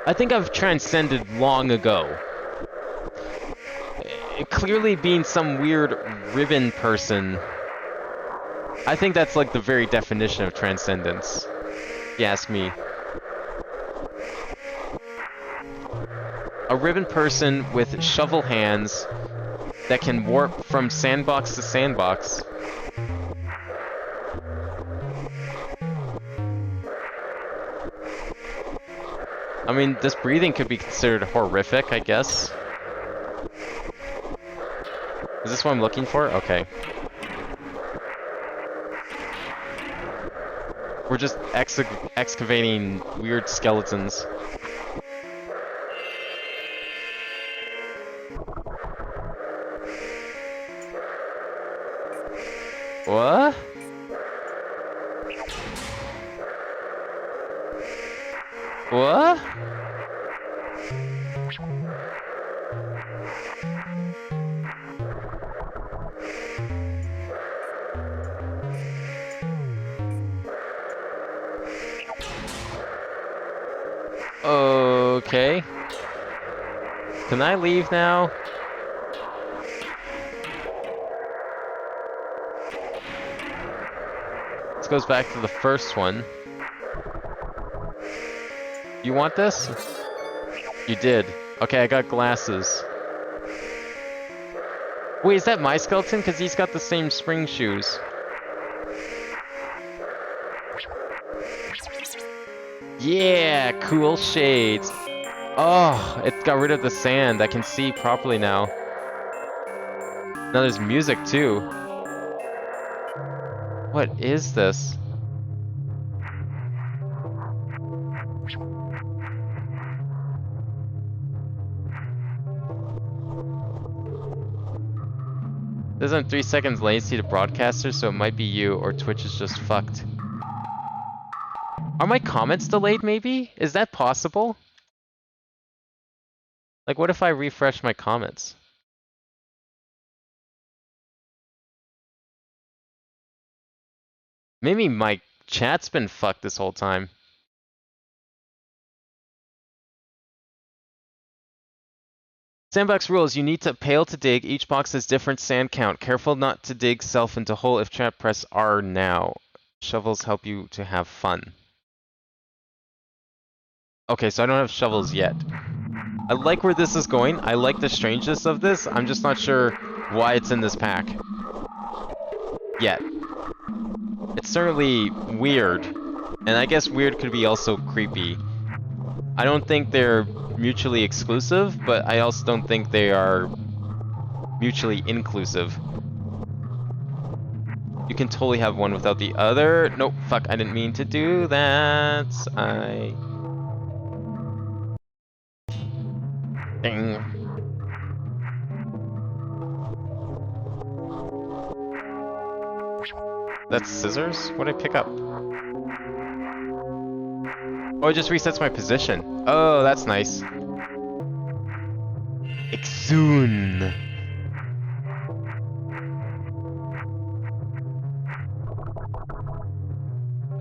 A: I think I've transcended long ago. Clearly being some weird ribbon person, I think that's like the very definition of transcendence, if you ask me. A ribbon person with shovel hands that can warp from sandbox to sandbox. I mean, this breathing could be considered horrific, I guess. Is this what I'm looking for? Okay. We're just excavating weird skeletons. What? What? Okay. Can I leave now? This goes back to the first one. You want this? You did. Okay, I got glasses. Wait, is that my skeleton? Because he's got the same spring shoes. Yeah, cool shades. Oh, it got rid of the sand. I can see properly now. Now there's music too. What is this? There's on 3 seconds latency to broadcasters, so it might be you, or Twitch is just fucked. Are my comments delayed, maybe? Is that possible? Like, what if I refresh my comments? Maybe my chat's been fucked this whole time. Sandbox rules, you need to pail to dig. Each box has different sand count. Careful not to dig self into hole. If trapped, press R now. Shovels help you to have fun. Okay, so I don't have shovels yet. I like where this is going. I like the strangeness of this. I'm just not sure why it's in this pack. Yet. It's certainly weird. And I guess weird could be also creepy.
G: I don't think they're mutually exclusive, but I also don't think they are mutually inclusive. You can totally have one without the other. Nope, fuck, I didn't mean to do that. Dang. That's scissors? What did I pick up? Oh, it just resets my position. Oh, that's nice. Exoon.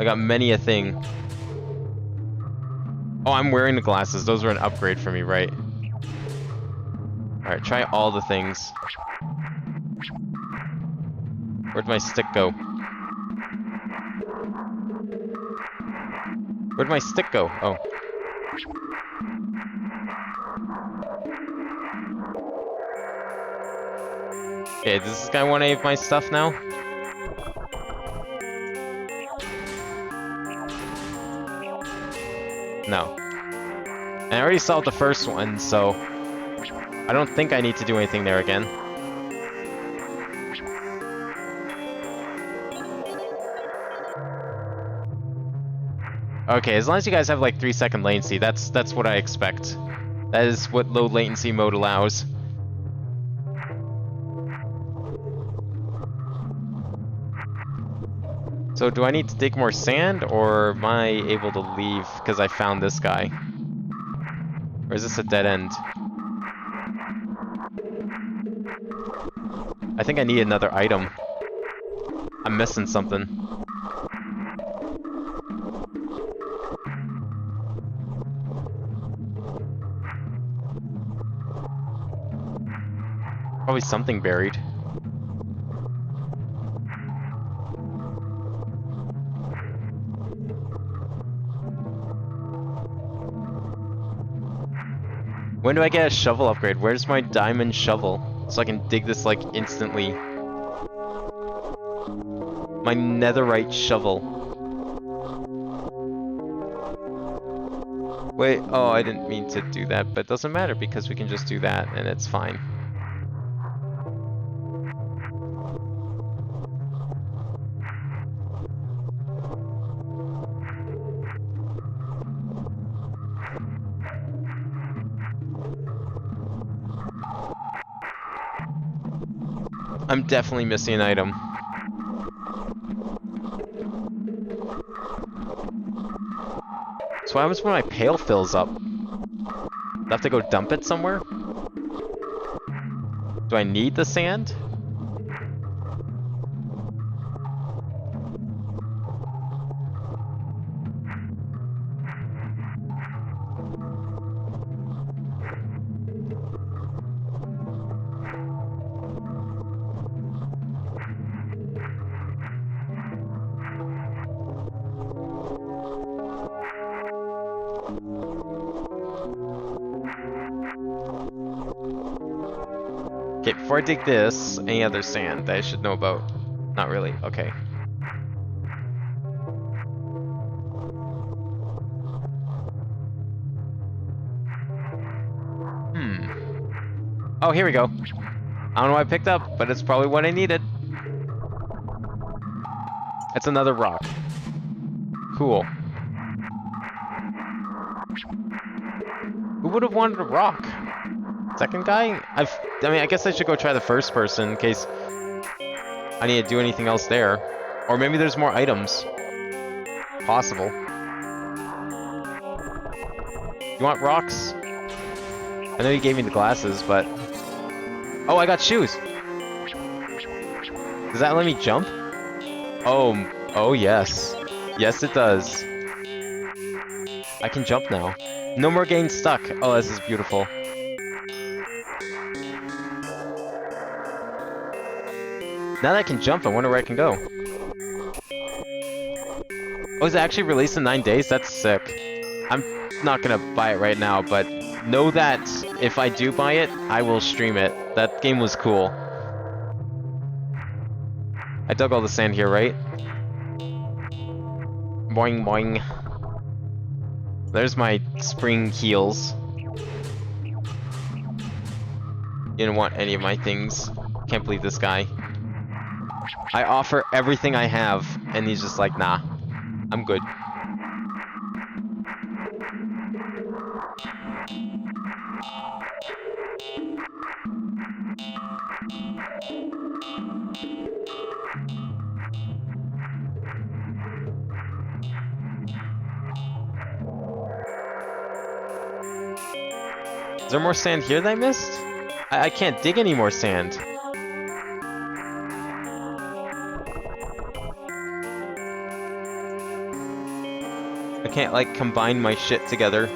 G: I got many a thing. Oh, I'm wearing the glasses. Those are an upgrade for me, right? Alright, try all the things. Where'd my stick go? Where'd my stick go? Oh. Okay, does this guy want any of my stuff now? No. And I already solved the first one, so I don't think I need to do anything there again. Okay, as long as you guys have like 3-second latency, that's what I expect. That is what low latency mode allows. So do I need to dig more sand, or am I able to leave because I found this guy? Or is this a dead end? I think I need another item. I'm missing something. Probably something buried. When do I get a shovel upgrade? Where's my diamond shovel? So I can dig this like instantly. My netherite shovel. Wait, oh, I didn't mean to do that, but it doesn't matter because we can just do that and it's fine. I'm definitely missing an item. So what happens when my pail fills up? Do I have to go dump it somewhere? Do I need the sand? Okay, before I dig this, any other sand that I should know about? Not really, okay. Oh, here we go. I don't know what I picked up, but it's probably what I needed. It's another rock. Cool. Who would have wanted a rock? Second guy? I mean, I guess I should go try the first person in case I need to do anything else there. Or maybe there's more items. Possible. You want rocks? I know you gave me the glasses, but... Oh, I got shoes! Does that let me jump? Oh yes. Yes, it does. I can jump now. No more getting stuck. Oh, this is beautiful. Now that I can jump, I wonder where I can go. Oh, is it actually released in 9 days? That's sick. I'm not gonna buy it right now, but know that if I do buy it, I will stream it. That game was cool. I dug all the sand here, right? Boing, boing. There's my spring heels. Didn't want any of my things. Can't believe this guy. I offer everything I have, and he's just like, nah, I'm good. Is there more sand here that I missed? I can't dig any more sand. I can't, like, combine my shit together.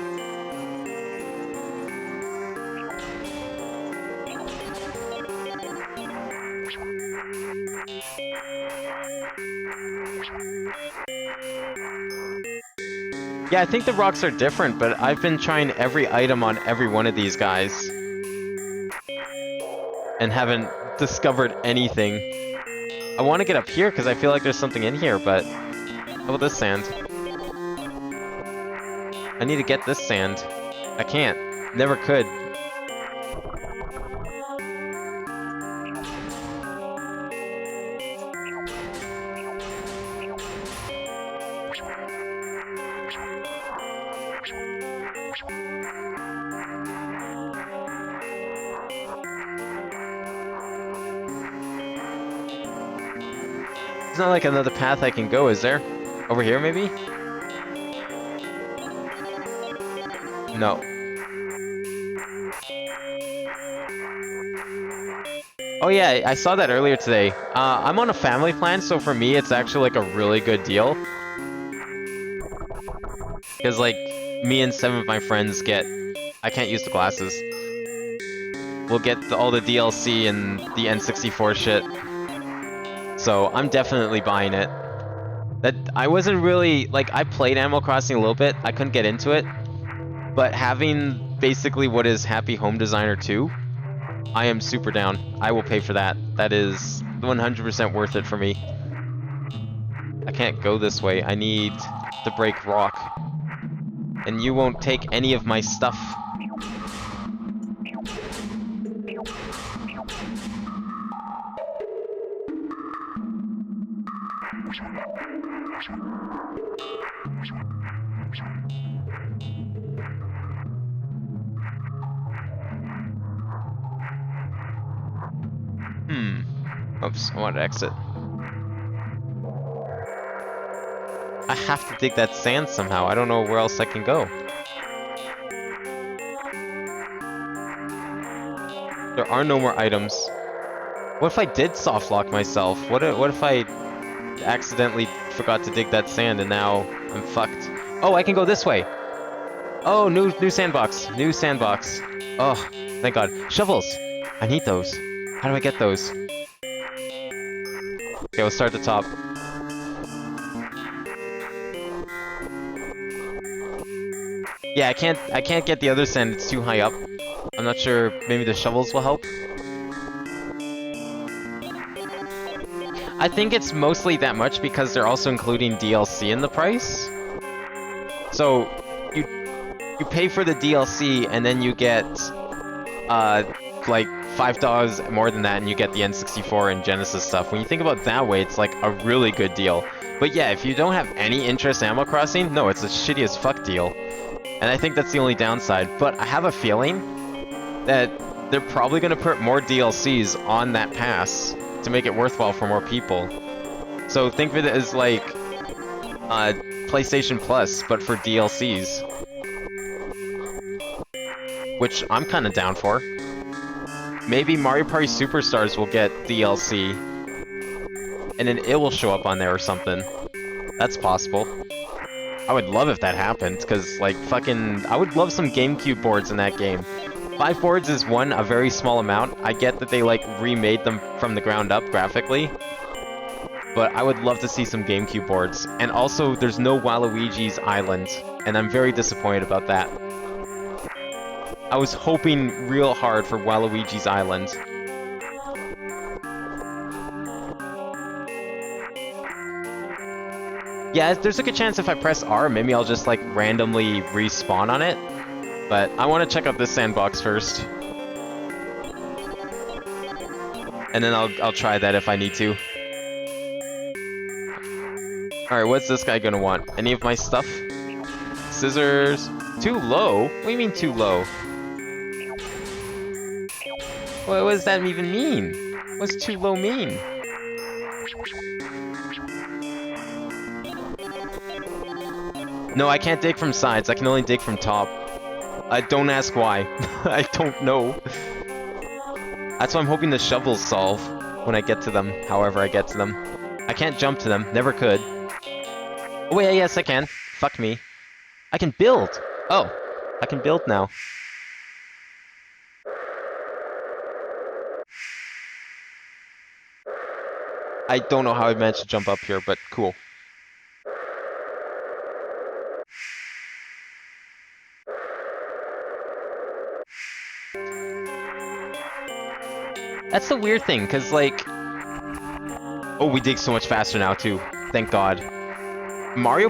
G: Yeah, I think the rocks are different, but I've been trying every item on every one of these guys. And haven't discovered anything. I want to get up here because I feel like there's something in here, but... How about this sand? I need to get this sand. I can't. Never could. There's not like another path I can go, is there? Over here, maybe? No. Oh yeah, I saw that earlier today. I'm on a family plan, so for me it's actually like a really good deal. Because like, me and 7 of my friends get... I can't use the glasses. We'll get all the DLC and the N64 shit. So I'm definitely buying it. That I wasn't really... Like, I played Animal Crossing a little bit. I couldn't get into it. But having basically what is Happy Home Designer 2, I am super down. I will pay for that. That is 100% worth it for me. I can't go this way. I need to break rock. And you won't take any of my stuff. Oops, I want to exit. I have to dig that sand somehow. I don't know where else I can go. There are no more items. What if I did soft lock myself? What if I accidentally forgot to dig that sand and now I'm fucked? Oh, I can go this way. Oh, new sandbox. New sandbox. Oh, thank God. Shovels. I need those. How do I get those? Okay, we'll start at the top. Yeah, I can't get the other sand. It's too high up. I'm not sure. Maybe the shovels will help. I think it's mostly that much because they're also including DLC in the price. So you pay for the DLC and then you get like $5 more than that, and you get the N64 and Genesis stuff. When you think about it that way, it's like a really good deal. But yeah, if you don't have any interest in Animal Crossing, no, it's a shitty as fuck deal. And I think that's the only downside. But I have a feeling that they're probably going to put more DLCs on that pass to make it worthwhile for more people. So think of it as like PlayStation Plus, but for DLCs. Which I'm kind of down for. Maybe Mario Party Superstars will get DLC, and then it will show up on there or something. That's possible. I would love if that happened, because, like, fucking... I would love some GameCube boards in that game. 5 boards is a very small amount. I get that they, like, remade them from the ground up graphically. But I would love to see some GameCube boards. And also, there's no Waluigi's Island, and I'm very disappointed about that. I was hoping real hard for Waluigi's Island. Yeah, there's a good chance if I press R, maybe I'll just like randomly respawn on it. But I want to check out this sandbox first. And then I'll try that if I need to. Alright, what's this guy gonna want? Any of my stuff? Scissors. Too low? What do you mean too low? What does that even mean? What's too low mean? No, I can't dig from sides. I can only dig from top. Don't ask why. I don't know. That's why I'm hoping the shovels solve when I get to them, however I get to them. I can't jump to them. Never could. Oh, wait, yes, I can. Fuck me. I can build. Oh, I can build now. I don't know how I managed to jump up here, but cool. That's the weird thing, because, like... Oh, we dig so much faster now, too. Thank God.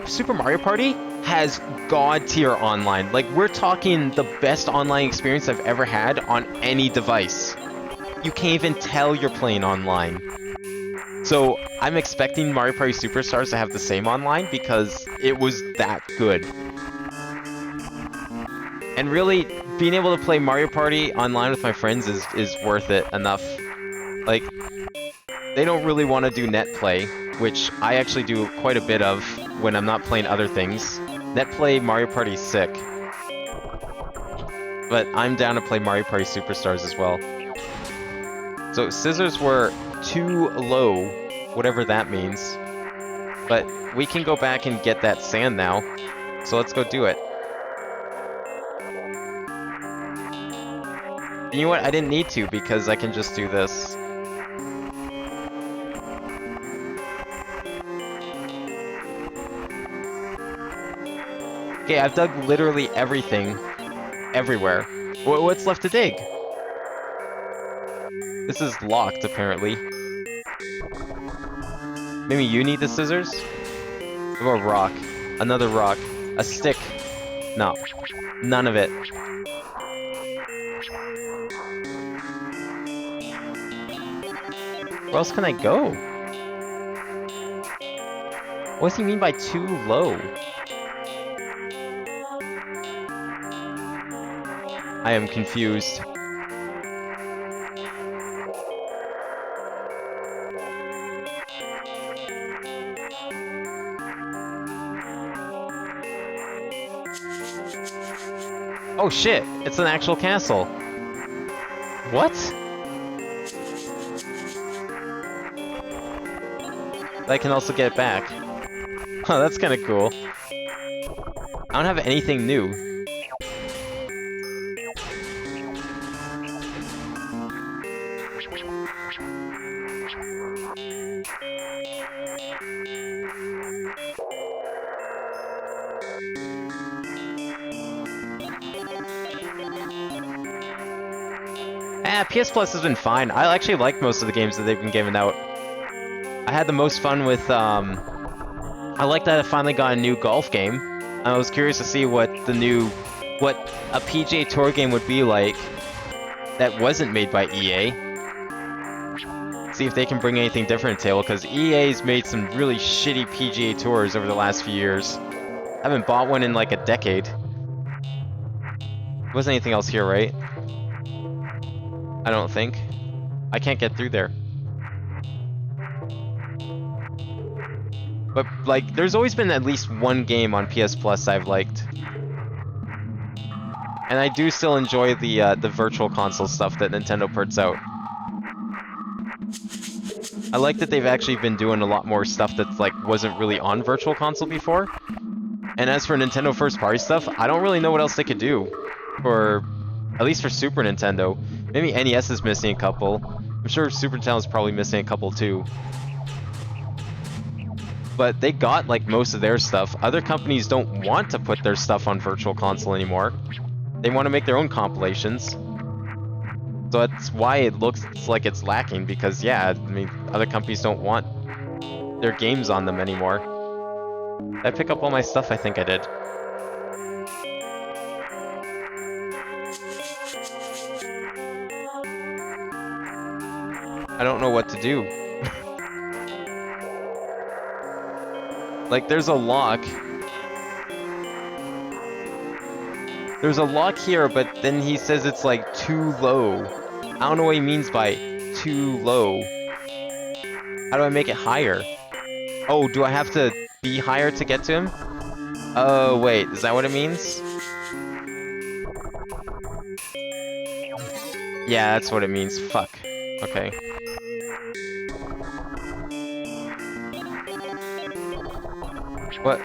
G: Super Mario Party has god tier online. Like, we're talking the best online experience I've ever had on any device. You can't even tell you're playing online. So, I'm expecting Mario Party Superstars to have the same online because it was that good. And really, being able to play Mario Party online with my friends is worth it enough. Like, they don't really want to do net play, which I actually do quite a bit of when I'm not playing other things. Net play Mario Party's sick. But I'm down to play Mario Party Superstars as well. So scissors were too low, whatever that means. But we can go back and get that sand now. So let's go do it. You know what? I didn't need to because I can just do this. Okay, I've dug literally everything. Everywhere. What's left to dig? This is locked, apparently. Maybe you need the scissors? Or a rock. Another rock. A stick. No. None of it. Where else can I go? What does he mean by too low? I am confused. Oh shit, it's an actual castle. What? I can also get it back. Huh, that's kinda cool. I don't have anything new. PS Plus has been fine. I actually like most of the games that they've been giving out. I had the most fun with, I like that I finally got a new golf game. I was curious to see what a PGA Tour game would be like that wasn't made by EA. See if they can bring anything different to the table, because EA's made some really shitty PGA Tours over the last few years. I haven't bought one in like a decade. Wasn't anything else here, right? I don't think. I can't get through there. But, like, there's always been at least one game on PS Plus I've liked. And I do still enjoy the virtual console stuff that Nintendo puts out. I like that they've actually been doing a lot more stuff that, like, wasn't really on virtual console before. And as for Nintendo first-party stuff, I don't really know what else they could do. For... at least for Super Nintendo. Maybe NES is missing a couple. I'm sure Super Nintendo is probably missing a couple too. But they got like most of their stuff. Other companies don't want to put their stuff on Virtual Console anymore. They want to make their own compilations. So that's why it looks like it's lacking, because yeah, I mean, other companies don't want their games on them anymore. Did I pick up all my stuff? I think I did. I don't know what to do. Like, there's a lock. There's a lock here, but then he says it's like too low. I don't know what he means by too low. How do I make it higher? Oh, do I have to be higher to get to him? Oh, wait, is that what it means? Yeah, that's what it means. Fuck. Okay.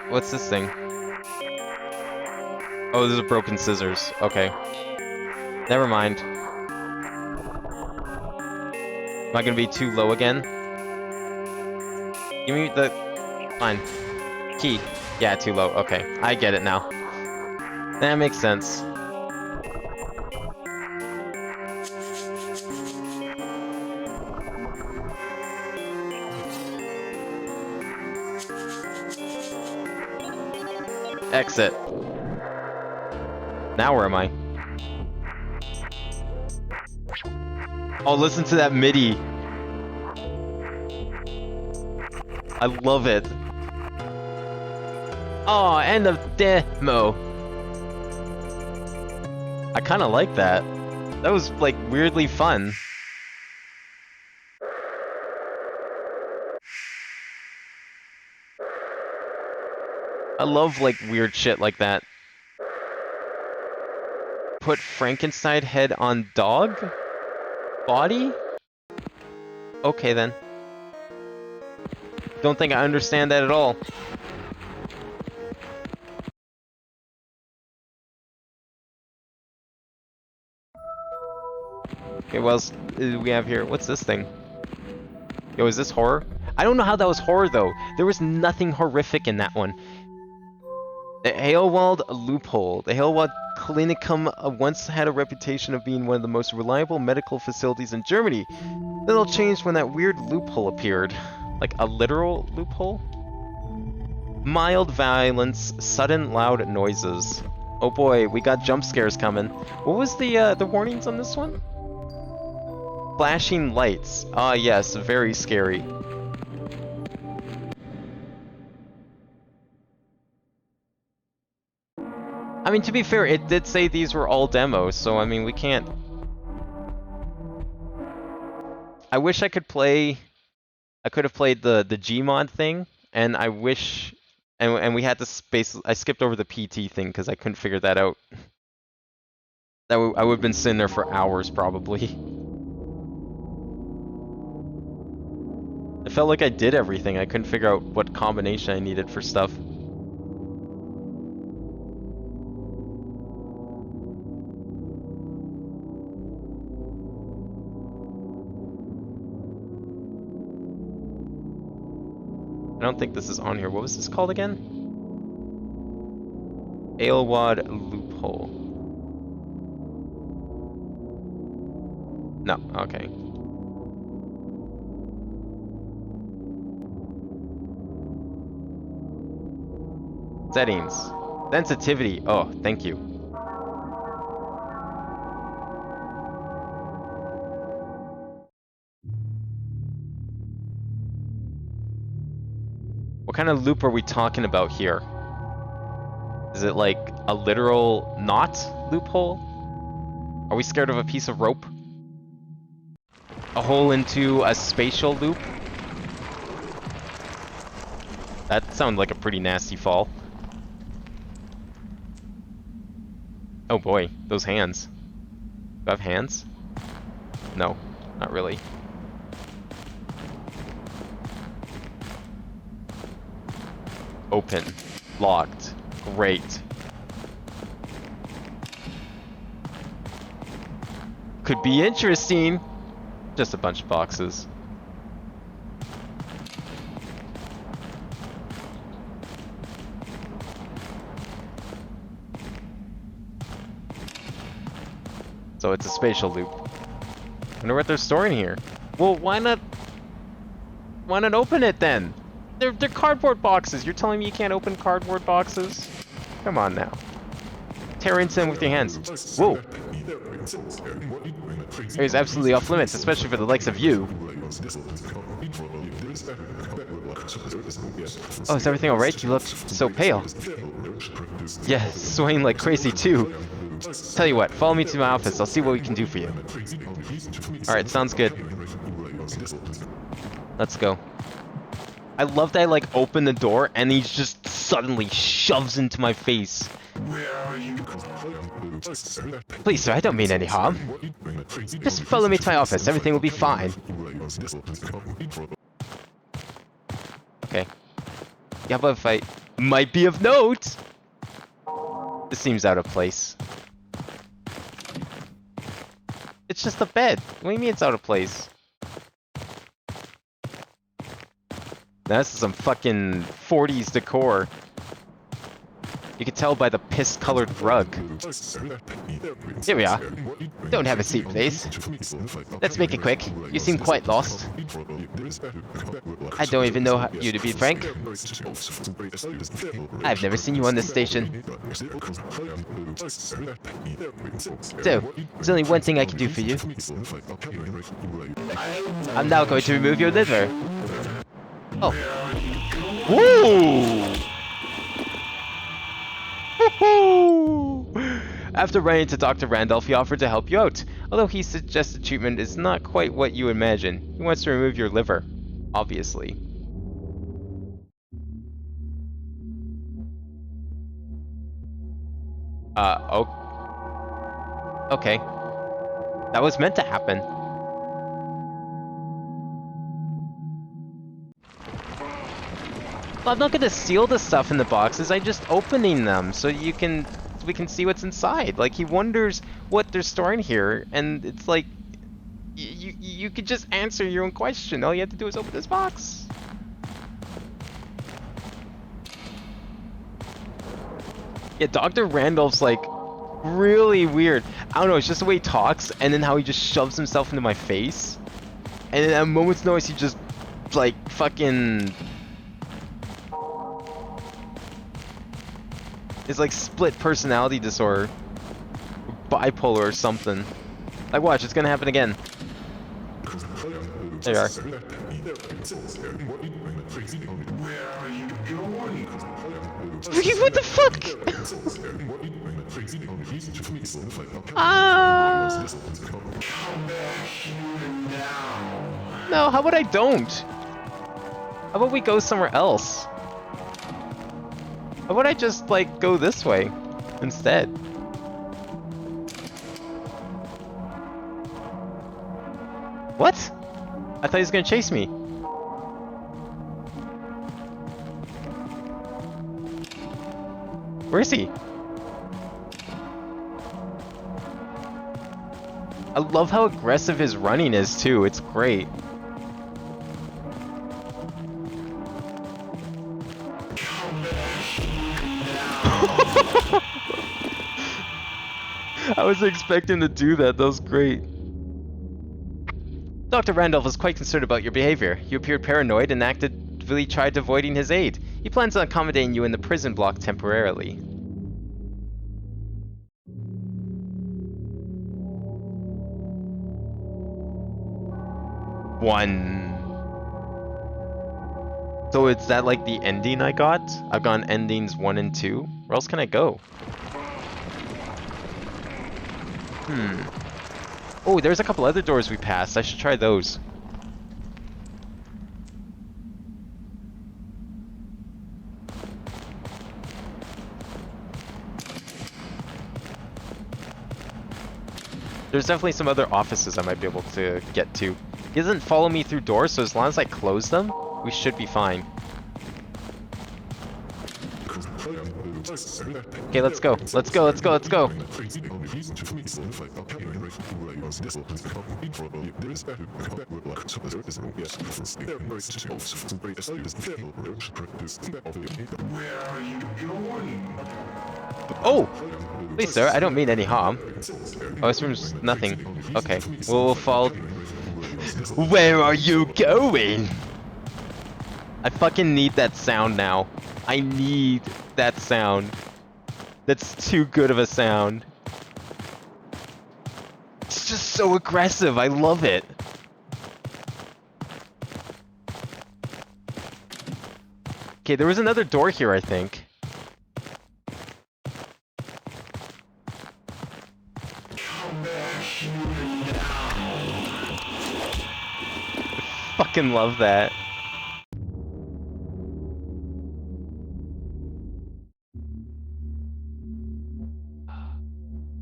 G: What's this thing? Oh, those are broken scissors. Okay. Never mind. Am I gonna be too low again? Give me the... Fine. Key. Yeah, too low. Okay. I get it now. That makes sense. Exit. Now where am I? Oh, listen to that MIDI. I love it. Oh, end of demo. I kind of like that. That was like weirdly fun. I love like weird shit like that. Put Frankenstein head on dog? Body? Okay then. Don't think I understand that at all. Okay, what else do we have here? What's this thing? Yo, is this horror? I don't know how that was horror though. There was nothing horrific in that one. The Heilwald Loophole. The Heilwald Klinikum once had a reputation of being one of the most reliable medical facilities in Germany. That all changed when that weird loophole appeared. Like a literal loophole? Mild violence, sudden loud noises. Oh boy, we got jump scares coming. What was the warnings on this one? Flashing lights. Ah yes, very scary. I mean, to be fair, it did say these were all demos, so I mean, we can't... I wish I could play... I could have played the Gmod thing, and I wish... And we had to space... I skipped over the PT thing, because I couldn't figure that out. I would have been sitting there for hours, probably. It felt like I did everything. I couldn't figure out what combination I needed for stuff. I don't think this is on here. What was this called again? Heilwald Loophole. No, okay. Settings. Sensitivity. Oh, thank you. What kind of loop are we talking about here? Is it like a literal knot loophole? Are we scared of a piece of rope? A hole into a spatial loop? That sounded like a pretty nasty fall. Oh boy, those hands. Do I have hands? No, not really. Open. Locked. Great. Could be interesting. Just a bunch of boxes. So it's a spatial loop. Wonder what they're storing here. Well, why not open it then? They're cardboard boxes. You're telling me you can't open cardboard boxes? Come on now. Tear into them with your hands. Whoa. It's absolutely off limits, especially for the likes of you. Oh, is everything alright? You look so pale. Yeah, swaying like crazy too. Tell you what, follow me to my office. I'll see what we can do for you. Alright, sounds good. Let's go. I love that I like open the door and he just suddenly shoves into my face. Please, sir, I don't mean any harm. Just follow me to my office. Everything will be fine. Okay. Yeah, but if I might be of note. This seems out of place. It's just a bed. What do you mean it's out of place? This is some fucking 40s decor. You can tell by the piss-colored rug. Here we are. Don't have a seat, please. Let's make it quick. You seem quite lost. I don't even know you, to be frank. I've never seen you on this station. So, there's only one thing I can do for you. I'm now going to remove your liver. Oh. Woo! After running into Dr. Randolph, he offered to help you out, although he suggested treatment is not quite what you imagine. He wants to remove your liver, obviously. Okay. That was meant to happen. I'm not gonna seal the stuff in the boxes, I'm just opening them so we can see what's inside. Like, he wonders what they're storing here, and it's like, you could just answer your own question. All you have to do is open this box. Yeah, Dr. Randolph's like, really weird. I don't know, it's just the way he talks, and then how he just shoves himself into my face. And then at a moment's notice, he just, like, fucking... It's like split personality disorder. Bipolar or something. Like, watch, it's gonna happen again. There you are. What the fuck? No, how about I don't? How about we go somewhere else? How about I just, like, go this way instead? What? I thought he was gonna chase me. Where is he? I love how aggressive his running is, too. It's great. I wasn't expecting to do that. That was great. Dr. Randolph was quite concerned about your behavior. You appeared paranoid and actively tried avoiding his aid. He plans on accommodating you in the prison block temporarily. One. So is that like the ending I got? I've gotten endings 1 and 2? Where else can I go? Oh, there's a couple other doors we passed. I should try those. There's definitely some other offices I might be able to get to. He doesn't follow me through doors, so as long as I close them, we should be fine. Okay, let's go. Let's go, let's go, let's go. Oh! Please, sir, I don't mean any harm. Oh, this room's nothing. Okay, we'll follow. Where are you going? I fucking need that sound now. I need that sound. That's too good of a sound. It's just so aggressive. I love it. Okay, there was another door here, I think. I fucking love that.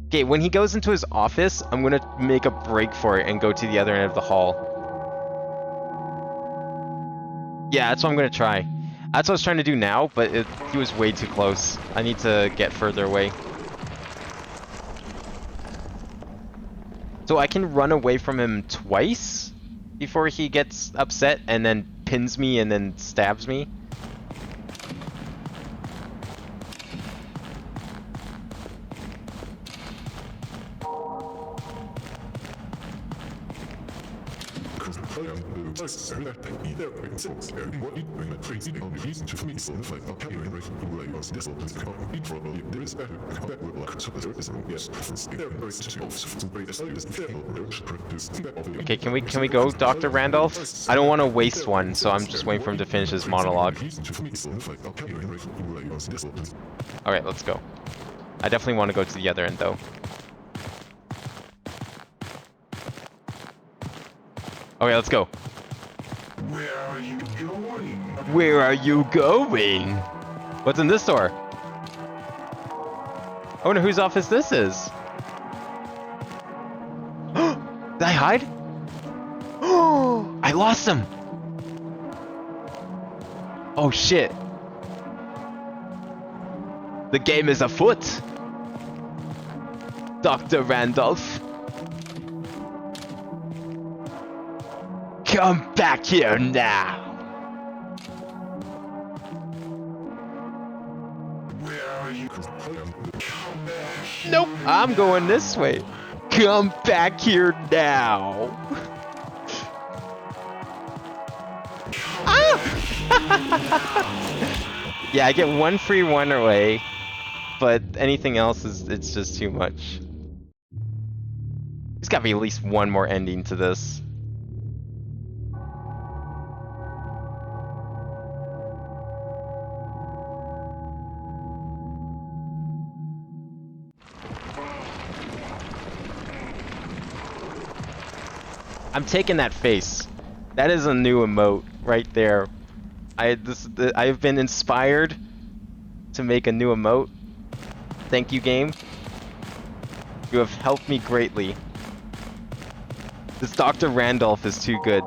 G: Okay, when he goes into his office, I'm gonna make a break for it and go to the other end of the hall. Yeah, that's what I'm gonna try. That's what I was trying to do now, but he was way too close. I need to get further away. So I can run away from him twice before he gets upset and then pins me and then stabs me. Okay, can we go, Dr. Randolph? I don't want to waste one, so I'm just waiting for him to finish his monologue. Alright, let's go. I definitely want to go to the other end, though. Okay, let's go.
B: Where are you going?
G: Where are you going? What's in this door? I wonder whose office this is. Did I hide? Oh, I lost him. Oh shit. The game is afoot. Dr. Randolph. Come back here now.
B: Where are you?
G: Nope, I'm going this way. Come back here now. Ah! Yeah, I get one free one away, but anything else it's just too much. There's gotta be at least one more ending to this. I'm taking that face. That is a new emote right there. I've been inspired to make a new emote. Thank you, game. You have helped me greatly. This Dr. Randolph is too good.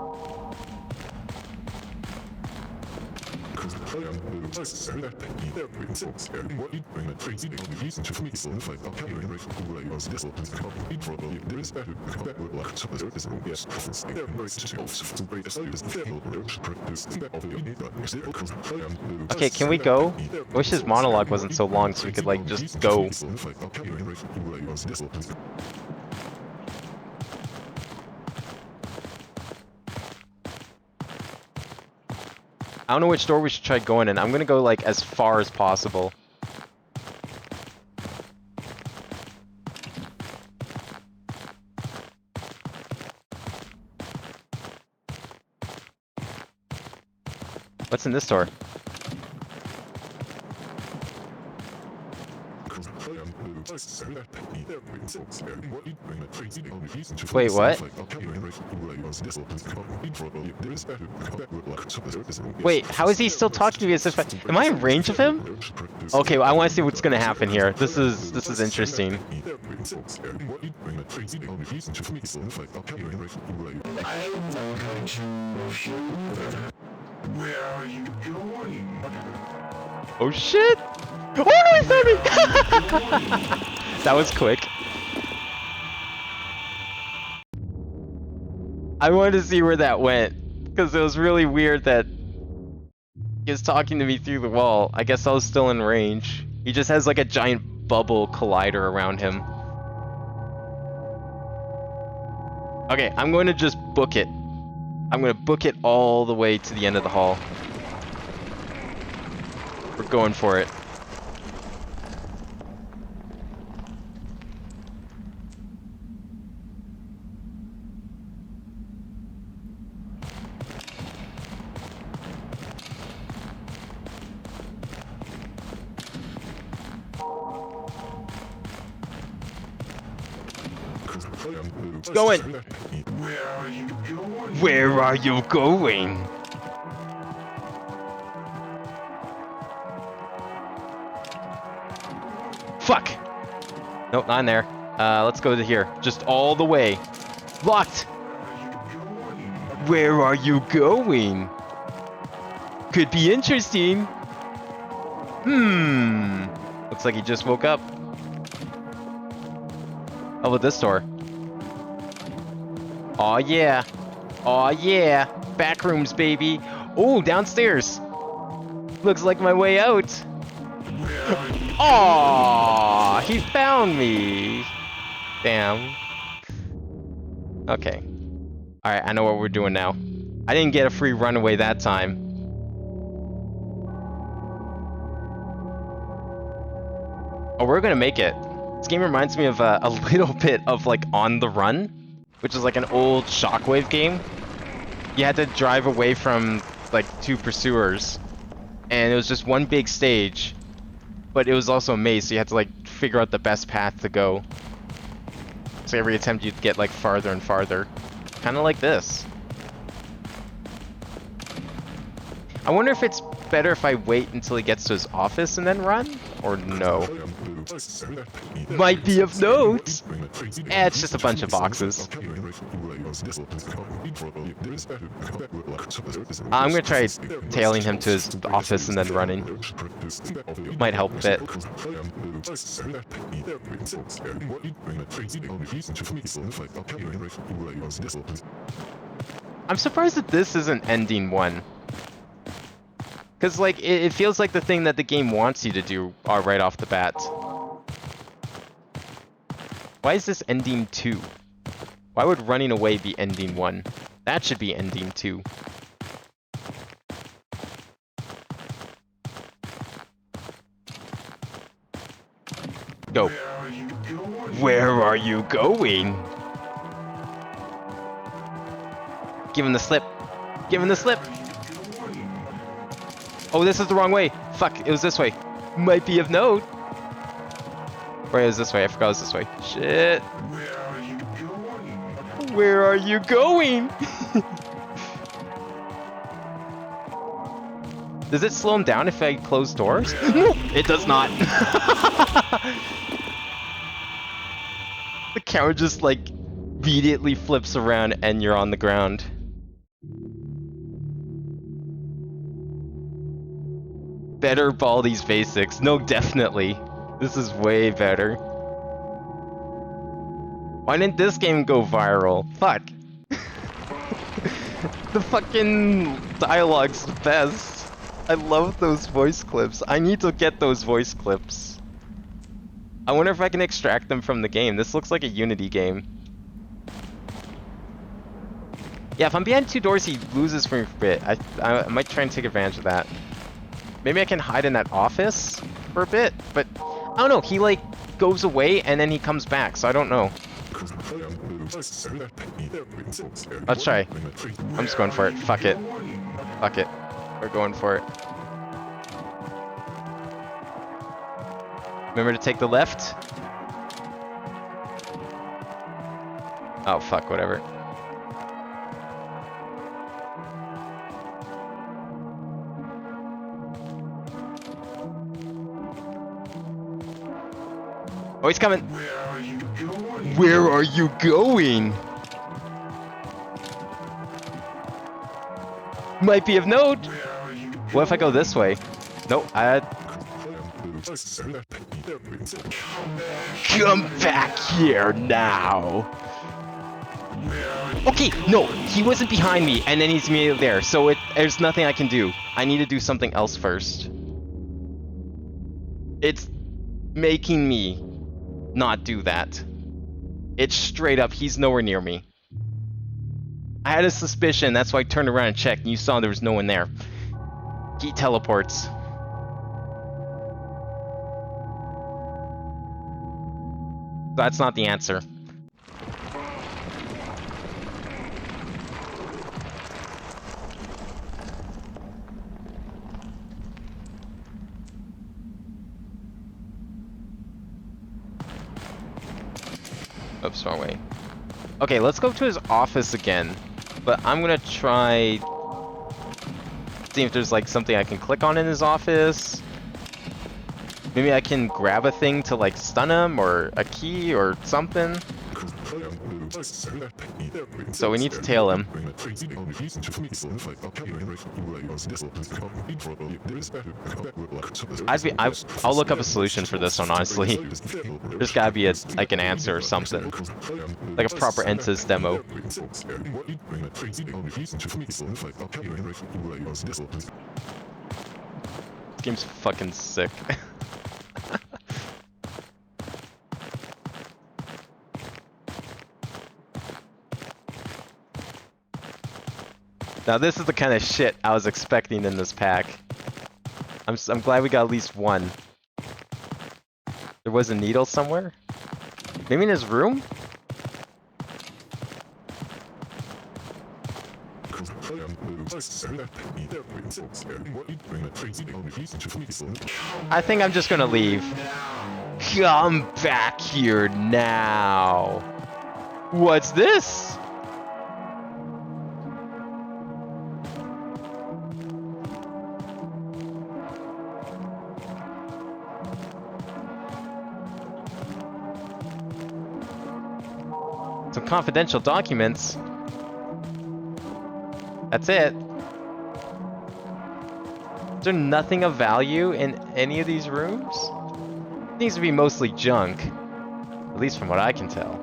G: Okay, can we go? I wish his monologue wasn't so long so we could like just go. I don't know which door we should try going in. I'm gonna go like as far as possible. What's in this door? Wait, what? Wait, how is he still talking to me as if am I in range of him? Okay, well, I want to see what's gonna happen here. This is interesting.
B: Where are you going?
G: Oh shit! Oh no, he found me! That was quick. I wanted to see where that went, because it was really weird that he was talking to me through the wall. I guess I was still in range. He just has like a giant bubble collider around him. Okay, I'm going to just book it. I'm going to book it all the way to the end of the hall. We're going for it. Going.
B: Where are you going?
G: Where are you going? Fuck! Nope, not in there. Let's go to here. Just all the way. Locked! Where are you going? Could be interesting. Looks like he just woke up. How about this door? Aw yeah. Aw yeah. Back rooms, baby. Oh, downstairs. Looks like my way out. Aww, he found me. Damn. Okay. Alright, I know what we're doing now. I didn't get a free runaway that time. Oh, we're gonna make it. This game reminds me of a little bit of like On the Run, which is like an old Shockwave game. You had to drive away from like 2 pursuers, and it was just one big stage, but it was also a maze, so you had to like figure out the best path to go. So every attempt you'd get like farther and farther. Kind of like this. I wonder if it's better if I wait until he gets to his office and then run? Or no? Might be of note! Eh, it's just a bunch of boxes. I'm gonna try tailing him to his office and then running. Might help a bit. I'm surprised that this isn't ending 1. Because, like, it feels like the thing that the game wants you to do right off the bat. Why is this ending 2? Why would running away be ending 1? That should be ending 2. Go. Where are you going? Give him the slip. Give him the slip. Oh, this is the wrong way. Fuck, it was this way. Might be of note. Where is this way? I forgot it was this way. Shit. Where are you going? Does it slow him down if I close doors? No, it does not. The camera just like immediately flips around and you're on the ground. Better Baldi's Basics. No, definitely. This is way better. Why didn't this game go viral? Fuck. The fucking dialogue's the best. I love those voice clips. I need to get those voice clips. I wonder if I can extract them from the game. This looks like a Unity game. Yeah, if I'm behind 2 doors, he loses for a bit. I might try and take advantage of that. Maybe I can hide in that office for a bit, but I don't know. He like goes away and then he comes back, so I don't know. Let's try. I'm just going for it. Fuck it. Fuck it. We're going for it. Remember to take the left? Oh, fuck, whatever. Oh, he's coming. Where are you going? Might be of note. What if I go this way? Nope, Come back here now. Okay, no, he wasn't behind me, and then he's immediately there, so there's nothing I can do. I need to do something else first. It's making me not do that. It's straight up, he's nowhere near me. I had a suspicion, that's why I turned around and checked, and you saw there was no one there. He teleports.
A: That's not the answer. Oops, wrong way. Okay, let's go to his office again. But I'm gonna try... see if there's like something I can click on in his office. Maybe I can grab a thing to like stun him, or a key or something. So we need to tail him. I'll look up a solution for this one, honestly. There's gotta be like an answer or something. Like a proper end to this demo. This game's fucking sick. Now this is the kind of shit I was expecting in this pack. I'm glad we got at least one. There was a needle somewhere? Maybe in his room? I think I'm just gonna leave. Come back here now. What's this? Some confidential documents. That's it. Is there nothing of value in any of these rooms? It needs to be mostly junk. At least from what I can tell.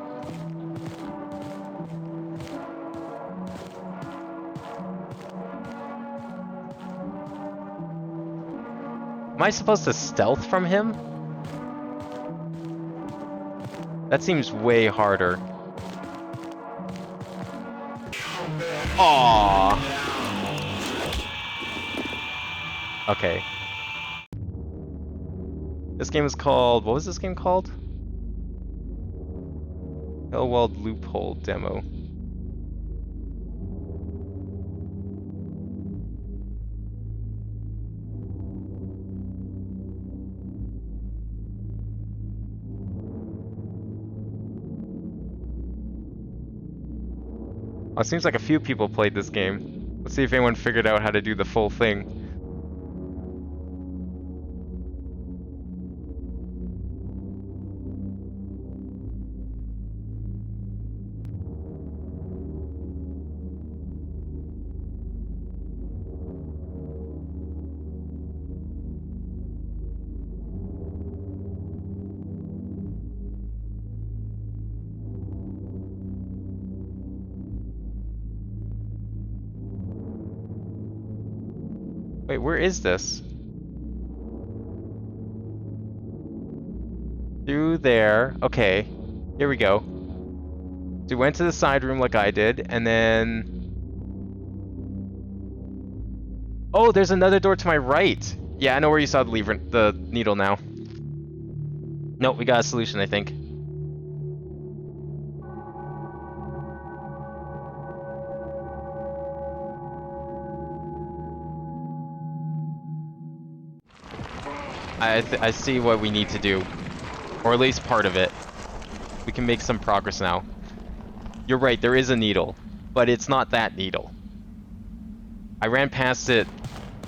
A: Am I supposed to stealth from him? That seems way harder. Aww. Okay. This game is called... what was this game called? Heilwald Loophole demo. Well, it seems like a few people played this game. Let's see if anyone figured out how to do the full thing. Wait, where is this? Through there. Okay. Here we go. So we went to the side room like I did, and then... oh, there's another door to my right! Yeah, I know where you saw the needle now. Nope, we got a solution, I think. I see what we need to do. Or at least part of it. We can make some progress now. You're right, there is a needle. But it's not that needle. I ran past it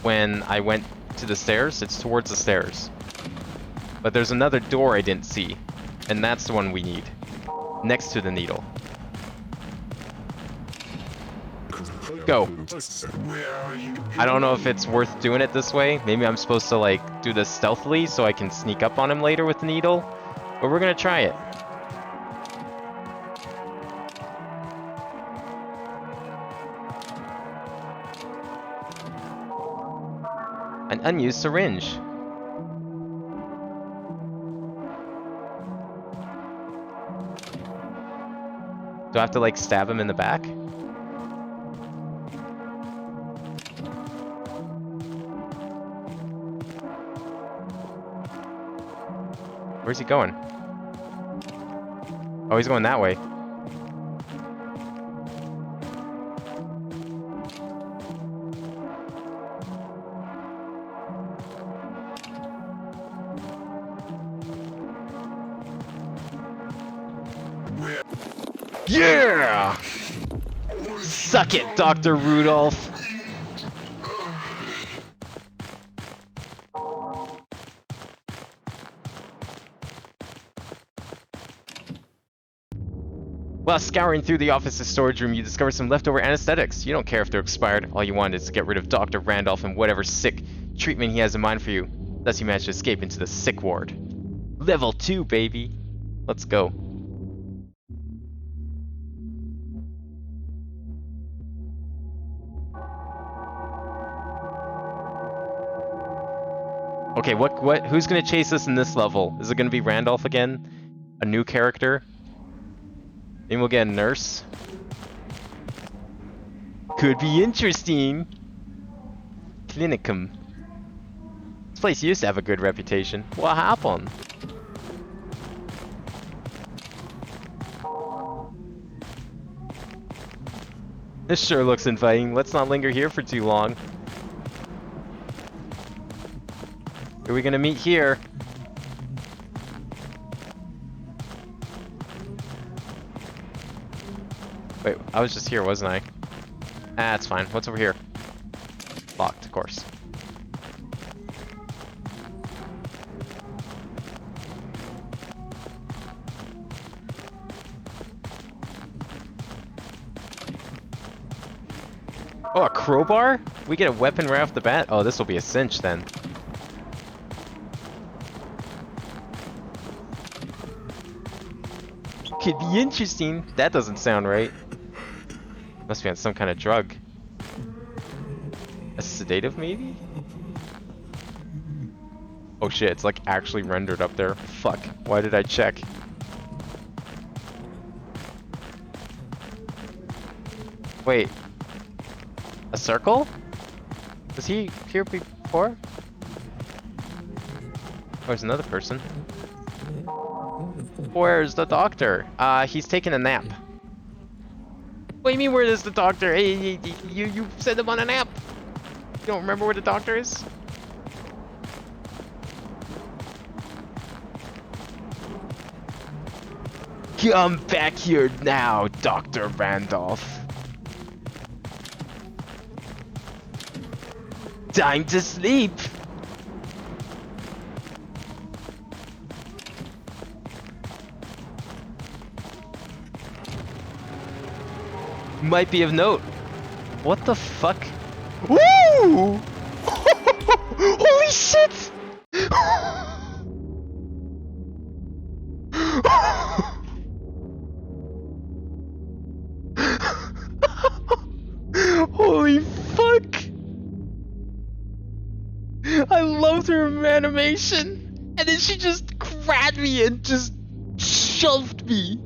A: when I went to the stairs. It's towards the stairs. But there's another door I didn't see. And that's the one we need. Next to the needle. Go. I don't know if it's worth doing it this way. Maybe I'm supposed to like do this stealthily so I can sneak up on him later with the needle. But we're gonna try it. An unused syringe. Do I have to like stab him in the back? Where's he going?
G: Oh, he's going that way. Yeah! Suck it, Dr. Rudolph! While scouring through the office's storage room, you discover some leftover anesthetics. You don't care if they're expired. All you want is to get rid of Dr. Randolph and whatever sick treatment he has in mind for you. Thus you manage to escape into the sick ward. Level 2, baby! Let's go. Okay, who's gonna chase us in this level? Is it gonna be Randolph again? A new character? Maybe we'll get a nurse? Could be interesting! Clinicum. This place used to have a good reputation. What happened? This sure looks inviting. Let's not linger here for too long. Are we gonna meet here? Wait, I was just here, wasn't I? Ah, it's fine. What's over here? Locked, of course. Oh, a crowbar? We get a weapon right off the bat? Oh, this will be a cinch then. Could be interesting. That doesn't sound right. Must be on some kind of drug. A sedative, maybe? Oh shit, it's like actually rendered up there. Fuck, why did I check? Wait. A circle? Was he here before? Oh, there's another person. Where's the doctor? He's taking a nap. What do you mean, where is the doctor? Hey, you sent him on a nap. You don't remember where the doctor is? Come back here now, Dr. Randolph. Time to sleep. Might be of note. What the fuck? Woo! Holy shit! Holy fuck! I loved her animation, and then she just grabbed me and just shoved me.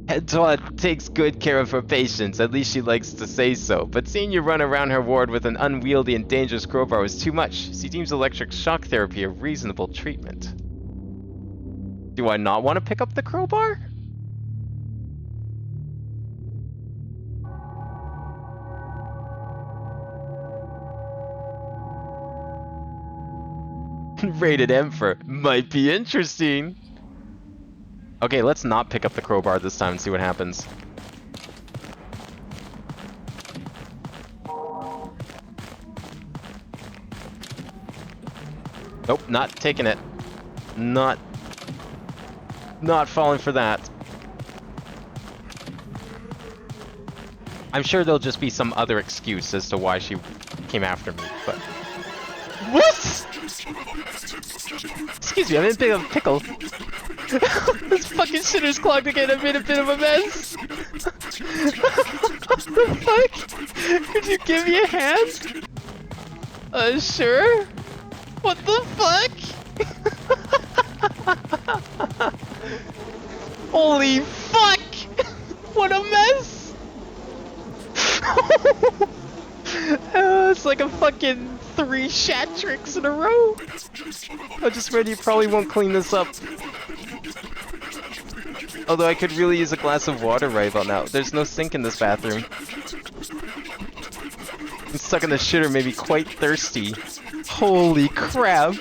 G: Edward takes good care of her patients, at least she likes to say so, but seeing you run around her ward with an unwieldy and dangerous crowbar was too much. She deems electric shock therapy a reasonable treatment. Do I not want to pick up the crowbar? Rated M for might be interesting. Okay, let's not pick up the crowbar this time and see what happens. Nope, not taking it. Not falling for that. I'm sure there'll just be some other excuse as to why she came after me, but... What?! Excuse me, I didn't pick up a pickle. This fucking shitter's clogged again. I made a bit of a mess. What the fuck? Could you give me a hand? Sure. What the fuck? Holy fuck! What a mess! It's like a fucking 3 shat tricks in a row. I just read you probably won't clean this up. Although I could really use a glass of water right about now. There's no sink in this bathroom. I'm stuck in the shitter, made me quite thirsty. Holy crap!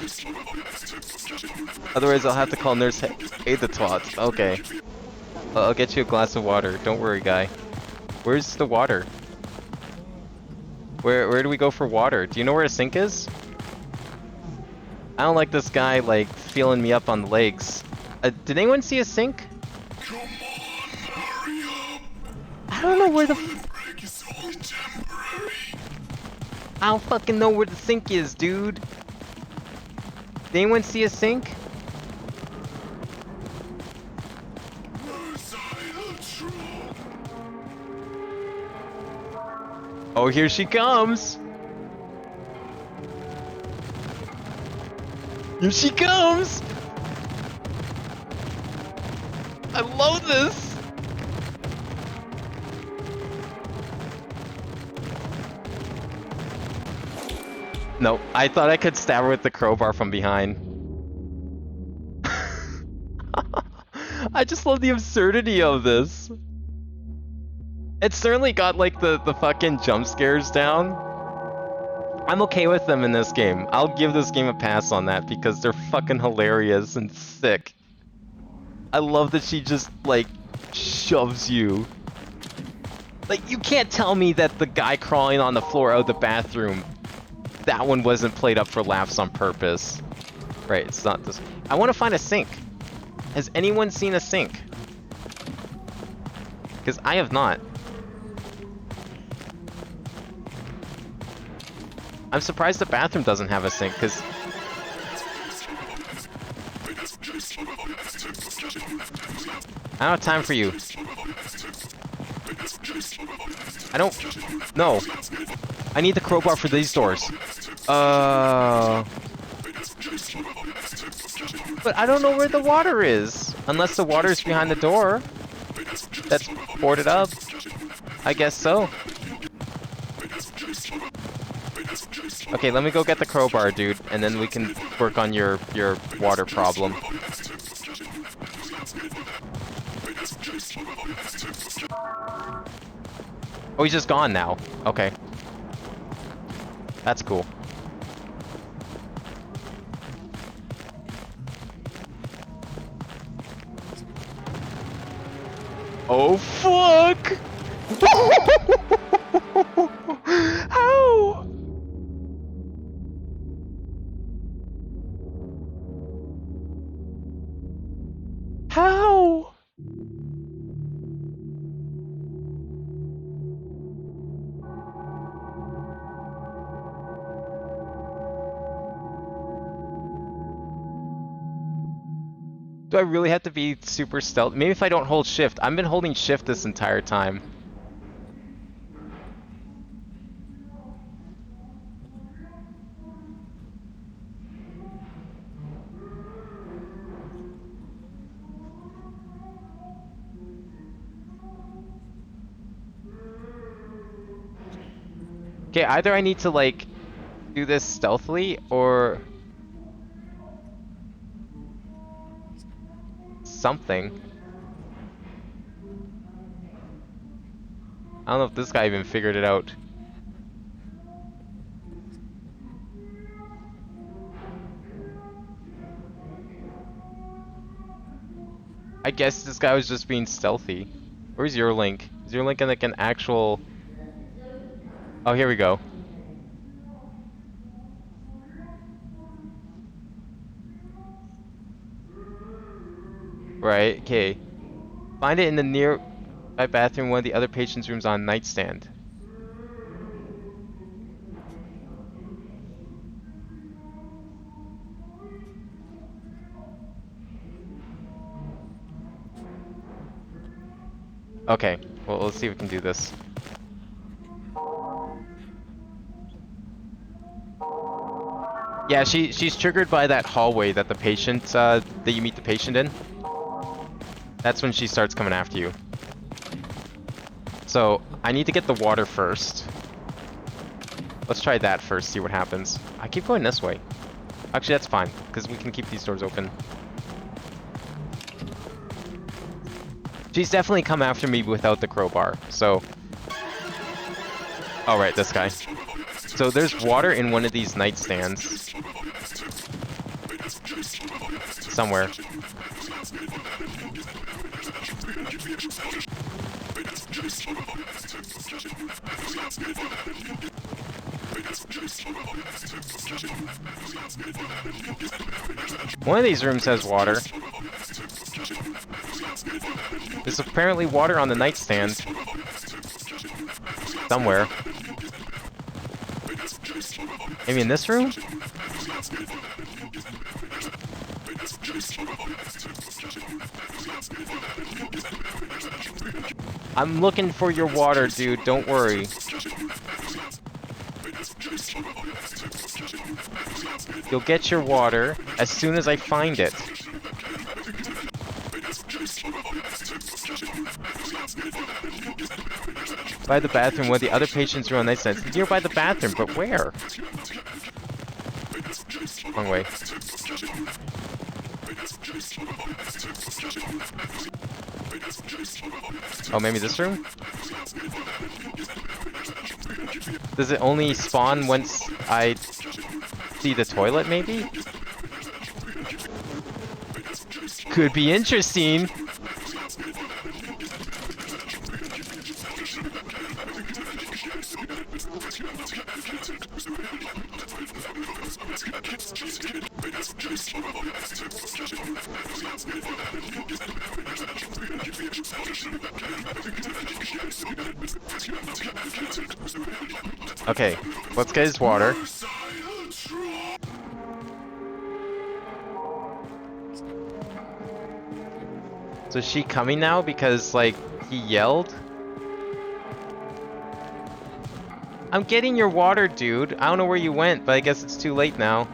G: Otherwise I'll have to call Nurse Aid the twat. Okay. I'll get you a glass of water. Don't worry, guy. Where's the water? Where do we go for water? Do you know where a sink is? I don't like this guy, like, feeling me up on the legs. Did anyone see a sink? I don't know where the I don't fucking know where the sink is, dude. Did anyone see a sink? Oh, here she comes! Here she comes! I love this! No, I thought I could stab her with the crowbar from behind. I just love the absurdity of this. It certainly got like the fucking jump scares down. I'm okay with them in this game. I'll give this game a pass on that because they're fucking hilarious and sick. I love that she just like shoves you. Like, you can't tell me that the guy crawling on the floor out of the bathroom, that one wasn't played up for laughs on purpose. Right, it's not this. I want to find a sink. Has anyone seen a sink? Because I have not. I'm surprised the bathroom doesn't have a sink, because... I don't have time for you. I don't... No. I need the crowbar for these doors. But I don't know where the water is. Unless the water is behind the door. That's boarded up. I guess so. Okay, let me go get the crowbar, dude, and then we can work on your water problem. Oh, he's just gone now. Okay. That's cool. Oh, fuck! How? How? Do I really have to be super stealth? Maybe if I don't hold shift. I've been holding shift this entire time. Okay, either I need to like do this stealthily or something. I don't know if this guy even figured it out. I guess this guy was just being stealthy. Where's your link? Is your link in like an actual... Oh, here we go. Right, okay. Find it in the nearby bathroom, one of the other patients' rooms on nightstand. Okay, well, let's see if we can do this. Yeah, she's triggered by that hallway that the patient, that you meet the patient in. That's when she starts coming after you. So, I need to get the water first. Let's try that first, see what happens. I keep going this way. Actually, that's fine, because we can keep these doors open. She's definitely come after me without the crowbar, so... Oh, right, this guy. So there's water in one of these nightstands. Somewhere. One of these rooms has water. There's apparently water on the nightstand. Somewhere. Maybe in this room? I'm looking for your water, dude. Don't worry. You'll get your water as soon as I find it. By the bathroom, where the other patients are on nightstands. Nearby the bathroom, but where? Wrong way. Oh, maybe this room? Does it only spawn once I see the toilet, maybe? Could be interesting. Okay, let's get his water. So is she coming now because, like, he yelled? I'm getting your water, dude. I don't know where you went, but I guess it's too late now.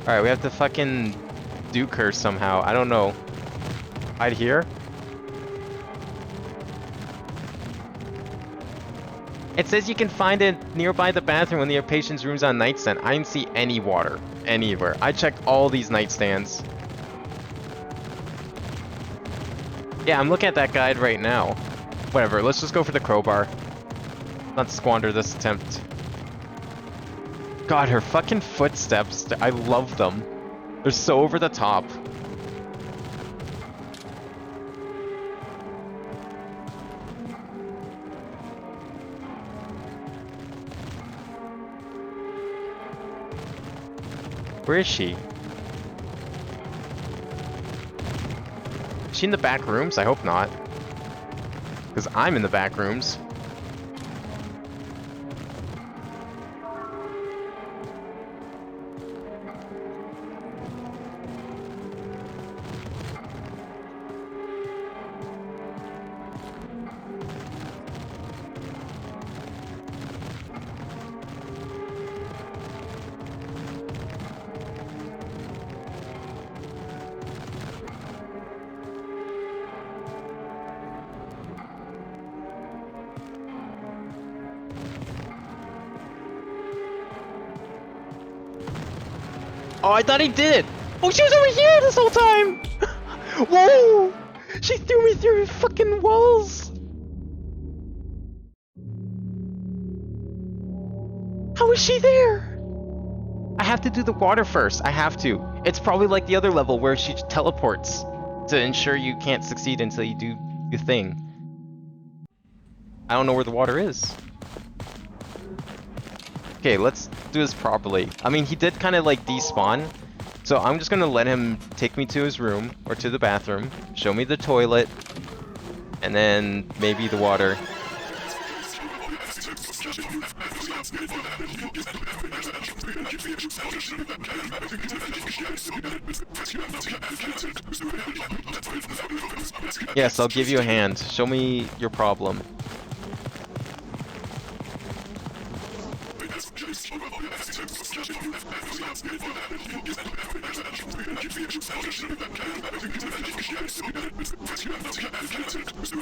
G: Alright, we have to fucking duke her somehow. I don't know. Hide here? It says you can find it nearby the bathroom when the patient's room's on nightstand. I didn't see any water anywhere. I checked all these nightstands. Yeah, I'm looking at that guide right now. Whatever, let's just go for the crowbar. Not squander this attempt. God, her fucking footsteps, I love them. They're so over the top. Where is she? Is she in the back rooms? I hope not. Because I'm in the back rooms. Oh, I thought he did! Oh, she was over here this whole time! Whoa! She threw me through fucking walls! How is she there? I have to do the water first. I have to. It's probably like the other level where she teleports to ensure you can't succeed until you do your thing. I don't know where the water is. Okay, let's do this properly. I mean, he did kind of like despawn, so I'm just gonna let him take me to his room or to the bathroom, show me the toilet, and then maybe the water. Yes, I'll give you a hand. Show me your problem.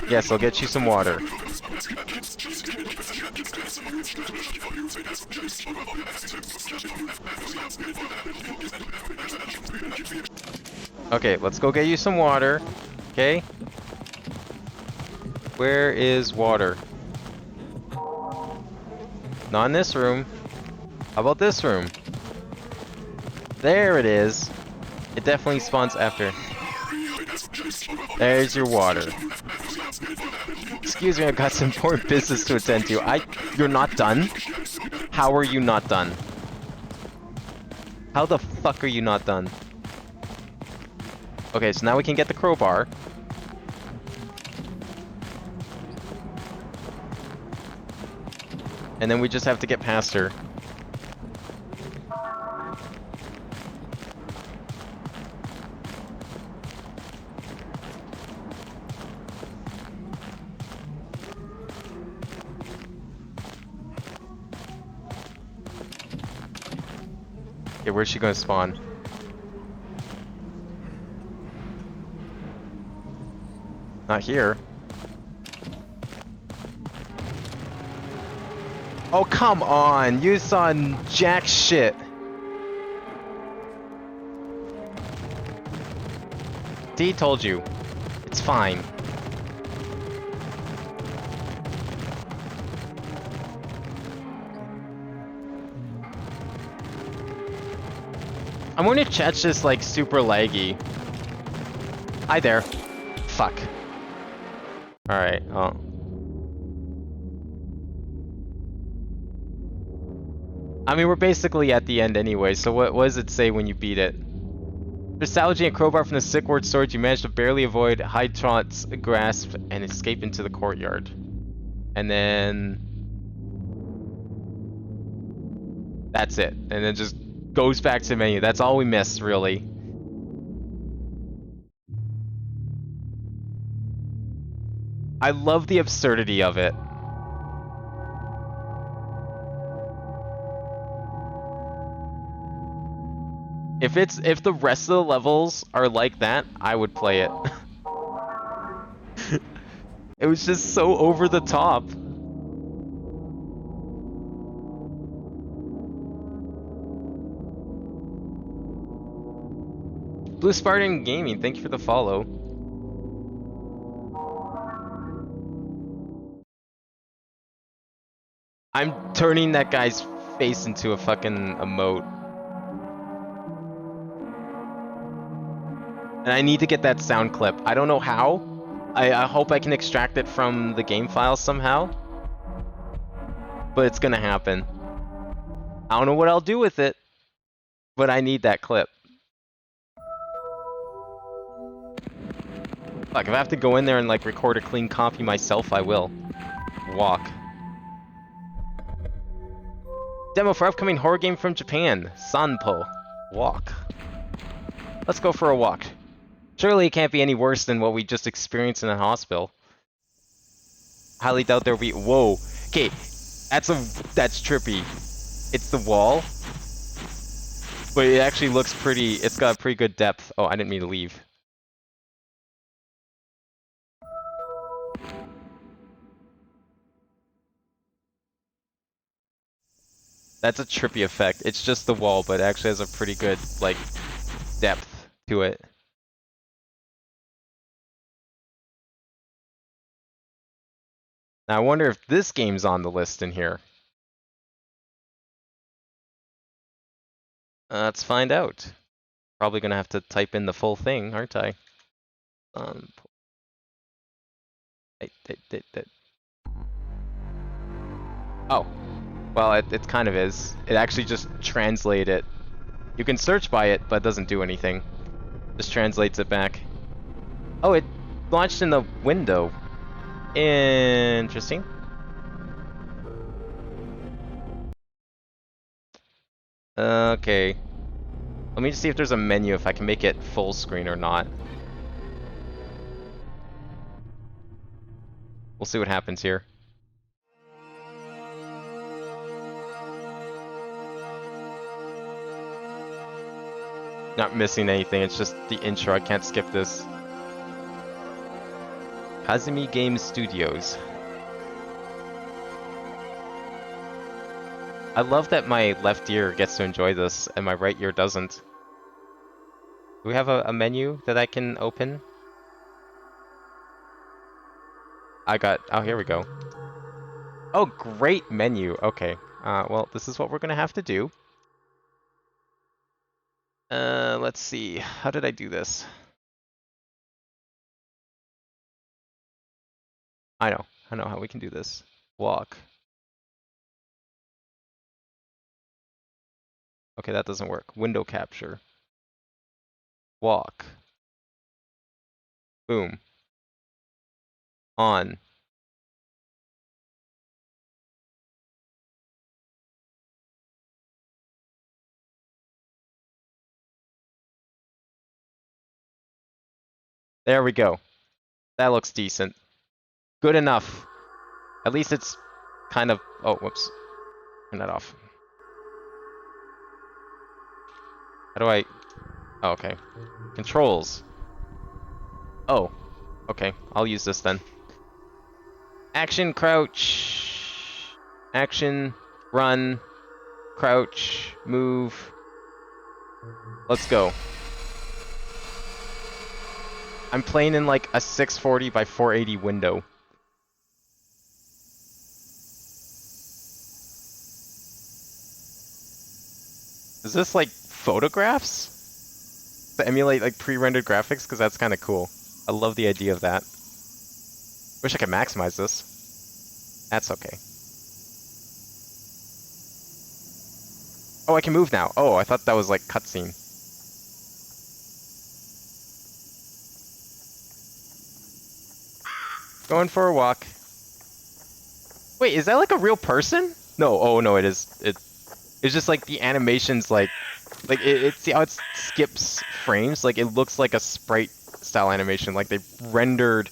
G: Yes, I'll get you some water. Okay, let's go get you some water. Okay? Where is water? Not in this room. How about this room? There it is. It definitely spawns after. There's your water. Excuse me, I've got some important business to attend to. You're not done? How are you not done? How the fuck are you not done? Okay, so now we can get the crowbar. And then we just have to get past her. Okay, where's she gonna spawn? Not here. Oh, come on! You saw jack shit! D told you. It's fine. I'm wondering if chat's just like super laggy. Hi there. Fuck. Alright, oh. I mean, we're basically at the end anyway, so what does it say when you beat it? After salvaging a crowbar from the sick ward storage, you managed to barely avoid Hydrant's grasp and escape into the courtyard. And then... that's it. And then just goes back to menu. That's all we missed, really. I love the absurdity of it. If the rest of the levels are like that, I would play it. It was just so over the top. Blue Spartan Gaming, thank you for the follow. I'm turning that guy's face into a fucking emote. And I need to get that sound clip. I don't know how. I hope I can extract it from the game file somehow. But it's gonna happen. I don't know what I'll do with it, but I need that clip. Fuck, if I have to go in there and like record a clean copy myself, I will. Walk. Demo for upcoming horror game from Japan. Sanpo. Walk. Let's go for a walk. Surely it can't be any worse than what we just experienced in a hospital. Highly doubt there'll be... Whoa. Okay, that's trippy. It's the wall. But it actually looks pretty... It's got a pretty good depth. Oh, I didn't mean to leave. That's a trippy effect. It's just the wall, but it actually has a pretty good, like, depth to it. Now I wonder if this game's on the list in here. Let's find out. Probably gonna have to type in the full thing, aren't I? Oh. Well, it kind of is. It actually just translates it. You can search by it, but it doesn't do anything. Just translates it back. Oh, it launched in the window. Interesting. Okay. Let me just see if there's a menu, if I can make it full screen or not. We'll see what happens here. Not missing anything, it's just the intro, I can't skip this. Kazumi Games Studios. I love that my left ear gets to enjoy this and my right ear doesn't. Do we have a menu that I can open? Oh, here we go. Oh, great menu. Okay. Well, this is what we're gonna have to do. Let's see. How did I do this? I know how we can do this. Walk. Okay, that doesn't work. Window capture. Walk. Boom. On. There we go. That looks decent. Good enough. At least it's kind of... Oh, whoops. Turn that off. How do I... Oh, okay. Controls. Oh. Okay, I'll use this then. Action, crouch. Action, run, crouch, move. Let's go. I'm playing in like a 640 by 480 window. Is this like photographs? To emulate like pre-rendered graphics? Because that's kind of cool. I love the idea of that. Wish I could maximize this. That's okay. Oh, I can move now. Oh, I thought that was like cutscene. Going for a walk. Wait, is that like a real person? No, oh no, it is. It's just like the animations like see how it skips frames? Like it looks like a sprite style animation. Like they rendered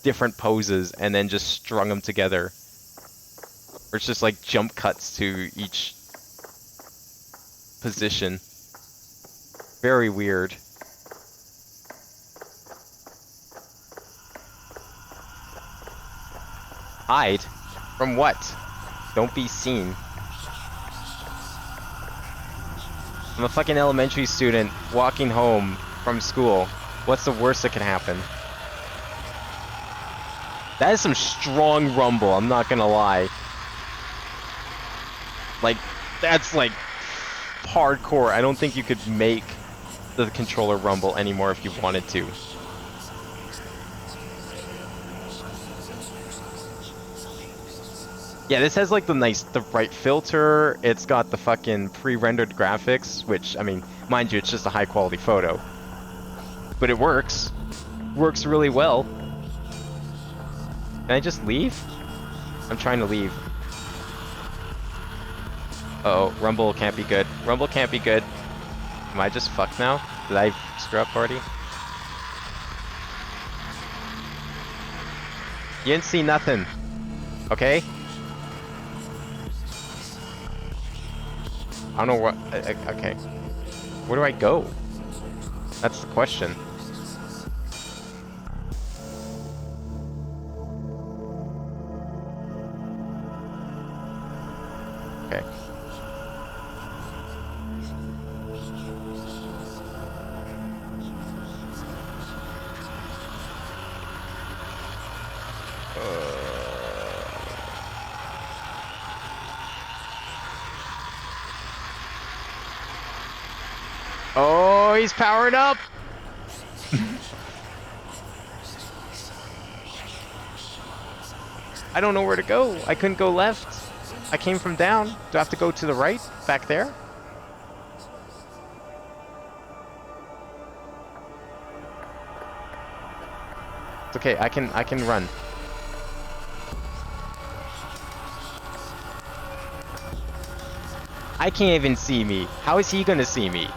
G: different poses and then just strung them together. Or it's just like jump cuts to each position. Very weird. Hide? From what? Don't be seen. I'm a fucking elementary student walking home from school. What's the worst that can happen? That is some strong rumble, I'm not gonna lie. Like, that's like hardcore. I don't think you could make the controller rumble anymore if you wanted to. Yeah, this has like the right filter. It's got the fucking pre-rendered graphics, which, I mean, mind you, it's just a high quality photo. But it works. Works really well. Can I just leave? I'm trying to leave. Uh-oh, rumble can't be good. Rumble can't be good. Am I just fucked now? Did I screw up already? You didn't see nothing. Okay? I don't know what... okay. Where do I go? That's the question. Okay. Oh, he's powered up! I don't know where to go. I couldn't go left. I came from down. Do I have to go to the right? Back there? It's okay, I can run. I can't even see me. How is he gonna see me?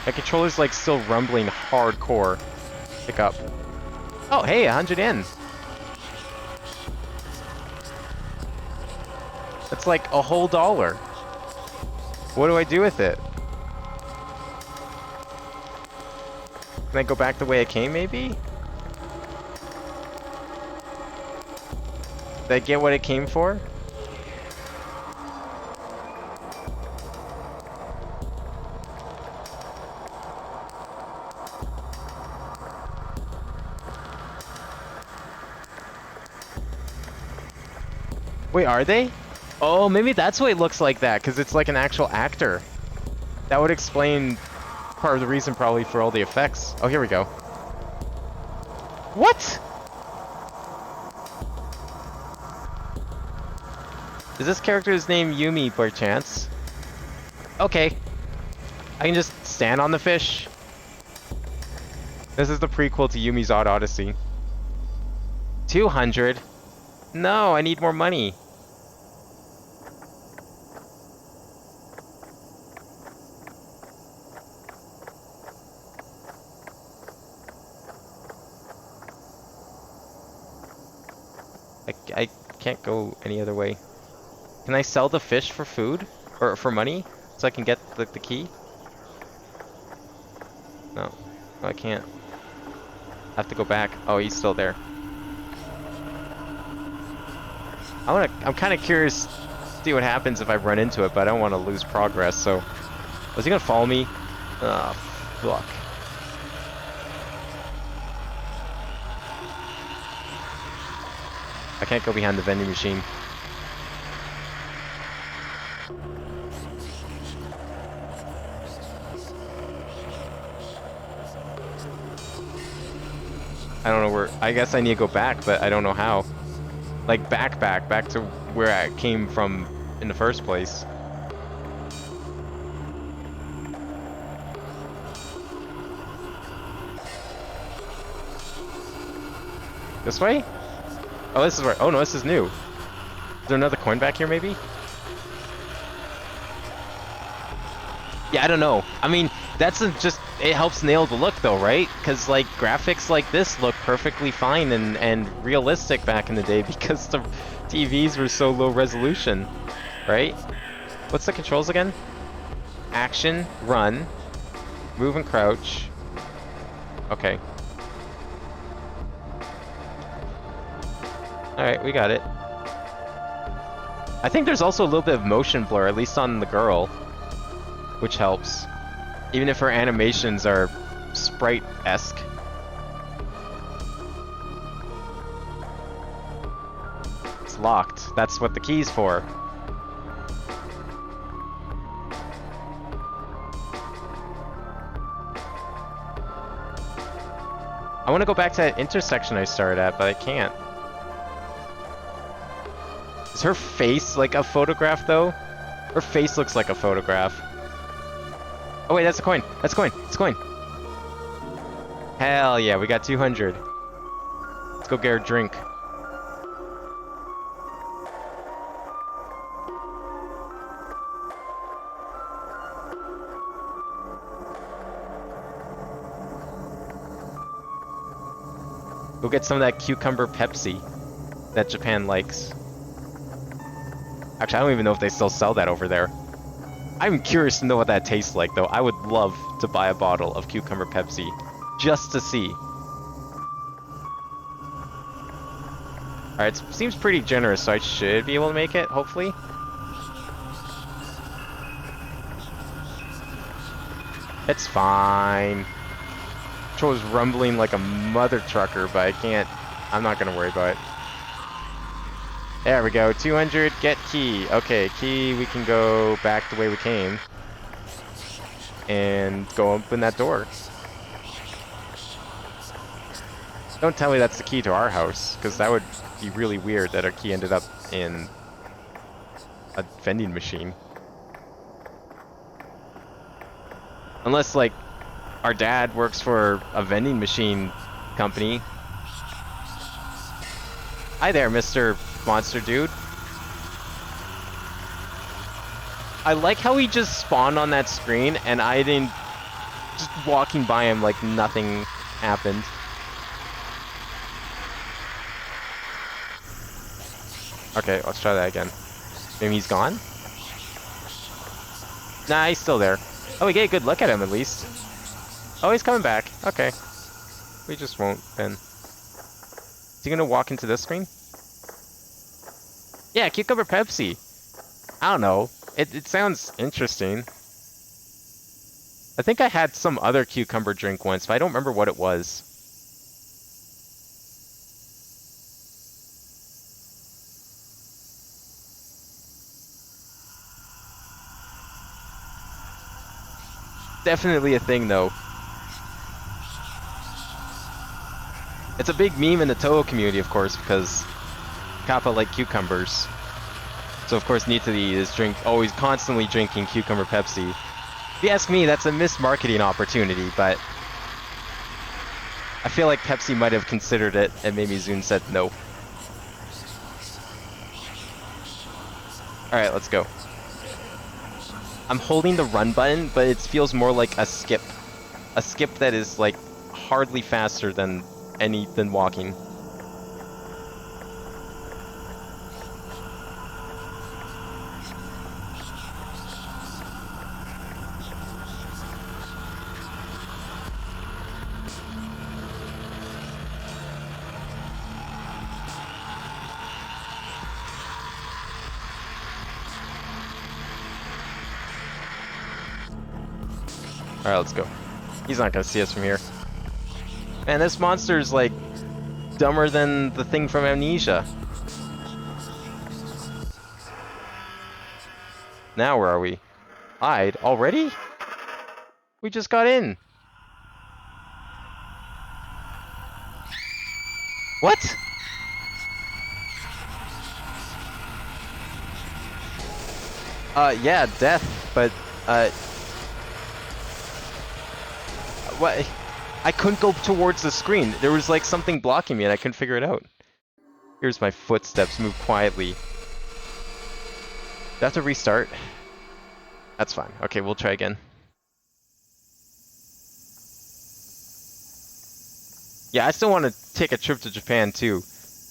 G: My controller's like still rumbling hardcore. Pick up. Oh, hey, 100 yen. That's like a whole $1. What do I do with it? Can I go back the way I came, maybe? Did I get what it came for? Wait, are they? Oh, maybe that's why it looks like that, because it's like an actual actor. That would explain part of the reason probably for all the effects. Oh, here we go. What? Is this character's name Yumi by chance? Okay. I can just stand on the fish. This is the prequel to Yumi's Odd Odyssey. 200? No, I need more money. I can't go any other way. Can I sell the fish for food? Or for money? So I can get the key? No. I can't. I have to go back. Oh, he's still there. I'm kind of curious to see what happens if I run into it, but I don't want to lose progress, so... Was he gonna follow me? Oh, fuck. I can't go behind the vending machine. I don't know where... I guess I need to go back, but I don't know how. Like, back to where I came from in the first place. This way? Oh, this is where... Oh, no, this is new. Is there another coin back here, maybe? Yeah, I don't know. I mean, that's just... It helps nail the look, though, right? Because, like, graphics like this look perfectly fine and realistic back in the day because the TVs were so low resolution, right? What's the controls again? Action, run, move and crouch. Okay. Alright, we got it. I think there's also a little bit of motion blur, at least on the girl, which helps. Even if her animations are sprite-esque. It's locked. That's what the key's for. I want to go back to that intersection I started at, but I can't. Is her face like a photograph, though? Her face looks like a photograph. Oh wait, that's a coin. That's a coin. It's a coin. Hell yeah, we got 200. Let's go get her a drink. Go get some of that cucumber Pepsi that Japan likes. Actually, I don't even know if they still sell that over there. I'm curious to know what that tastes like, though. I would love to buy a bottle of cucumber Pepsi, just to see. Alright, it seems pretty generous, so I should be able to make it, hopefully. It's fine. Controller's rumbling like a mother trucker, but I can't... I'm not gonna worry about it. There we go, 200, get key. Okay, key, we can go back the way we came. And go open that door. Don't tell me that's the key to our house, because that would be really weird that our key ended up in a vending machine. Unless, like, our dad works for a vending machine company. Hi there, Mr. Monster Dude. I like how he just spawned on that screen and I didn't... Just walking by him like nothing happened. Okay, let's try that again. Maybe he's gone? Nah, he's still there. Oh, we get a good look at him at least. Oh, he's coming back. Okay. We just won't then. Is he gonna walk into this screen? Yeah, cucumber Pepsi. I don't know. It sounds interesting. I think I had some other cucumber drink once, but I don't remember what it was. Definitely a thing, though. It's a big meme in the Toho community, of course, because Kappa like cucumbers. So of course Nitali is always constantly drinking cucumber Pepsi. If you ask me, that's a missed marketing opportunity, but I feel like Pepsi might have considered it, and maybe Zune said no. Alright, let's go. I'm holding the run button, but it feels more like a skip. A skip that is like hardly faster than walking. Alright, let's go. He's not gonna see us from here. Man, this monster's like dumber than the thing from Amnesia. Now where are we? Hide already? We just got in. What? Yeah, death, but what? I couldn't go towards the screen. There was like something blocking me and I couldn't figure it out. Here's my footsteps, move quietly. Do I have to restart? That's fine. Okay, we'll try again. Yeah, I still want to take a trip to Japan too.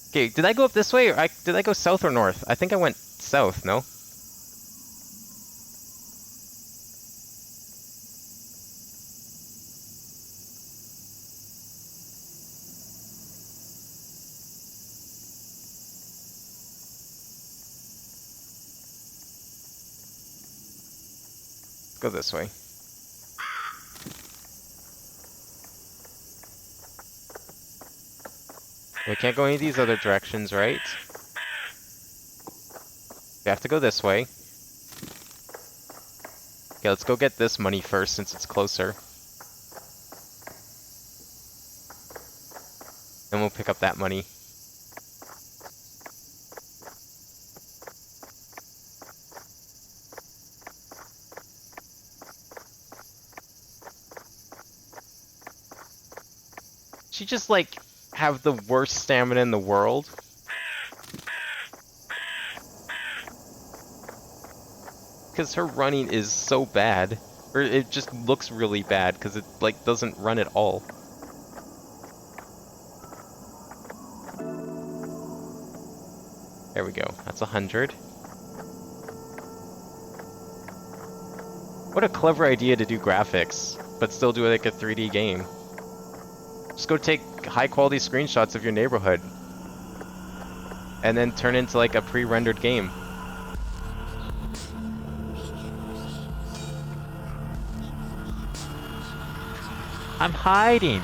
G: Okay, did I go up this way or did I go south or north? I think I went south, no? Go this way. We can't go any of these other directions, right? We have to go this way. Okay, let's go get this money first since it's closer. Then we'll pick up that money. She just like have the worst stamina in the world. Because her running is so bad. Or it just looks really bad because it like doesn't run at all. There we go. That's 100. What a clever idea to do graphics, but still do like a 3D game. Just go take high quality screenshots of your neighborhood and then turn into like a pre-rendered game. I'm hiding.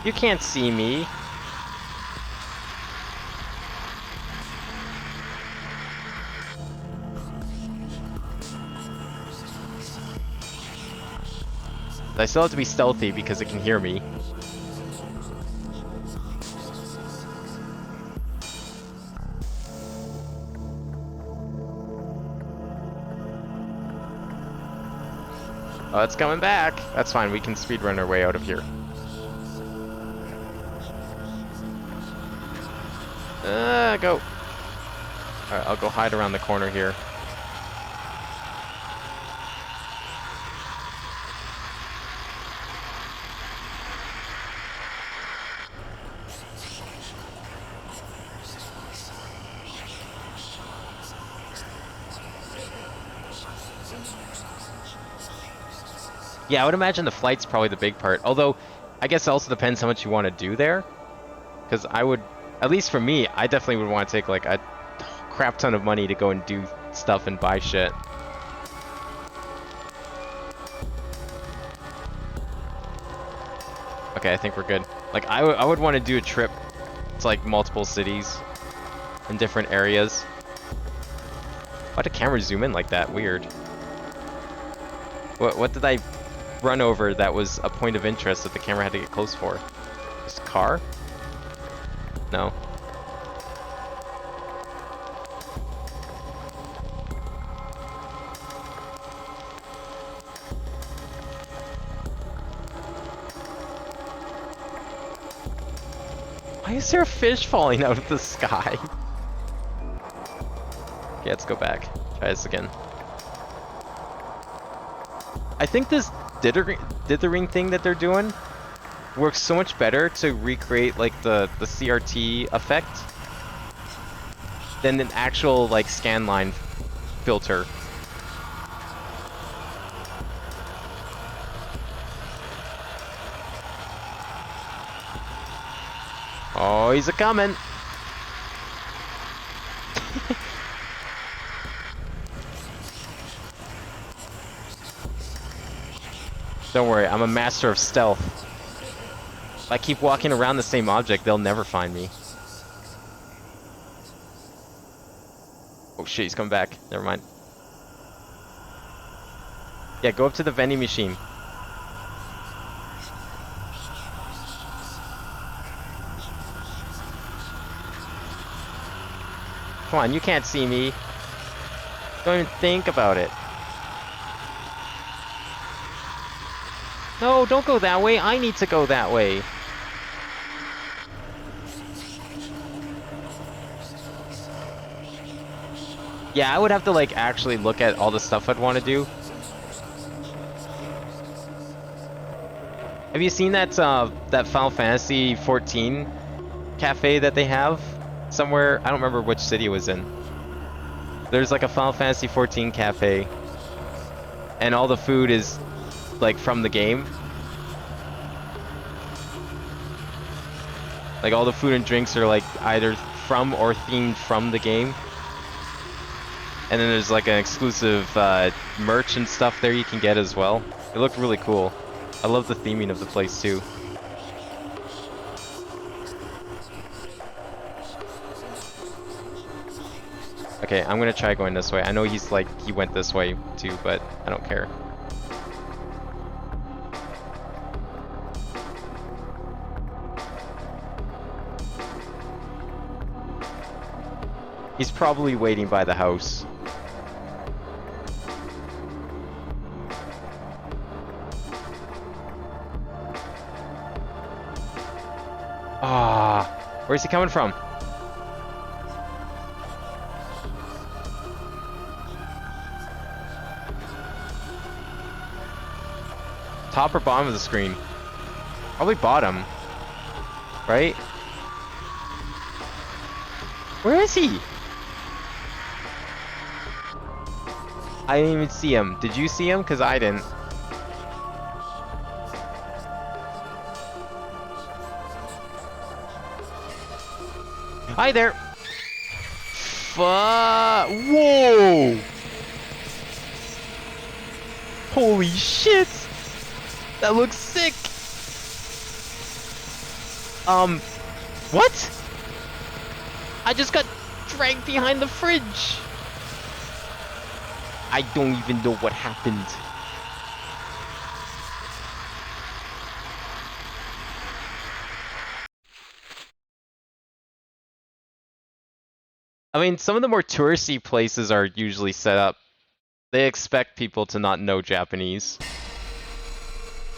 G: You can't see me. I still have to be stealthy because it can hear me. Oh, it's coming back. That's fine, we can speedrun our way out of here. Go. Alright, I'll go hide around the corner here. Yeah, I would imagine the flight's probably the big part. Although, I guess it also depends how much you want to do there. Because I would, at least for me, I definitely would want to take like a crap ton of money to go and do stuff and buy shit. Okay, I think we're good. Like, I would want to do a trip to like multiple cities in different areas. Why did the camera zoom in like that? Weird. What did I run over that was a point of interest that the camera had to get close for? Just a car? No. Why is there a fish falling out of the sky? Okay, let's go back. Try this again. I think this dithering thing that they're doing works so much better to recreate like the CRT effect than an actual like scanline filter. Oh, he's a-coming! Don't worry, I'm a master of stealth. If I keep walking around the same object, they'll never find me. Oh shit, he's coming back. Never mind. Yeah, go up to the vending machine. Come on, you can't see me. Don't even think about it. No, don't go that way. I need to go that way. Yeah, I would have to like actually look at all the stuff I'd want to do. Have you seen that that Final Fantasy 14 cafe that they have somewhere? I don't remember which city it was in. There's like a Final Fantasy 14 cafe, and all the food is like from the game. Like all the food and drinks are like either from or themed from the game. And then there's like an exclusive merch and stuff there you can get as well. It looked really cool. I love the theming of the place too. Okay, I'm gonna try going this way. I know he's like, he went this way too, but I don't care. He's probably waiting by the house. Ah, where's he coming from? Top or bottom of the screen? Probably bottom, right? Where is he? I didn't even see him. Did you see him? Because I didn't. Hi there. Whoa! Holy shit! That looks sick! What? I just got dragged behind the fridge! I don't even know what happened. I mean, some of the more touristy places are usually set up. They expect people to not know Japanese.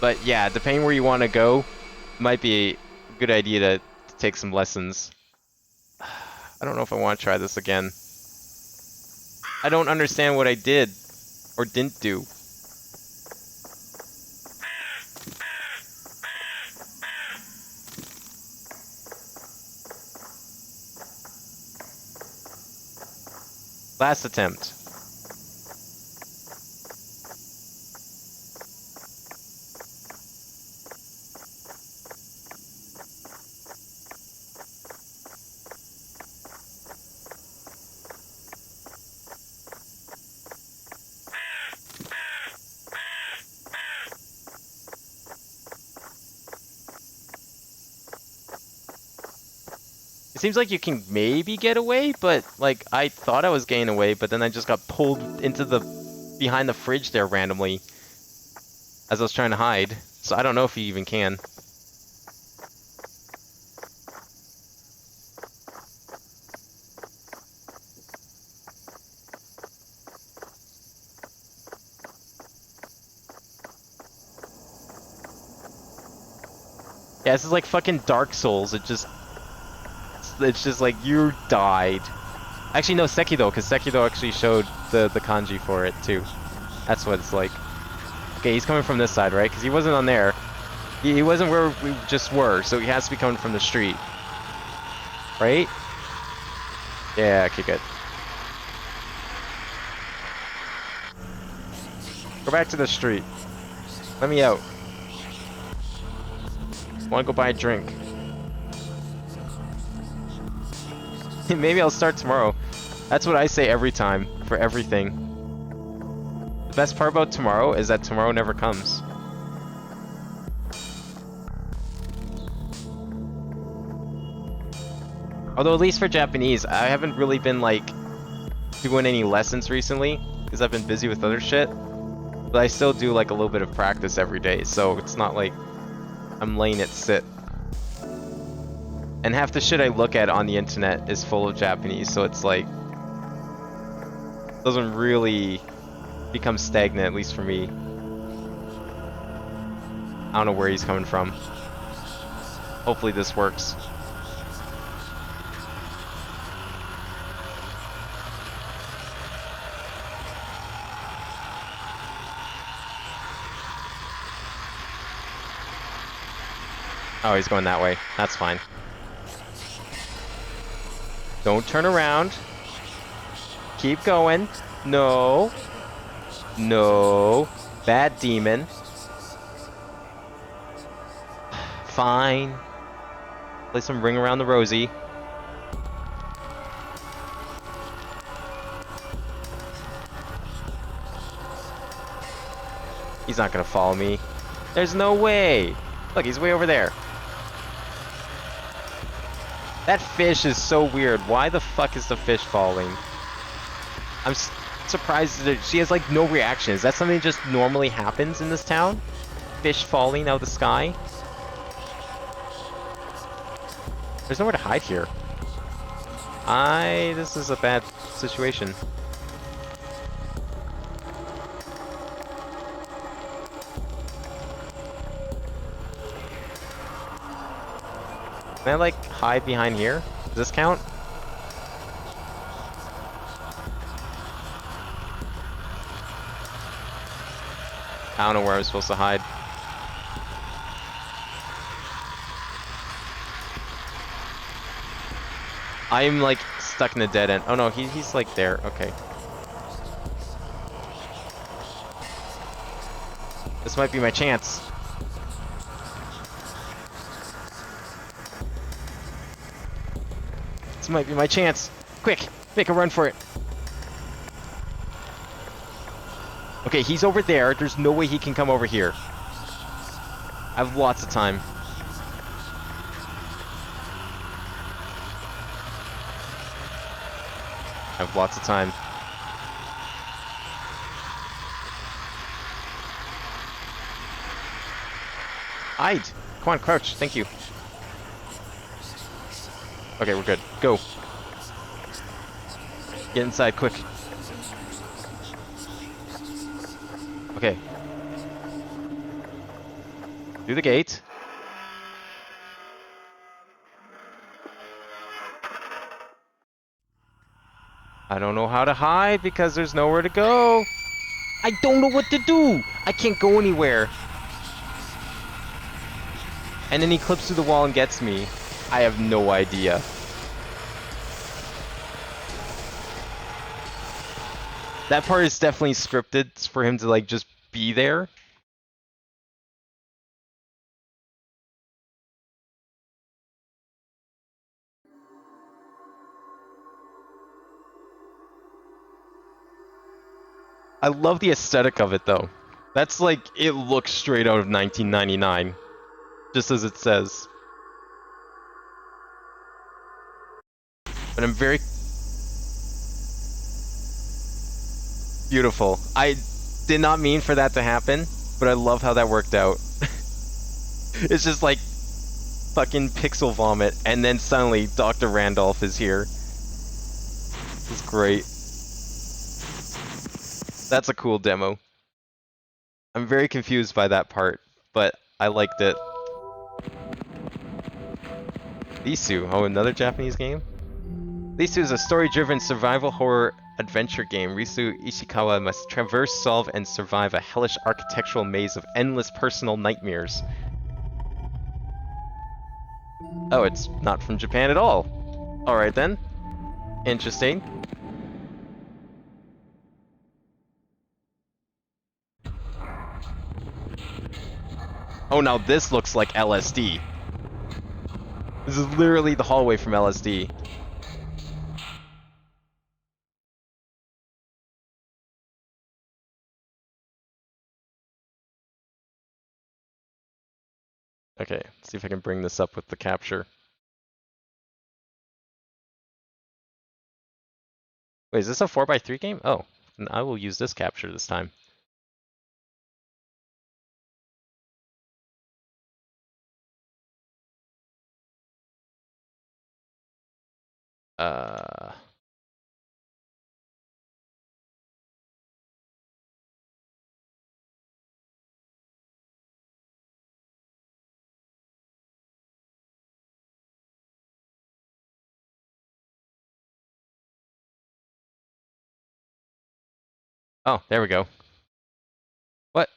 G: But yeah, depending where you want to go, might be a good idea to take some lessons. I don't know if I want to try this again. I don't understand what I did or didn't do. Last attempt. It seems like you can maybe get away, but like I thought I was getting away, but then I just got pulled into the behind the fridge there randomly as I was trying to hide. So I don't know if you even can. Yeah, this is like fucking Dark Souls. It's just like you died. Actually, no, Sekiro, because Sekiro actually showed the kanji for it too. That's what it's like. Okay, he's coming from this side, right? Because he wasn't on there. He wasn't where we just were, so he has to be coming from the street. Right? Yeah, okay, good. Go back to the street. Let me out. Want to go buy a drink. Maybe I'll start tomorrow. That's what I say every time, for everything. The best part about tomorrow is that tomorrow never comes. Although at least for Japanese, I haven't really been like doing any lessons recently because I've been busy with other shit. But I still do like a little bit of practice every day, so it's not like I'm letting it sit. And half the shit I look at on the internet is full of Japanese, so it's like doesn't really become stagnant, at least for me. I don't know where he's coming from. Hopefully this works. Oh, he's going that way. That's fine. Don't turn around. Keep going. No. No. Bad demon. Fine. Play some Ring Around the Rosie. He's not gonna follow me. There's no way. Look, he's way over there. That fish is so weird. Why the fuck is the fish falling? I'm surprised that she has like no reaction. Is that something that just normally happens in this town? Fish falling out of the sky? There's nowhere to hide here. This is a bad situation. Can I like hide behind here? Does this count? I don't know where I'm supposed to hide. I'm like stuck in a dead end. Oh no, he's like there. Okay. This might be my chance. This might be my chance. Quick, make a run for it. Okay, he's over there. There's no way he can come over here. I have lots of time. I have lots of time. Hide! Come on, crouch. Thank you. Okay, we're good. Go. Get inside, quick. Okay. Through the gate. I don't know how to hide because there's nowhere to go. I don't know what to do. I can't go anywhere. And then he clips through the wall and gets me. I have no idea. That part is definitely scripted for him to like just be there. I love the aesthetic of it though. That's like, it looks straight out of 1999. Just as it says. But I'm very... Beautiful. I did not mean for that to happen, but I love how that worked out. It's just like fucking pixel vomit, and then suddenly Dr. Randolph is here. This is great. That's a cool demo. I'm very confused by that part, but I liked it. Risu, oh, another Japanese game? Risu is a story-driven survival horror adventure game. Risu Ishikawa must traverse, solve, and survive a hellish architectural maze of endless personal nightmares. Oh, it's not from Japan at all. Alright then. Interesting. Oh, now this looks like LSD. This is literally the hallway from LSD. Okay, let's see if I can bring this up with the capture. Wait, is this a 4x3 game? Oh, then I will use this capture this time. Oh, there we go. What?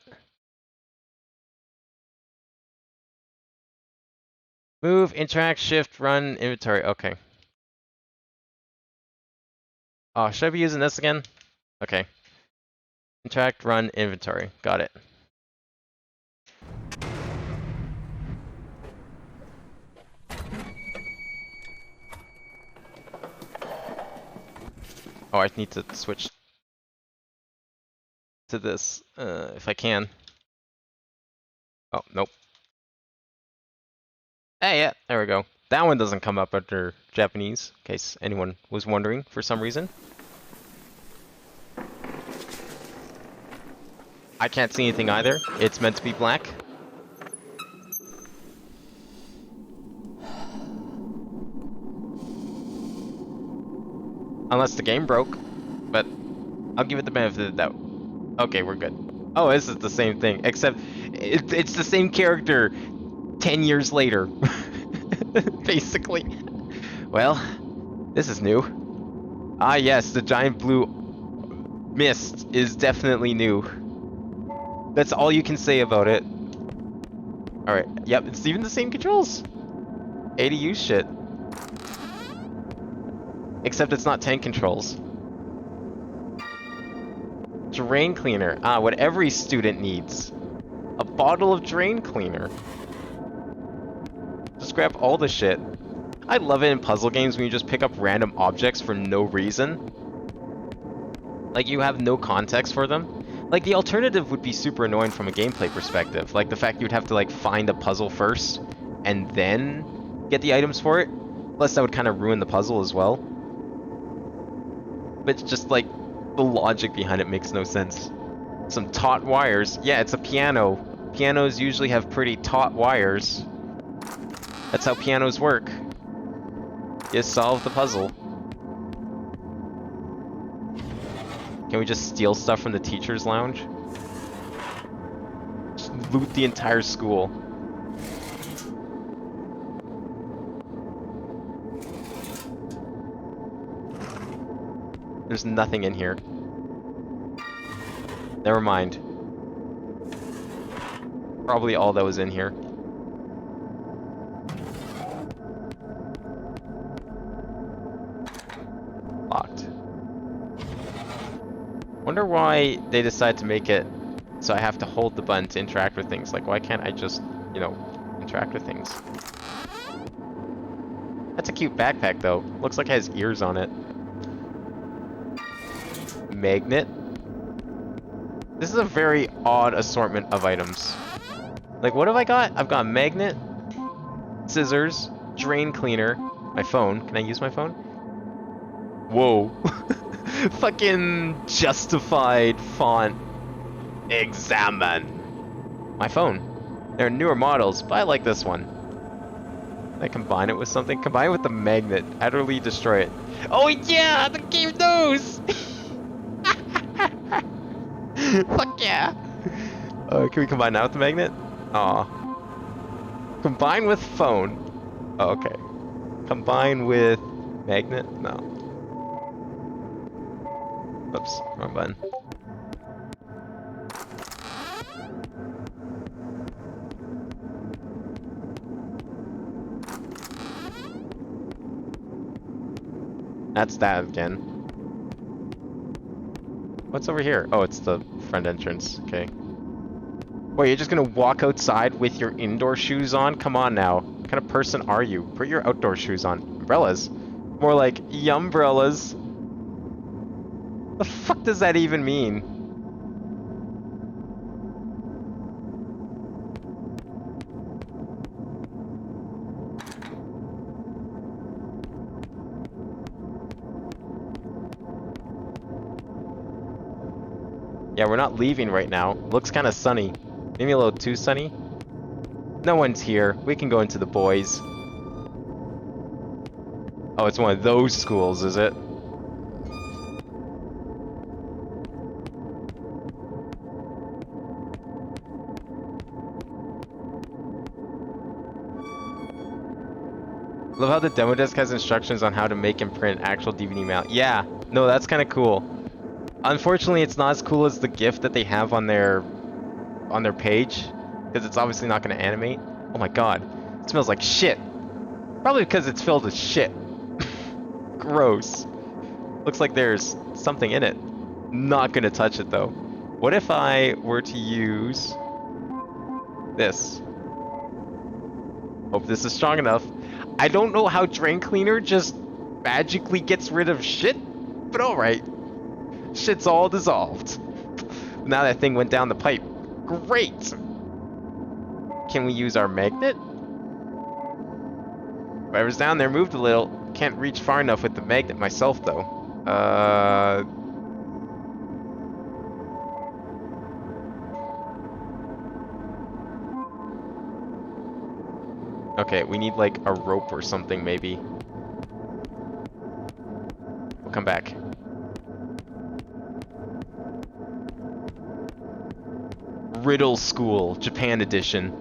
G: Move, interact, shift, run, inventory. Okay. Oh, should I be using this again? Okay. Interact, run, inventory. Got it. Oh, I need to switch to this, if I can. Oh, nope. Hey, yeah, there we go. That one doesn't come up under Japanese, in case anyone was wondering for some reason. I can't see anything either. It's meant to be black. Unless the game broke, but I'll give it the benefit of the doubt. Okay, we're good. Oh, this is the same thing, except it's the same character 10 years later, basically. Well, this is new. Ah yes, the giant blue mist is definitely new. That's all you can say about it. Alright, yep, it's even the same controls. ADU shit. Except it's not tank controls. Drain cleaner. Ah, what every student needs. A bottle of drain cleaner. Just grab all the shit. I love it in puzzle games when you just pick up random objects for no reason. Like, you have no context for them. Like, the alternative would be super annoying from a gameplay perspective. Like, the fact you'd have to, like, find a puzzle first and then get the items for it. Plus, that would kind of ruin the puzzle as well. But it's just, like, the logic behind it makes no sense. Some taut wires. Yeah, it's a piano. Pianos usually have pretty taut wires. That's how pianos work. You solve the puzzle. Can we just steal stuff from the teacher's lounge? Just loot the entire school. There's nothing in here. Never mind. Probably all that was in here. Locked. Wonder why they decide to make it so I have to hold the button to interact with things. Like, why can't I just, you know, interact with things? That's a cute backpack, though. Looks like it has ears on it. Magnet. This is a very odd assortment of items. Like, what have I got? I've got a magnet, scissors, drain cleaner, my phone. Can I use my phone?
A: Whoa. Fucking justified font. Examine. My phone. There are newer models, but I like this one. Can I combine it with something? Combine it with the magnet. Utterly destroy it. Oh yeah, the game knows! Fuck yeah! Can we combine that with the magnet? Aw. Combine with phone. Oh, okay. Combine with magnet? No. Oops, wrong button. That's that again. What's over here? Oh, it's the front entrance. Okay. Wait, you're just gonna walk outside with your indoor shoes on? Come on now. What kind of person are you? Put your outdoor shoes on. Umbrellas? More like umbrellas. The fuck does that even mean? Yeah, we're not leaving right now. Looks kind of sunny. Maybe a little too sunny. No one's here. We can go into the boys. Oh, it's one of those schools, is it? Love how the demo disc has instructions on how to make and print actual DVD mount. Yeah, no, that's kind of cool. Unfortunately, it's not as cool as the GIF that they have on their page, because it's obviously not going to animate. Oh my god, it smells like shit. Probably because it's filled with shit. Gross. Looks like there's something in it. Not going to touch it though. What if I were to use this? Hope this is strong enough. I don't know how drain cleaner just magically gets rid of shit, but alright. Shit's all dissolved. Now that thing went down the pipe. Great! Can we use our magnet? Whoever's down there moved a little. Can't reach far enough with the magnet myself, though. Okay, we need like a rope or something, maybe. We'll come back. Riddle School, Japan edition.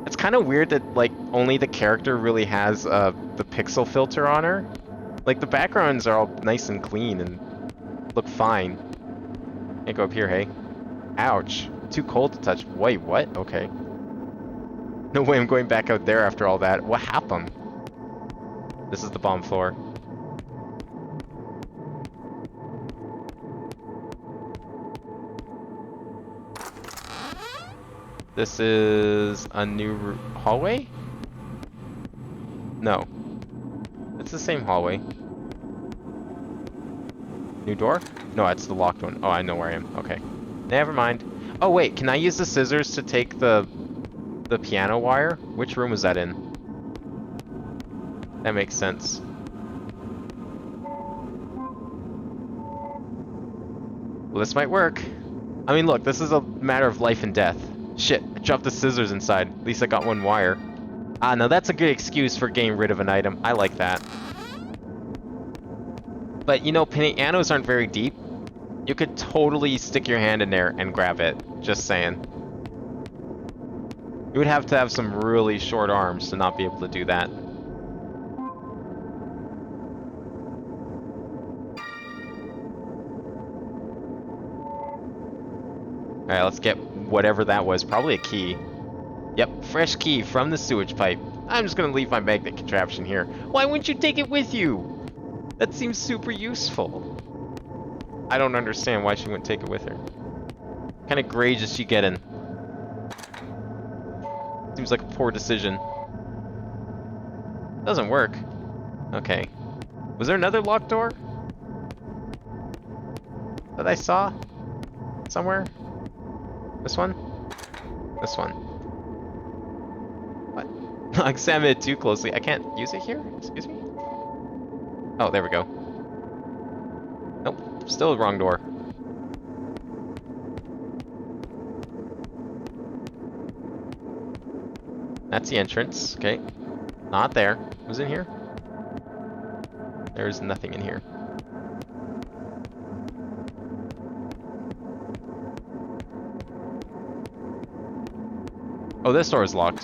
A: It's kind of weird that like only the character really has the pixel filter on her. Like the backgrounds are all nice and clean and look fine. Can't go up here, hey. Ouch. Too cold to touch. Wait, what? Okay. No way I'm going back out there after all that. What happened? This is the bomb floor. This is a new hallway? No. It's the same hallway. New door? No, it's the locked one. Oh, I know where I am. Okay. Never mind. Oh, wait. Can I use the scissors to take the piano wire? Which room was that in? That makes sense. Well, this might work. I mean, look, this is a matter of life and death. Shit, I dropped the scissors inside. At least I got one wire. Ah, no, that's a good excuse for getting rid of an item. I like that. But, you know, pianos aren't very deep. You could totally stick your hand in there and grab it. Just saying. You would have to have some really short arms to not be able to do that. Alright, let's get whatever that was. Probably a key. Yep, fresh key from the sewage pipe. I'm just gonna leave my magnet contraption here. Why wouldn't you take it with you? That seems super useful. I don't understand why she wouldn't take it with her. What kind of grades is she getting? Seems like a poor decision. Doesn't work. Okay. Was there another locked door that I saw somewhere? This one?
G: This one. What? Examine it too closely. I can't use it here? Excuse me? Oh, there we go. Nope. Still the wrong door. That's the entrance. Okay. Not there. Who's in here? There's nothing in here. Oh, this door is locked.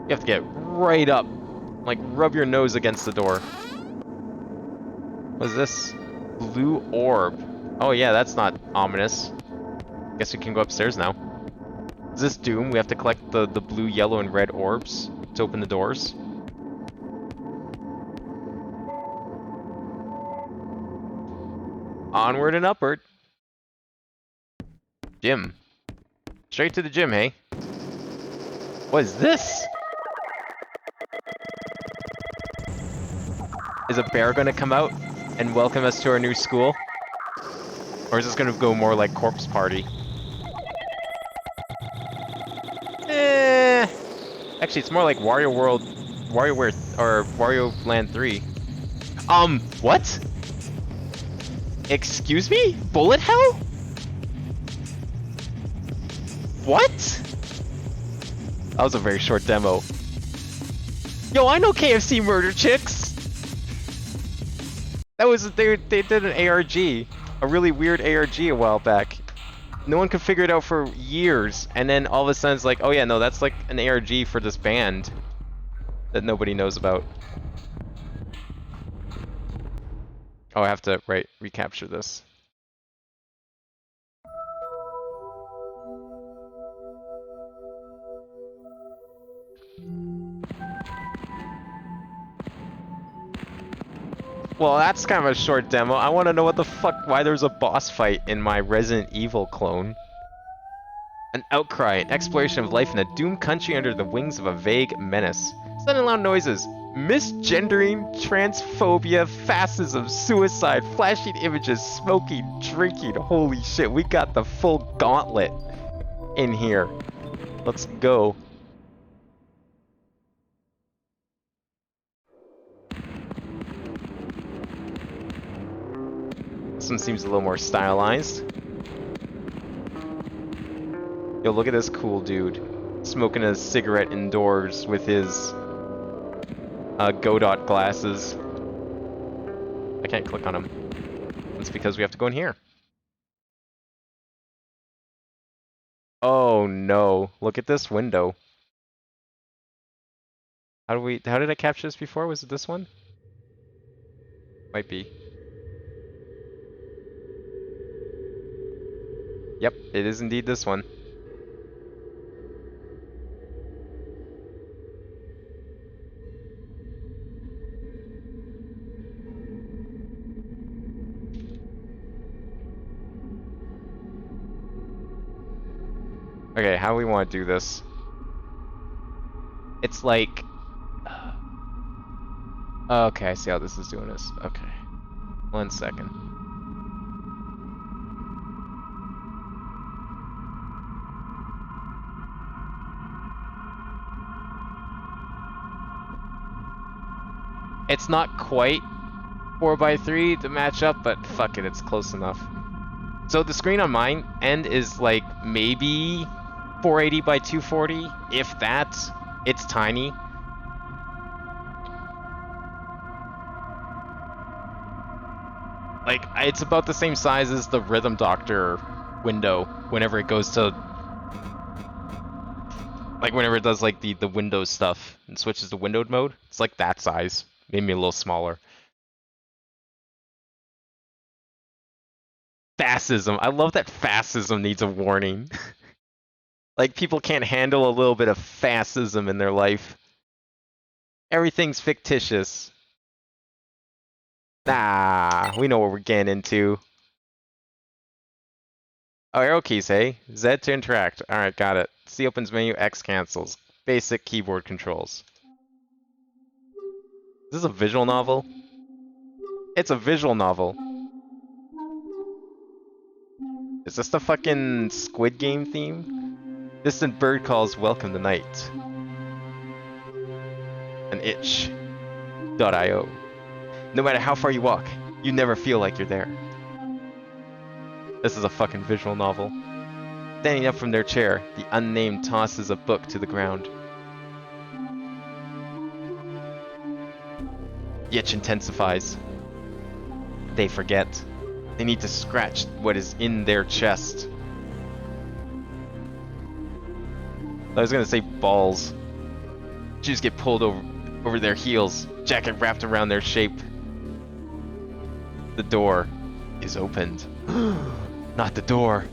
G: You have to get right up. Like, rub your nose against the door. What is this? Blue orb. Oh yeah, that's not ominous. Guess we can go upstairs now. Is this Doom? We have to collect the blue, yellow, and red orbs to open the doors. Onward and upward. Gym. Straight to the gym, hey? What is this? Is a bear gonna come out and welcome us to our new school? Or is this gonna go more like Corpse Party? Actually, it's more like Wario World, or Wario Land 3. What? Excuse me? Bullet hell? What? That was a very short demo. Yo, I know KFC Murder Chicks! That was, they did an ARG. A really weird ARG a while back. No one could figure it out for years, and then all of a sudden it's like, oh yeah, no, that's like an ARG for this band that nobody knows about. Oh, I have to, right, recapture this. Well, that's kind of a short demo. I want to know what the fuck, why there's a boss fight in my Resident Evil clone. An outcry, an exploration of life in a doomed country under the wings of a vague menace. Sudden loud noises, misgendering, transphobia, fascism, suicide, flashing images, smoking, drinking. Holy shit, we got the full gauntlet in here. Let's go. This one seems a little more stylized. Yo, look at this cool dude smoking a cigarette indoors with his Godot glasses. I can't click on him. It's because we have to go in here. Oh no, look at this window. How did I capture this before? Was it this one? Might be. Yep, it is indeed this one. Okay, how do we want to do this? It's like... Okay, I see how this is doing this. Okay. 1 second. It's not quite 4x3 to match up, but fuck it, it's close enough. So the screen on mine end is like maybe 480 by 240, if that. It's tiny. Like, it's about the same size as the Rhythm Doctor window whenever it goes to... Like, whenever it does, like, the Windows stuff and switches to windowed mode. It's like that size. Maybe a little smaller. Fascism. I love that fascism needs a warning. Like, people can't handle a little bit of fascism in their life. Everything's fictitious. Nah, we know what we're getting into. Oh, arrow keys, hey? Z to interact. Alright, got it. C opens menu, X cancels. Basic keyboard controls. Is this a visual novel? It's a visual novel. Is this the fucking Squid Game theme? Distant bird calls welcome the night. An itch.io. No matter how far you walk, you never feel like you're there. This is a fucking visual novel. Standing up from their chair, the unnamed tosses a book to the ground. The itch intensifies. They forget. They need to scratch what is in their chest. I was gonna say balls. Shoes get pulled over their heels, jacket wrapped around their shape. The door is opened. Not the door.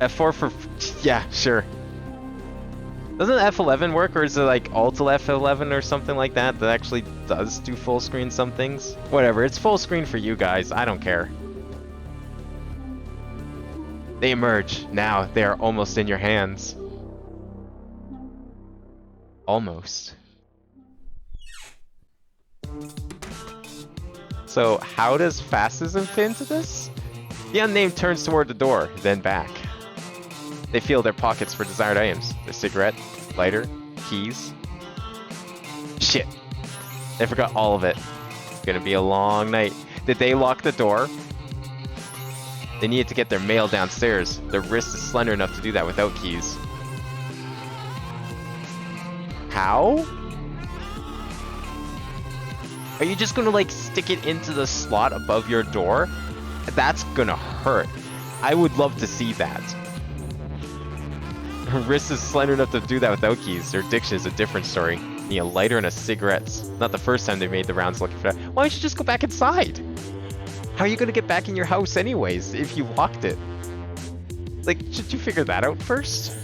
G: F4 for... yeah, sure. Doesn't F11 work, or is it like Alt F11 or something like that that actually does do full screen some things? Whatever, it's full screen for you guys, I don't care. They emerge. Now they are almost in your hands. Almost. So how does fascism fit into this? The unnamed turns toward the door, then back. They feel their pockets for desired items. Their cigarette, lighter, keys. Shit. They forgot all of it. It's gonna be a long night. Did they lock the door? They needed to get their mail downstairs. Their wrist is slender enough to do that without keys. How? Are you just gonna like stick it into the slot above your door? That's gonna hurt. I would love to see that. Her wrist is slender enough to do that without keys. Their addiction is a different story. Need a lighter and a cigarette. Not the first time they made the rounds looking for that. Why don't you just go back inside? How are you gonna get back in your house anyways if you locked it? Like, should you figure that out first?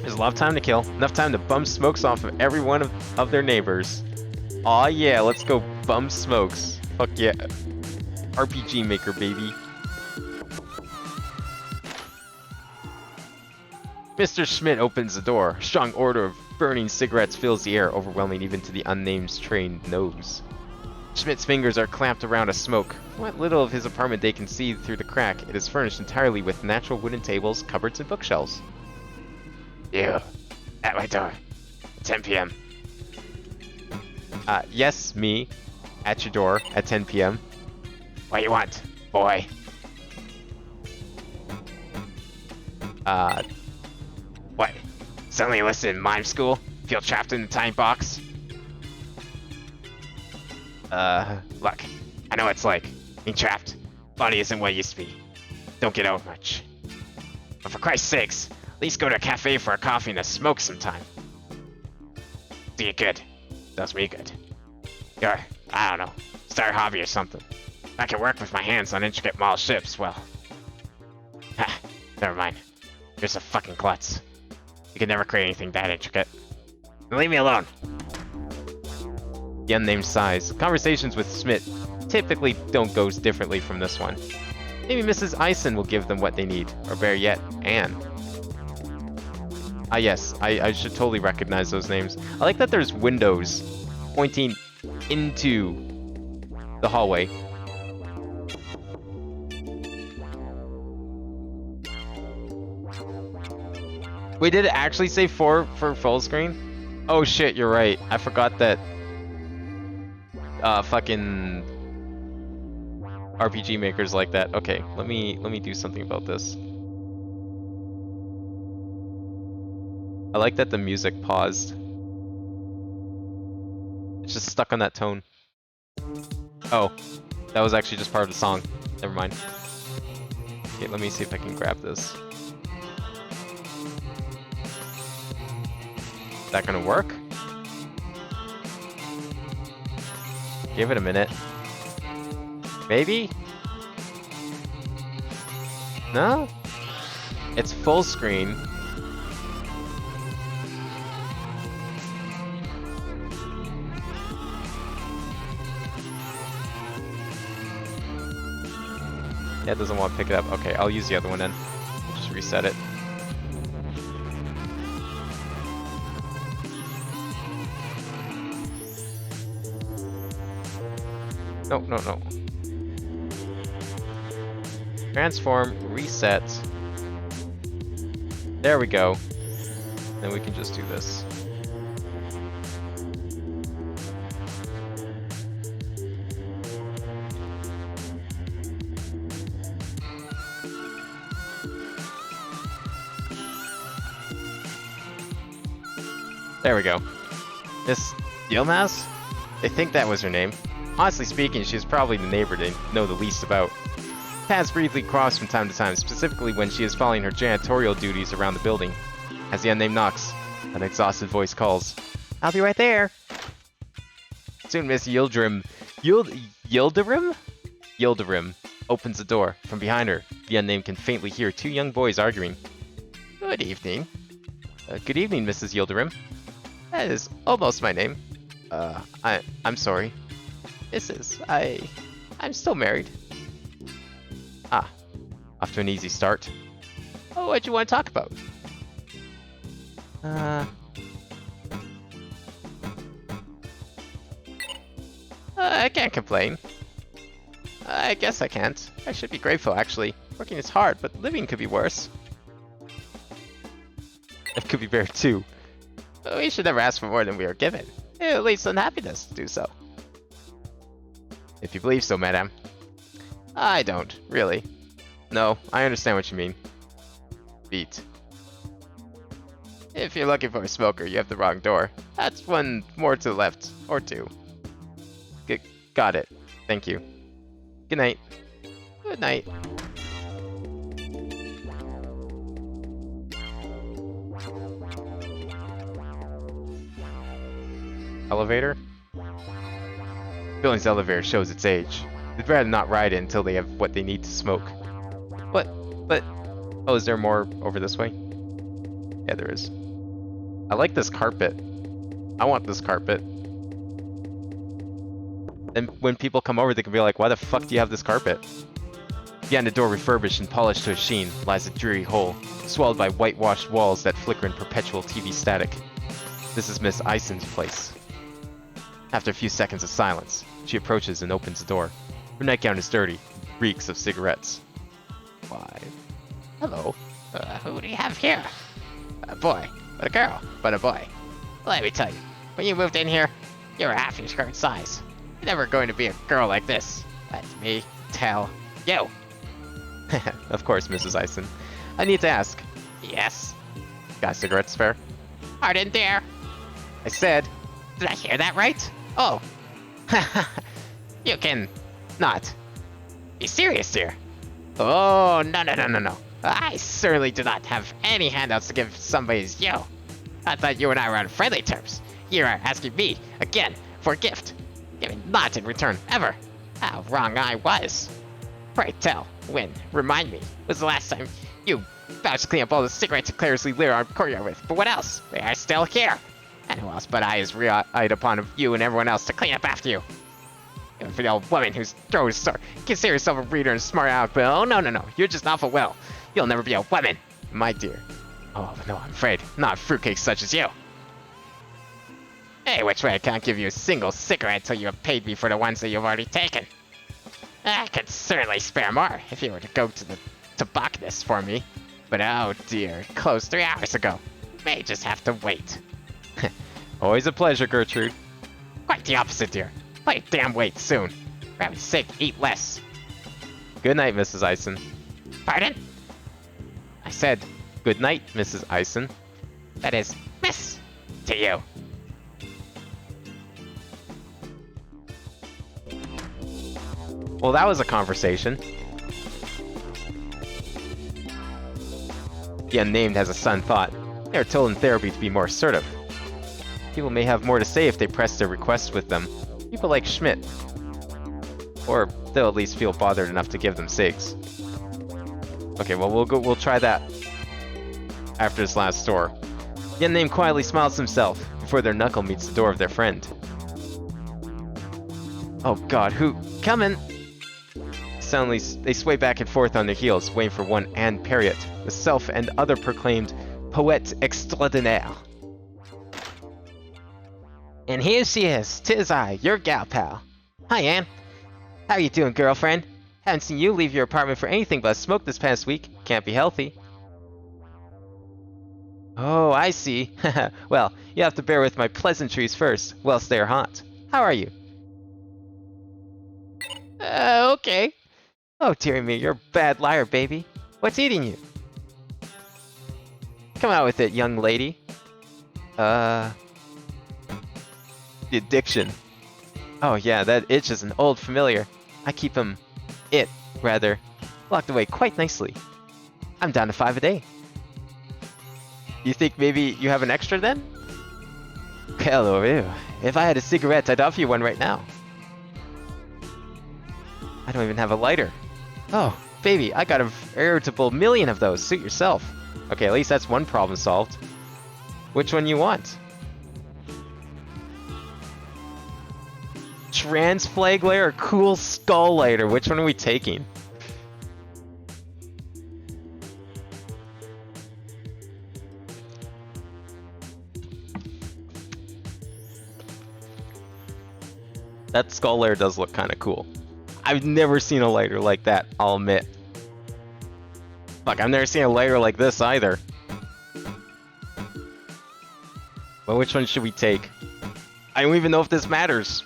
G: There's a lot of time to kill. Enough time to bum smokes off of every one of their neighbors. Aw yeah, let's go bum smokes. Fuck yeah. RPG Maker, baby. Mr. Schmidt opens the door. A strong odor of burning cigarettes fills the air, overwhelming even to the unnamed's trained nose. Schmidt's fingers are clamped around a smoke. What little of his apartment they can see through the crack, it is furnished entirely with natural wooden tables, cupboards, and bookshelves. You, at my door. 10 p.m. Yes, me. At your door at 10 p.m. What you want, boy? What? Suddenly enlisted in mime school? Feel trapped in the time box? Look. I know what it's like. Being trapped. Body isn't what it used to be. Don't get out much. But for Christ's sakes, at least go to a cafe for a coffee and a smoke sometime. Do you good? Does me good. Or, I don't know, start a hobby or something. If I can work with my hands on intricate model ships, well... Ha, never mind. You're just a fucking klutz. You can never create anything that intricate. Now leave me alone. The unnamed sighs. Conversations with Schmidt typically don't go differently from this one. Maybe Mrs. Eisen will give them what they need. Or better yet, Anne. Ah yes, I should totally recognize those names. I like that there's windows pointing into the hallway. Wait, did it actually say 4 for full screen? Oh shit, you're right. I forgot that fucking RPG makers like that. Okay, let me do something about this. I like that the music paused. It's just stuck on that tone. Oh, that was actually just part of the song. Never mind. Okay, let me see if I can grab this. Is that gonna work? Give it a minute. Maybe? No? It's full screen. Yeah, it doesn't want to pick it up. Okay, I'll use the other one then. I'll just reset it. No, no, no. Transform, reset. There we go. Then we can just do this. There we go. Miss Yilmaz? I think that was her name. Honestly speaking, she was probably the neighbor they know the least about. Paths briefly cross from time to time, specifically when she is following her janitorial duties around the building. As the unnamed knocks, an exhausted voice calls, "I'll be right there." Soon Miss Yildirim opens the door. From behind her, the unnamed can faintly hear two young boys arguing. Good evening. Good evening, Mrs. Yildirim. That is almost my name. I'm sorry. I'm still married. Ah, off to an easy start. Oh, what'd you want to talk about? I can't complain. I guess I can't. I should be grateful, actually. Working is hard, but living could be worse. It could be better, too. But we should never ask for more than we are given. It leads to unhappiness to do so. If you believe so, madame. I don't, really. No, I understand what you mean. Beat. If you're looking for a smoker, you have the wrong door. That's one more to the left, or two. Got it. Thank you. Good night. Good night. Elevator? Building's elevator shows its age. They'd rather not ride it until they have what they need to smoke. But... Oh, is there more over this way? Yeah, there is. I like this carpet. I want this carpet. Then when people come over, they can be like, why the fuck do you have this carpet? Behind the door, refurbished and polished to a sheen, lies a dreary hole, swallowed by whitewashed walls that flicker in perpetual TV static. This is Miss Ison's place. After a few seconds of silence, she approaches and opens the door. Her nightgown is dirty, reeks of cigarettes. Why? Hello. Who do you have here? A boy, but a girl, but a boy. Let me tell you, when you moved in here, you were half your current size. You're never going to be a girl like this. Let me tell you. Of course, Mrs. Ison. I need to ask. Yes? Got a cigarette spare? Pardon, dear. I said, did I hear that right? Oh. You can not be serious, dear. Oh, no. I certainly do not have any handouts to give somebody as you. I thought you and I were on friendly terms. You are asking me, again, for a gift. Giving naught in return, ever. How wrong I was. Pray tell, when, remind me, was the last time you vouched to clean up all the cigarettes you carelessly lit our courtyard with, but what else? They are still here. And who else but I is relied upon you and everyone else to clean up after you? Even for the old woman who's throws star, consider yourself a reader and smart aleck, but oh no, you're just awful well. You'll never be a woman, my dear. Oh, but no, I'm afraid, not fruitcake such as you. Hey, which way I can't give you a single cigarette until you have paid me for the ones that you've already taken. I could certainly spare more if you were to go to the tobacconist for me. But oh dear, it closed 3 hours ago. May just have to wait. Always a pleasure, Gertrude. Quite the opposite, dear. Play damn wait soon. For heaven's sake, eat less. Good night, Mrs. Ison. Pardon? I said, good night, Mrs. Ison. That is, miss, to you. Well, that was a conversation. The unnamed has a sudden thought. They are told in therapy to be more assertive. People may have more to say if they press their requests with them. People like Schmidt. Or they'll at least feel bothered enough to give them cigs. Okay, well we'll try that after this last store. The unnamed quietly smiles to himself before their knuckle meets the door of their friend. Oh god, who? Coming! Suddenly, they sway back and forth on their heels, waiting for one Anne Perriott, the self and other proclaimed poète extraordinaire. And here she is, 'tis I, your gal pal. Hi, Anne. How you doing, girlfriend? Haven't seen you leave your apartment for anything but smoke this past week. Can't be healthy. Oh, I see. Well, you have to bear with my pleasantries first, whilst they are hot. How are you? Okay. Oh, dearie me, you're a bad liar, baby. What's eating you? Come out with it, young lady. The addiction. Oh yeah, that itch is an old familiar. I keep him... locked away quite nicely. I'm down to 5 a day. You think maybe you have an extra then? Hello, ew. If I had a cigarette, I'd offer you one right now. I don't even have a lighter. Oh, baby, I got a veritable million of those. Suit yourself. Okay, at least that's one problem solved. Which one you want? Trans flag layer or cool skull lighter? Which one are we taking? That skull layer does look kind of cool. I've never seen a lighter like that, I'll admit. Fuck, I've never seen a lighter like this either. Well, which one should we take? I don't even know if this matters.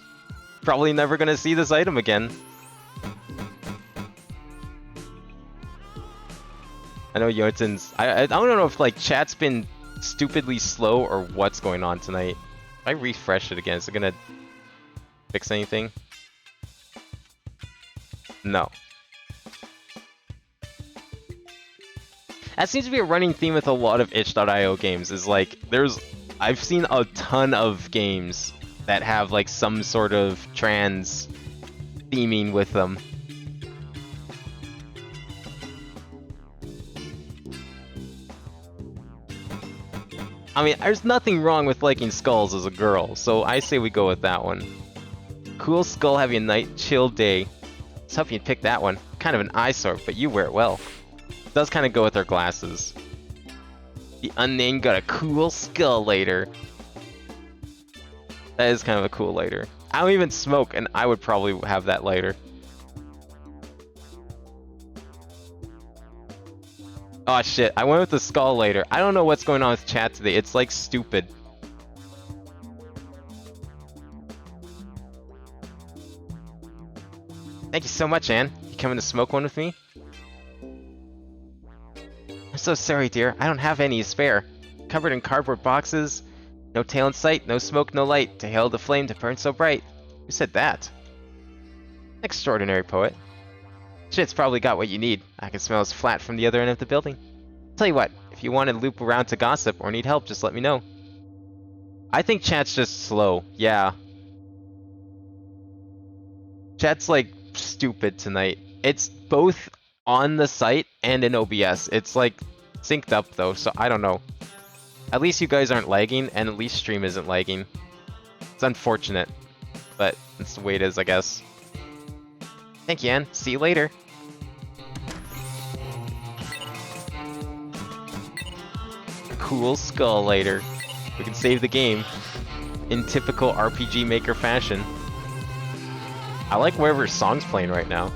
G: Probably never gonna see this item again. I know Jotun's... I don't know if like chat's been stupidly slow or what's going on tonight. If I refresh it again, is it gonna fix anything? No. That seems to be a running theme with a lot of itch.io games, is like, I've seen a ton of games that have like some sort of trans theming with them. I mean, there's nothing wrong with liking skulls as a girl, so I say we go with that one. Cool skull having a night chill day. It's tough you pick that one. Kind of an eyesore, but you wear it well. It does kind of go with her glasses. The unnamed got a cool skull later. That is kind of a cool lighter. I don't even smoke, and I would probably have that lighter. Oh shit, I went with the skull lighter. I don't know what's going on with chat today. It's like stupid. Thank you so much, Anne. You coming to smoke one with me? I'm so sorry, dear. I don't have any to spare. Covered in cardboard boxes. No tail in sight, no smoke, no light. To hail the flame to burn so bright. Who said that? Extraordinary poet. Shit's probably got what you need. I can smell his flat from the other end of the building. Tell you what, if you want to loop around to gossip or need help, just let me know. I think chat's just slow. Yeah. Chat's like stupid tonight. It's both on the site and in OBS. It's like synced up though, so I don't know. At least you guys aren't lagging, and at least stream isn't lagging. It's unfortunate, but that's the way it is, I guess. Thank you, Anne. See you later. Cool skull later. We can save the game in typical RPG Maker fashion. I like wherever song's playing right now.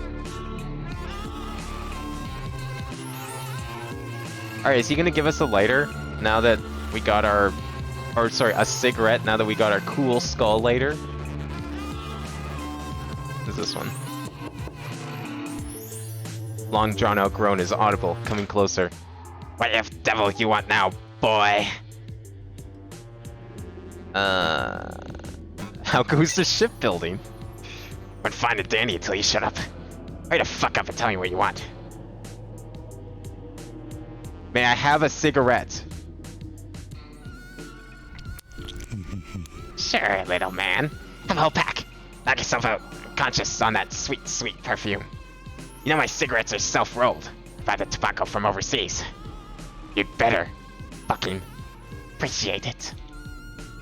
G: Alright, is he gonna give us a lighter now that we got our... Or, sorry, a cigarette now that we got our cool skull lighter? What is this one? Long drawn out groan is audible, coming closer. What if devil you want now, boy? How goes the shipbuilding? Wouldn't find it dandy until you shut up. Hurry the fuck up and tell me what you want. May I have a cigarette? Sure, little man. Have a whole pack. Knock yourself out. I'm conscious on that sweet, sweet perfume. You know my cigarettes are self-rolled. Buy the tobacco from overseas. You'd better fucking appreciate it.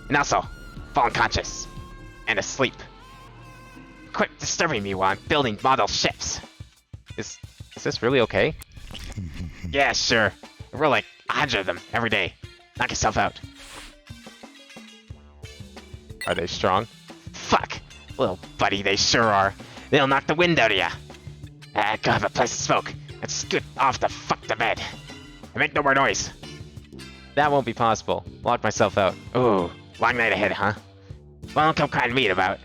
G: And also, fall unconscious. And asleep. Quit disturbing me while I'm building model ships. Is this really okay? Yeah, sure. I roll like 100 of them every day. Knock yourself out. Are they strong? Fuck! Little buddy, they sure are.
A: They'll knock the wind out of ya. Go have a place to smoke and scoot off the fuck to bed. And make no more noise. That won't be possible. Lock myself out. Ooh, long night ahead, huh? Well, don't come crying to me about.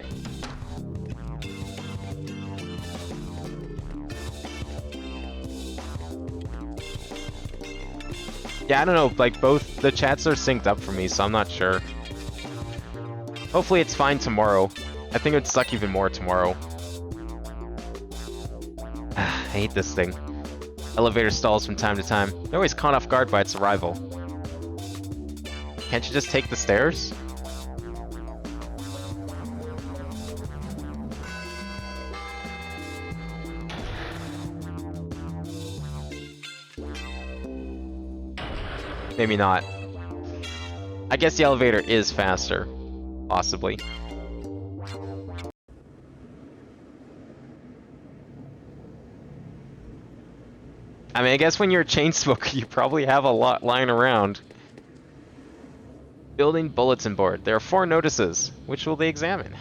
A: Yeah, I don't know, like, both the chats are synced up for me, so I'm not sure. Hopefully it's fine tomorrow. I think it would suck even more tomorrow. I hate this thing. Elevator stalls from time to time. They're always caught off guard by its arrival. Can't you just take the stairs? Maybe not. I guess the elevator is faster. Possibly. I mean, I guess when you're a chain smoker, you probably have a lot lying around. Building bulletin board. There are 4 notices. Which will they examine?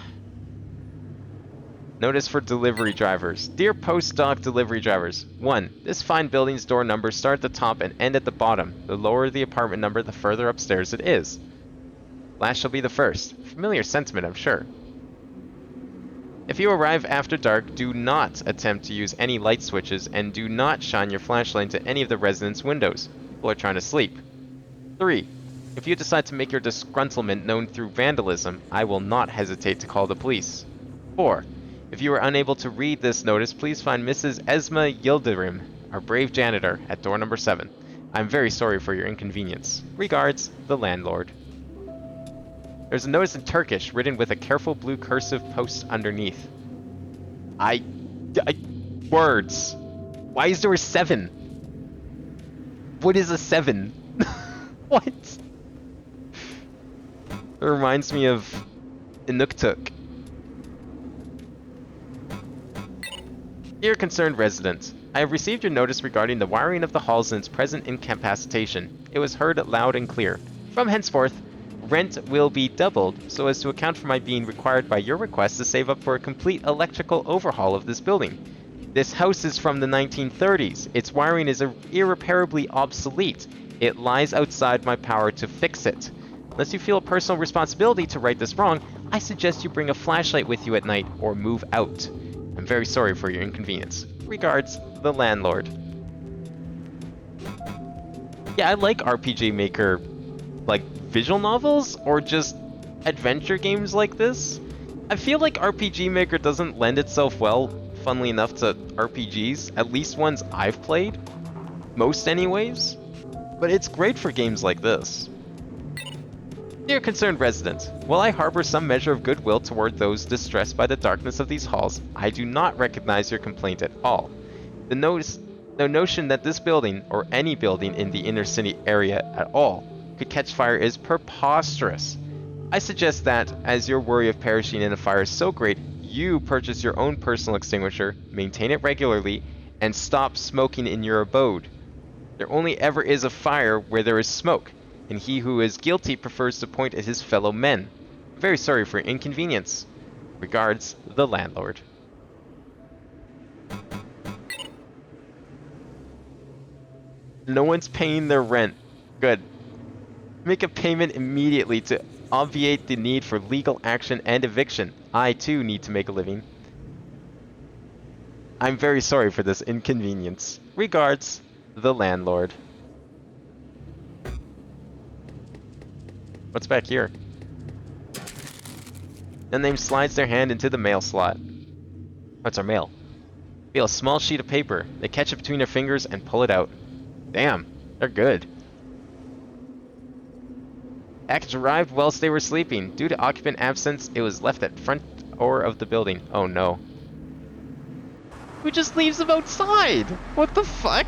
A: Notice for delivery drivers. Dear post-doc delivery drivers. 1. This fine building's door numbers start at the top and end at the bottom. The lower the apartment number, the further upstairs it is. Last shall be the first. Familiar sentiment, I'm sure. If you arrive after dark, do not attempt to use any light switches and do not shine your flashlight into any of the residents' windows. People are trying to sleep. 3. If you decide to make your disgruntlement known through vandalism, I will not hesitate to call the police. 4. If you are unable to read this notice, please find Mrs. Esma Yildirim, our brave janitor, at door number 7. I'm very sorry for your inconvenience. Regards, the landlord. There's a notice in Turkish, written with a careful blue cursive post underneath. Words. Why is there a 7? What is a 7? What? It reminds me of Inuktuk. Dear concerned resident, I have received your notice regarding the wiring of the halls and its present incapacitation. It was heard loud and clear. From henceforth, rent will be doubled so as to account for my being required by your request to save up for a complete electrical overhaul of this building. This house is from the 1930s. Its wiring is irreparably obsolete. It lies outside my power to fix it. Unless you feel a personal responsibility to right this wrong, I suggest you bring a flashlight with you at night or move out. I'm very sorry for your inconvenience. Regards, the landlord. Yeah, I like RPG Maker, like, visual novels, or just adventure games like this. I feel like RPG Maker doesn't lend itself well, funnily enough, to RPGs, at least ones I've played. Most anyways. But it's great for games like this. Dear concerned resident, while I harbor some measure of goodwill toward those distressed by the darkness of these halls, I do not recognize your complaint at all. The notion that this building, or any building in the inner city area at all, could catch fire is preposterous. I suggest that, as your worry of perishing in a fire is so great, you purchase your own personal extinguisher, maintain it regularly, and stop smoking in your abode. There only ever is a fire where there is smoke, and he who is guilty prefers to point at his fellow men. I'm very sorry for your inconvenience. Regards, the landlord. No one's paying their rent. Good. Make a payment immediately to obviate the need for legal action and eviction. I too need to make a living. I'm very sorry for this inconvenience. Regards, the landlord. What's back here? The name slides their hand into the mail slot. What's our mail? Feel a small sheet of paper. They catch it between their fingers and pull it out. Damn, they're good. Package arrived whilst they were sleeping. Due to occupant absence, it was left at front door of the building. Oh no. Who just leaves them outside? What the fuck?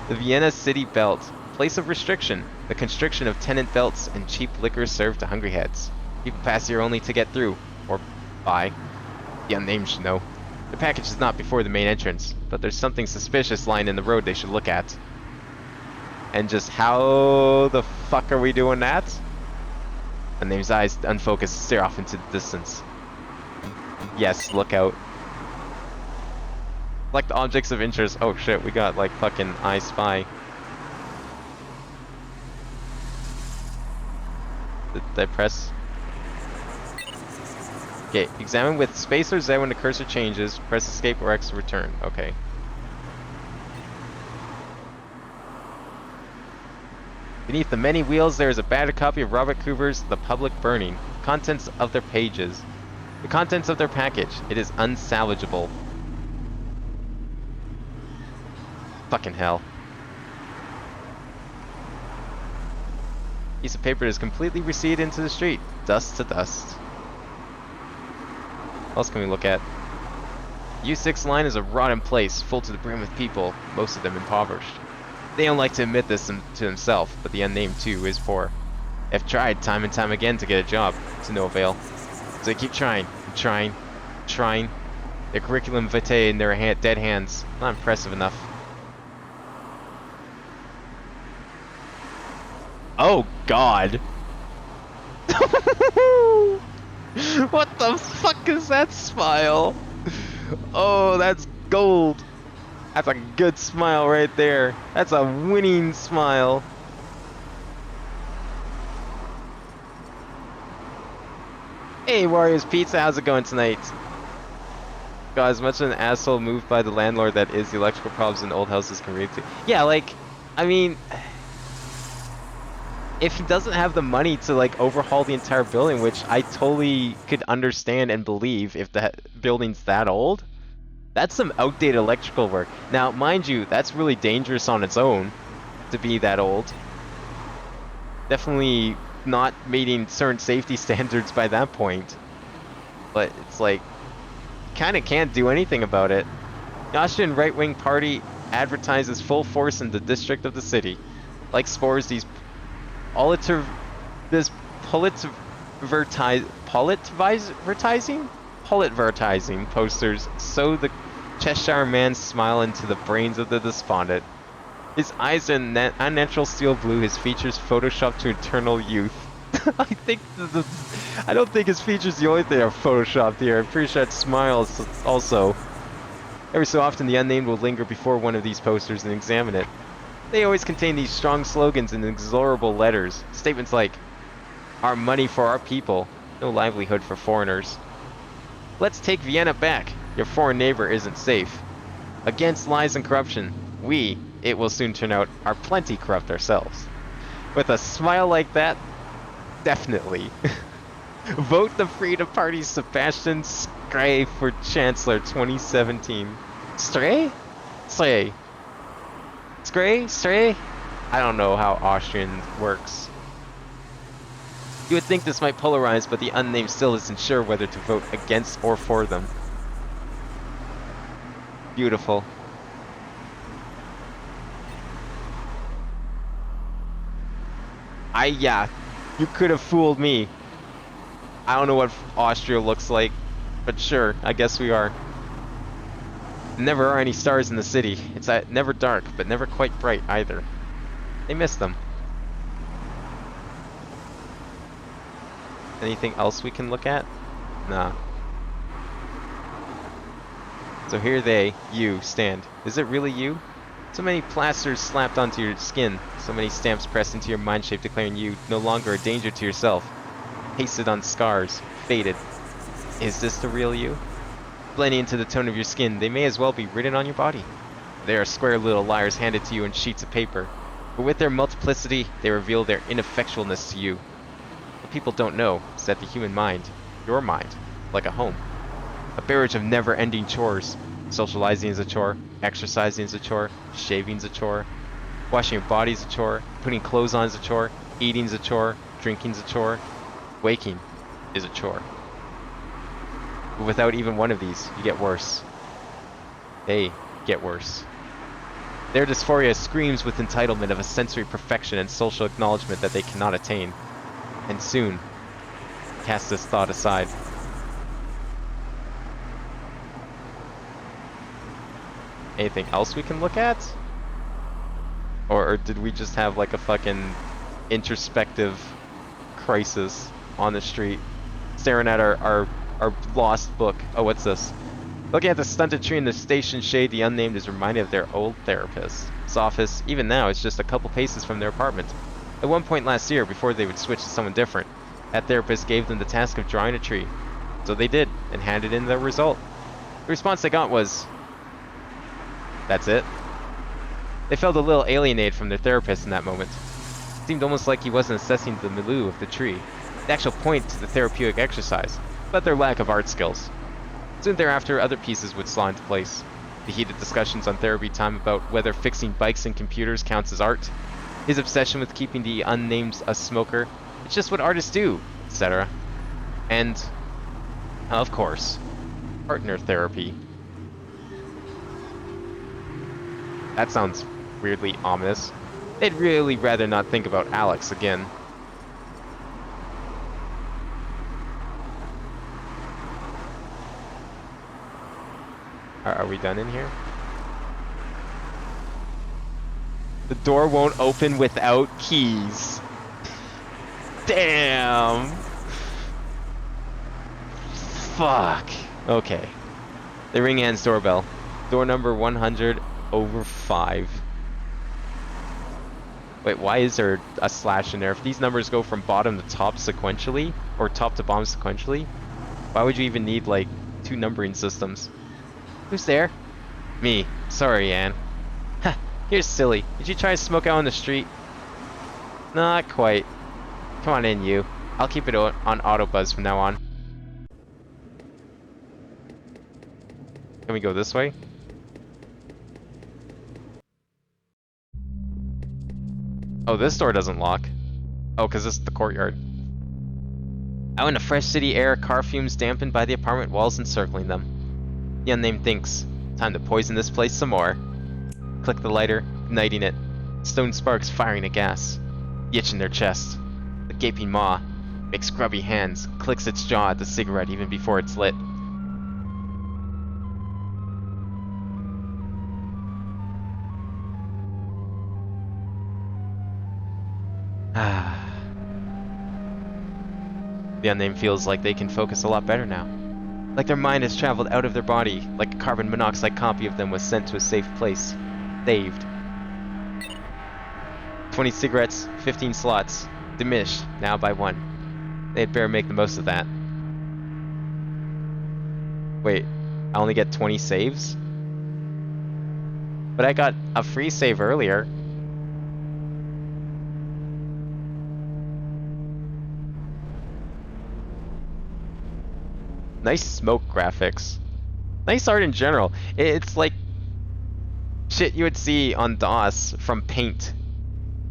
A: The Vienna City Belt. Place of restriction. The constriction of tenant belts and cheap liquor served to hungry heads. People pass here only to get through. Or buy. The unnamed should know. The package is not before the main entrance, but there's something suspicious lying in the road they should look at. And just how the fuck are we doing that? Unname's eyes unfocused stare off into the distance.
G: Yes, lookout. Select objects of interest. Oh shit, we got like fucking I Spy. Did I press? Okay, examine with space or Z when the cursor changes. Press escape or X to return. Okay. Beneath the many wheels, there is a battered copy of Robert Coover's The Public Burning. Contents of their pages. The contents of their package. It is unsalvageable. Fucking hell. Piece of paper is completely receded into the street. Dust to dust. What else can we look at? U6 line is a rotten place, full to the brim with people, most of them impoverished. They don't like to admit this to themselves, but the unnamed too is poor. They've tried time and time again to get a job, to no avail. So they keep trying, and trying, trying. Their curriculum vitae in their dead hands. Not impressive enough. Oh God! What the fuck is that smile? Oh, that's gold. That's a good smile right there. That's a winning smile. Hey, Warriors Pizza, how's it going tonight? God, as much of an asshole moved by the landlord that is, the electrical problems in old houses can relate to. Yeah, like, I mean, if he doesn't have the money to like overhaul the entire building, which I totally could understand and believe if the building's that old, that's some outdated electrical work. Now, mind you, that's really dangerous on its own to be that old. Definitely not meeting certain safety standards by that point. But it's like, kind of can't do anything about it. The Austrian right-wing party advertises full force in the district of the city. Like spores, these politvertising posters sow the Cheshire Man's smile into the brains of the despondent. His eyes are unnatural steel blue, his features photoshopped to eternal youth. I don't think his features the only thing are photoshopped here. I'm pretty sure that smiles also. Every so often the unnamed will linger before one of these posters and examine it. They always contain these strong slogans in inexorable letters. Statements like, "Our money for our people, no livelihood for foreigners. Let's take Vienna back, your foreign neighbor isn't safe. Against lies and corruption, we, it will soon turn out, are plenty corrupt ourselves." With a smile like that, definitely. Vote the Freedom Party's Sebastian Stray for Chancellor 2017. Stray? Stray. Stray? I don't know how Austrian works. You would think this might polarize, but the unnamed still isn't sure whether to vote against or for them. Beautiful. Yeah, you could have fooled me. I don't know what Austria looks like, but sure, I guess we are. Never are any stars in the city. It's never dark, but never quite bright either. They miss them. Anything else we can look at? Nah. So here you, stand. Is it really you? So many plasters slapped onto your skin, so many stamps pressed into your mind shape declaring you no longer a danger to yourself. Pasted on scars, faded. Is this the real you? Blending into the tone of your skin, they may as well be written on your body. They are square little liars handed to you in sheets of paper, but with their multiplicity, they reveal their ineffectualness to you. What people don't know is that the human mind, your mind, like a home, a barrage of never-ending chores. Socializing is a chore, exercising is a chore, shaving is a chore, washing your body is a chore, putting clothes on is a chore, eating is a chore, drinking is a chore, waking is a chore. But without even one of these, you get worse. They get worse. Their dysphoria screams with entitlement of a sensory perfection and social acknowledgement that they cannot attain. And soon, cast this thought aside. Anything else we can look at? Or did we just have like a fucking introspective crisis on the street, staring at our Our lost book. Oh, what's this? Looking at the stunted tree in the station shade, the unnamed is reminded of their old therapist. His office, even now, is just a couple paces from their apartment. At one point last year, before they would switch to someone different, that therapist gave them the task of drawing a tree. So they did, and handed in the result. The response they got was... that's it. They felt a little alienated from their therapist in that moment. It seemed almost like he wasn't assessing the milieu of the tree, the actual point to the therapeutic exercise, but their lack of art skills. Soon thereafter, other pieces would slot into place. The heated discussions on therapy time about whether fixing bikes and computers counts as art, his obsession with keeping the unnamed a smoker, it's just what artists do, etc. And, of course, partner therapy. That sounds weirdly ominous. They'd really rather not think about Alex again. Are we done in here? The door won't open without keys. Damn! Fuck. Okay. They ring Anne's doorbell. Door number 100/5. Wait, why is there a slash in there? If these numbers go from bottom to top sequentially, or top to bottom sequentially, why would you even need, like, 2 numbering systems? Who's there? Me. Sorry, Anne. Ha! Here's silly. Did you try to smoke out on the street? Not quite. Come on in, you. I'll keep it on auto buzz from now on. Can we go this way? Oh, this door doesn't lock. Oh, because this is the courtyard. Out in the fresh city air, car fumes dampened by the apartment walls encircling them. The unnamed thinks, time to poison this place some more. Click the lighter, igniting it. Stone sparks firing at gas. The itch in their chest. The gaping maw makes grubby hands, clicks its jaw at the cigarette even before it's lit. The unnamed feels like they can focus a lot better now. Like their mind has traveled out of their body, like a carbon monoxide copy of them was sent to a safe place. Saved. 20 cigarettes, 15 slots. Diminished, now by 1. They'd better make the most of that. Wait, I only get 20 saves? But I got a free save earlier. Nice smoke graphics. Nice art in general. It's like shit you would see on DOS from Paint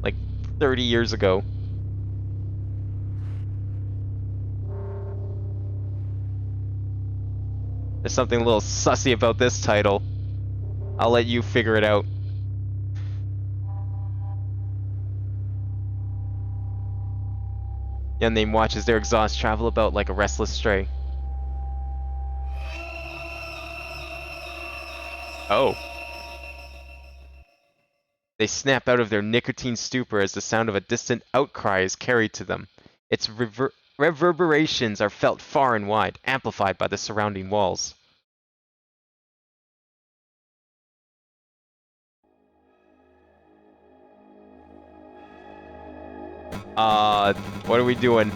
G: like 30 years ago. There's something a little sussy about this title. I'll let you figure it out. The unnamed watches their exhaust travel about like a restless stray. Oh. They snap out of their nicotine stupor as the sound of a distant outcry is carried to them. Its reverberations are felt far and wide, amplified by the surrounding walls. What are we doing?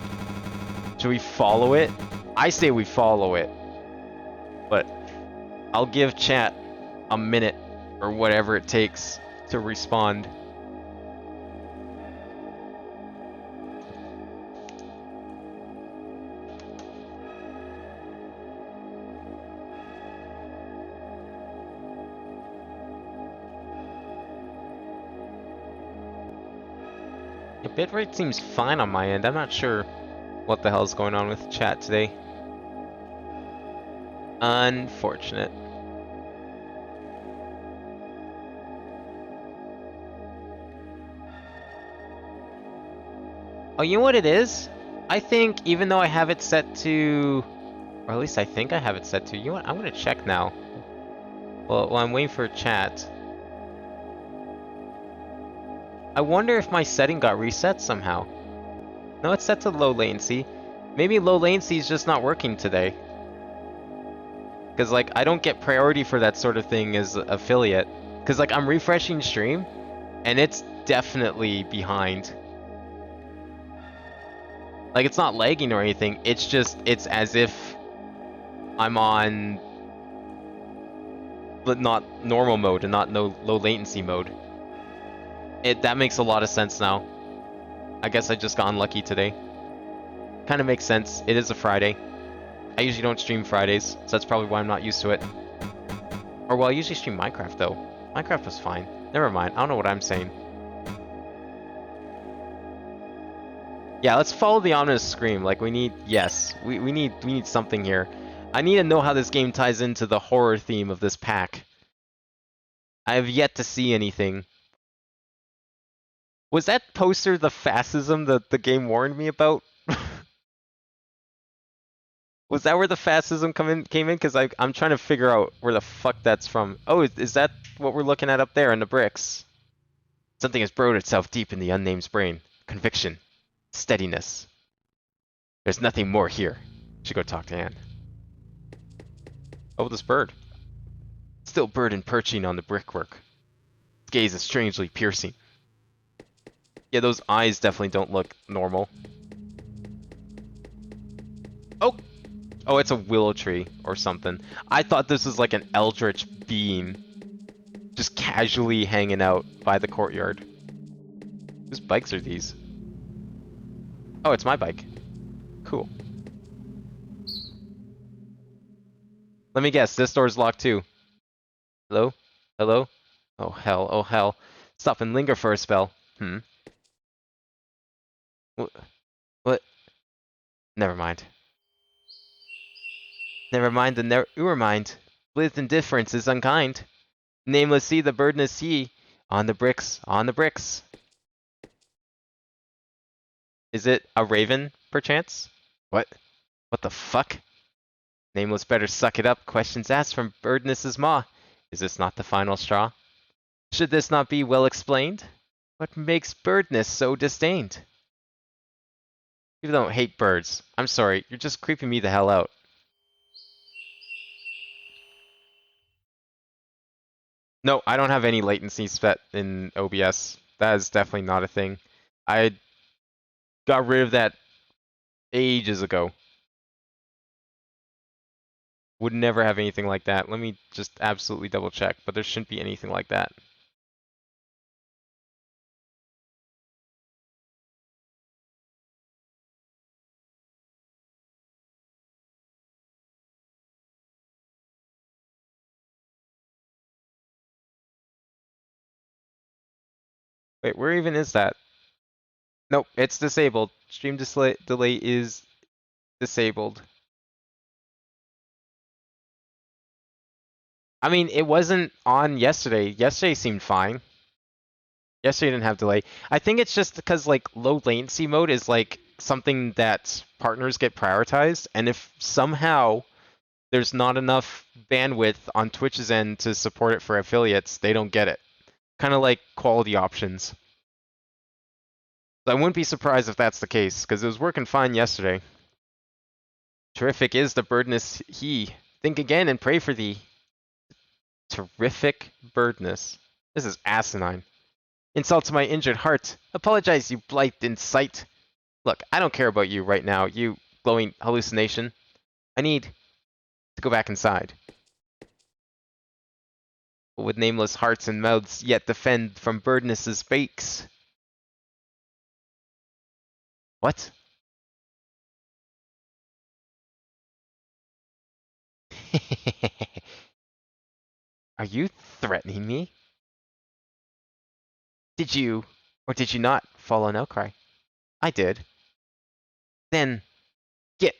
G: Should we follow it? I say we follow it. But I'll give chat a minute or whatever it takes to respond. The bitrate seems fine on my end. I'm not sure what the hell's going on with chat today. Unfortunate. Oh, you know what it is? I think even though I have it set to... Or at least I think I have it set to... You know what? I'm gonna check now. Well, while I'm waiting for chat. I wonder if my setting got reset somehow. No, it's set to low latency. Maybe low latency is just not working today. Because, like, I don't get priority for that sort of thing as affiliate. Because, like, I'm refreshing stream, and it's definitely behind. Like, it's not lagging or anything, it's just, it's as if I'm on but not normal mode and not no low latency mode. That makes a lot of sense now. I guess I just got unlucky today. Kind of makes sense. It is a Friday. I usually don't stream Fridays, so that's probably why I'm not used to it. Or well, I usually stream Minecraft though. Minecraft was fine. Never mind. I don't know what I'm saying. Yeah, let's follow the ominous scream. Like we need, yes, we need something here. I need to know how this game ties into the horror theme of this pack. I have yet to see anything. Was that poster the fascism that the game warned me about? Was that where the fascism came in? Because I'm trying to figure out where the fuck that's from. Oh, is that what we're looking at up there in the bricks? Something has burrowed itself deep in the unname's brain. Conviction. Steadiness. There's nothing more here. Should go talk to Anne. Oh, this bird. Still bird and perching on the brickwork. Its gaze is strangely piercing. Yeah, those eyes definitely don't look normal. Oh! Oh, it's a willow tree or something. I thought this was like an eldritch being. Just casually hanging out by the courtyard. Whose bikes are these? Oh, it's my bike. Cool. Let me guess, this door's locked too. Hello? Hello? Oh hell, oh hell. Stop and linger for a spell. What? Never mind. Never mind the never mind. Blithe indifference is unkind. Nameless sea, the burdenous sea. On the bricks, on the bricks. Is it a raven, perchance? What? What the fuck? Nameless better suck it up. Questions asked from Birdness's maw. Is this not the final straw? Should this not be well explained? What makes Birdness so disdained? You don't hate birds. I'm sorry, you're just creeping me the hell out. No, I don't have any latency set in OBS. That is definitely not a thing. I got rid of that ages ago. Would never have anything like that. Let me just absolutely double check, but there shouldn't be anything like that. Wait, where even is that? Nope, it's disabled. Stream delay is disabled. I mean, it wasn't on yesterday. Yesterday seemed fine. Yesterday didn't have delay. I think it's just because like low latency mode is like something that partners get prioritized, and if somehow there's not enough bandwidth on Twitch's end to support it for affiliates, they don't get it. Kind of like quality options. I wouldn't be surprised if that's the case, because it was working fine yesterday. Terrific is the birdness he. Think again and pray for thee. Terrific birdness. This is asinine. Insult to my injured heart. Apologize, you blight in sight. Look, I don't care about you right now, you glowing hallucination. I need to go back inside. With nameless hearts and mouths yet defend from birdness's bakes. What? Are you threatening me? Did you, or did you not, follow an outcry? I did. Then, get.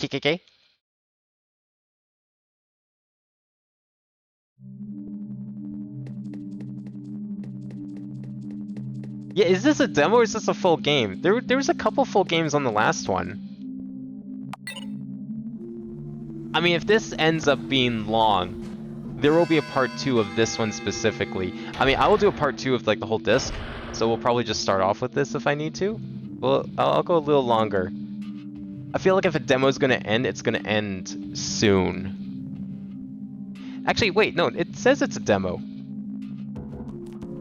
G: KKK? Yeah, is this a demo or is this a full game? There was a couple full games on the last one. I mean, if this ends up being long, there will be a part 2 of this one specifically. I mean, I will do a part 2 of like the whole disc, so we'll probably just start off with this if I need to. Well, I'll go a little longer. I feel like if a demo is gonna end, it's gonna end soon. Actually, wait, no, it says it's a demo.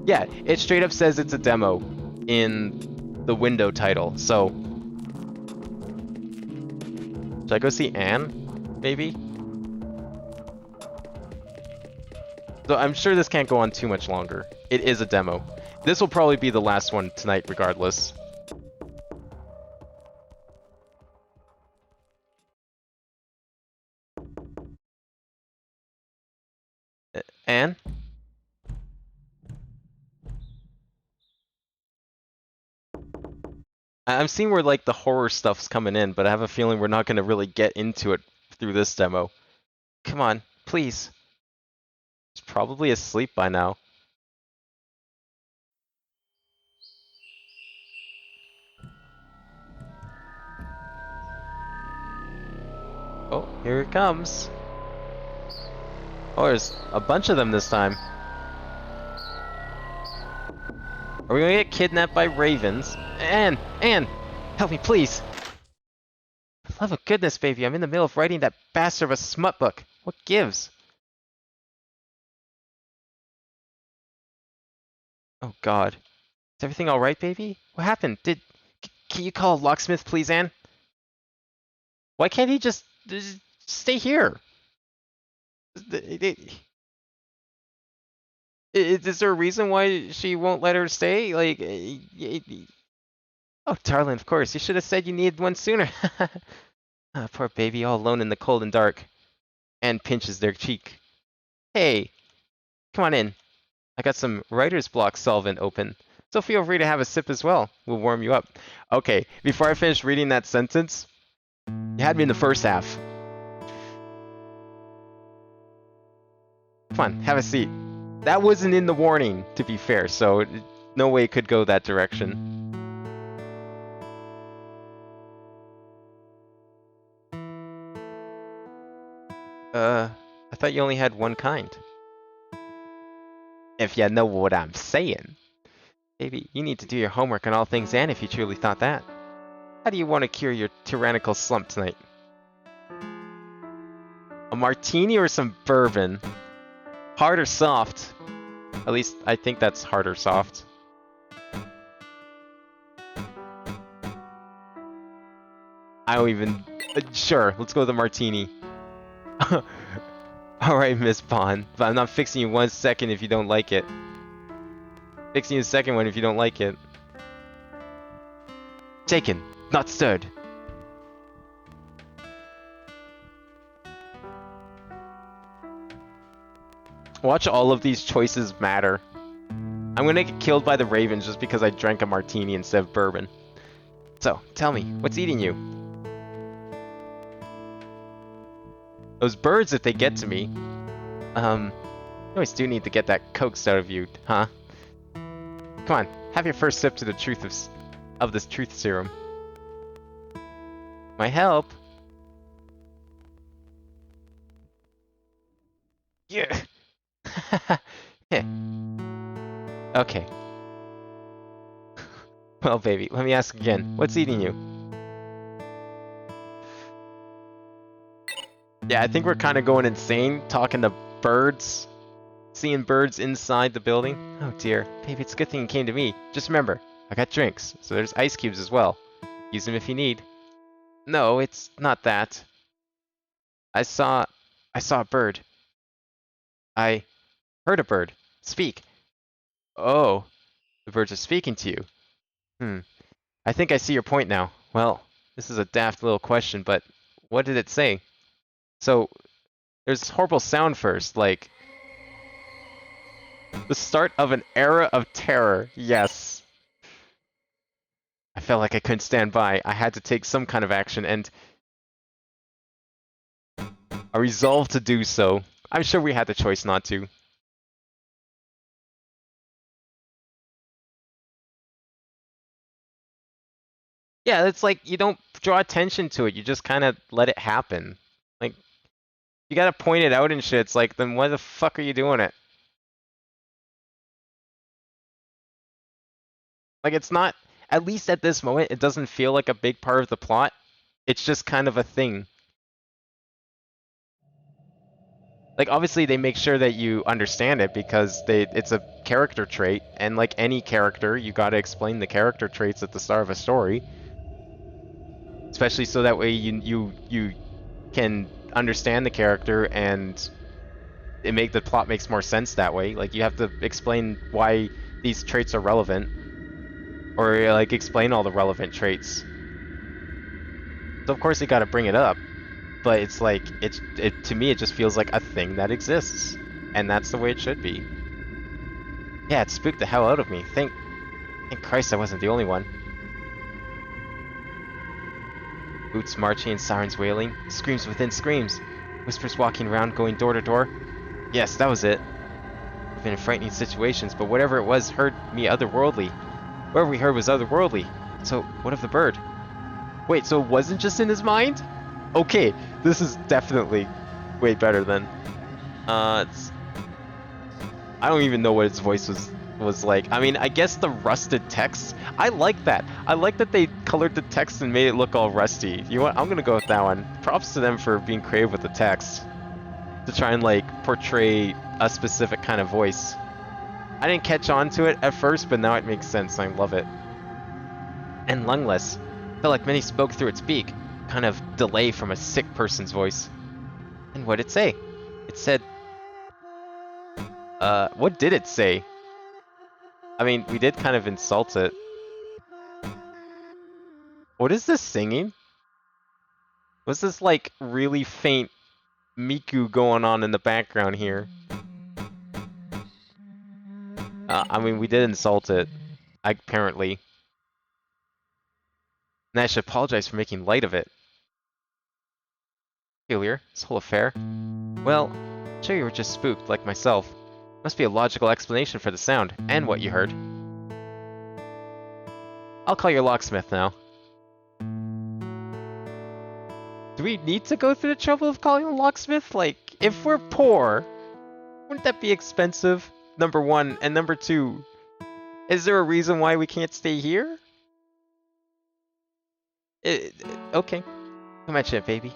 G: Yeah, it straight up says it's a demo in the window title, so... Should I go see Anne? Maybe? So I'm sure this can't go on too much longer. It is a demo. This will probably be the last one tonight regardless. Anne? I'm seeing where like the horror stuff's coming in, but I have a feeling we're not going to really get into it through this demo. Come on, please. He's probably asleep by now. Oh, here it comes. Oh, there's a bunch of them this time. Are we gonna get kidnapped by ravens? Anne! Help me, please! For the love of goodness, baby, I'm in the middle of writing that bastard of a smut book. What gives? Oh god. Is everything alright, baby? What happened? Can you call a locksmith, please, Anne? Why can't he just stay here? Is there a reason why she won't let her stay? Like, oh, darling, of course. You should have said you needed one sooner. Ah, poor baby, all alone in the cold and dark. Anne pinches their cheek. Hey, come on in. I got some writer's block solvent open, so feel free to have a sip as well. We'll warm you up. Okay, before I finish reading that sentence, you had me in the first half. Come on, have a seat. That wasn't in the warning, to be fair, so no way it could go that direction. I thought you only had one kind. If you know what I'm saying. Baby, you need to do your homework on all things Anne if you truly thought that. How do you want to cure your tyrannical slump tonight? A martini or some bourbon? Hard or soft? At least, I think that's hard or soft. I don't even... sure, let's go with the martini. Alright, Miss Bond, but I'm not fixing you 1 second if you don't like it. Fixing you the second one if you don't like it. Taken, not stirred. Watch all of these choices matter. I'm gonna get killed by the ravens just because I drank a martini instead of bourbon. So, tell me, what's eating you? Those birds, if they get to me. You always do need to get that coaxed out of you, huh? Come on, have your first sip to the truth of this truth serum. My help? Yeah. Yeah. Okay. Well, baby, let me ask again. What's eating you? Yeah, I think we're kind of going insane, talking to birds. Seeing birds inside the building. Oh dear. Baby, it's a good thing you came to me. Just remember, I got drinks, so there's ice cubes as well. Use them if you need. No, it's not that. I saw a bird. I heard a bird speak. Oh, the birds are speaking to you. I think I see your point now. Well, this is a daft little question, but what did it say? So, there's this horrible sound first, like... the start of an era of terror, yes. I felt like I couldn't stand by. I had to take some kind of action, and... I resolved to do so. I'm sure we had the choice not to. Yeah, it's like, you don't draw attention to it, you just kind of let it happen. Like, you gotta point it out and shit, it's like, then why the fuck are you doing it? Like, it's not, at least at this moment, it doesn't feel like a big part of the plot. It's just kind of a thing. Like, obviously they make sure that you understand it because it's a character trait, and like any character, you gotta explain the character traits at the start of a story. Especially so that way you can understand the character and the plot makes more sense that way. Like, you have to explain why these traits are relevant, or like explain all the relevant traits. So of course you gotta bring it up, but it's like to me it just feels like a thing that exists, and that's the way it should be. Yeah, it spooked the hell out of me. Thank Christ I wasn't the only one. Boots marching and sirens wailing, screams within screams, whispers walking around, going door to door. Yes, that was it. I've been in frightening situations, but whatever it was heard me otherworldly. Whatever we heard was otherworldly. So, what of the bird? Wait, so it wasn't just in his mind? Okay, this is definitely way better than... I don't even know what its voice was like. I mean, I guess the rusted text, I like that. I like that they colored the text and made it look all rusty. You know what? I'm gonna go with that one. Props to them for being creative with the text to try and like portray a specific kind of voice. I didn't catch on to it at first, but now it makes sense. I love it. And lungless. Felt like many spoke through its beak, kind of delay from a sick person's voice. And what did it say? It said... what did it say? I mean, we did kind of insult it. What is this singing? Was this like really faint Miku going on in the background here? I mean, we did insult it, apparently. And I should apologize for making light of it. Peculiar, this whole affair. Well, sure you were just spooked, like myself. Must be a logical explanation for the sound, and what you heard. I'll call your locksmith now. Do we need to go through the trouble of calling a locksmith? Like, if we're poor, wouldn't that be expensive? Number one, and number two, is there a reason why we can't stay here? Okay. Come at it, baby.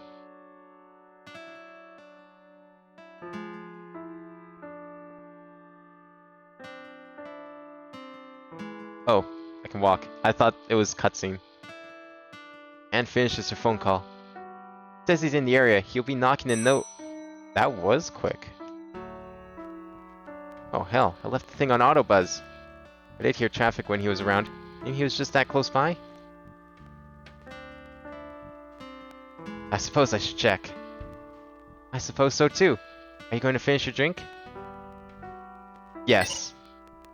G: Oh, I can walk. I thought it was cutscene. Anne finishes her phone call. Says he's in the area. He'll be knocking a note. That was quick. Oh hell, I left the thing on autobuzz. I did hear traffic when he was around. Maybe he was just that close by? I suppose I should check. I suppose so too. Are you going to finish your drink? Yes.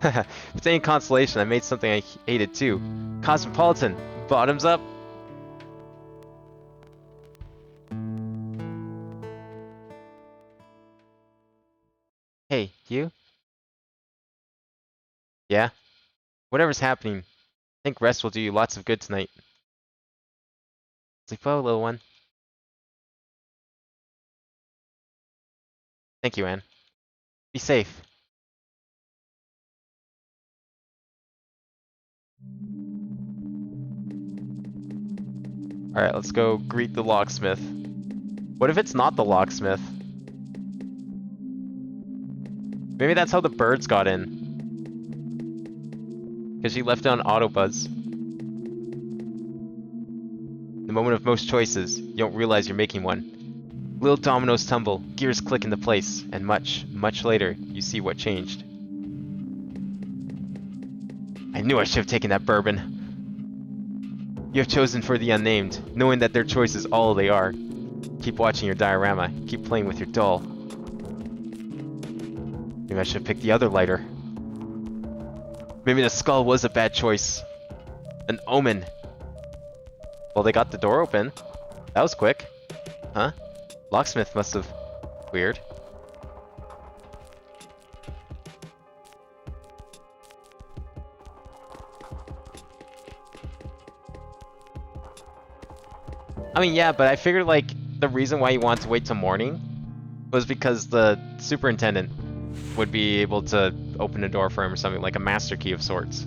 G: If it's any consolation, I made something I hated too. Cosmopolitan. Bottoms up. Hey, you? Yeah? Whatever's happening, I think rest will do you lots of good tonight. Sleep well, little one. Thank you, Anne. Be safe. Alright, let's go greet the locksmith. What if it's not the locksmith? Maybe that's how the birds got in. Because she left it on autobuzz. The moment of most choices, you don't realize you're making one. Little dominoes tumble, gears click into place, and much, much later, you see what changed. I knew I should have taken that bourbon. You have chosen for the unnamed, knowing that their choice is all they are. Keep watching your diorama, keep playing with your doll. Maybe I should have picked the other lighter. Maybe the skull was a bad choice. An omen. Well, they got the door open. That was quick. Huh? Locksmith must have... Weird. I mean, yeah, but I figured, like, the reason why you want to wait till morning was because the superintendent would be able to open a door for him or something, like a master key of sorts.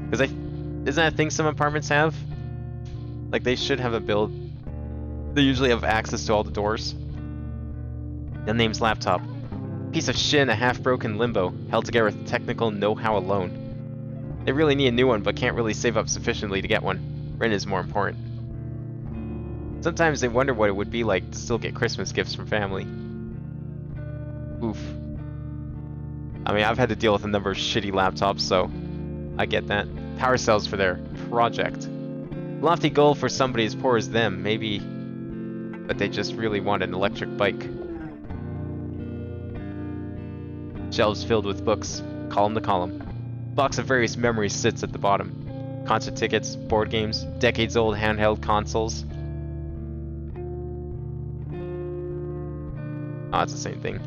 G: Because isn't that a thing some apartments have? Like, they should have a build... They usually have access to all the doors. The name's laptop. Piece of shit in a half-broken limbo, held together with technical know-how alone. They really need a new one, but can't really save up sufficiently to get one. Rent is more important. Sometimes they wonder what it would be like to still get Christmas gifts from family. Oof. I mean, I've had to deal with a number of shitty laptops, so I get that. Power cells for their project. Lofty goal for somebody as poor as them, maybe, but they just really want an electric bike. Shelves filled with books, column to column. Box of various memories sits at the bottom. Concert tickets, board games, decades-old handheld consoles. Oh, it's the same thing.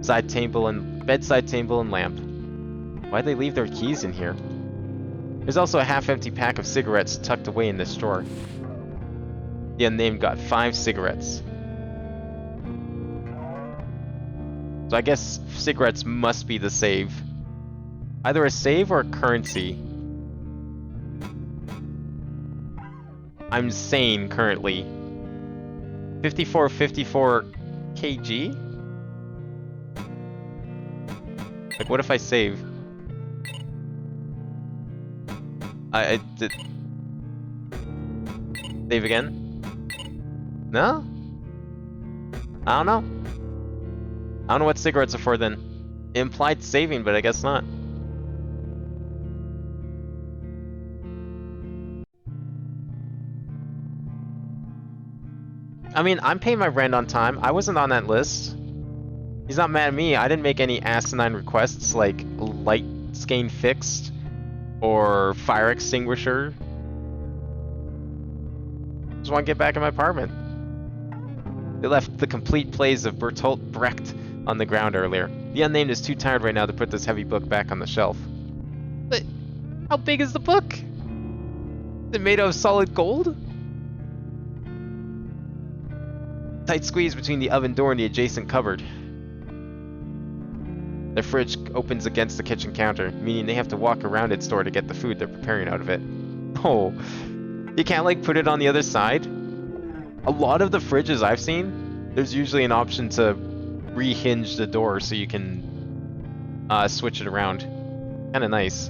G: Bedside table and lamp. Why'd they leave their keys in here? There's also a half-empty pack of cigarettes tucked away in this drawer. The unnamed got 5 cigarettes. So I guess cigarettes must be the save. Either a save or a currency. I'm sane currently. 54 kg? Like, what if I save? I did. Save again? No? I don't know. I don't know what cigarettes are for then. It implied saving, but I guess not. I mean, I'm paying my rent on time. I wasn't on that list. He's not mad at me. I didn't make any asinine requests like light skein fixed or fire extinguisher. Just want to get back in my apartment. They left the complete plays of Bertolt Brecht on the ground earlier. The unnamed is too tired right now to put this heavy book back on the shelf. But how big is the book? Is it made of solid gold? Tight squeeze between the oven door and the adjacent cupboard. The fridge opens against the kitchen counter, meaning they have to walk around its door to get the food they're preparing out of it. Oh, you can't like put it on the other side? A lot of the fridges I've seen, there's usually an option to rehinge the door so you can switch it around. Kinda nice.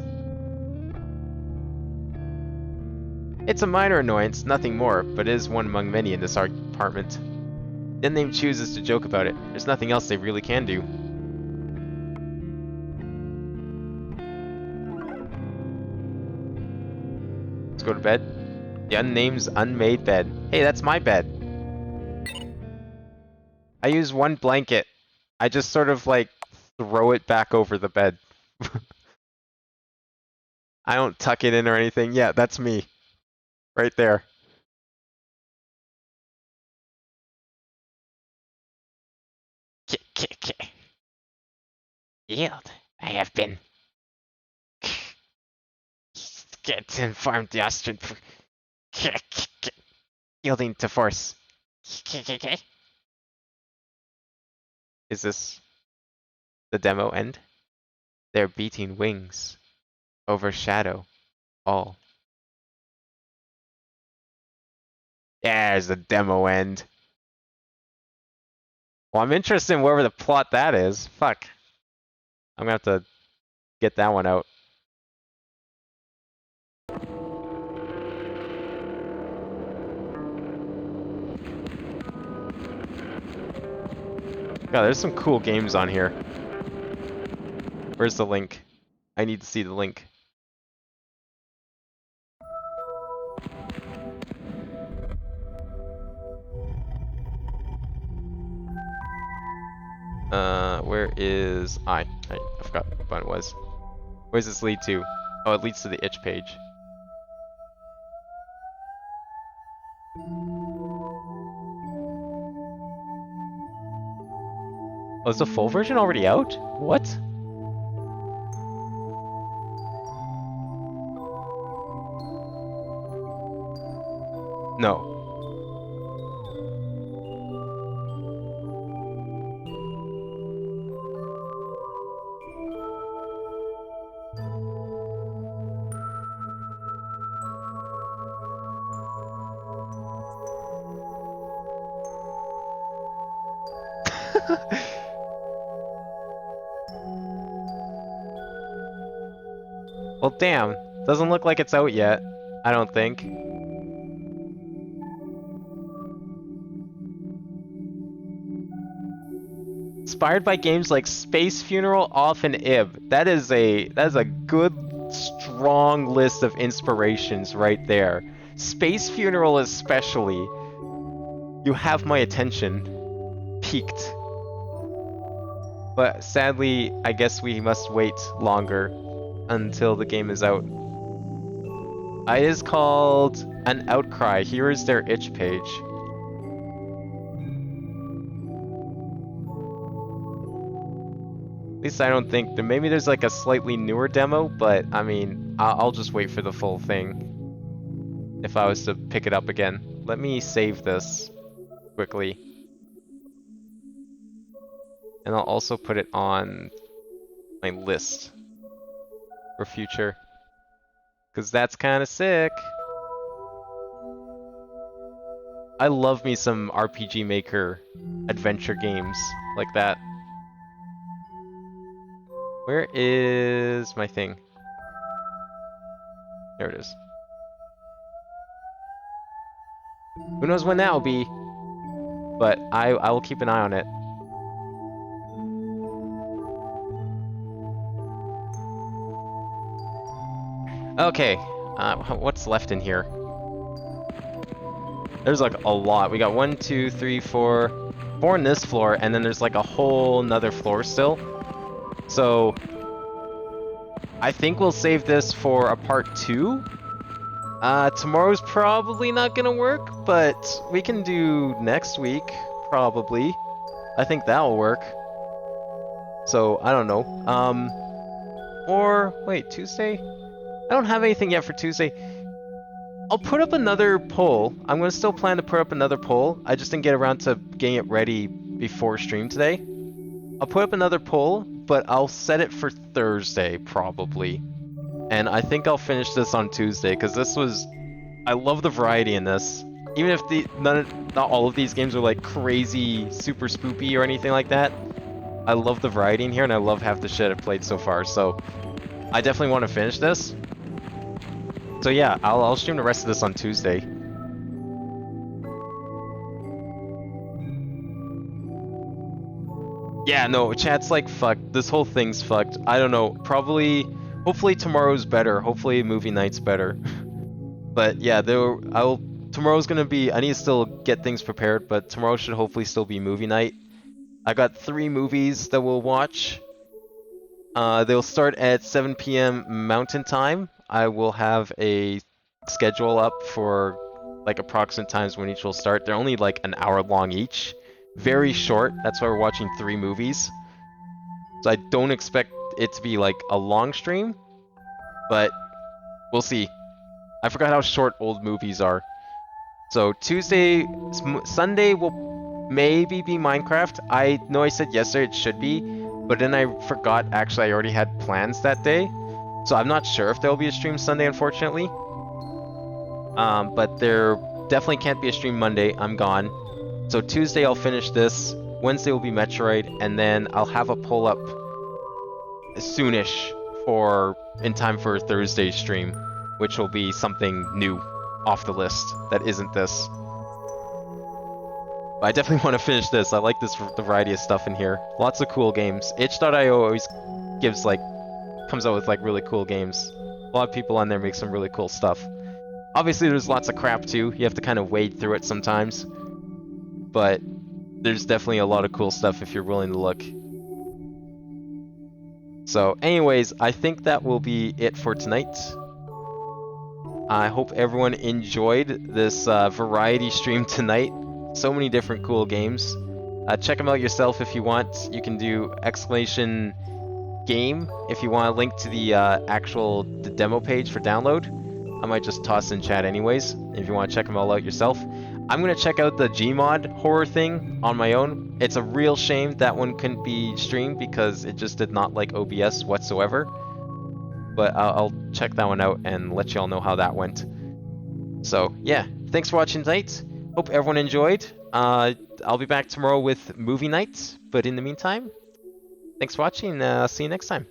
G: It's a minor annoyance, nothing more, but it is one among many in this apartment. Then they chooses to joke about it. There's nothing else they really can do. Let's go to bed. The unnamed's unmade bed. Hey, that's my bed. I use one blanket. I just sort of like throw it back over the bed. I don't tuck it in or anything. Yeah, that's me. Right there. Yield. I have been get informed the Austrian yielding to force. Is this the demo end? Their beating wings overshadow all. There's the demo end. Well, I'm interested in wherever the plot that is. Fuck. I'm gonna have to get that one out. God, there's some cool games on here. Where's the link? I need to see the link. Where is I forgot what button it was. Where does this lead to? Oh, it leads to the itch page. Oh, is the full version already out? What? No. Well, damn. Doesn't look like it's out yet. I don't think. Inspired by games like Space Funeral, Off, and Ib. That is a good, strong list of inspirations right there. Space Funeral especially. You have my attention. Peaked. But sadly, I guess we must wait longer until the game is out. It is called an Outcry. Here is their itch page. At least I don't think maybe there's like a slightly newer demo, but I mean, I'll just wait for the full thing if I was to pick it up again. Let me save this quickly. And I'll also put it on my list for future. Because that's kind of sick. I love me some RPG Maker adventure games like that. Where is my thing? There it is. Who knows when that'll be? But I will keep an eye on it. Okay, what's left in here? There's like a lot. We got 1, 2, 3, 4 on this floor, and then there's like a whole nother floor still. So I think we'll save this for a part 2. Tomorrow's probably not gonna work, but we can do next week, probably. I think that'll work. So, I don't know. Or, wait, Tuesday? I don't have anything yet for Tuesday. I'll put up another poll. I'm gonna still plan to put up another poll. I just didn't get around to getting it ready before stream today. I'll put up another poll, but I'll set it for Thursday, probably. And I think I'll finish this on Tuesday, because this was... I love the variety in this. Even if not all of these games are like crazy, super spoopy or anything like that. I love the variety in here, and I love half the shit I've played so far, so... I definitely want to finish this. So yeah, I'll stream the rest of this on Tuesday. Yeah, no, chat's like fucked. This whole thing's fucked. I don't know. Probably, hopefully tomorrow's better. Hopefully movie night's better. But yeah, tomorrow's gonna be, I need to still get things prepared, but tomorrow should hopefully still be movie night. I got 3 movies that we'll watch. They'll start at 7 p.m. Mountain Time. I will have a schedule up for like approximate times when each will start. They're only like an hour long each. Very short. That's why we're watching 3 movies. So I don't expect it to be like a long stream, but we'll see. I forgot how short old movies are. So Sunday will maybe be Minecraft. I know I said yesterday it should be, but then I forgot actually I already had plans that day. So I'm not sure if there will be a stream Sunday, unfortunately. But there definitely can't be a stream Monday. I'm gone. So Tuesday I'll finish this. Wednesday will be Metroid, and then I'll have a pull up soonish in time for Thursday's stream, which will be something new off the list that isn't this. But I definitely want to finish this. I like the variety of stuff in here. Lots of cool games. Itch.io always comes out with like really cool games. A lot of people on there make some really cool stuff. Obviously there's lots of crap too. You have to kind of wade through it sometimes. But there's definitely a lot of cool stuff if you're willing to look. So anyways, I think that will be it for tonight. I hope everyone enjoyed this variety stream tonight. So many different cool games. Check them out yourself if you want. You can do !game if you want a link to the the demo page for download. I might just toss in chat anyways if you want to check them all out yourself. I'm gonna check out the Gmod horror thing on my own. It's a real shame that one couldn't be streamed because it just did not like OBS whatsoever. But I'll check that one out and let y'all know how that went. So yeah, thanks for watching tonight. Hope everyone enjoyed, I'll be back tomorrow with movie night, but in the meantime, thanks for watching, see you next time.